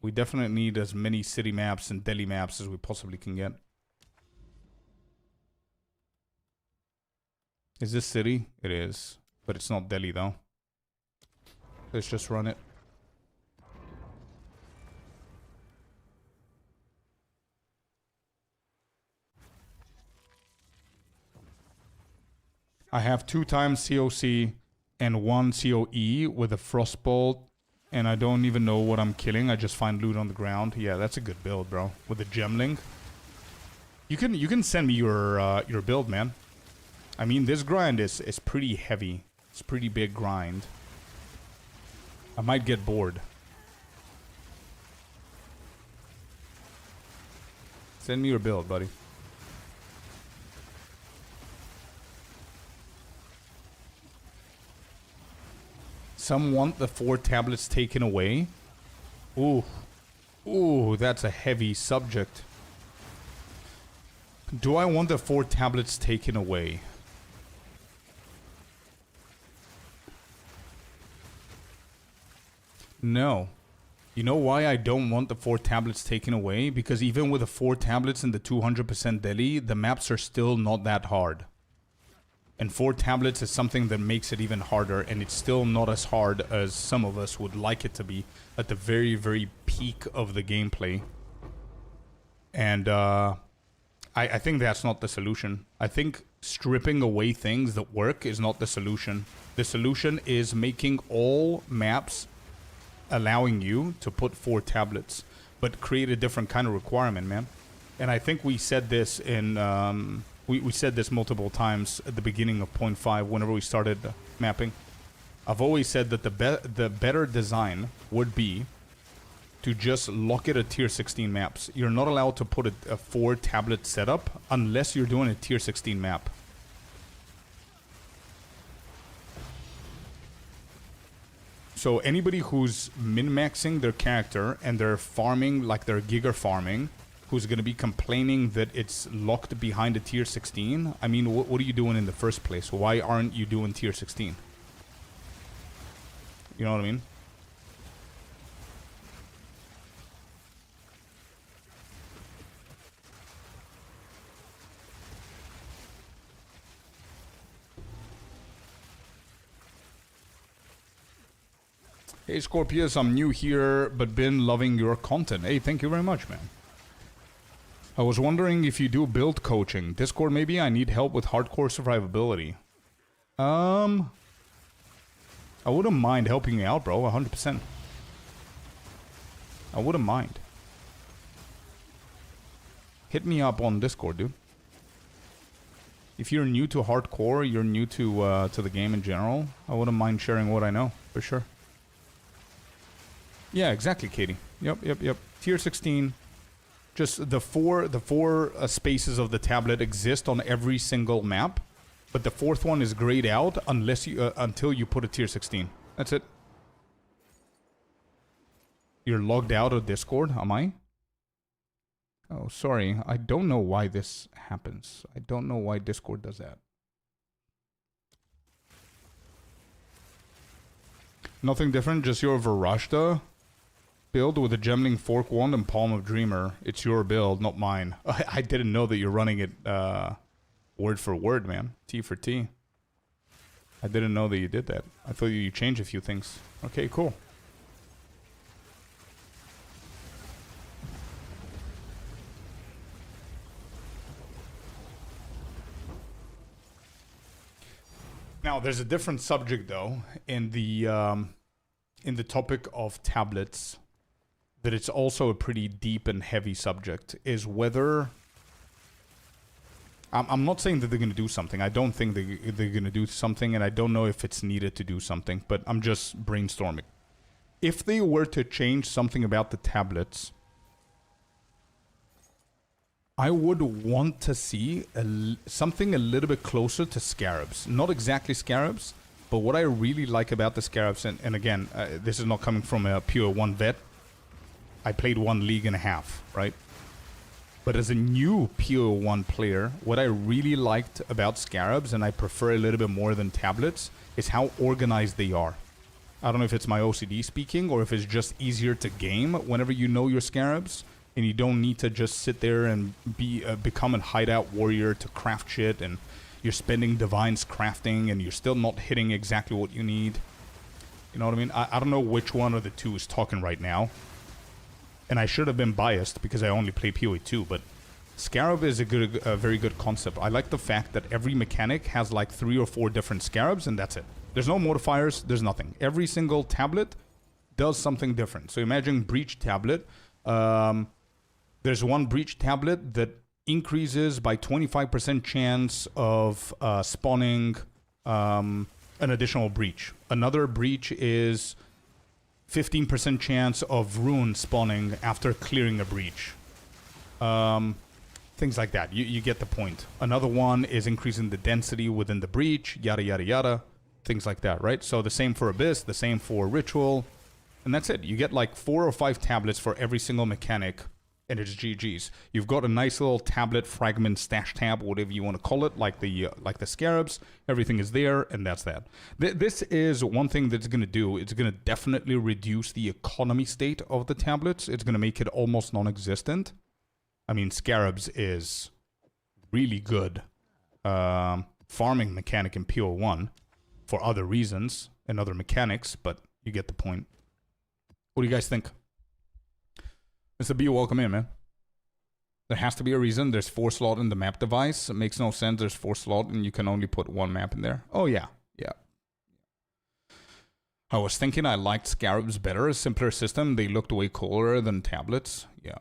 We definitely need as many city maps and Delhi maps as we possibly can get. Is this city? It is. But it's not Delhi though. Let's just run it. I have 2 times COC and 1 COE with a Frostbolt. And I don't even know what I'm killing. I just find loot on the ground. Yeah, that's a good build, bro. With the Gemling. You can send me your build, man. I mean, this grind is pretty heavy. It's pretty big grind. I might get bored. Send me your build, buddy. Some want the 4 tablets taken away. Ooh. Ooh, that's a heavy subject. Do I want the 4 tablets taken away? No. You know why I don't want the 4 tablets taken away? Because even with the 4 tablets and the 200% Delhi, the maps are still not that hard. And 4 tablets is something that makes it even harder, and it's still not as hard as some of us would like it to be at the very, very peak of the gameplay. And I think that's not the solution. I think stripping away things that work is not the solution. The solution is making all maps allowing you to put 4 tablets, but create a different kind of requirement, man. And I think we said this in... We said this multiple times at the beginning of 0.5 whenever we started mapping. I've always said that the better design would be to just lock it at tier 16 maps. You're not allowed to put a 4 tablet setup unless you're doing a tier 16 map. So anybody who's min-maxing their character and they're farming like they're giga farming, who's going to be complaining that it's locked behind a tier 16. I mean, what are you doing in the first place? Why aren't you doing tier 16? You know what I mean? Hey Scorpius, I'm new here, but been loving your content. Hey, thank you very much, man. I was wondering if you do build coaching. Discord maybe? I need help with hardcore survivability. I wouldn't mind helping you out, bro. 100%. I wouldn't mind. Hit me up on Discord, dude. If you're new to hardcore, you're new to the game in general, I wouldn't mind sharing what I know, for sure. Yeah, exactly, Katie. Yep. Tier 16. Just the four spaces of the tablet exist on every single map, but the 4th one is grayed out unless you until you put a tier 16. That's it. You're logged out of Discord, am I? Oh, sorry. I don't know why this happens. I don't know why Discord does that. Nothing different, just your Varashta build with a Gemling Fork Wand and Palm of Dreamer. It's your build, not mine. I didn't know that you're running it word for word, man. T for T. I didn't know that you did that. I thought you changed a few things. Okay, cool. Now, there's a different subject, though, in the topic of tablets, that it's also a pretty deep and heavy subject, is whether... I'm not saying that they're going to do something. I don't think they're going to do something, and I don't know if it's needed to do something, but I'm just brainstorming. If they were to change something about the tablets, I would want to see something a little bit closer to Scarabs. Not exactly Scarabs, but what I really like about the Scarabs, and again, this is not coming from a pure 1 vet. I played 1 league and a half, right? But as a new PO1 player, what I really liked about Scarabs, and I prefer a little bit more than tablets, is how organized they are. I don't know if it's my OCD speaking or if it's just easier to game whenever you know your scarabs and you don't need to just sit there and become a hideout warrior to craft shit, and you're spending divines crafting and you're still not hitting exactly what you need. You know what I mean? I don't know which one of the two is talking right now. And I should have been biased because I only play POE2, but Scarab is a very good concept. I like the fact that every mechanic has like 3 or 4 different scarabs, and that's it. There's no modifiers, there's nothing. Every single tablet does something different. So imagine Breach Tablet. There's one Breach Tablet that increases by 25% chance of spawning an additional Breach. Another Breach is 15% chance of Rune spawning after clearing a Breach. Things like that. You get the point. Another one is increasing the density within the breach, yada, yada, yada. Things like that, right? So the same for Abyss, the same for Ritual. And that's it. You get like 4 or 5 tablets for every single mechanic, and it's GG's. You've got a nice little tablet fragment stash tab, whatever you want to call it, like the scarabs. Everything is there, and that's that. This is one thing that's going to do. It's going to definitely reduce the economy state of the tablets. It's going to make it almost non-existent. I mean, Scarabs is really good farming mechanic in PO1 for other reasons and other mechanics, but you get the point. What do you guys think? Mr. B, welcome in, man. There has to be a reason. There's 4 slot in the map device. It makes no sense. There's 4 slot and you can only put 1 map in there. Oh, yeah. Yeah. I was thinking I liked Scarabs better. A simpler system. They looked way cooler than tablets. Yeah.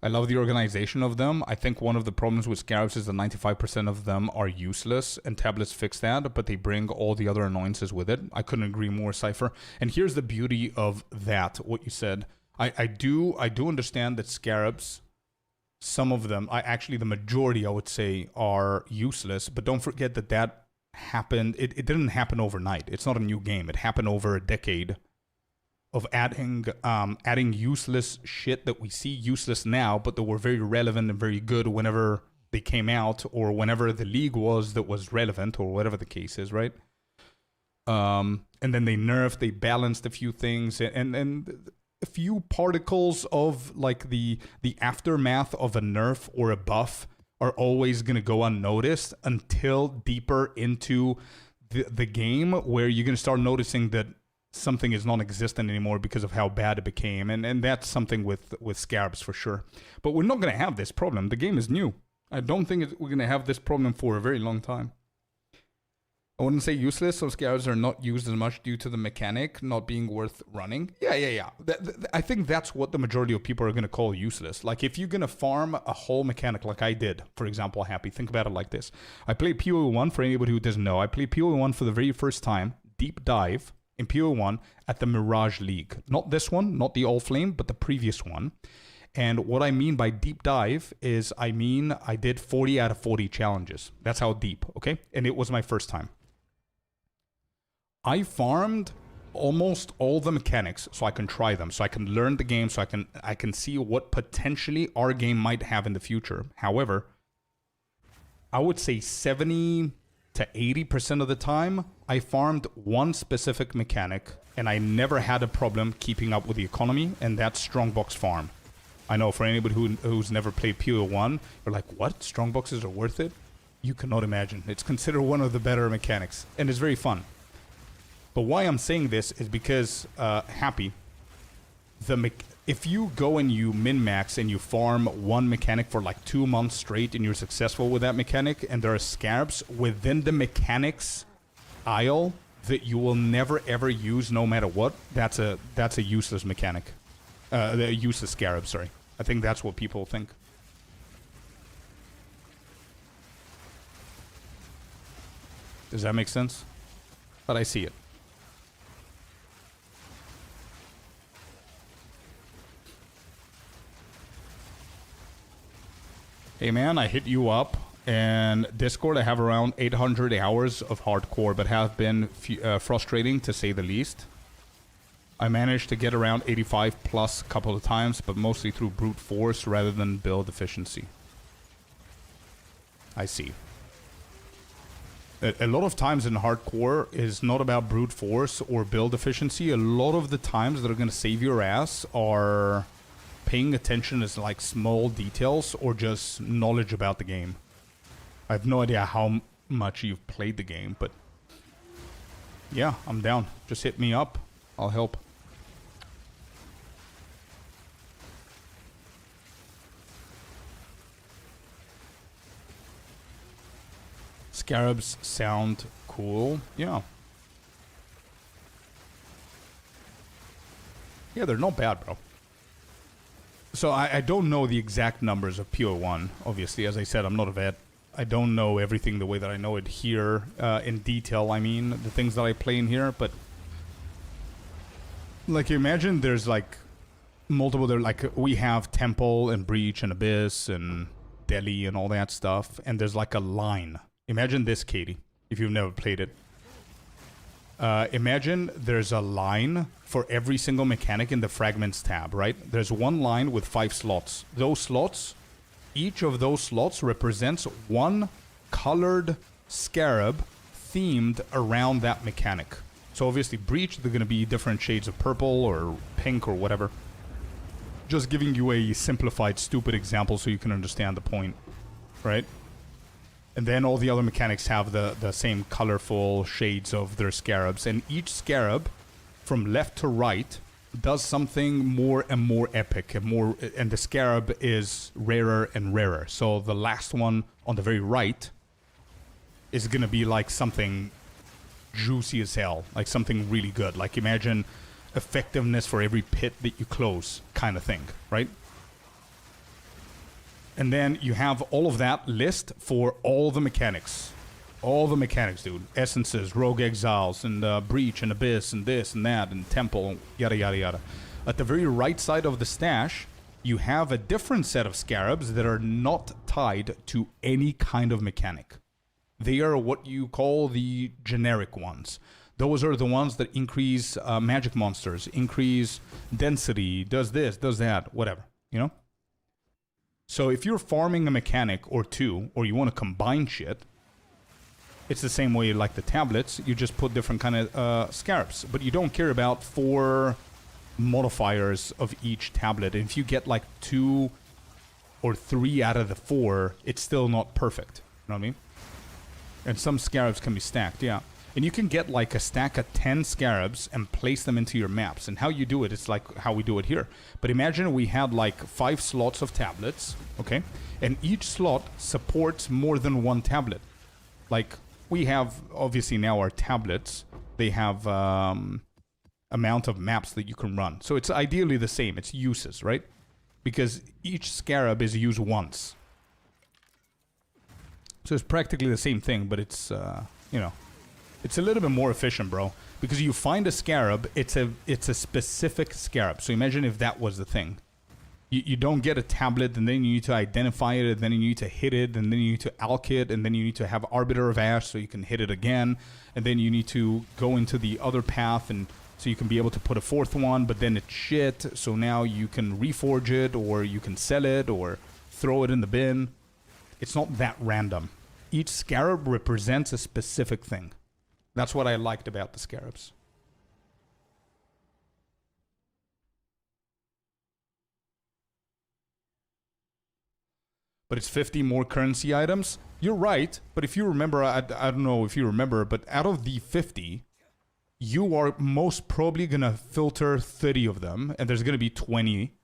I love the organization of them. I think one of the problems with Scarabs is that 95% of them are useless, and tablets fix that, but they bring all the other annoyances with it. I couldn't agree more, Cypher. And here's the beauty of that, what you said. I do understand that Scarabs, some of them, actually the majority, I would say, are useless, but don't forget that that happened, it didn't happen overnight. It's not a new game. It happened over a decade of adding useless shit that we see useless now, but that were very relevant and very good whenever they came out, or whenever the league was that was relevant, or whatever the case is, right? And then they nerfed, they balanced a few things, and a few particles of like the aftermath of a nerf or a buff are always going to go unnoticed until deeper into the game, where you're going to start noticing that something is non-existent anymore because of how bad it became, and that's something with Scarabs for sure. But we're not going to have this problem. The game is new. I don't think we're going to have this problem for a very long time. I wouldn't say useless, so Scarabs are not used as much due to the mechanic not being worth running. Yeah. I think that's what the majority of people are going to call useless. Like, if you're going to farm a whole mechanic like I did, for example, Happy, think about it like this. I played POE1, for anybody who doesn't know. I played POE1 for the very first time, deep dive, in PO1 at the Mirage League. Not this one, not the All Flame, but the previous one. And what I mean by deep dive is, I mean, I did 40 out of 40 challenges. That's how deep, okay? And it was my first time. I farmed almost all the mechanics so I can try them, so I can learn the game, so I can see what potentially our game might have in the future. However, I would say 70 to 80% of the time, I farmed one specific mechanic, and I never had a problem keeping up with the economy, and that's Strongbox Farm. I know for anybody who's never played PO1, you're like, what? Strongboxes are worth it? You cannot imagine. It's considered one of the better mechanics, and it's very fun. But why I'm saying this is because, Happy, if you go and you min-max and you farm one mechanic for like 2 months straight and you're successful with that mechanic, and there are scarabs within the mechanics aisle that you will never ever use no matter what, that's a useless mechanic. The useless scarab, sorry. I think that's what people think. Does that make sense? But I see it. Hey man, I hit you up, and Discord I have around 800 hours of hardcore, but have been frustrating to say the least. I managed to get around 85 plus a couple of times, but mostly through brute force rather than build efficiency. I see. A lot of times in hardcore is not about brute force or build efficiency. A lot of the times that are going to save your ass are paying attention to like small details or just knowledge about the game. I have no idea how much you've played the game, but yeah, I'm down. Just hit me up. I'll help. Scarabs sound cool. Yeah. Yeah, they're not bad, bro. So I don't know the exact numbers of PO1. Obviously, as I said, I'm not a vet. I don't know everything the way that I know it here in detail. I mean, the things that I play in here, but like imagine there's like multiple. There, like we have Temple and Breach and Abyss and Delhi and all that stuff, and there's like a line. Imagine this, Katie, if you've never played it. Imagine there's a line for every single mechanic in the Fragments tab, right? There's one line with 5 slots. Those slots, each of those slots represents one colored scarab themed around that mechanic. So obviously Breach, they're going to be different shades of purple or pink or whatever. Just giving you a simplified, stupid example so you can understand the point, right? And then all the other mechanics have the same colorful shades of their scarabs. And each scarab, from left to right, does something more and more epic. And the scarab is rarer and rarer. So the last one on the very right is going to be like something juicy as hell. Like something really good. Like imagine effectiveness for every pit that you close kind of thing, right? And then you have all of that list for all the mechanics. All the mechanics, dude. Essences, Rogue Exiles, and Breach, and Abyss, and this, and that, and Temple, yada, yada, yada. At the very right side of the stash, you have a different set of scarabs that are not tied to any kind of mechanic. They are what you call the generic ones. Those are the ones that increase magic monsters, increase density, does this, does that, whatever, you know? So if you're farming a mechanic or two, or you want to combine shit, it's the same way like the tablets. You just put different kind of scarabs. But you don't care about 4 modifiers of each tablet. And if you get like 2 or 3 out of the 4, it's still not perfect. You know what I mean? And some scarabs can be stacked, yeah. And you can get like a stack of 10 scarabs and place them into your maps. And how you do it, it's like how we do it here. But imagine we had like 5 slots of tablets, okay? And each slot supports more than one tablet. Like we have, obviously now our tablets, they have amount of maps that you can run. So it's ideally the same, it's uses, right? Because each scarab is used once. So it's practically the same thing, but it's, you know, it's a little bit more efficient, bro. Because you find a scarab, it's a specific scarab. So imagine if that was the thing. You don't get a tablet, and then you need to identify it, and then you need to hit it, and then you need to alch it, and then you need to have Arbiter of Ash so you can hit it again. And then you need to go into the other path, and so you can be able to put a 4th one, but then it's shit. So now you can reforge it, or you can sell it, or throw it in the bin. It's not that random. Each scarab represents a specific thing. That's what I liked about the scarabs. But it's 50 more currency items. You're right, but if you remember, I don't know if you remember, but out of the 50, you are most probably going to filter 30 of them, and there's going to be 20.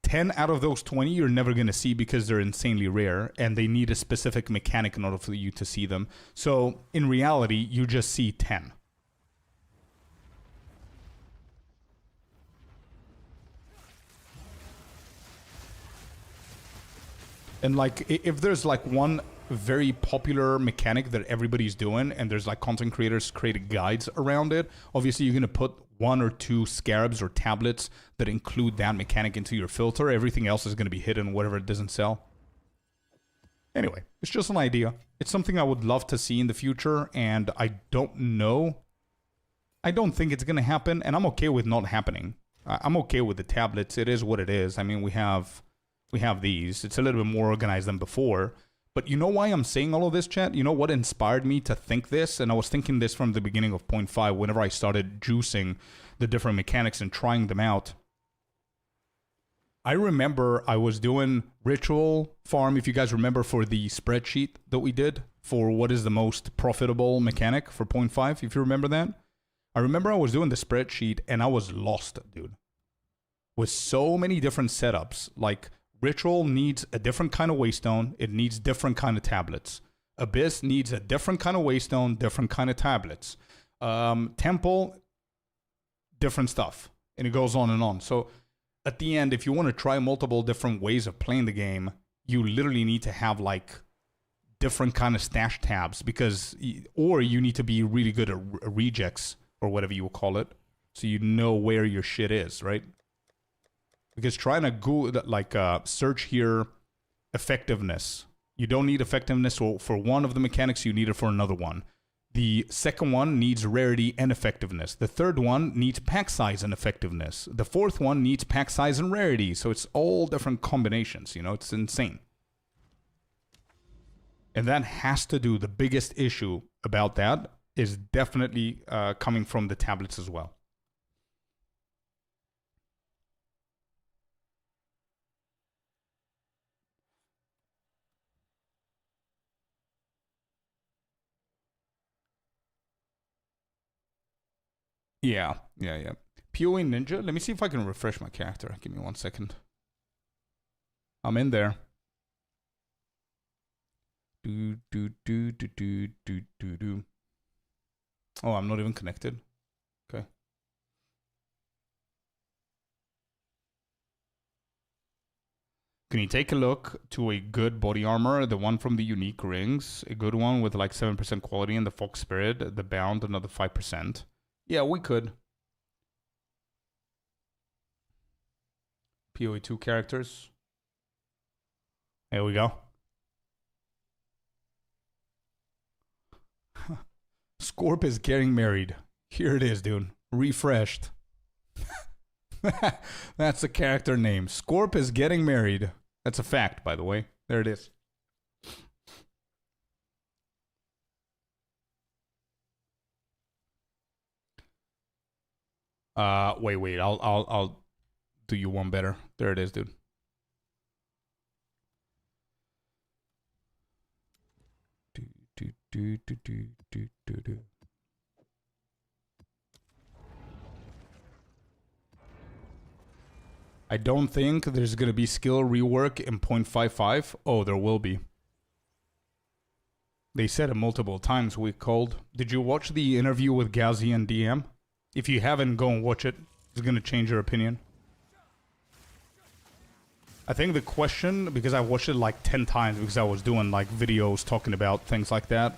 10 out of those 20 you're never going to see because they're insanely rare, and they need a specific mechanic in order for you to see them. So, in reality, you just see 10. And like, if there's like one very popular mechanic that everybody's doing, and there's like content creators creating guides around it, obviously you're going to put 1 or 2 scarabs or tablets that include that mechanic into your filter. Everything else is going to be hidden, whatever it doesn't sell. Anyway, it's just an idea. It's something I would love to see in the future, and I don't know. I don't think it's going to happen, and I'm okay with not happening. I'm okay with the tablets. It is what it is. I mean, we have these. It's a little bit more organized than before, But you know why I'm saying all of this, chat? You know what inspired me to think this? And I was thinking this from the beginning of 0.5 whenever I started juicing the different mechanics and trying them out. I remember I was doing ritual farm, if you guys remember, for the spreadsheet that we did for what is the most profitable mechanic for 0.5, if you remember that. I remember I was doing the spreadsheet and I was lost, dude. With so many different setups. Like, ritual needs a different kind of waystone. It needs different kind of tablets. Abyss needs a different kind of waystone, different kind of tablets. Temple, different stuff. And it goes on and on. So at the end, if you want to try multiple different ways of playing the game, you literally need to have like different kind of stash tabs, because, or you need to be really good at rejects or whatever you will call it, so you know where your shit is, right? Because trying to go like search here effectiveness, you don't need effectiveness for one of the mechanics, you need it for another one. The second one needs rarity and effectiveness. The third one needs pack size and effectiveness. The fourth one needs pack size and rarity. So it's all different combinations, you know, it's insane. And that has to do, the biggest issue about that is definitely coming from the tablets as well. Yeah. POE Ninja. Let me see if I can refresh my character. Give me 1 second. I'm in there. Do. Oh, I'm not even connected. Okay. Can you take a look to a good body armor? The one from the unique rings. A good one with like 7% quality, and the Fox Spirit. The bound, another 5%. Yeah, we could. POE2 characters. There we go. Scorp is getting married. Here it is, dude. Refreshed. That's the character name. Scorp is getting married. That's a fact, by the way. There it is. Wait. I'll do you one better. There it is, dude. Do. I don't think there's gonna be skill rework in 0.55. Oh, there will be. They said it multiple times, we called. Did you watch the interview with Ghazi and DM? If you haven't, go and watch it. It's gonna change your opinion. I think the question, because I watched it like 10 times because I was doing like videos talking about things like that.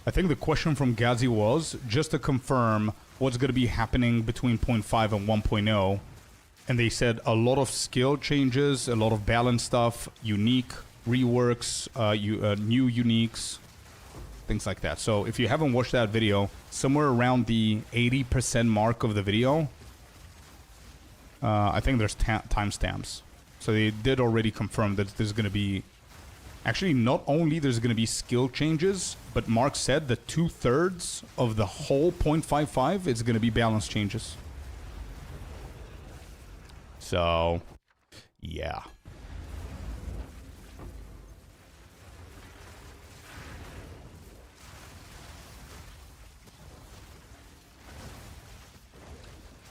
I think the question from Ghazi was just to confirm what's going to be happening between 0.5 and 1.0. And they said a lot of skill changes, a lot of balance stuff, unique reworks, new uniques, things like that. So if you haven't watched that video, somewhere around the 80% mark of the video, I think there's timestamps. So they did already confirm that there's going to be... Actually, not only there's going to be skill changes, but Mark said that 2/3 of the whole 0.55 is going to be balance changes. So, yeah.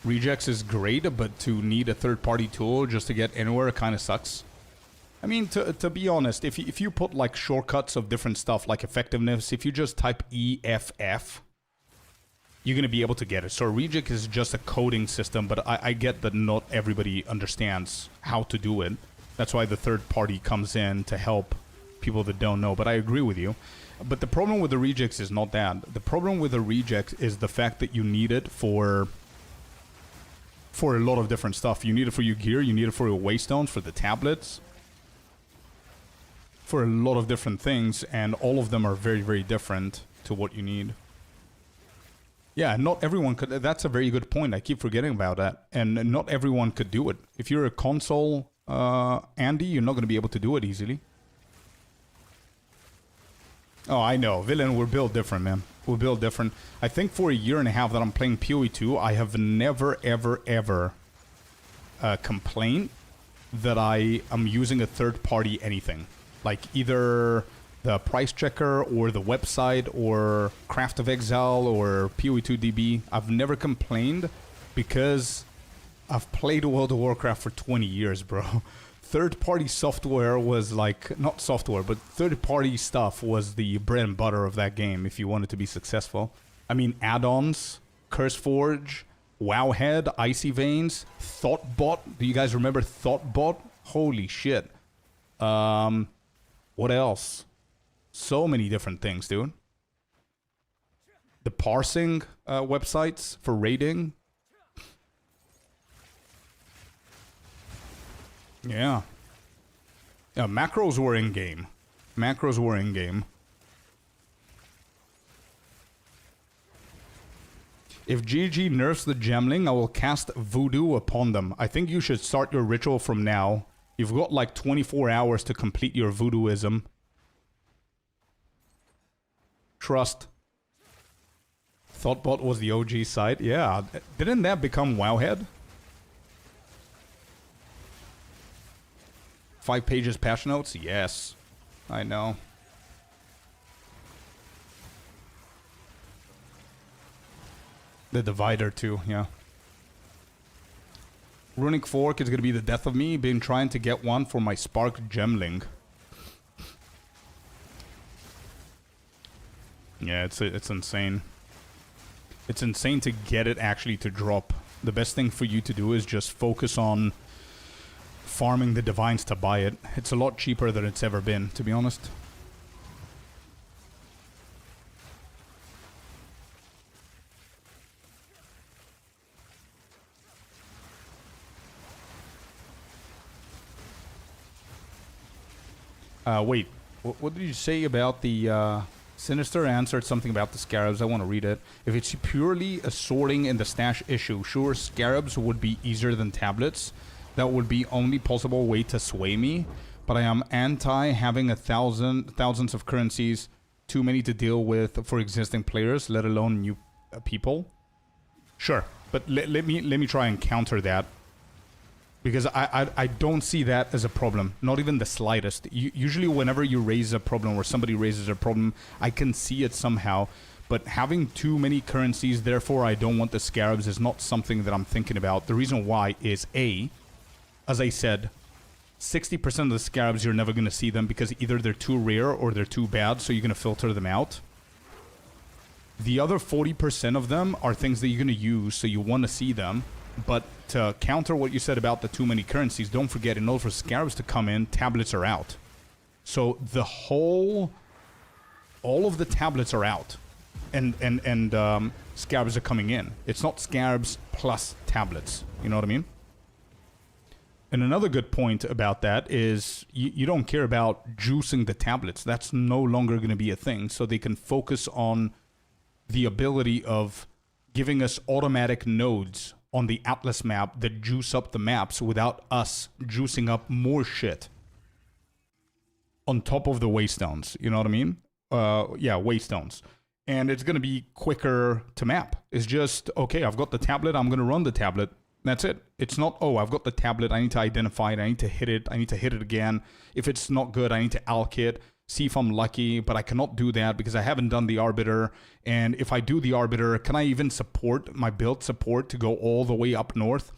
Rejects is great, but to need a third-party tool just to get anywhere kind of sucks. I mean, to be honest, if you put like shortcuts of different stuff like effectiveness, if you just type EFF, you're going to be able to get it. So reject is just a coding system, but I get that not everybody understands how to do it. That's why the third party comes in to help people that don't know. But I agree with you. But the problem with the rejects is not that. The problem with the rejects is the fact that you need it for a lot of different stuff. You need it for your gear, you need it for your waystones, for the tablets, for a lot of different things, and all of them are very, very different to what you need. Yeah, not everyone could. That's a very good point. I keep forgetting about that. And not everyone could do it. If you're a console Andy, you're not going to be able to do it easily. Oh, I know. Villain, we're built different, man. We're built different. I think for a year and a half that I'm playing POE2, I have never, ever, ever complained that I am using a third-party anything. Like either the price checker or the website or Craft of Exile or POE2DB. I've never complained because I've played World of Warcraft for 20 years, bro. Third-party software was like, not software, but third-party stuff was the bread and butter of that game if you wanted to be successful. I mean, add-ons, CurseForge, Wowhead, Icy Veins, Thoughtbot. Do you guys remember Thoughtbot? Holy shit. What else? So many different things, dude. The parsing websites for raiding. Yeah. Yeah, macros were in-game. Macros were in-game. If GG nerfs the Gemling, I will cast Voodoo upon them. I think you should start your ritual from now. You've got like 24 hours to complete your voodooism. Trust. Thoughtbot was the OG site. Yeah. Didn't that become Wowhead? 5 pages patch notes? Yes. I know. The Divider too, yeah. Runic Fork is gonna be the death of me. Been trying to get one for my Spark Gemling. Yeah, it's insane. It's insane to get it actually to drop. The best thing for you to do is just focus on farming the divines to buy it. It's a lot cheaper than it's ever been, to be honest. Wait, what did you say about the, Sinister answered something about the scarabs. I want to read it. If it's purely a sorting in the stash issue, sure, scarabs would be easier than tablets. That would be only possible way to sway me. But I am anti having thousands of currencies, too many to deal with for existing players, let alone new people. Sure, but let me try and counter that. Because I don't see that as a problem. Not even the slightest. Usually whenever you raise a problem or somebody raises a problem, I can see it somehow. But having too many currencies, therefore I don't want the scarabs, is not something that I'm thinking about. The reason why is A, as I said, 60% of the scarabs you're never going to see them because either they're too rare or they're too bad, so you're going to filter them out. The other 40% of them are things that you're going to use, so you want to see them. But to counter what you said about the too many currencies, don't forget, in order for scarabs to come in, tablets are out. So the all of the tablets are out. And scarabs are coming in. It's not scarabs plus tablets. You know what I mean? And another good point about that is you don't care about juicing the tablets. That's no longer going to be a thing. So they can focus on the ability of giving us automatic nodes on the Atlas map that juice up the maps without us juicing up more shit on top of the waystones. You know what I mean? Yeah, waystones. And it's going to be quicker to map. It's just, okay, I've got the tablet, I'm going to run the tablet. That's it. It's not, oh, I've got the tablet, I need to identify it, I need to hit it, I need to hit it again. If it's not good, I need to alk it, see if I'm lucky, but I cannot do that because I haven't done the Arbiter. And if I do the Arbiter, can I even support my build support to go all the way up north?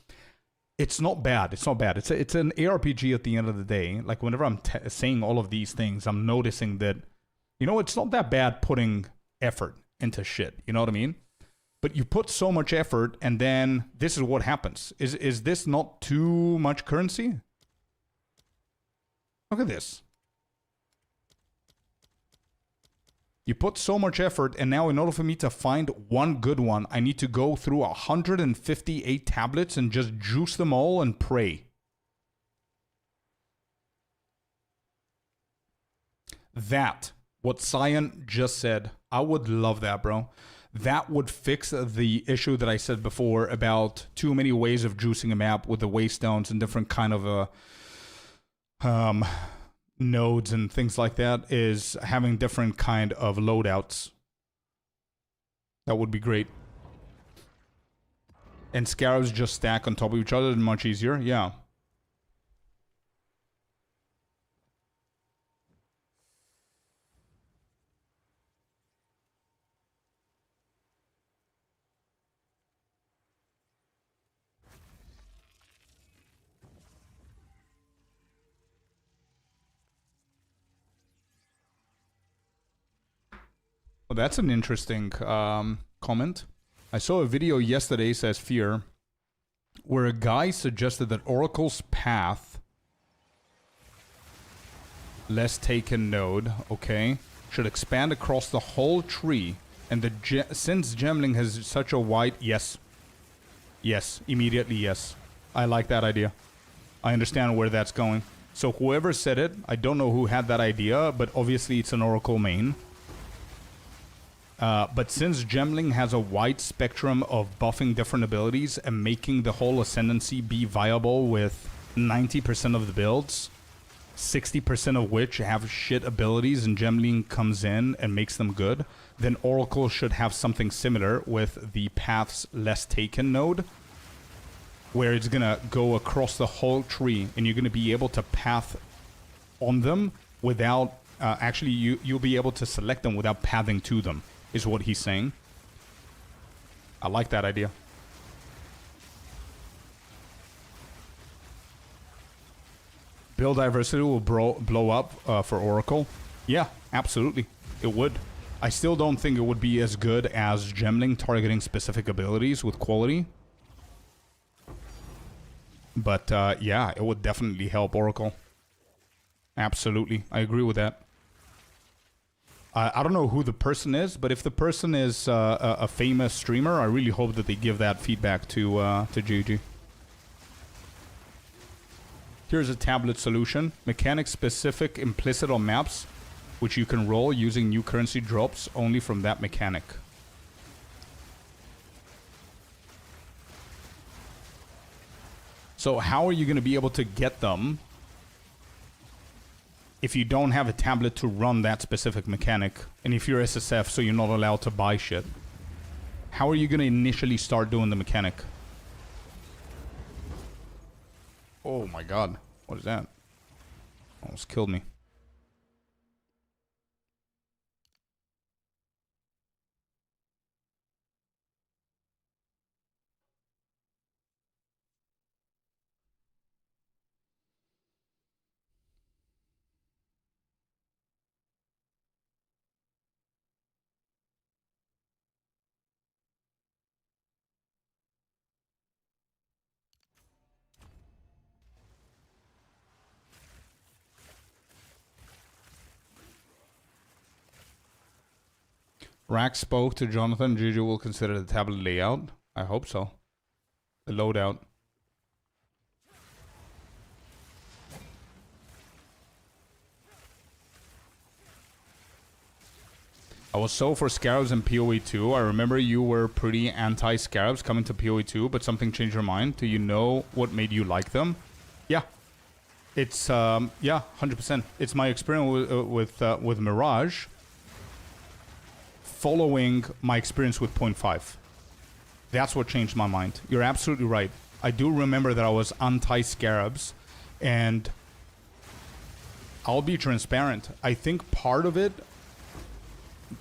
It's not bad. It's not bad. It's an ARPG at the end of the day. Like, whenever I'm saying all of these things, I'm noticing that, you know, it's not that bad putting effort into shit. You know what I mean? But you put so much effort, and then this is what happens. Is this not too much currency? Look at this. You put so much effort, and now in order for me to find one good one, I need to go through 158 tablets and just juice them all and pray. That, what Cyan just said, I would love that, bro. That would fix the issue that I said before about too many ways of juicing a map with the waystones and different kind of nodes and things like that is having different kind of loadouts. That would be great. And scarabs just stack on top of each other, much easier. Yeah. Well, that's an interesting comment. I saw a video yesterday, says Fear, where a guy suggested that Oracle's path, less taken node, okay, should expand across the whole tree. And since Gemling has such a wide... Yes. Yes. Immediately yes. I like that idea. I understand where that's going. So whoever said it, I don't know who had that idea, but obviously it's an Oracle main. But since Gemling has a wide spectrum of buffing different abilities and making the whole Ascendancy be viable with 90% of the builds, 60% of which have shit abilities and Gemling comes in and makes them good, then Oracle should have something similar with the Path's Less Taken node, where it's gonna go across the whole tree and you're gonna be able to path on them without... actually, you'll be able to select them without pathing to them. Is what he's saying. I like that idea. Build diversity will blow up for Oracle. Yeah, absolutely. It would. I still don't think it would be as good as Gemling targeting specific abilities with quality. But yeah, it would definitely help Oracle. Absolutely. I agree with that. I don't know who the person is, but if the person is a famous streamer, I really hope that they give that feedback to GG. Here's a tablet solution. Mechanic specific implicit on maps, which you can roll using new currency drops only from that mechanic. So how are you going to be able to get them if you don't have a tablet to run that specific mechanic, and if you're SSF, so you're not allowed to buy shit? How are you going to initially start doing the mechanic? Oh my god. What is that? Almost killed me. Rack spoke to Jonathan. Juju will consider the tablet layout. I hope so. The loadout. I was so for Scarabs in POE2. I remember you were pretty anti-Scarabs coming to POE2, but something changed your mind. Do you know what made you like them? Yeah. It's, yeah, 100%. It's my experience with Mirage, following my experience with 0.5. That's what changed my mind. You're absolutely right. I do remember that I was anti-Scarabs, and I'll be transparent. I think part of it,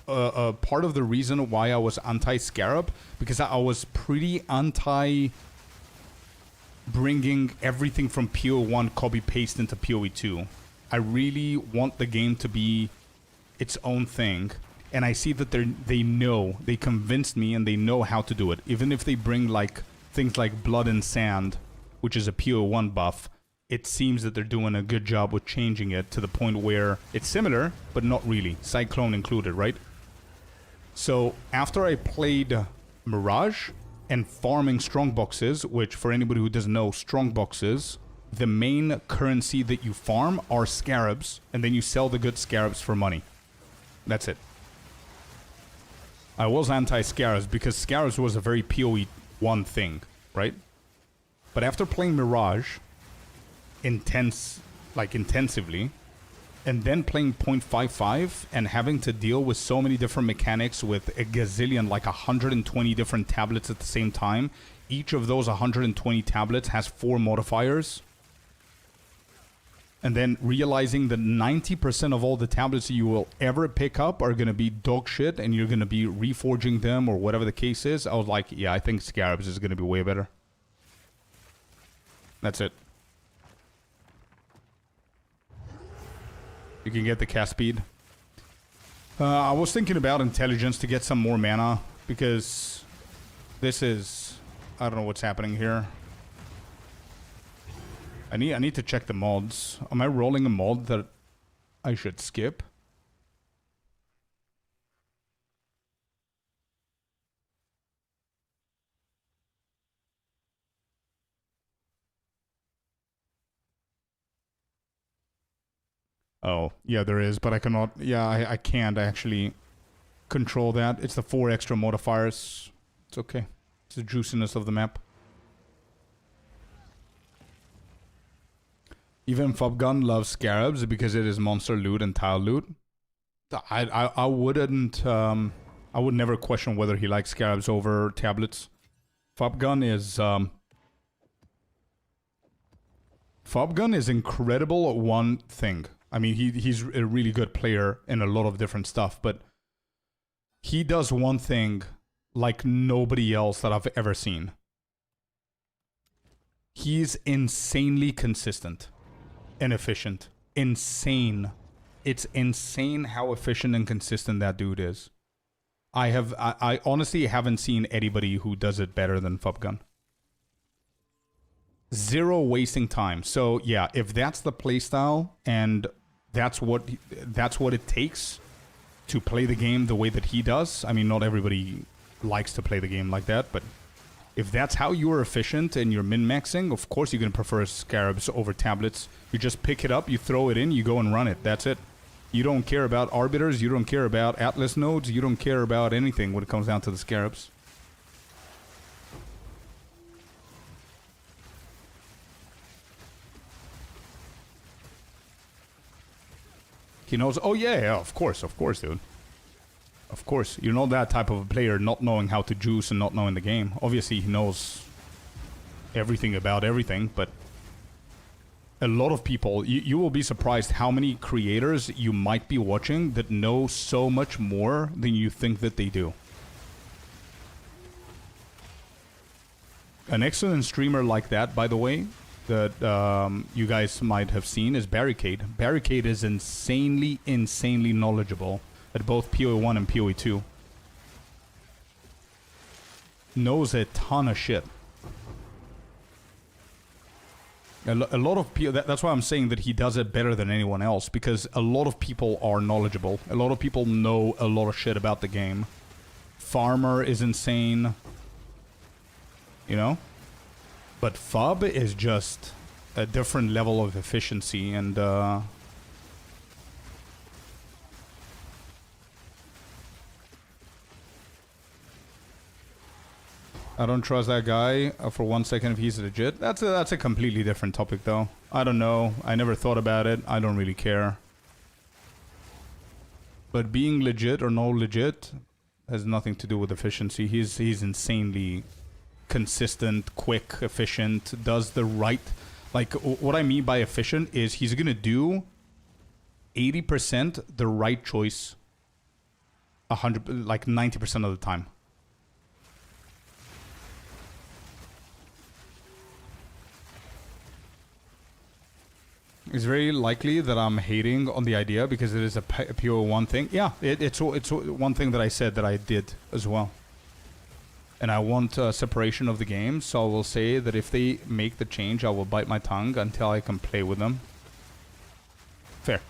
part of the reason why I was anti-Scarab, because I was pretty anti bringing everything from PO1 copy-paste into POE2. I really want the game to be its own thing. And I see that they convinced me and they know how to do it. Even if they bring like things like Blood and Sand, which is a PO1 buff, it seems that they're doing a good job with changing it to the point where it's similar, but not really. Cyclone included, right? So after I played Mirage and farming strong boxes, which for anybody who doesn't know, strong boxes, the main currency that you farm are Scarabs, and then you sell the good Scarabs for money. That's it. I was anti-Scarabs because Scarabs was a very PoE1 thing, right? But after playing Mirage intensively, and then playing 0.55 and having to deal with so many different mechanics with a gazillion, like 120 different tablets at the same time. Each of those 120 tablets has 4 modifiers. And then realizing that 90% of all the tablets you will ever pick up are going to be dog shit and you're going to be reforging them or whatever the case is. I was like, yeah, I think Scarabs is going to be way better. That's it. You can get the cast speed. I was thinking about intelligence to get some more mana because this is... I don't know what's happening here. I need to check the mods. Am I rolling a mod that I should skip? Oh, yeah, there is, but I cannot... Yeah, I can't actually control that. It's the 4 extra modifiers. It's okay. It's the juiciness of the map. Even Fubgun loves Scarabs because it is monster loot and tile loot. I wouldn't... I would never question whether he likes Scarabs over tablets. Fubgun is... Fubgun is incredible at one thing. I mean, he's a really good player in a lot of different stuff, but he does one thing like nobody else that I've ever seen. He's insanely consistent and efficient. Insane. It's insane how efficient and consistent that dude is. I honestly haven't seen anybody who does it better than Fubgun. Zero wasting time. So yeah, if that's the playstyle and that's what it takes to play the game the way that he does. I mean, not everybody likes to play the game like that, but if that's how you're efficient and you're min-maxing, of course you're going to prefer Scarabs over tablets. You just pick it up, you throw it in, you go and run it. That's it. You don't care about arbiters, you don't care about Atlas nodes, you don't care about anything when it comes down to the Scarabs. He knows, oh yeah, of course, dude. Of course, you're not that type of a player not knowing how to juice and not knowing the game. Obviously, he knows everything about everything, but a lot of people, you will be surprised how many creators you might be watching that know so much more than you think that they do. An excellent streamer like that, by the way, that you guys might have seen is Barricade. Barricade is insanely knowledgeable at both POE1 and POE2. Knows a ton of shit. A lot of people, that's why I'm saying that he does it better than anyone else, because a lot of people are knowledgeable. A lot of people know a lot of shit about the game. Farmer is insane. You know? But Fub is just a different level of efficiency, and I don't trust that guy for 1 second if he's legit. That's a completely different topic, though. I don't know. I never thought about it. I don't really care. But being legit or no legit has nothing to do with efficiency. He's insanely consistent, quick, efficient, does the right... Like, what I mean by efficient is he's gonna do 80% the right choice 90% of the time. It's very likely that I'm hating on the idea because it is a pure one thing. Yeah, it's one thing that I said that I did as well. And I want separation of the game, so I will say that if they make the change, I will bite my tongue until I can play with them. Fair.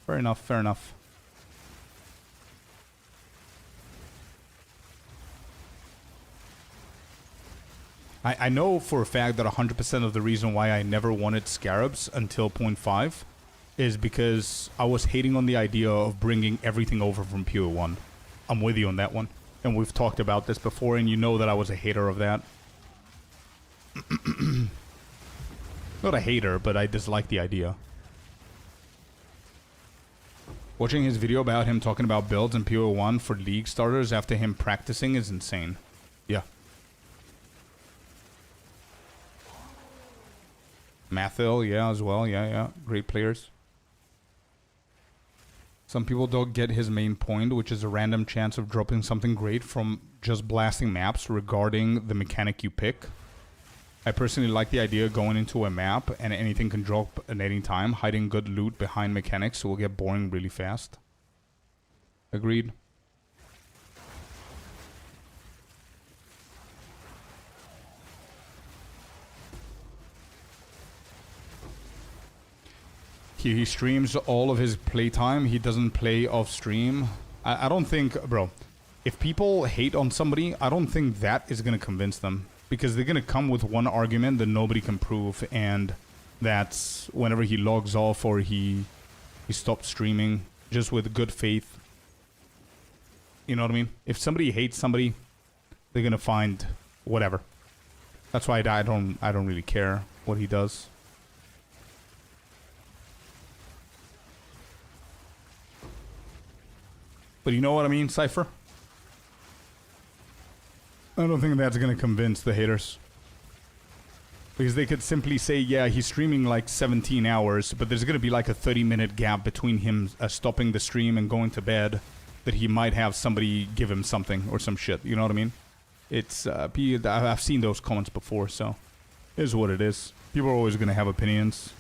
Fair enough, fair enough. I know for a fact that 100% of the reason why I never wanted Scarabs until 0.5 is because I was hating on the idea of bringing everything over from POE1. I'm with you on that one. And we've talked about this before, and you know that I was a hater of that. Not a hater, but I dislike the idea. Watching his video about him talking about builds in POE1 for league starters after him practicing is insane. Yeah. Mathil, yeah, as well. Yeah. Great players. Some people don't get his main point, which is a random chance of dropping something great from just blasting maps regarding the mechanic you pick. I personally like the idea of going into a map and anything can drop at any time. Hiding good loot behind mechanics will get boring really fast. Agreed. He streams all of his playtime. He doesn't play off stream. I don't think, bro, if people hate on somebody, I don't think that is going to convince them. Because they're going to come with one argument that nobody can prove. And that's whenever he logs off or he stops streaming, just with good faith. You know what I mean? If somebody hates somebody, they're going to find whatever. That's why I don't really care what he does. But you know what I mean, Cypher? I don't think that's going to convince the haters. Because they could simply say, yeah, he's streaming like 17 hours, but there's going to be like a 30-minute gap between him stopping the stream and going to bed, that he might have somebody give him something or some shit. You know what I mean? It's, I've seen those comments before, so it is what it is. People are always going to have opinions.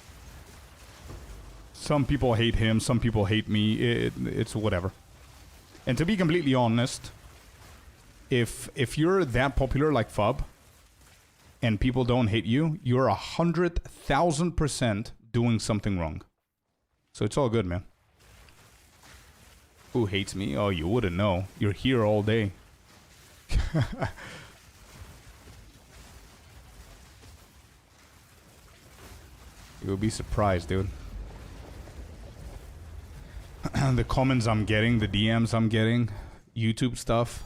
Some people hate him, some people hate me. It's whatever. And to be completely honest, if you're that popular like Fub, and people don't hate you, you're 100,000% doing something wrong. So it's all good, man. Who hates me? Oh, you wouldn't know. You're here all day. You'll be surprised, dude. The comments I'm getting, the DMs I'm getting, YouTube stuff.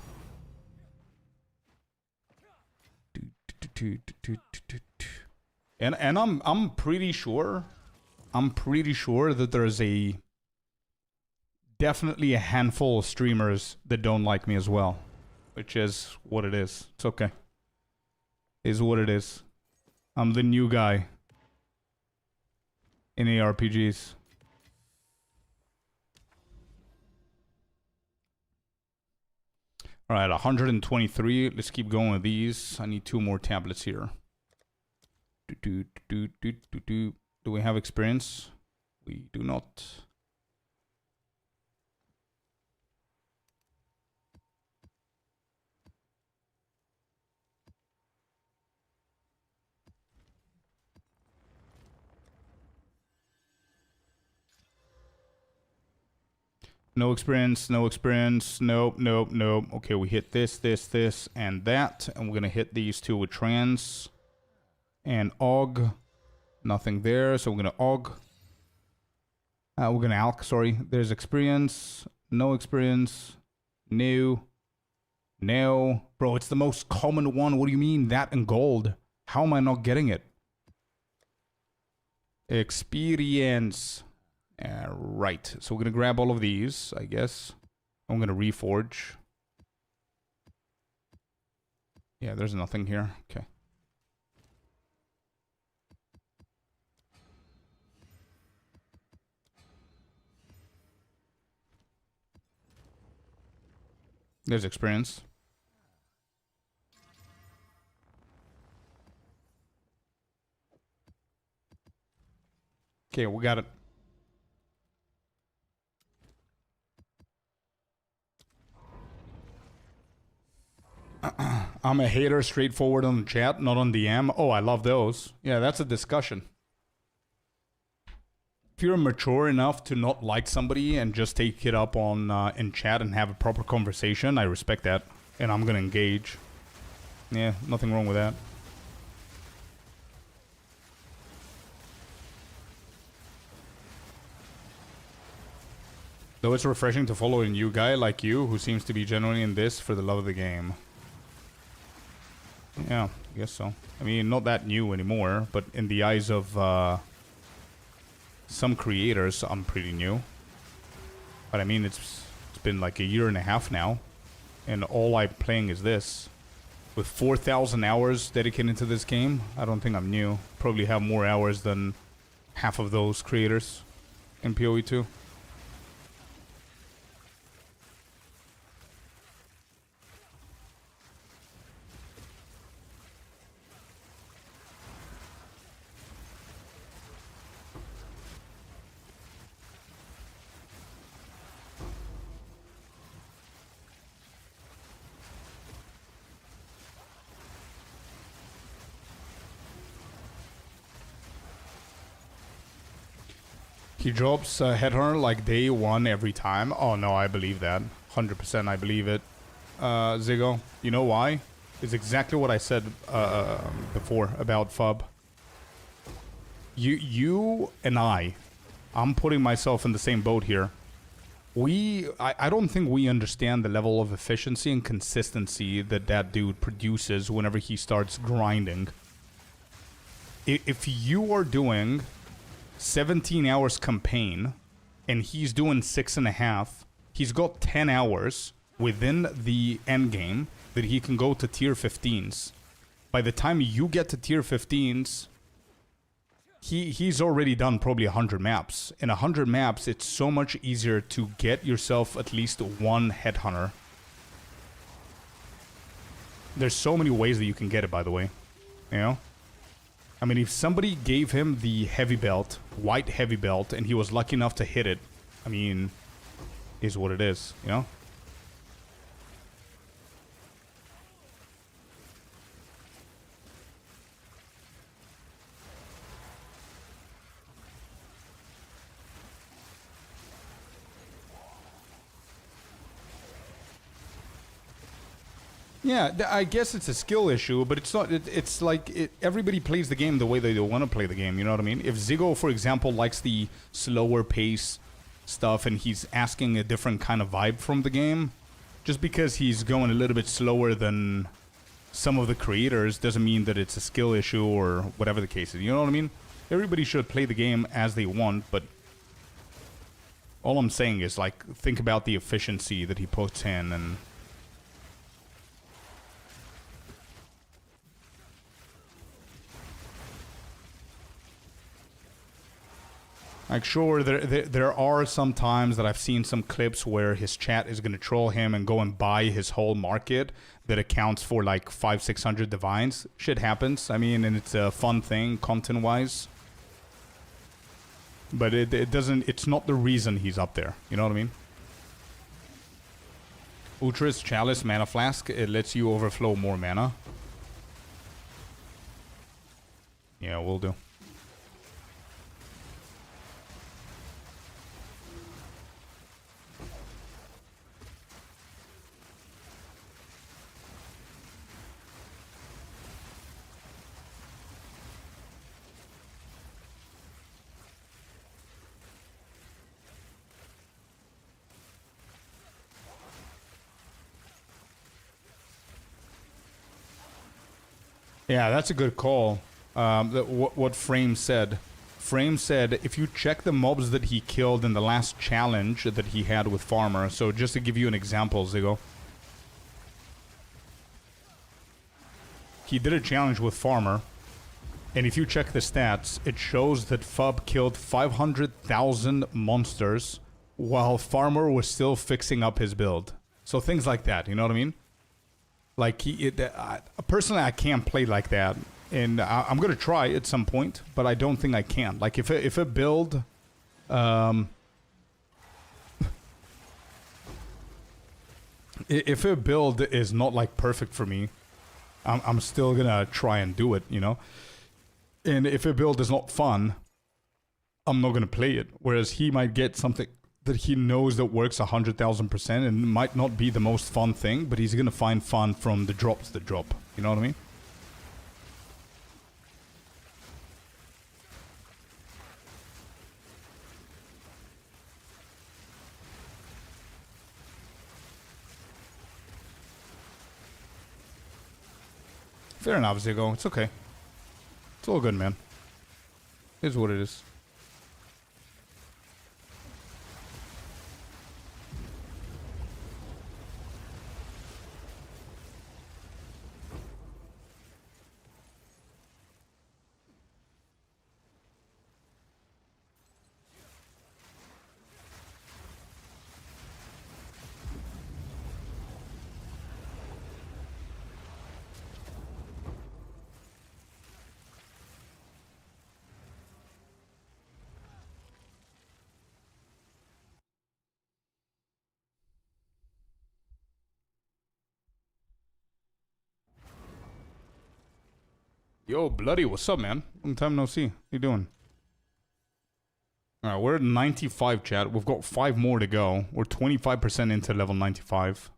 And I'm pretty sure that there's definitely a handful of streamers that don't like me as well, which is what it is. It's okay. It is what it is. I'm the new guy in ARPGs. All right, 123. Let's keep going with these. I need 2 more tablets here. Do we have experience? We do not. No experience, no experience, nope. Okay, we hit this, and that. And we're going to hit these 2 with trans. And aug. Nothing there, so we're going to aug. We're going to alk, sorry. There's experience, no experience, no. Bro, it's the most common one. What do you mean, that and gold? How am I not getting it? Experience. Right, so we're gonna grab all of these, I guess. I'm gonna reforge. Yeah, there's nothing here. Okay. There's experience. Okay, we got it. I'm a hater, straightforward on the chat, not on DM. Oh, I love those. Yeah, that's a discussion. If you're mature enough to not like somebody and just take it up on in chat and have a proper conversation, I respect that. And I'm gonna engage. Yeah, nothing wrong with that. Though it's refreshing to follow a new guy like you who seems to be genuinely in this for the love of the game. Yeah, I guess so. I mean, not that new anymore, but in the eyes of some creators, I'm pretty new. But I mean, it's been like a year and a half now, and all I'm playing is this. With 4,000 hours dedicated to this game, I don't think I'm new. Probably have more hours than half of those creators in POE2. He drops Headhunter like day one every time. Oh no, I believe that. 100% I believe it. Ziggo, you know why? It's exactly what I said before about FUB. You and I'm putting myself in the same boat here. I don't think we understand the level of efficiency and consistency that dude produces whenever he starts grinding. If you are doing 17 hours campaign and he's doing 6.5, he's got 10 hours within the end game that he can go to tier 15s. By the time you get to tier 15s, he's already done probably 100 maps. In 100 maps, it's so much easier to get yourself at least one Headhunter. There's so many ways that you can get it, by the way. You know? I mean, if somebody gave him the heavy belt, white heavy belt, and he was lucky enough to hit it, I mean, is what it is, you know? Yeah, I guess it's a skill issue, but it's not. It's like everybody plays the game the way they want to play the game. You know what I mean? If Ziggo, for example, likes the slower pace stuff and he's asking a different kind of vibe from the game, just because he's going a little bit slower than some of the creators doesn't mean that it's a skill issue or whatever the case is. You know what I mean? Everybody should play the game as they want, but all I'm saying is, like, think about the efficiency that he puts in and... Like, sure, there are some times that I've seen some clips where his chat is going to troll him and go and buy his whole market that accounts for like 500-600 divines. Shit happens. I mean, and it's a fun thing content-wise. But it doesn't... It's not the reason he's up there. You know what I mean? Utris, Chalice, Mana Flask. It lets you overflow more mana. Yeah, will do. Yeah, that's a good call. What Frame said. Frame said if you check the mobs that he killed in the last challenge that he had with Farmer. So just to give you an example, Ziggo. He did a challenge with Farmer. And if you check the stats, it shows that FUB killed 500,000 monsters while Farmer was still fixing up his build. So things like that, you know what I mean? Like, personally, I can't play like that. And I'm going to try at some point, but I don't think I can. Like, if a build... if a build is not, like, perfect for me, I'm still going to try and do it, you know? And if a build is not fun, I'm not going to play it. Whereas he might get something that he knows that works 100,000% and might not be the most fun thing, but he's going to find fun from the drops that drop. You know what I mean? Fair enough, Ziggo. It's okay. It's all good, man. It is what it is. Yo, Bloody, what's up, man? Long time no see. How you doing? Alright, we're at 95, chat. We've got 5 more to go. We're 25% into level 95.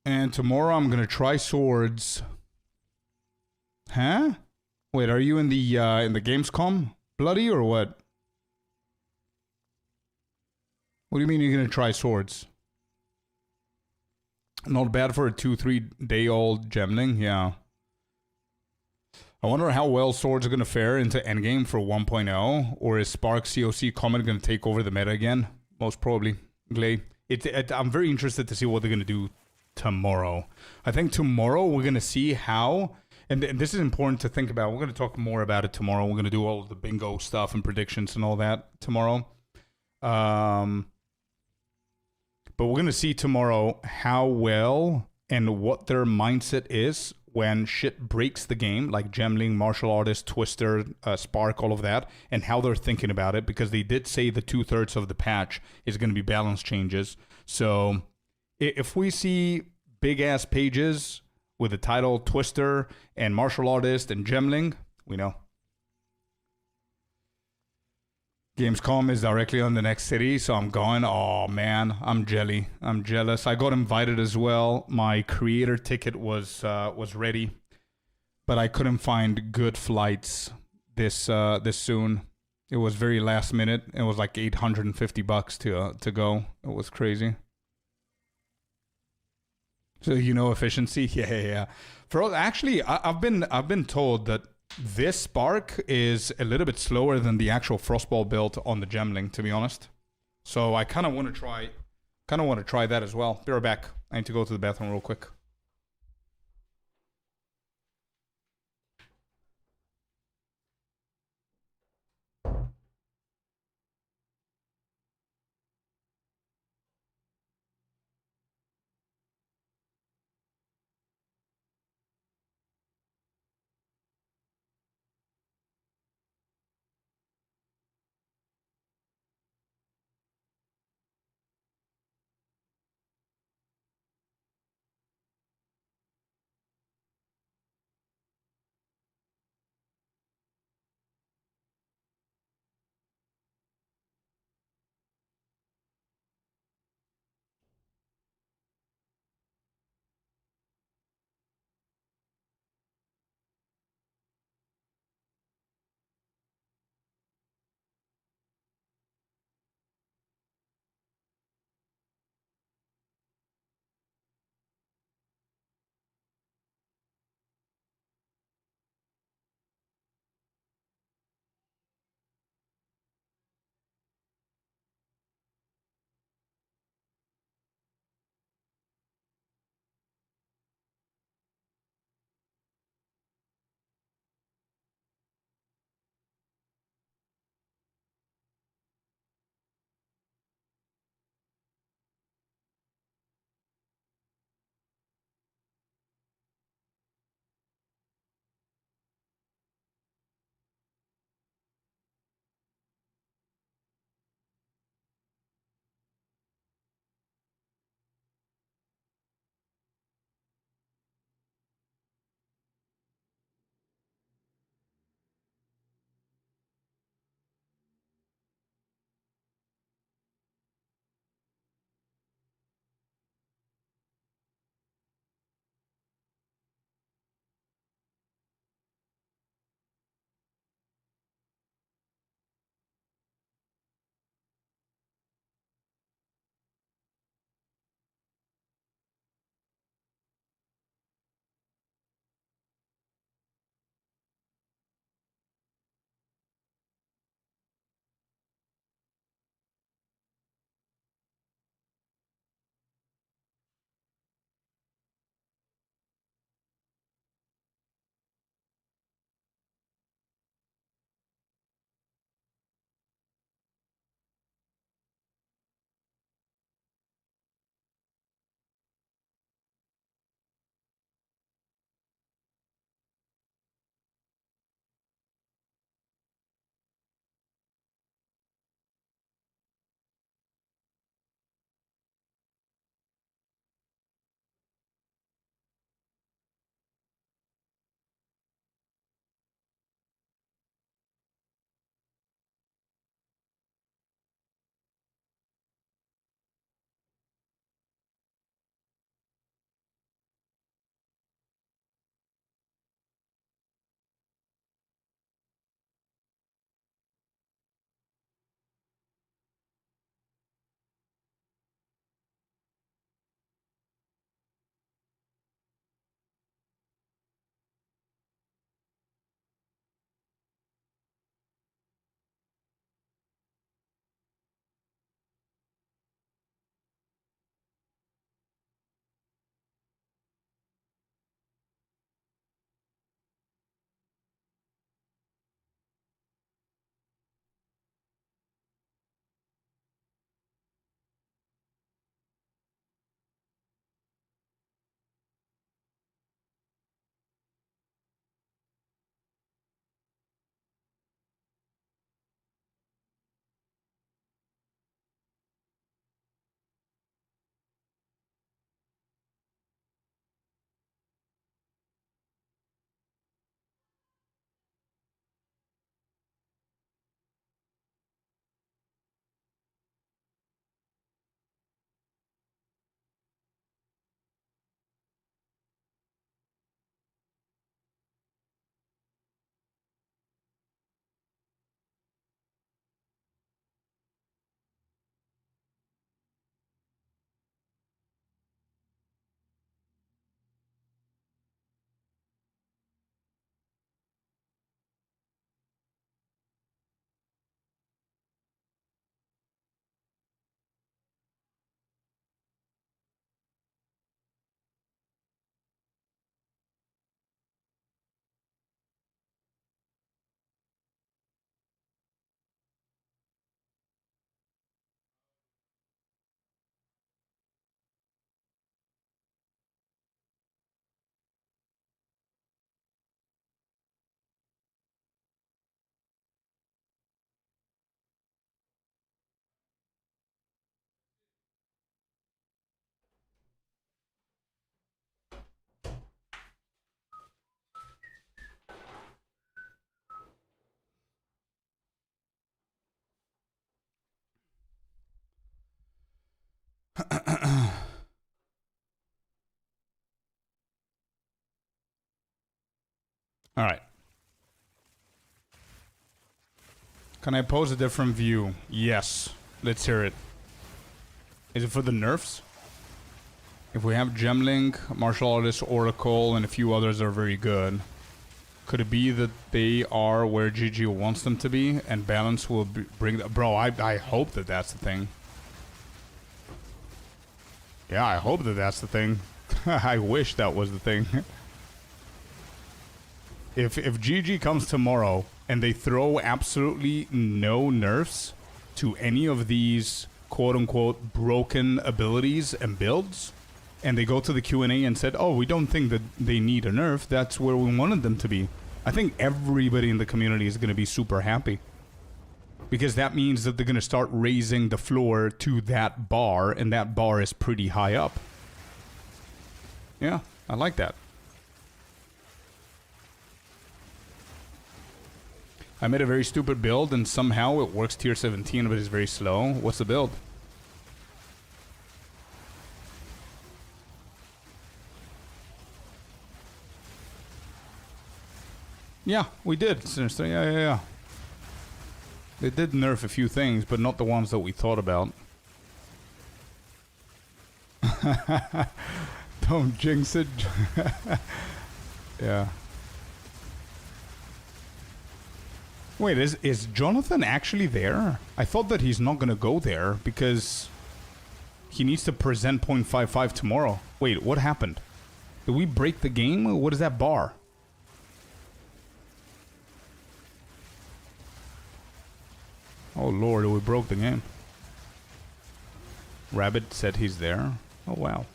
And tomorrow I'm gonna try swords. Huh? Wait, are you in the Gamescom, Bloody, or what? What do you mean you're gonna try swords? Not bad for a 2-3 day old Gemling, yeah. I wonder how well swords are gonna fare into endgame for 1.0, or is Spark COC Comet gonna take over the meta again? Most probably. Glay. I'm very interested to see what they're gonna do tomorrow. I think tomorrow we're gonna see how, and this is important to think about. We're gonna talk more about it tomorrow. We're gonna do all of the bingo stuff and predictions and all that tomorrow. But we're gonna see tomorrow how well and what their mindset is when shit breaks the game, like Gemling, Martial Artist, Twister, Spark, all of that, and how they're thinking about it, because they did say the 2/3 of the patch is going to be balance changes. So if we see big ass pages with the title Twister and Martial Artist and Gemling, we know. Gamescom is directly on the next city, so I'm going. Oh man, I'm jelly. I'm jealous. I got invited as well. My creator ticket was ready, but I couldn't find good flights this soon. It was very last minute. It was like $850 to go. It was crazy. So efficiency. Yeah. Actually, I've been told that this Spark is a little bit slower than the actual Frostball build on the Gemling, to be honest. So I kind of want to try that as well. Be right back. I need to go to the bathroom real quick. All right. Can I pose a different view? Yes. Let's hear it. Is it for the nerfs? If we have Gemling, Martial Artist, Oracle, and a few others are very good, could it be that they are where GG wants them to be, and balance will bring... Bro, I hope that that's the thing. Yeah, I hope that that's the thing. I wish that was the thing. If GG comes tomorrow and they throw absolutely no nerfs to any of these quote-unquote broken abilities and builds, and they go to the Q&A and said, oh, we don't think that they need a nerf, that's where we wanted them to be, I think everybody in the community is going to be super happy. Because that means that they're going to start raising the floor to that bar, and that bar is pretty high up. Yeah, I like that. I made a very stupid build, and somehow it works tier 17, but it's very slow. What's the build? Yeah, we did. Seriously, yeah. They did nerf a few things, but not the ones that we thought about. Don't jinx it. Yeah. Wait, is Jonathan actually there? I thought that he's not gonna go there because he needs to present 0.55 tomorrow. Wait, what happened? Did we break the game? What is that bar? Oh lord, we broke the game. Rabbit said he's there. Oh wow.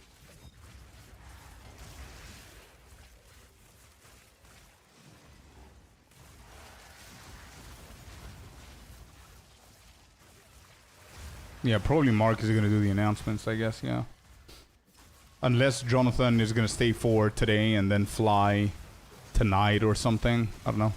Yeah, probably Mark is going to do the announcements, I guess, yeah. Unless Jonathan is going to stay for today and then fly tonight or something. I don't know.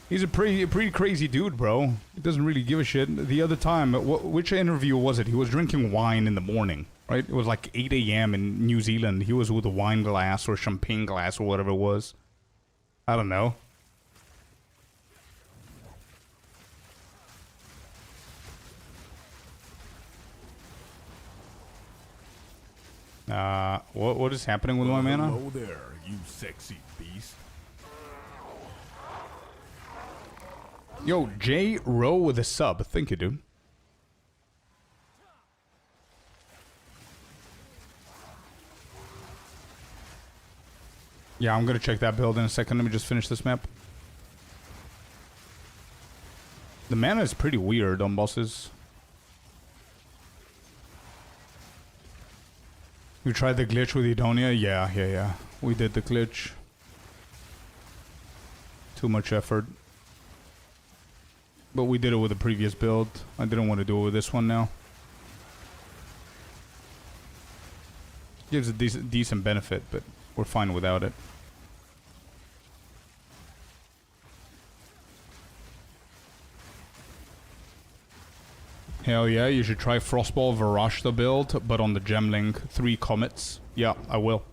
He's a pretty crazy dude, bro. He doesn't really give a shit. The other time, which interview was it? He was drinking wine in the morning, right? It was like 8 a.m. in New Zealand. He was with a wine glass or champagne glass or whatever it was. I don't know. What is happening with my mana? Hello there, you sexy beast. Yo, J Row with a sub. Thank you, dude. Yeah, I'm gonna check that build in a second. Let me just finish this map. The mana is pretty weird on bosses. You tried the glitch with Edonia? Yeah. We did the glitch. Too much effort. But we did it with the previous build. I didn't want to do it with this one now. Gives a decent benefit, but we're fine without it. Hell yeah, you should try Frostball Varashta build, but on the Gemling 3 Comets. Yeah, I will.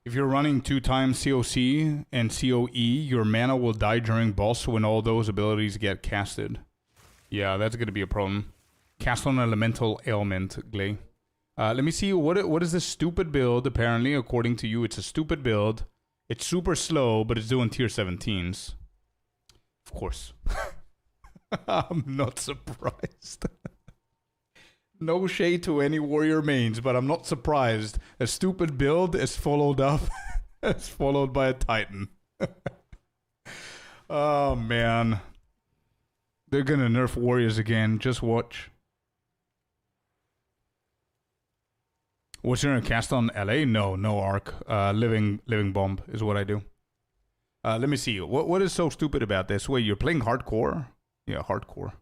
If you're running 2 times COC and COE, your mana will die during boss when all those abilities get casted. Yeah, that's gonna be a problem. Cast on elemental ailment, Glay. Let me see, what is this stupid build? Apparently, according to you, it's a stupid build. It's super slow, but it's doing tier 17s. Of course. I'm not surprised. No shade to any warrior mains, but I'm not surprised. A stupid build is followed up, is followed by a titan. Oh man, they're gonna nerf warriors again. Just watch. What's your cast on LA? No, no arc. Living bomb is what I do. Let me see. What is so stupid about this? Wait, you're playing hardcore? Yeah, hardcore.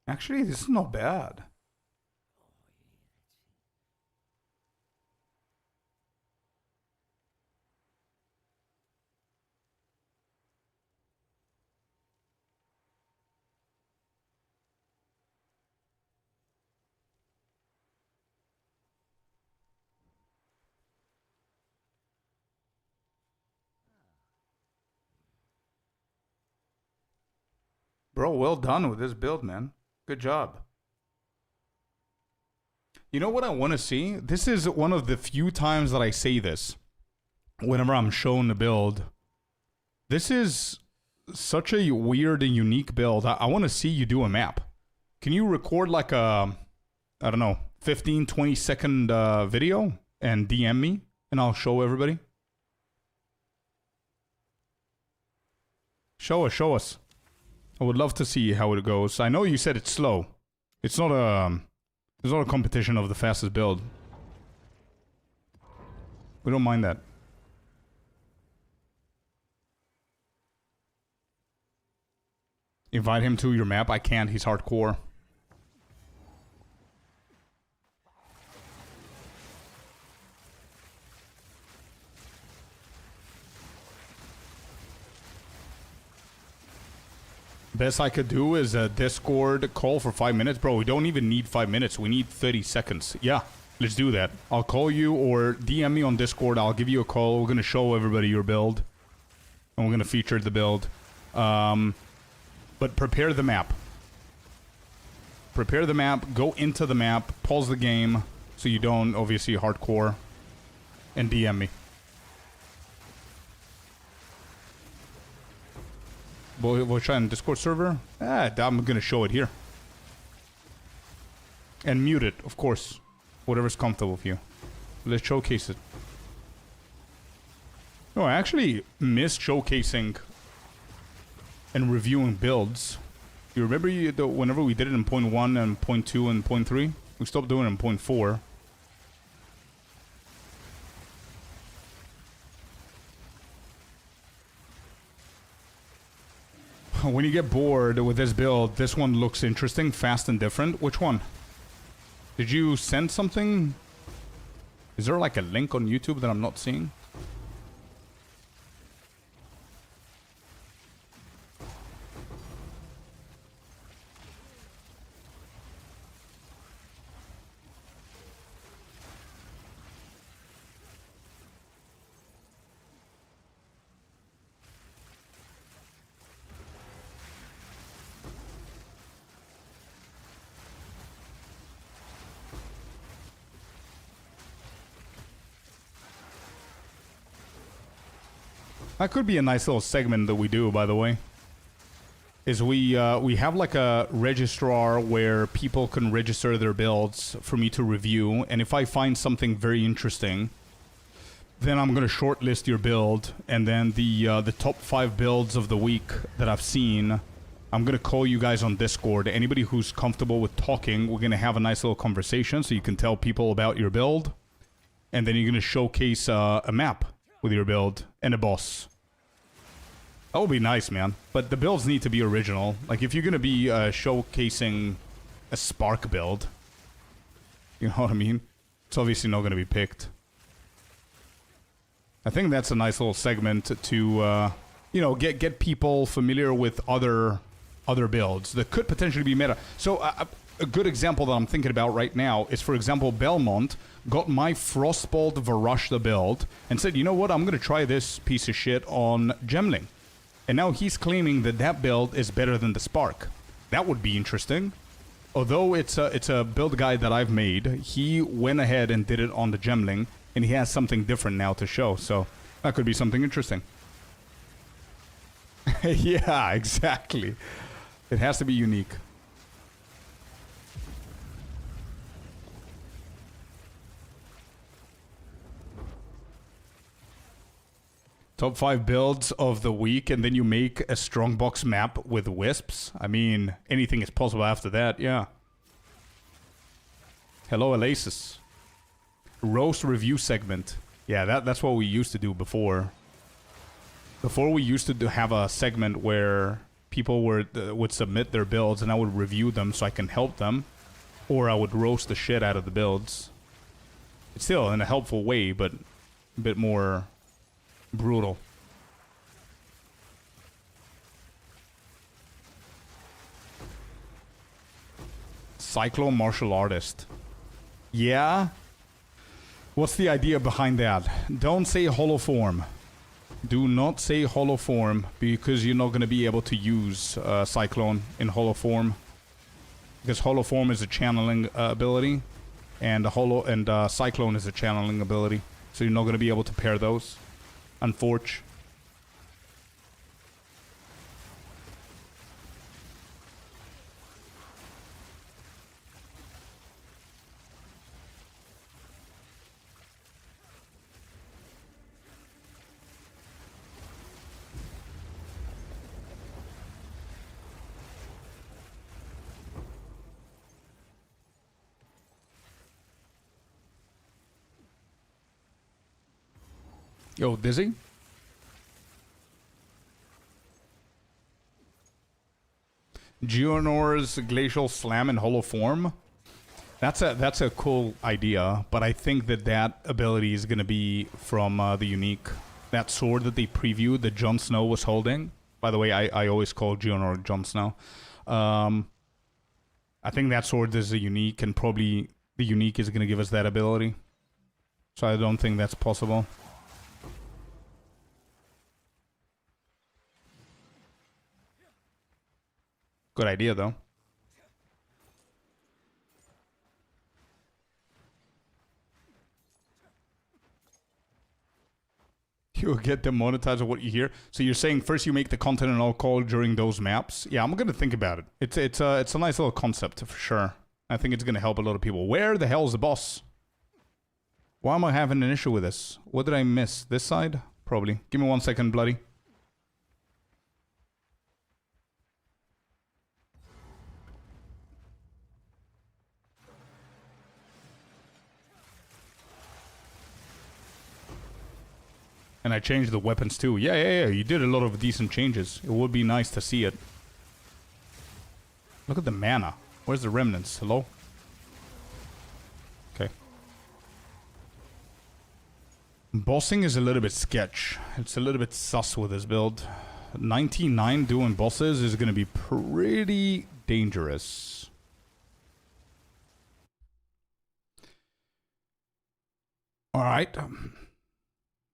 Actually, this is not bad. Bro, well done with this build, man. Good job. You know what I want to see? This is one of the few times that I say this whenever I'm shown the build. This is such a weird and unique build. I want to see you do a map. Can you record like a, I don't know, 15, 20 second video and DM me and I'll show everybody? Show us. I would love to see how it goes. I know you said it's slow. It's not a competition of the fastest build. We don't mind that. Invite him to your map. I can't. He's hardcore. Best I could do is a Discord call for 5 minutes. Bro, we don't even need 5 minutes. We need 30 seconds. Yeah, let's do that. I'll call you or DM me on Discord. I'll give you a call. We're going to show everybody your build. And we're going to feature the build. But prepare the map. Prepare the map. Go into the map. Pause the game. So you don't, obviously, hardcore. And DM me. We'll try on Discord server. I'm gonna show it here. And mute it, of course. Whatever's comfortable with you. Let's showcase it. No, I actually miss showcasing and reviewing builds. You remember whenever we did it in 0.1 and 0.2 and 0.3? We stopped doing it in 0.4. When you get bored with this build, this one looks interesting, fast and different. Which one? Did you send something? Is there like a link on YouTube that I'm not seeing? That could be a nice little segment that we do, by the way. Is we have like a registrar where people can register their builds for me to review, and if I find something very interesting, then I'm gonna shortlist your build, and then the top 5 builds of the week that I've seen, I'm gonna call you guys on Discord. Anybody who's comfortable with talking, we're gonna have a nice little conversation so you can tell people about your build, and then you're gonna showcase a map with your build and a boss. That would be nice, man. But the builds need to be original. Like, if you're going to be showcasing a Spark build, you know what I mean? It's obviously not going to be picked. I think that's a nice little segment to, you know, get people familiar with other builds that could potentially be meta. So, a good example that I'm thinking about right now is, for example, Belmont got my Frostbolt Varashta build and said, you know what, I'm going to try this piece of shit on Gemling. And now he's claiming that that build is better than the Spark. That would be interesting. Although it's a build guide that I've made, he went ahead and did it on the Gemling, and he has something different now to show, so that could be something interesting. Yeah, exactly. It has to be unique. Top 5 builds of the week, and then you make a strongbox map with wisps. I mean, anything is possible after that, yeah. Hello, Elasis. Roast review segment. Yeah, that's what we used to do before. Before we used to have a segment where people would submit their builds and I would review them so I can help them. Or I would roast the shit out of the builds. It's still in a helpful way, but a bit more brutal. Cyclone martial artist. Yeah? What's the idea behind that? Don't say hollow form. Do not say hollow form because you're not going to be able to use Cyclone in hollow form. Because hollow form is a channeling ability, and Cyclone is a channeling ability. So you're not going to be able to pair those. Unfortunately. Yo, Dizzy? Geonor's Glacial Slam in hollow form? That's a cool idea, but I think that ability is going to be from the unique. That sword that they previewed that Jon Snow was holding. By the way, I always call Geonor Jon Snow. I think that sword is a unique, and probably the unique is going to give us that ability. So I don't think that's possible. Good idea, though. You'll get demonetized of what you hear. So you're saying first you make the content and I'll call during those maps? Yeah, I'm gonna think about it. It's a nice little concept for sure. I think it's gonna help a lot of people. Where the hell is the boss? Why am I having an issue with this? What did I miss? This side? Probably. Give me 1 second, bloody. And I changed the weapons too. Yeah. You did a lot of decent changes. It would be nice to see it. Look at the mana. Where's the remnants? Hello? Okay. Bossing is a little bit sketch. It's a little bit sus with this build. 99 doing bosses is going to be pretty dangerous. Alright.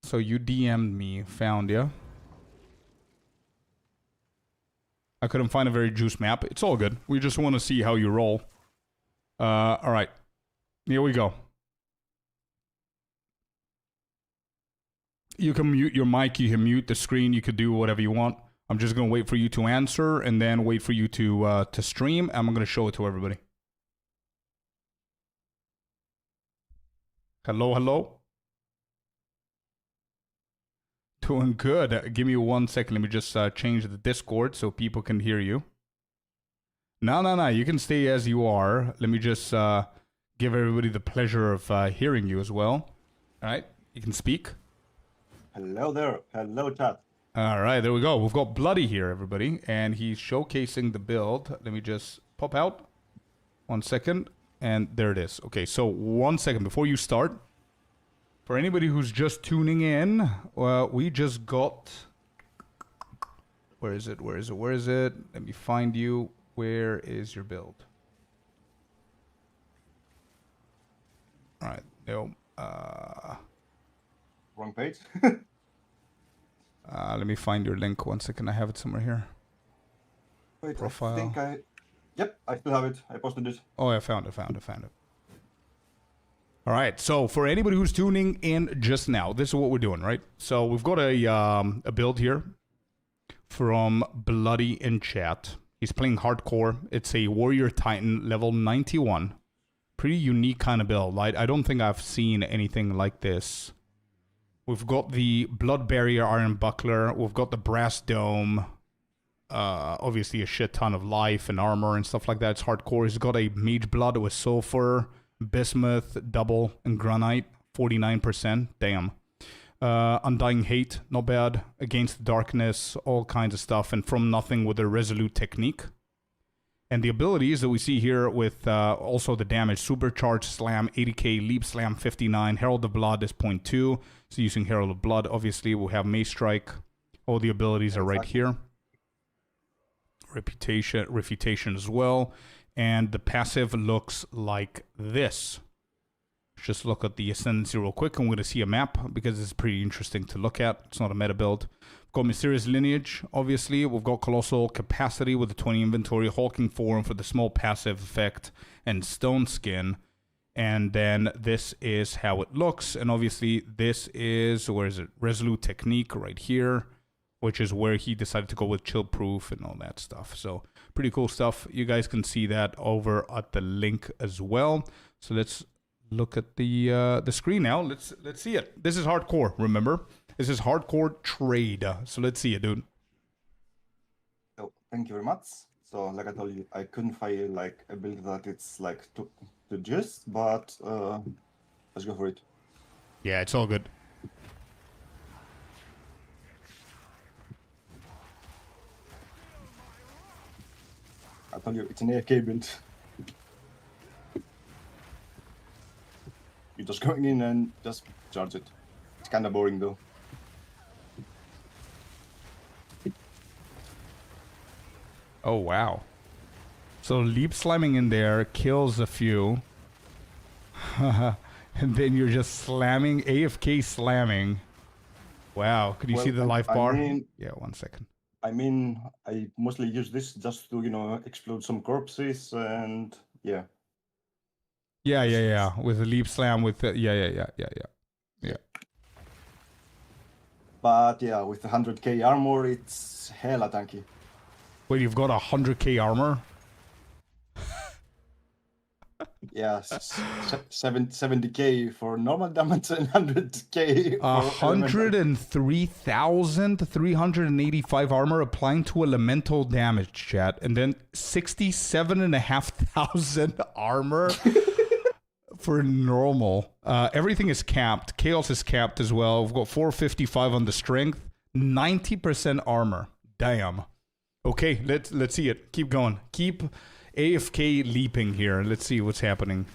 So you DM'd me, found ya. I couldn't find a very juice map. It's all good. We just want to see how you roll. Alright. Here we go. You can mute your mic, you can mute the screen, you could do whatever you want. I'm just gonna wait for you to answer and then wait for you to stream, and I'm gonna show it to everybody. Hello? Doing good. Give me 1 second. Let me just change the Discord so people can hear you. No. You can stay as you are. Let me just give everybody the pleasure of hearing you as well. All right. You can speak. Hello there. Hello, chat. All right. There we go. We've got Bloody here, everybody. And he's showcasing the build. Let me just pop out. 1 second. And there it is. Okay. So 1 second before you start. For anybody who's just tuning in, we just got... Where is it? Let me find you. Where is your build? All right. No. Wrong page. Let me find your link. 1 second. I have it somewhere here. Wait, Profile. I think I... Yep, I still have it. I posted it. Oh, I found it. All right, so for anybody who's tuning in just now, this is what we're doing, right? So we've got a build here from Bloody in chat. He's playing hardcore. It's a Warrior Titan level 91. Pretty unique kind of build. I don't think I've seen anything like this. We've got the Blood Barrier Iron Buckler. We've got the Brass Dome. Obviously a shit ton of life and armor and stuff like that. It's hardcore. He's got a Mage Blood with Sulfur, Bismuth, Double, and Granite. 49%. Damn. Undying Hate, not bad. Against Darkness, all kinds of stuff. And From Nothing with a Resolute Technique. And the abilities that we see here with also the damage. Supercharged Slam, 80k. Leap Slam, 59. Herald of Blood is 0.2. So using Herald of Blood, obviously, we'll have Mace Strike. All the abilities are right here. Refutation as well. And the passive looks like this. Just look at the Ascendancy real quick. I'm going to see a map because it's pretty interesting to look at. It's not a meta build. We've got Mysterious Lineage, obviously. We've got Colossal Capacity with the 20 inventory, Hulking Form for the small passive effect, and Stone Skin. And then this is how it looks. And obviously this is, where is it? Resolute Technique right here, which is where he decided to go with Chill Proof and all that stuff. So pretty cool stuff. You guys can see that over at the link as well. So let's look at the screen now. Let's see it. This is hardcore, remember? This is hardcore trade. So let's see it, dude. So thank you very much. So like I told you, I couldn't find like a build that it's like to just, but let's go for it. Yeah, it's all good. I told you it's an AFK build. You're just going in and just charge it. It's kind of boring though. Oh, wow. So leap slamming in there kills a few. And then you're just slamming, AFK slamming. Wow. Could you see the life bar? Yeah, 1 second. I mean, I mostly use this just to, you know, explode some corpses and yeah. Yeah. With the leap slam, with the, yeah. But yeah, with 100k armor, it's hella tanky. Wait, you've got 100k armor? Yeah, 70k for normal damage and 100k for 103,385 armor applying to elemental damage, chat, and then 67,500 armor for normal. Everything is capped. Chaos is capped as well. We've got 455 on the strength, 90% armor. Damn. Okay, let's see it. Keep going. Keep AFK leaping here. Let's see what's happening.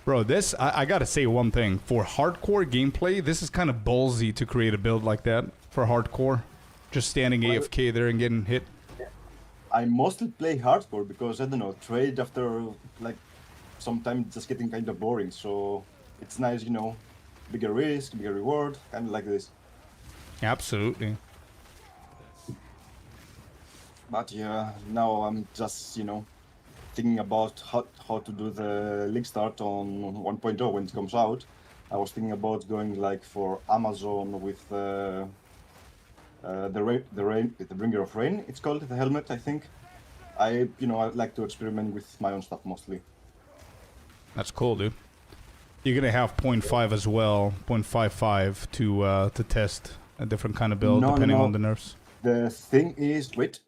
Bro, this, I gotta say one thing. For hardcore gameplay, this is kind of ballsy to create a build like that for hardcore. Just standing AFK there and getting hit. I mostly play hardcore because, I don't know, trade after, like, sometimes just getting kind of boring. So it's nice, you know, bigger risk, bigger reward, kind of like this. Absolutely. But yeah, now I'm just, you know, thinking about how to do the league start on 1.0 when it comes out. I was thinking about going like for Amazon with the Bringer of Rain. It's called the helmet, I think. I like to experiment with my own stuff mostly. That's cool, dude. You're gonna have 0.5 as well, 0.55 to test a different kind of build depending on the nerfs. The thing is, wait.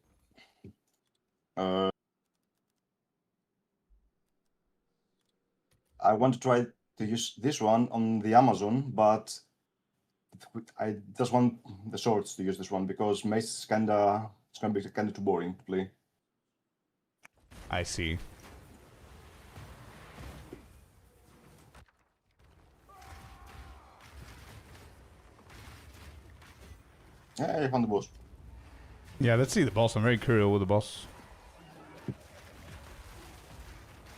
I want to try to use this one on the Amazon, but I just want the swords to use this one because mace is it's gonna be kinda too boring to play. I see. Yeah, I found the boss. Yeah, let's see the boss. I'm very curious with the boss.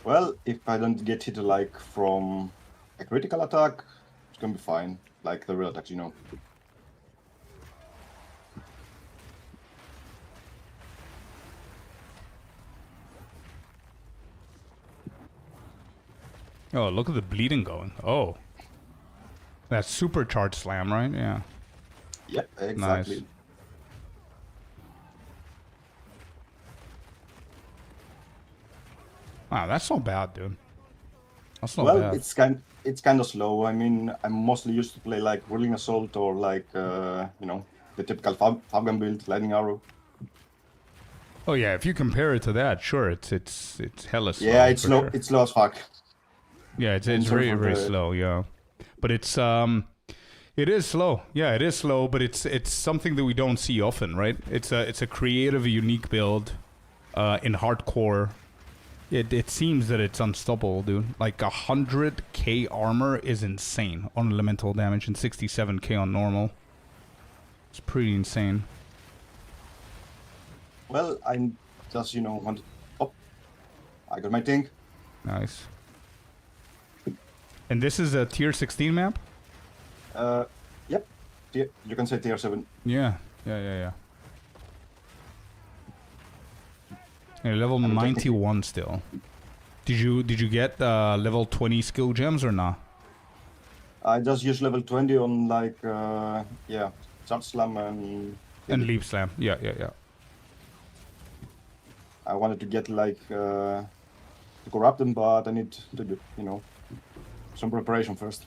Well, if I don't get hit like from a critical attack, it's gonna be fine. Like the real attacks, you know. Oh, look at the bleeding going. Oh. That's supercharged slam, right? Yeah. Yep, exactly. Nice. Wow, that's not bad, dude. That's not Well, bad. it's kind of slow. I mean, I'm mostly used to play like Whirling Assault or like you know, the typical Falcon build, Lightning Arrow. Oh yeah, if you compare it to that, sure, it's hella slow. Yeah, it's for slow. sure. It's slow as fuck. Yeah, it's in very terms of very the- slow. Yeah, but it is slow. Yeah, it is slow, but it's something that we don't see often, right? It's a creative, unique build, in hardcore. It seems that it's unstoppable, dude. Like 100k armor is insane on elemental damage and 67k on normal. It's pretty insane. Well, I just wanted. Oh, I got my thing. Nice. And this is a tier 16 map? Yep. You can say tier 7. Yeah. Yeah. You're level mean, 91 still. Did you get level 20 skill gems or not? I just use level 20 on like yeah, Charge Slam And leap slam. Yeah. I wanted to get like to corrupt them, but I need to do some preparation first.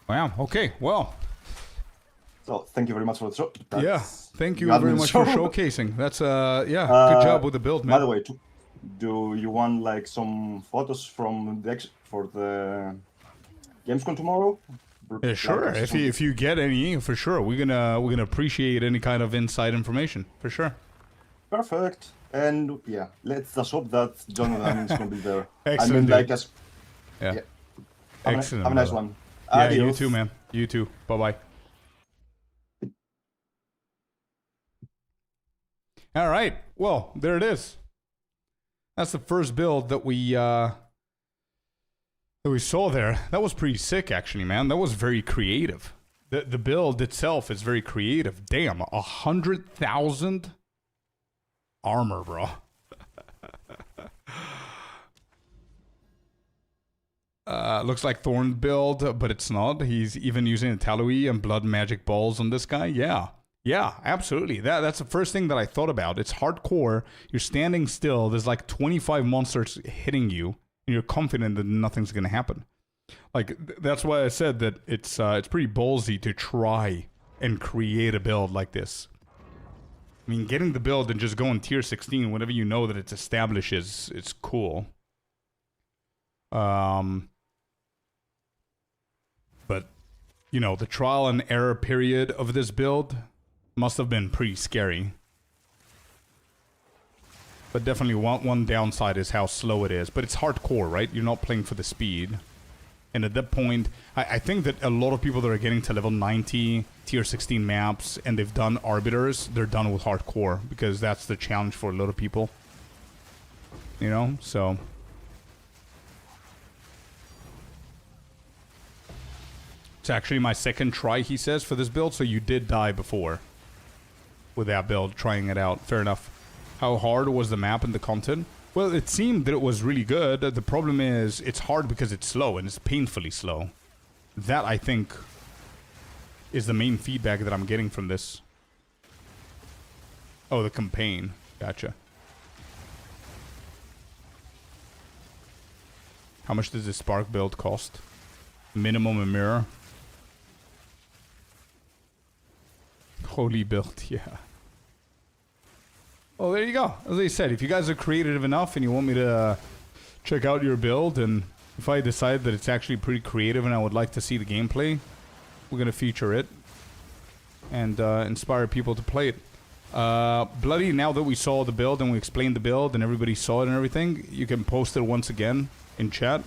Wow. Okay. Well. So thank you very much for the show. Yeah. Thank you had very me much so- for showcasing. That's good job with the build, man. By the way, do you want like some photos from for the Gamescom tomorrow? Yeah, sure. Like, If you get any, for sure, we're gonna appreciate any kind of inside information, for sure. Perfect. And yeah, let's just hope that Jonathan is going to be there. Excellent, I mean, dude. like as Yeah. Yeah. Excellent. Have a nice brother. one. Yeah, you Adios. too, man. You too. Bye bye. All right. Well, there it is. That's the first build that we saw there. That was pretty sick, actually, man. That was very creative. The build itself is very creative. Damn, 100,000 armor, bro. Looks like Thorn build, but it's not. He's even using a Taloi and blood magic balls on this guy. Yeah, absolutely. That's the first thing that I thought about. It's hardcore. You're standing still. There's like 25 monsters hitting you, and you're confident that nothing's gonna happen. Like that's why I said that it's pretty ballsy to try and create a build like this. I mean, getting the build and just going tier 16 whenever you know that it's established is cool. But the trial and error period of this build must have been pretty scary. But definitely one downside is how slow it is. But it's hardcore, right? You're not playing for the speed. And at that point, I think that a lot of people that are getting to level 90, tier 16 maps, and they've done Arbiters, they're done with hardcore. Because that's the challenge for a lot of people. So... It's actually my second try, he says, for this build, so you did die before. With that build, trying it out. Fair enough. How hard was the map and the content? Well, it seemed that it was really good. The problem is, it's hard because it's slow, and it's painfully slow. That, I think, is the main feedback that I'm getting from this. Oh, the campaign. Gotcha. How much does this Spark build cost? Minimum a mirror. Holy build, yeah. Well, there you go. As I said, if you guys are creative enough and you want me to check out your build, and if I decide that it's actually pretty creative and I would like to see the gameplay, we're going to feature it and inspire people to play it. Bloody, now that we saw the build and we explained the build and everybody saw it and everything, you can post it once again in chat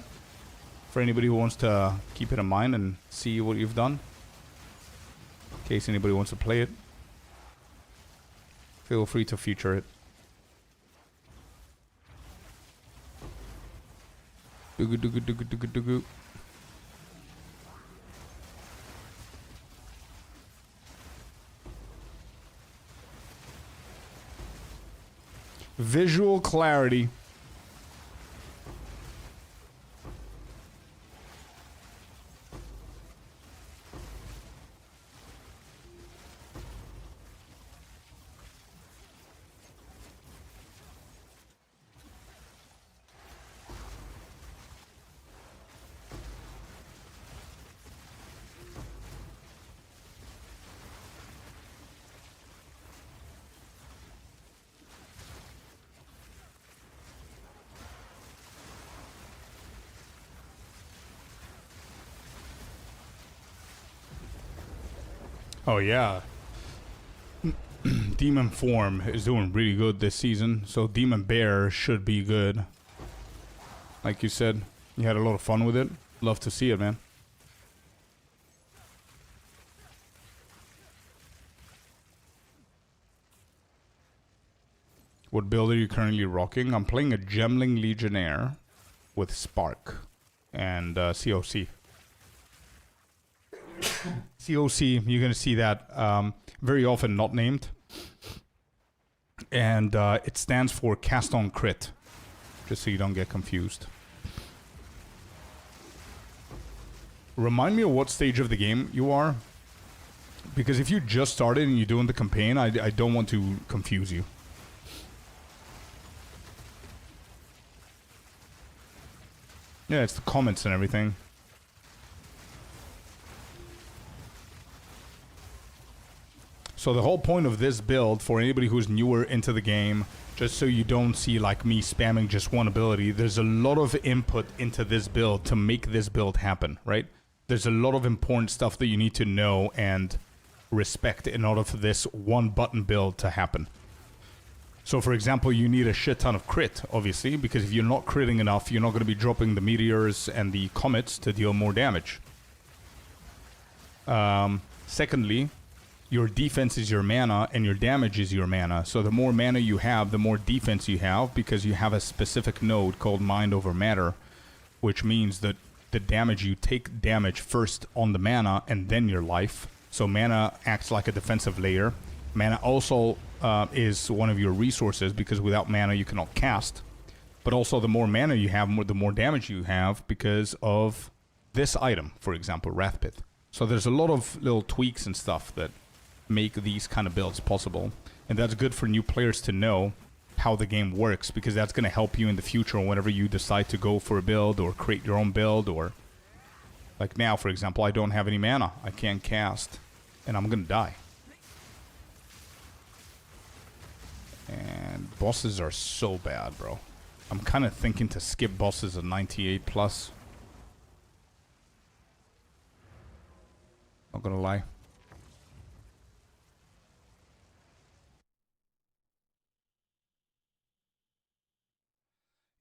for anybody who wants to keep it in mind and see what you've done. In case anybody wants to play it, feel free to feature it. Doogu. Visual clarity. Oh yeah. Demon Form is doing really good this season, so Demon Bear should be good. Like you said, you had a lot of fun with it. Love to see it, man. What build are you currently rocking? I'm playing a Gemling Legionnaire with Spark and COC. COC, you're going to see that very often not named. And it stands for Cast on Crit, just so you don't get confused. Remind me of what stage of the game you are, because if you just started and you're doing the campaign, I don't want to confuse you. Yeah, it's the comments and everything. So the whole point of this build, for anybody who's newer into the game, just so you don't see like me spamming just one ability, there's a lot of input into this build to make this build happen, right? There's a lot of important stuff that you need to know and respect in order for this one button build to happen. So for example, you need a shit ton of crit, obviously, because if you're not critting enough, you're not going to be dropping the meteors and the comets to deal more damage. Secondly, your defense is your mana and your damage is your mana. So the more mana you have, the more defense you have, because you have a specific node called Mind Over Matter, which means that the damage you take damage first on the mana and then your life. So mana acts like a defensive layer. Mana also is one of your resources, because without mana you cannot cast. But also the more mana you have, the more damage you have because of this item, for example, Wrathpith. So there's a lot of little tweaks and stuff that make these kind of builds possible, and that's good for new players to know how the game works, because that's going to help you in the future whenever you decide to go for a build or create your own build. Or like now, for example, I don't have any mana, I can't cast, and I'm gonna die. And bosses are so bad, bro. I'm kind of thinking to skip bosses at 98 plus. Not gonna lie.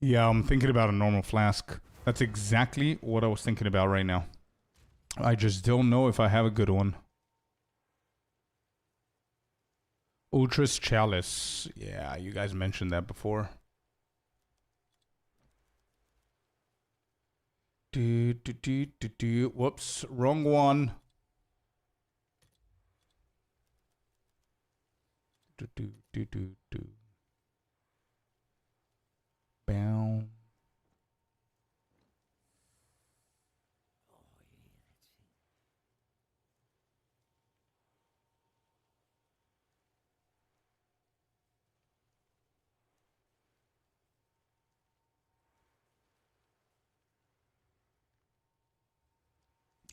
Yeah, I'm thinking about a normal flask. That's exactly what I was thinking about right now. I just don't know if I have a good one. Ultras Chalice. Yeah, you guys mentioned that before. Whoops, wrong one. Bow.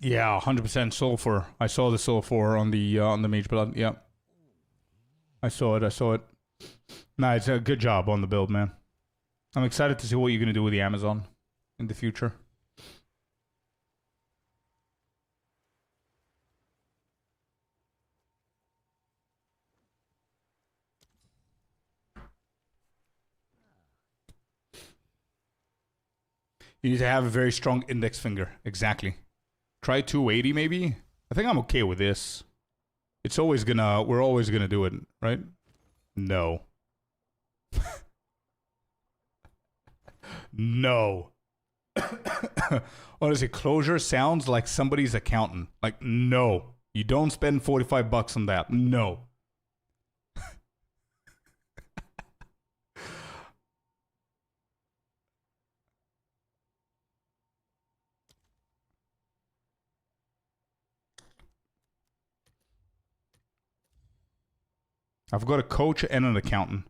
Yeah, 100% sulfur. I saw the sulfur on the mage blood. Yeah, I saw it. I saw it. Nice, good job on the build, man. I'm excited to see what you're gonna do with the Amazon in the future. You need to have a very strong index finger. Exactly. Try 280 maybe. I think I'm okay with this. It's always gonna, we're always gonna do it, right? No. No. Honestly, closure sounds like somebody's accountant. Like, no. You don't spend 45 bucks on that. No. I've got a coach and an accountant.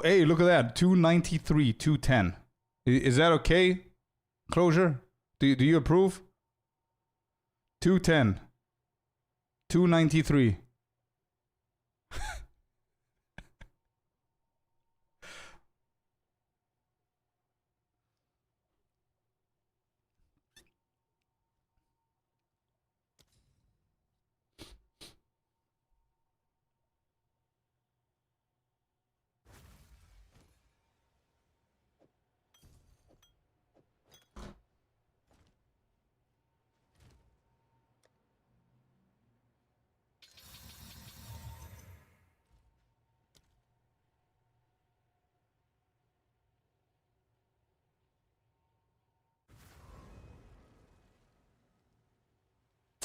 Hey, look at that. 293, 210. Is that okay? Closure? Do you approve? 210. 293.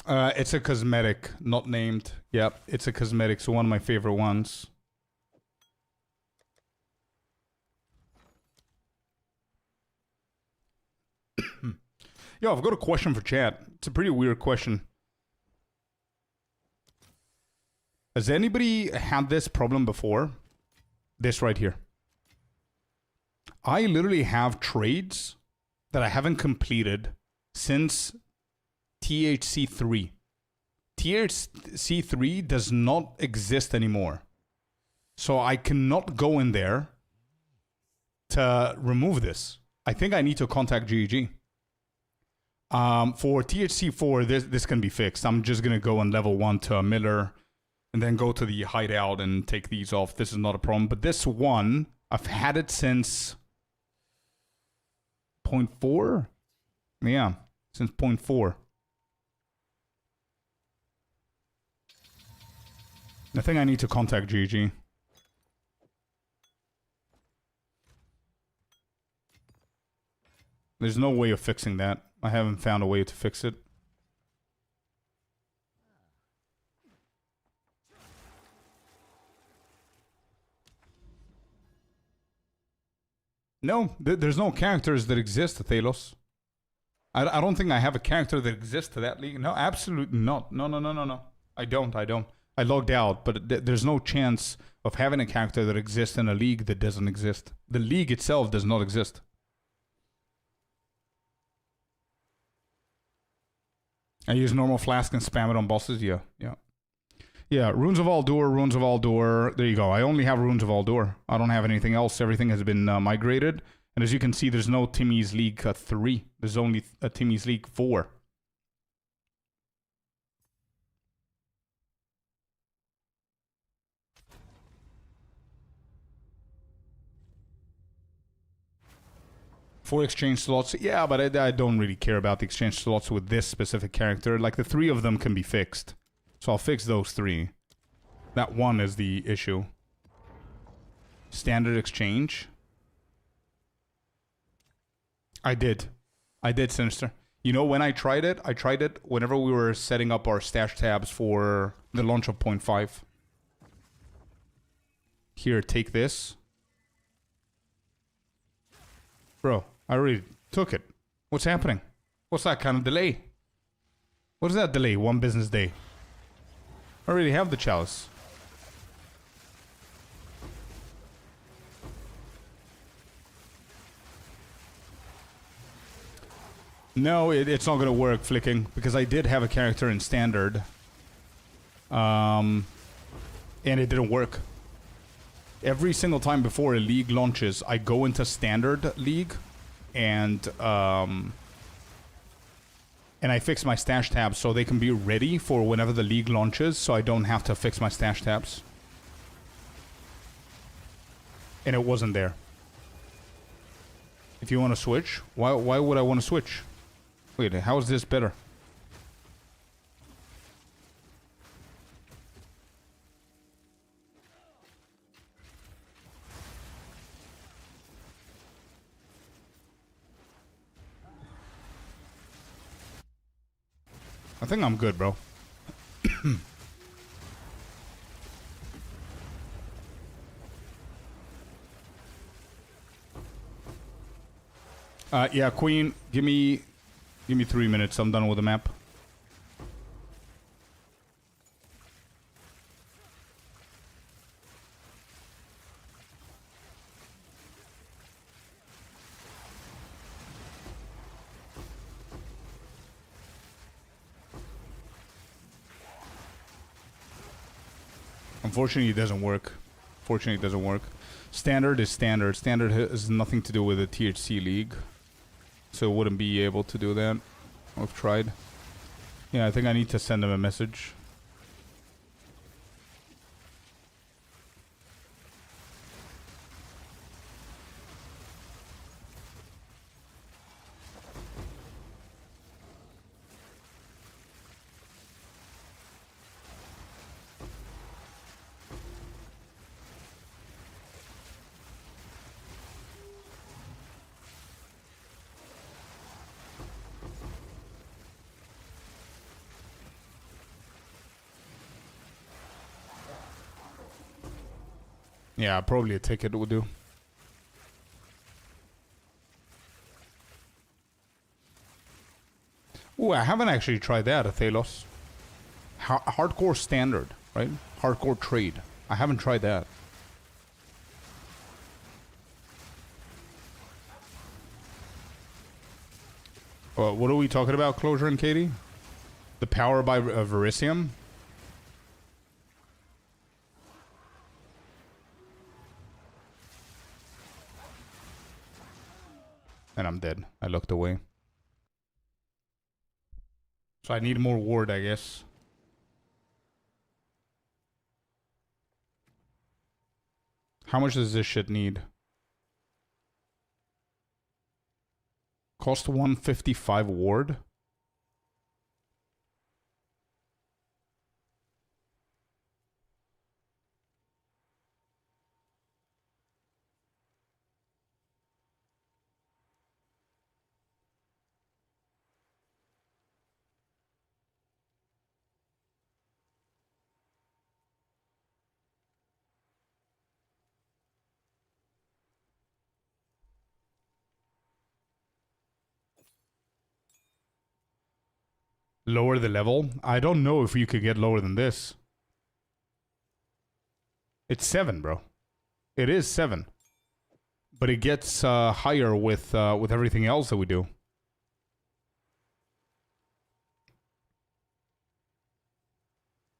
It's a cosmetic, not named. Yep, it's a cosmetic, so one of my favorite ones. Yo, I've got a question for chat. It's a pretty weird question. Has anybody had this problem before? This right here. I literally have trades that I haven't completed since THC3. THC3 does not exist anymore. So I cannot go in there to remove this. I think I need to contact GEG. For THC4, this can be fixed. I'm just going to go on level 1 to a Miller and then go to the hideout and take these off. This is not a problem. But this one, I've had it since 0.4? Yeah, since 0.4. I think I need to contact GG. There's no way of fixing that. I haven't found a way to fix it. No, there's no characters that exist, Thalos. I don't think I have a character that exists to that league. No, absolutely not. No. I don't. I logged out, but there's no chance of having a character that exists in a league that doesn't exist. The league itself does not exist. I use normal flask and spam it on bosses. Yeah. Runes of Aldur. There you go. I only have Runes of Aldur. I don't have anything else. Everything has been migrated. And as you can see, there's no Timmy's League 3. There's only a Timmy's League 4. Four exchange slots. Yeah, but I don't really care about the exchange slots with this specific character. Like, the 3 of them can be fixed. So I'll fix those 3. That one is the issue. Standard exchange. I did, Sinister. You know, when I tried it whenever we were setting up our stash tabs for the launch of 0.5. Here, take this. Bro, I already took it. What's happening? What's that kind of delay? What is that delay? 1 business day. I already have the chalice. No, it's not going to work flicking, because I did have a character in standard. And it didn't work. Every single time before a league launches, I go into standard league and I fix my stash tabs so they can be ready for whenever the league launches, so I don't have to fix my stash tabs. And it wasn't there. If you want to switch, why would I want to switch? Wait, how is this better? I think I'm good, bro. Yeah, Queen, give me 3 minutes. I'm done with the map. Unfortunately, it doesn't work. Standard is standard. Standard has nothing to do with the THC League. So wouldn't be able to do that. I've tried. Yeah, I think I need to send them a message. Yeah, probably a ticket would do. Ooh, I haven't actually tried that, Athelos. Hardcore standard, right? Hardcore trade. I haven't tried that. What are we talking about, Closure and Katie? The power by Verisium? And I'm dead. I looked away. So I need more ward, I guess. How much does this shit need? Cost 155 ward? Lower the level? I don't know if you could get lower than this. It's 7, bro. It is 7. But it gets higher with everything else that we do.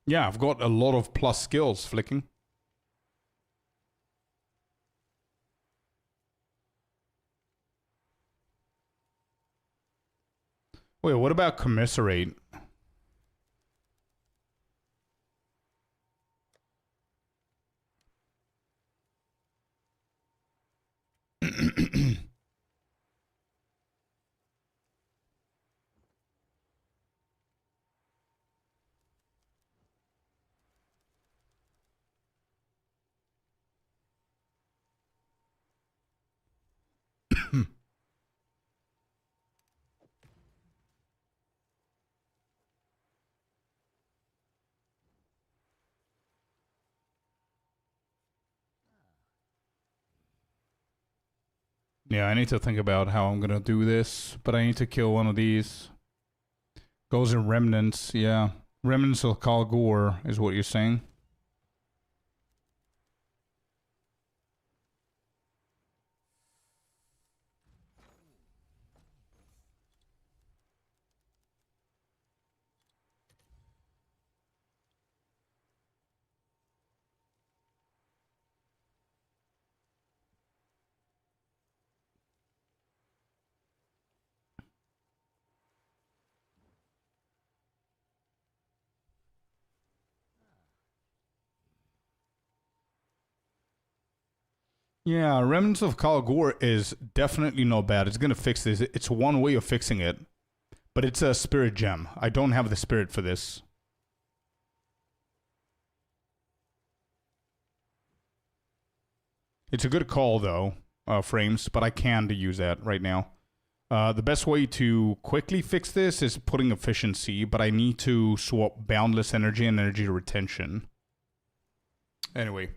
Yeah, I've got a lot of plus skills flicking. Wait, what about commiserate? Yeah, I need to think about how I'm gonna do this, but I need to kill one of these. Goes in remnants, yeah. Remnants of Kalgor is what you're saying. Yeah, Remnants of Kalgor is definitely not bad. It's gonna fix this. It's one way of fixing it. But it's a spirit gem. I don't have the spirit for this. It's a good call, though, Frames, but I can't use that right now. The best way to quickly fix this is putting efficiency, but I need to swap boundless energy and energy retention. Anyway.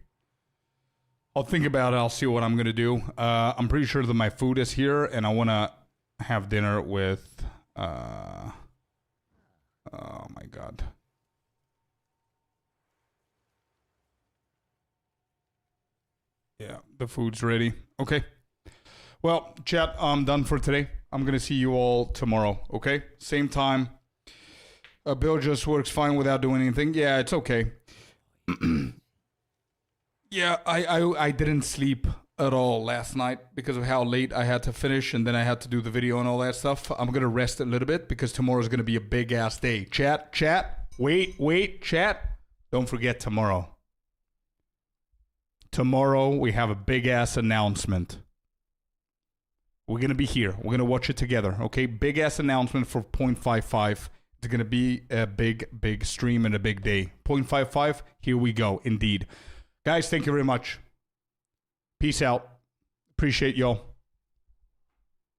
I'll think about it. I'll see what I'm going to do. I'm pretty sure that my food is here, and I want to have dinner with... oh, my God. Yeah, the food's ready. Okay. Well, chat, I'm done for today. I'm going to see you all tomorrow, okay? Same time. Bill just works fine without doing anything. Yeah, it's okay. Yeah, I didn't sleep at all last night because of how late I had to finish, and then I had to do the video and all that stuff. I'm going to rest a little bit because tomorrow's going to be a big-ass day. Chat, wait, chat. Don't forget tomorrow. Tomorrow, we have a big-ass announcement. We're going to be here. We're going to watch it together, okay? Big-ass announcement for 0.55. It's going to be a big stream and a big day. 0.55, here we go, indeed. Guys, thank you very much. Peace out. Appreciate y'all.